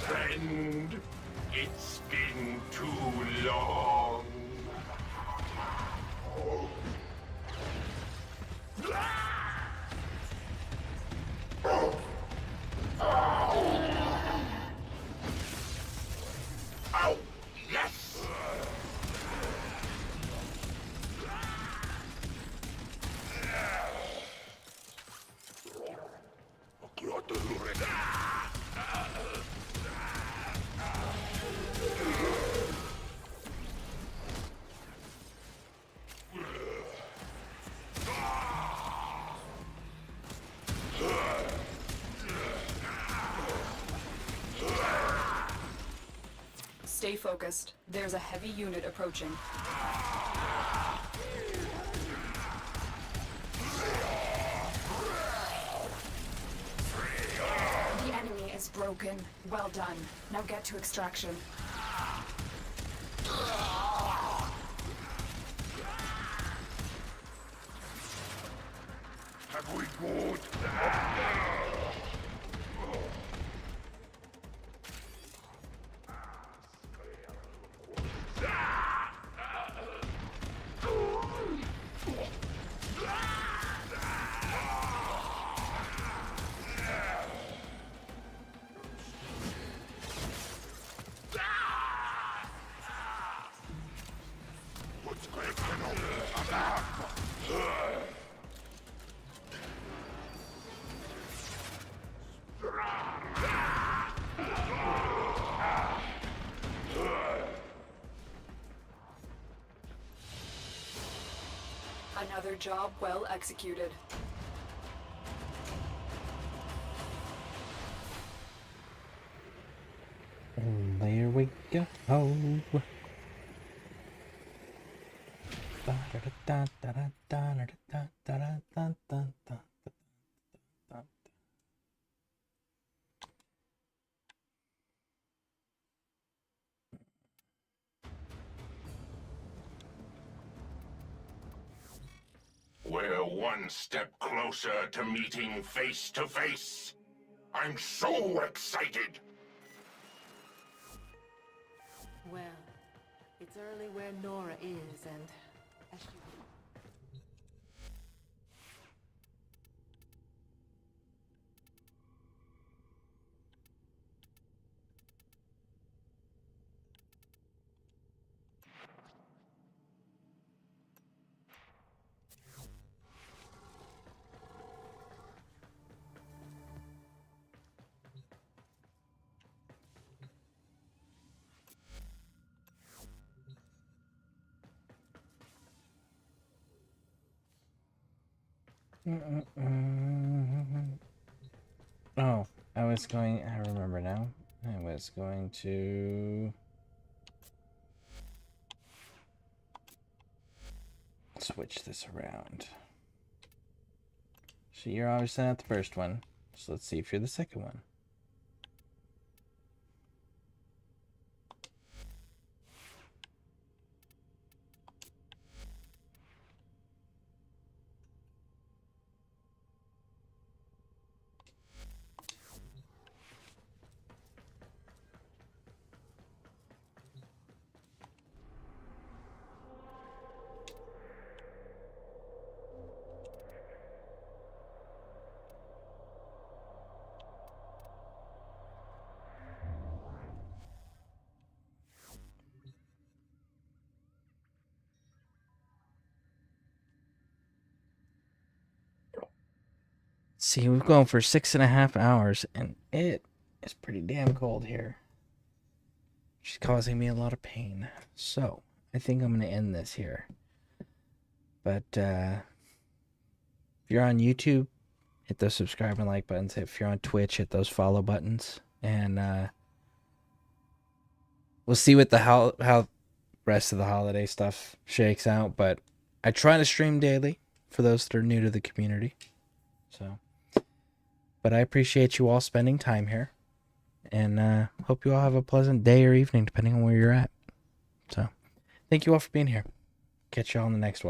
Friend, it's been too long. Oh, yes! Stay focused. There's a heavy unit approaching. broken. Well done. Now get to extraction. Have we good? Another job well executed. And there we go. We're one step closer to meeting face to face. I'm so excited. Well, it's early where Nora is, and as she... Oh, I remember now. I was going to switch this around. So you're obviously not the first one. So let's see if you're the second one. See, we've gone for 6.5 hours, and it is pretty damn cold here. Which is causing me a lot of pain. So, I think I'm going to end this here. But, if you're on YouTube, hit those subscribe and like buttons. If you're on Twitch, hit those follow buttons. And, we'll see what how rest of the holiday stuff shakes out. But I try to stream daily for those that are new to the community. So... But I appreciate you all spending time here. And hope you all have a pleasant day or evening, depending on where you're at. So, thank you all for being here. Catch you all in the next one.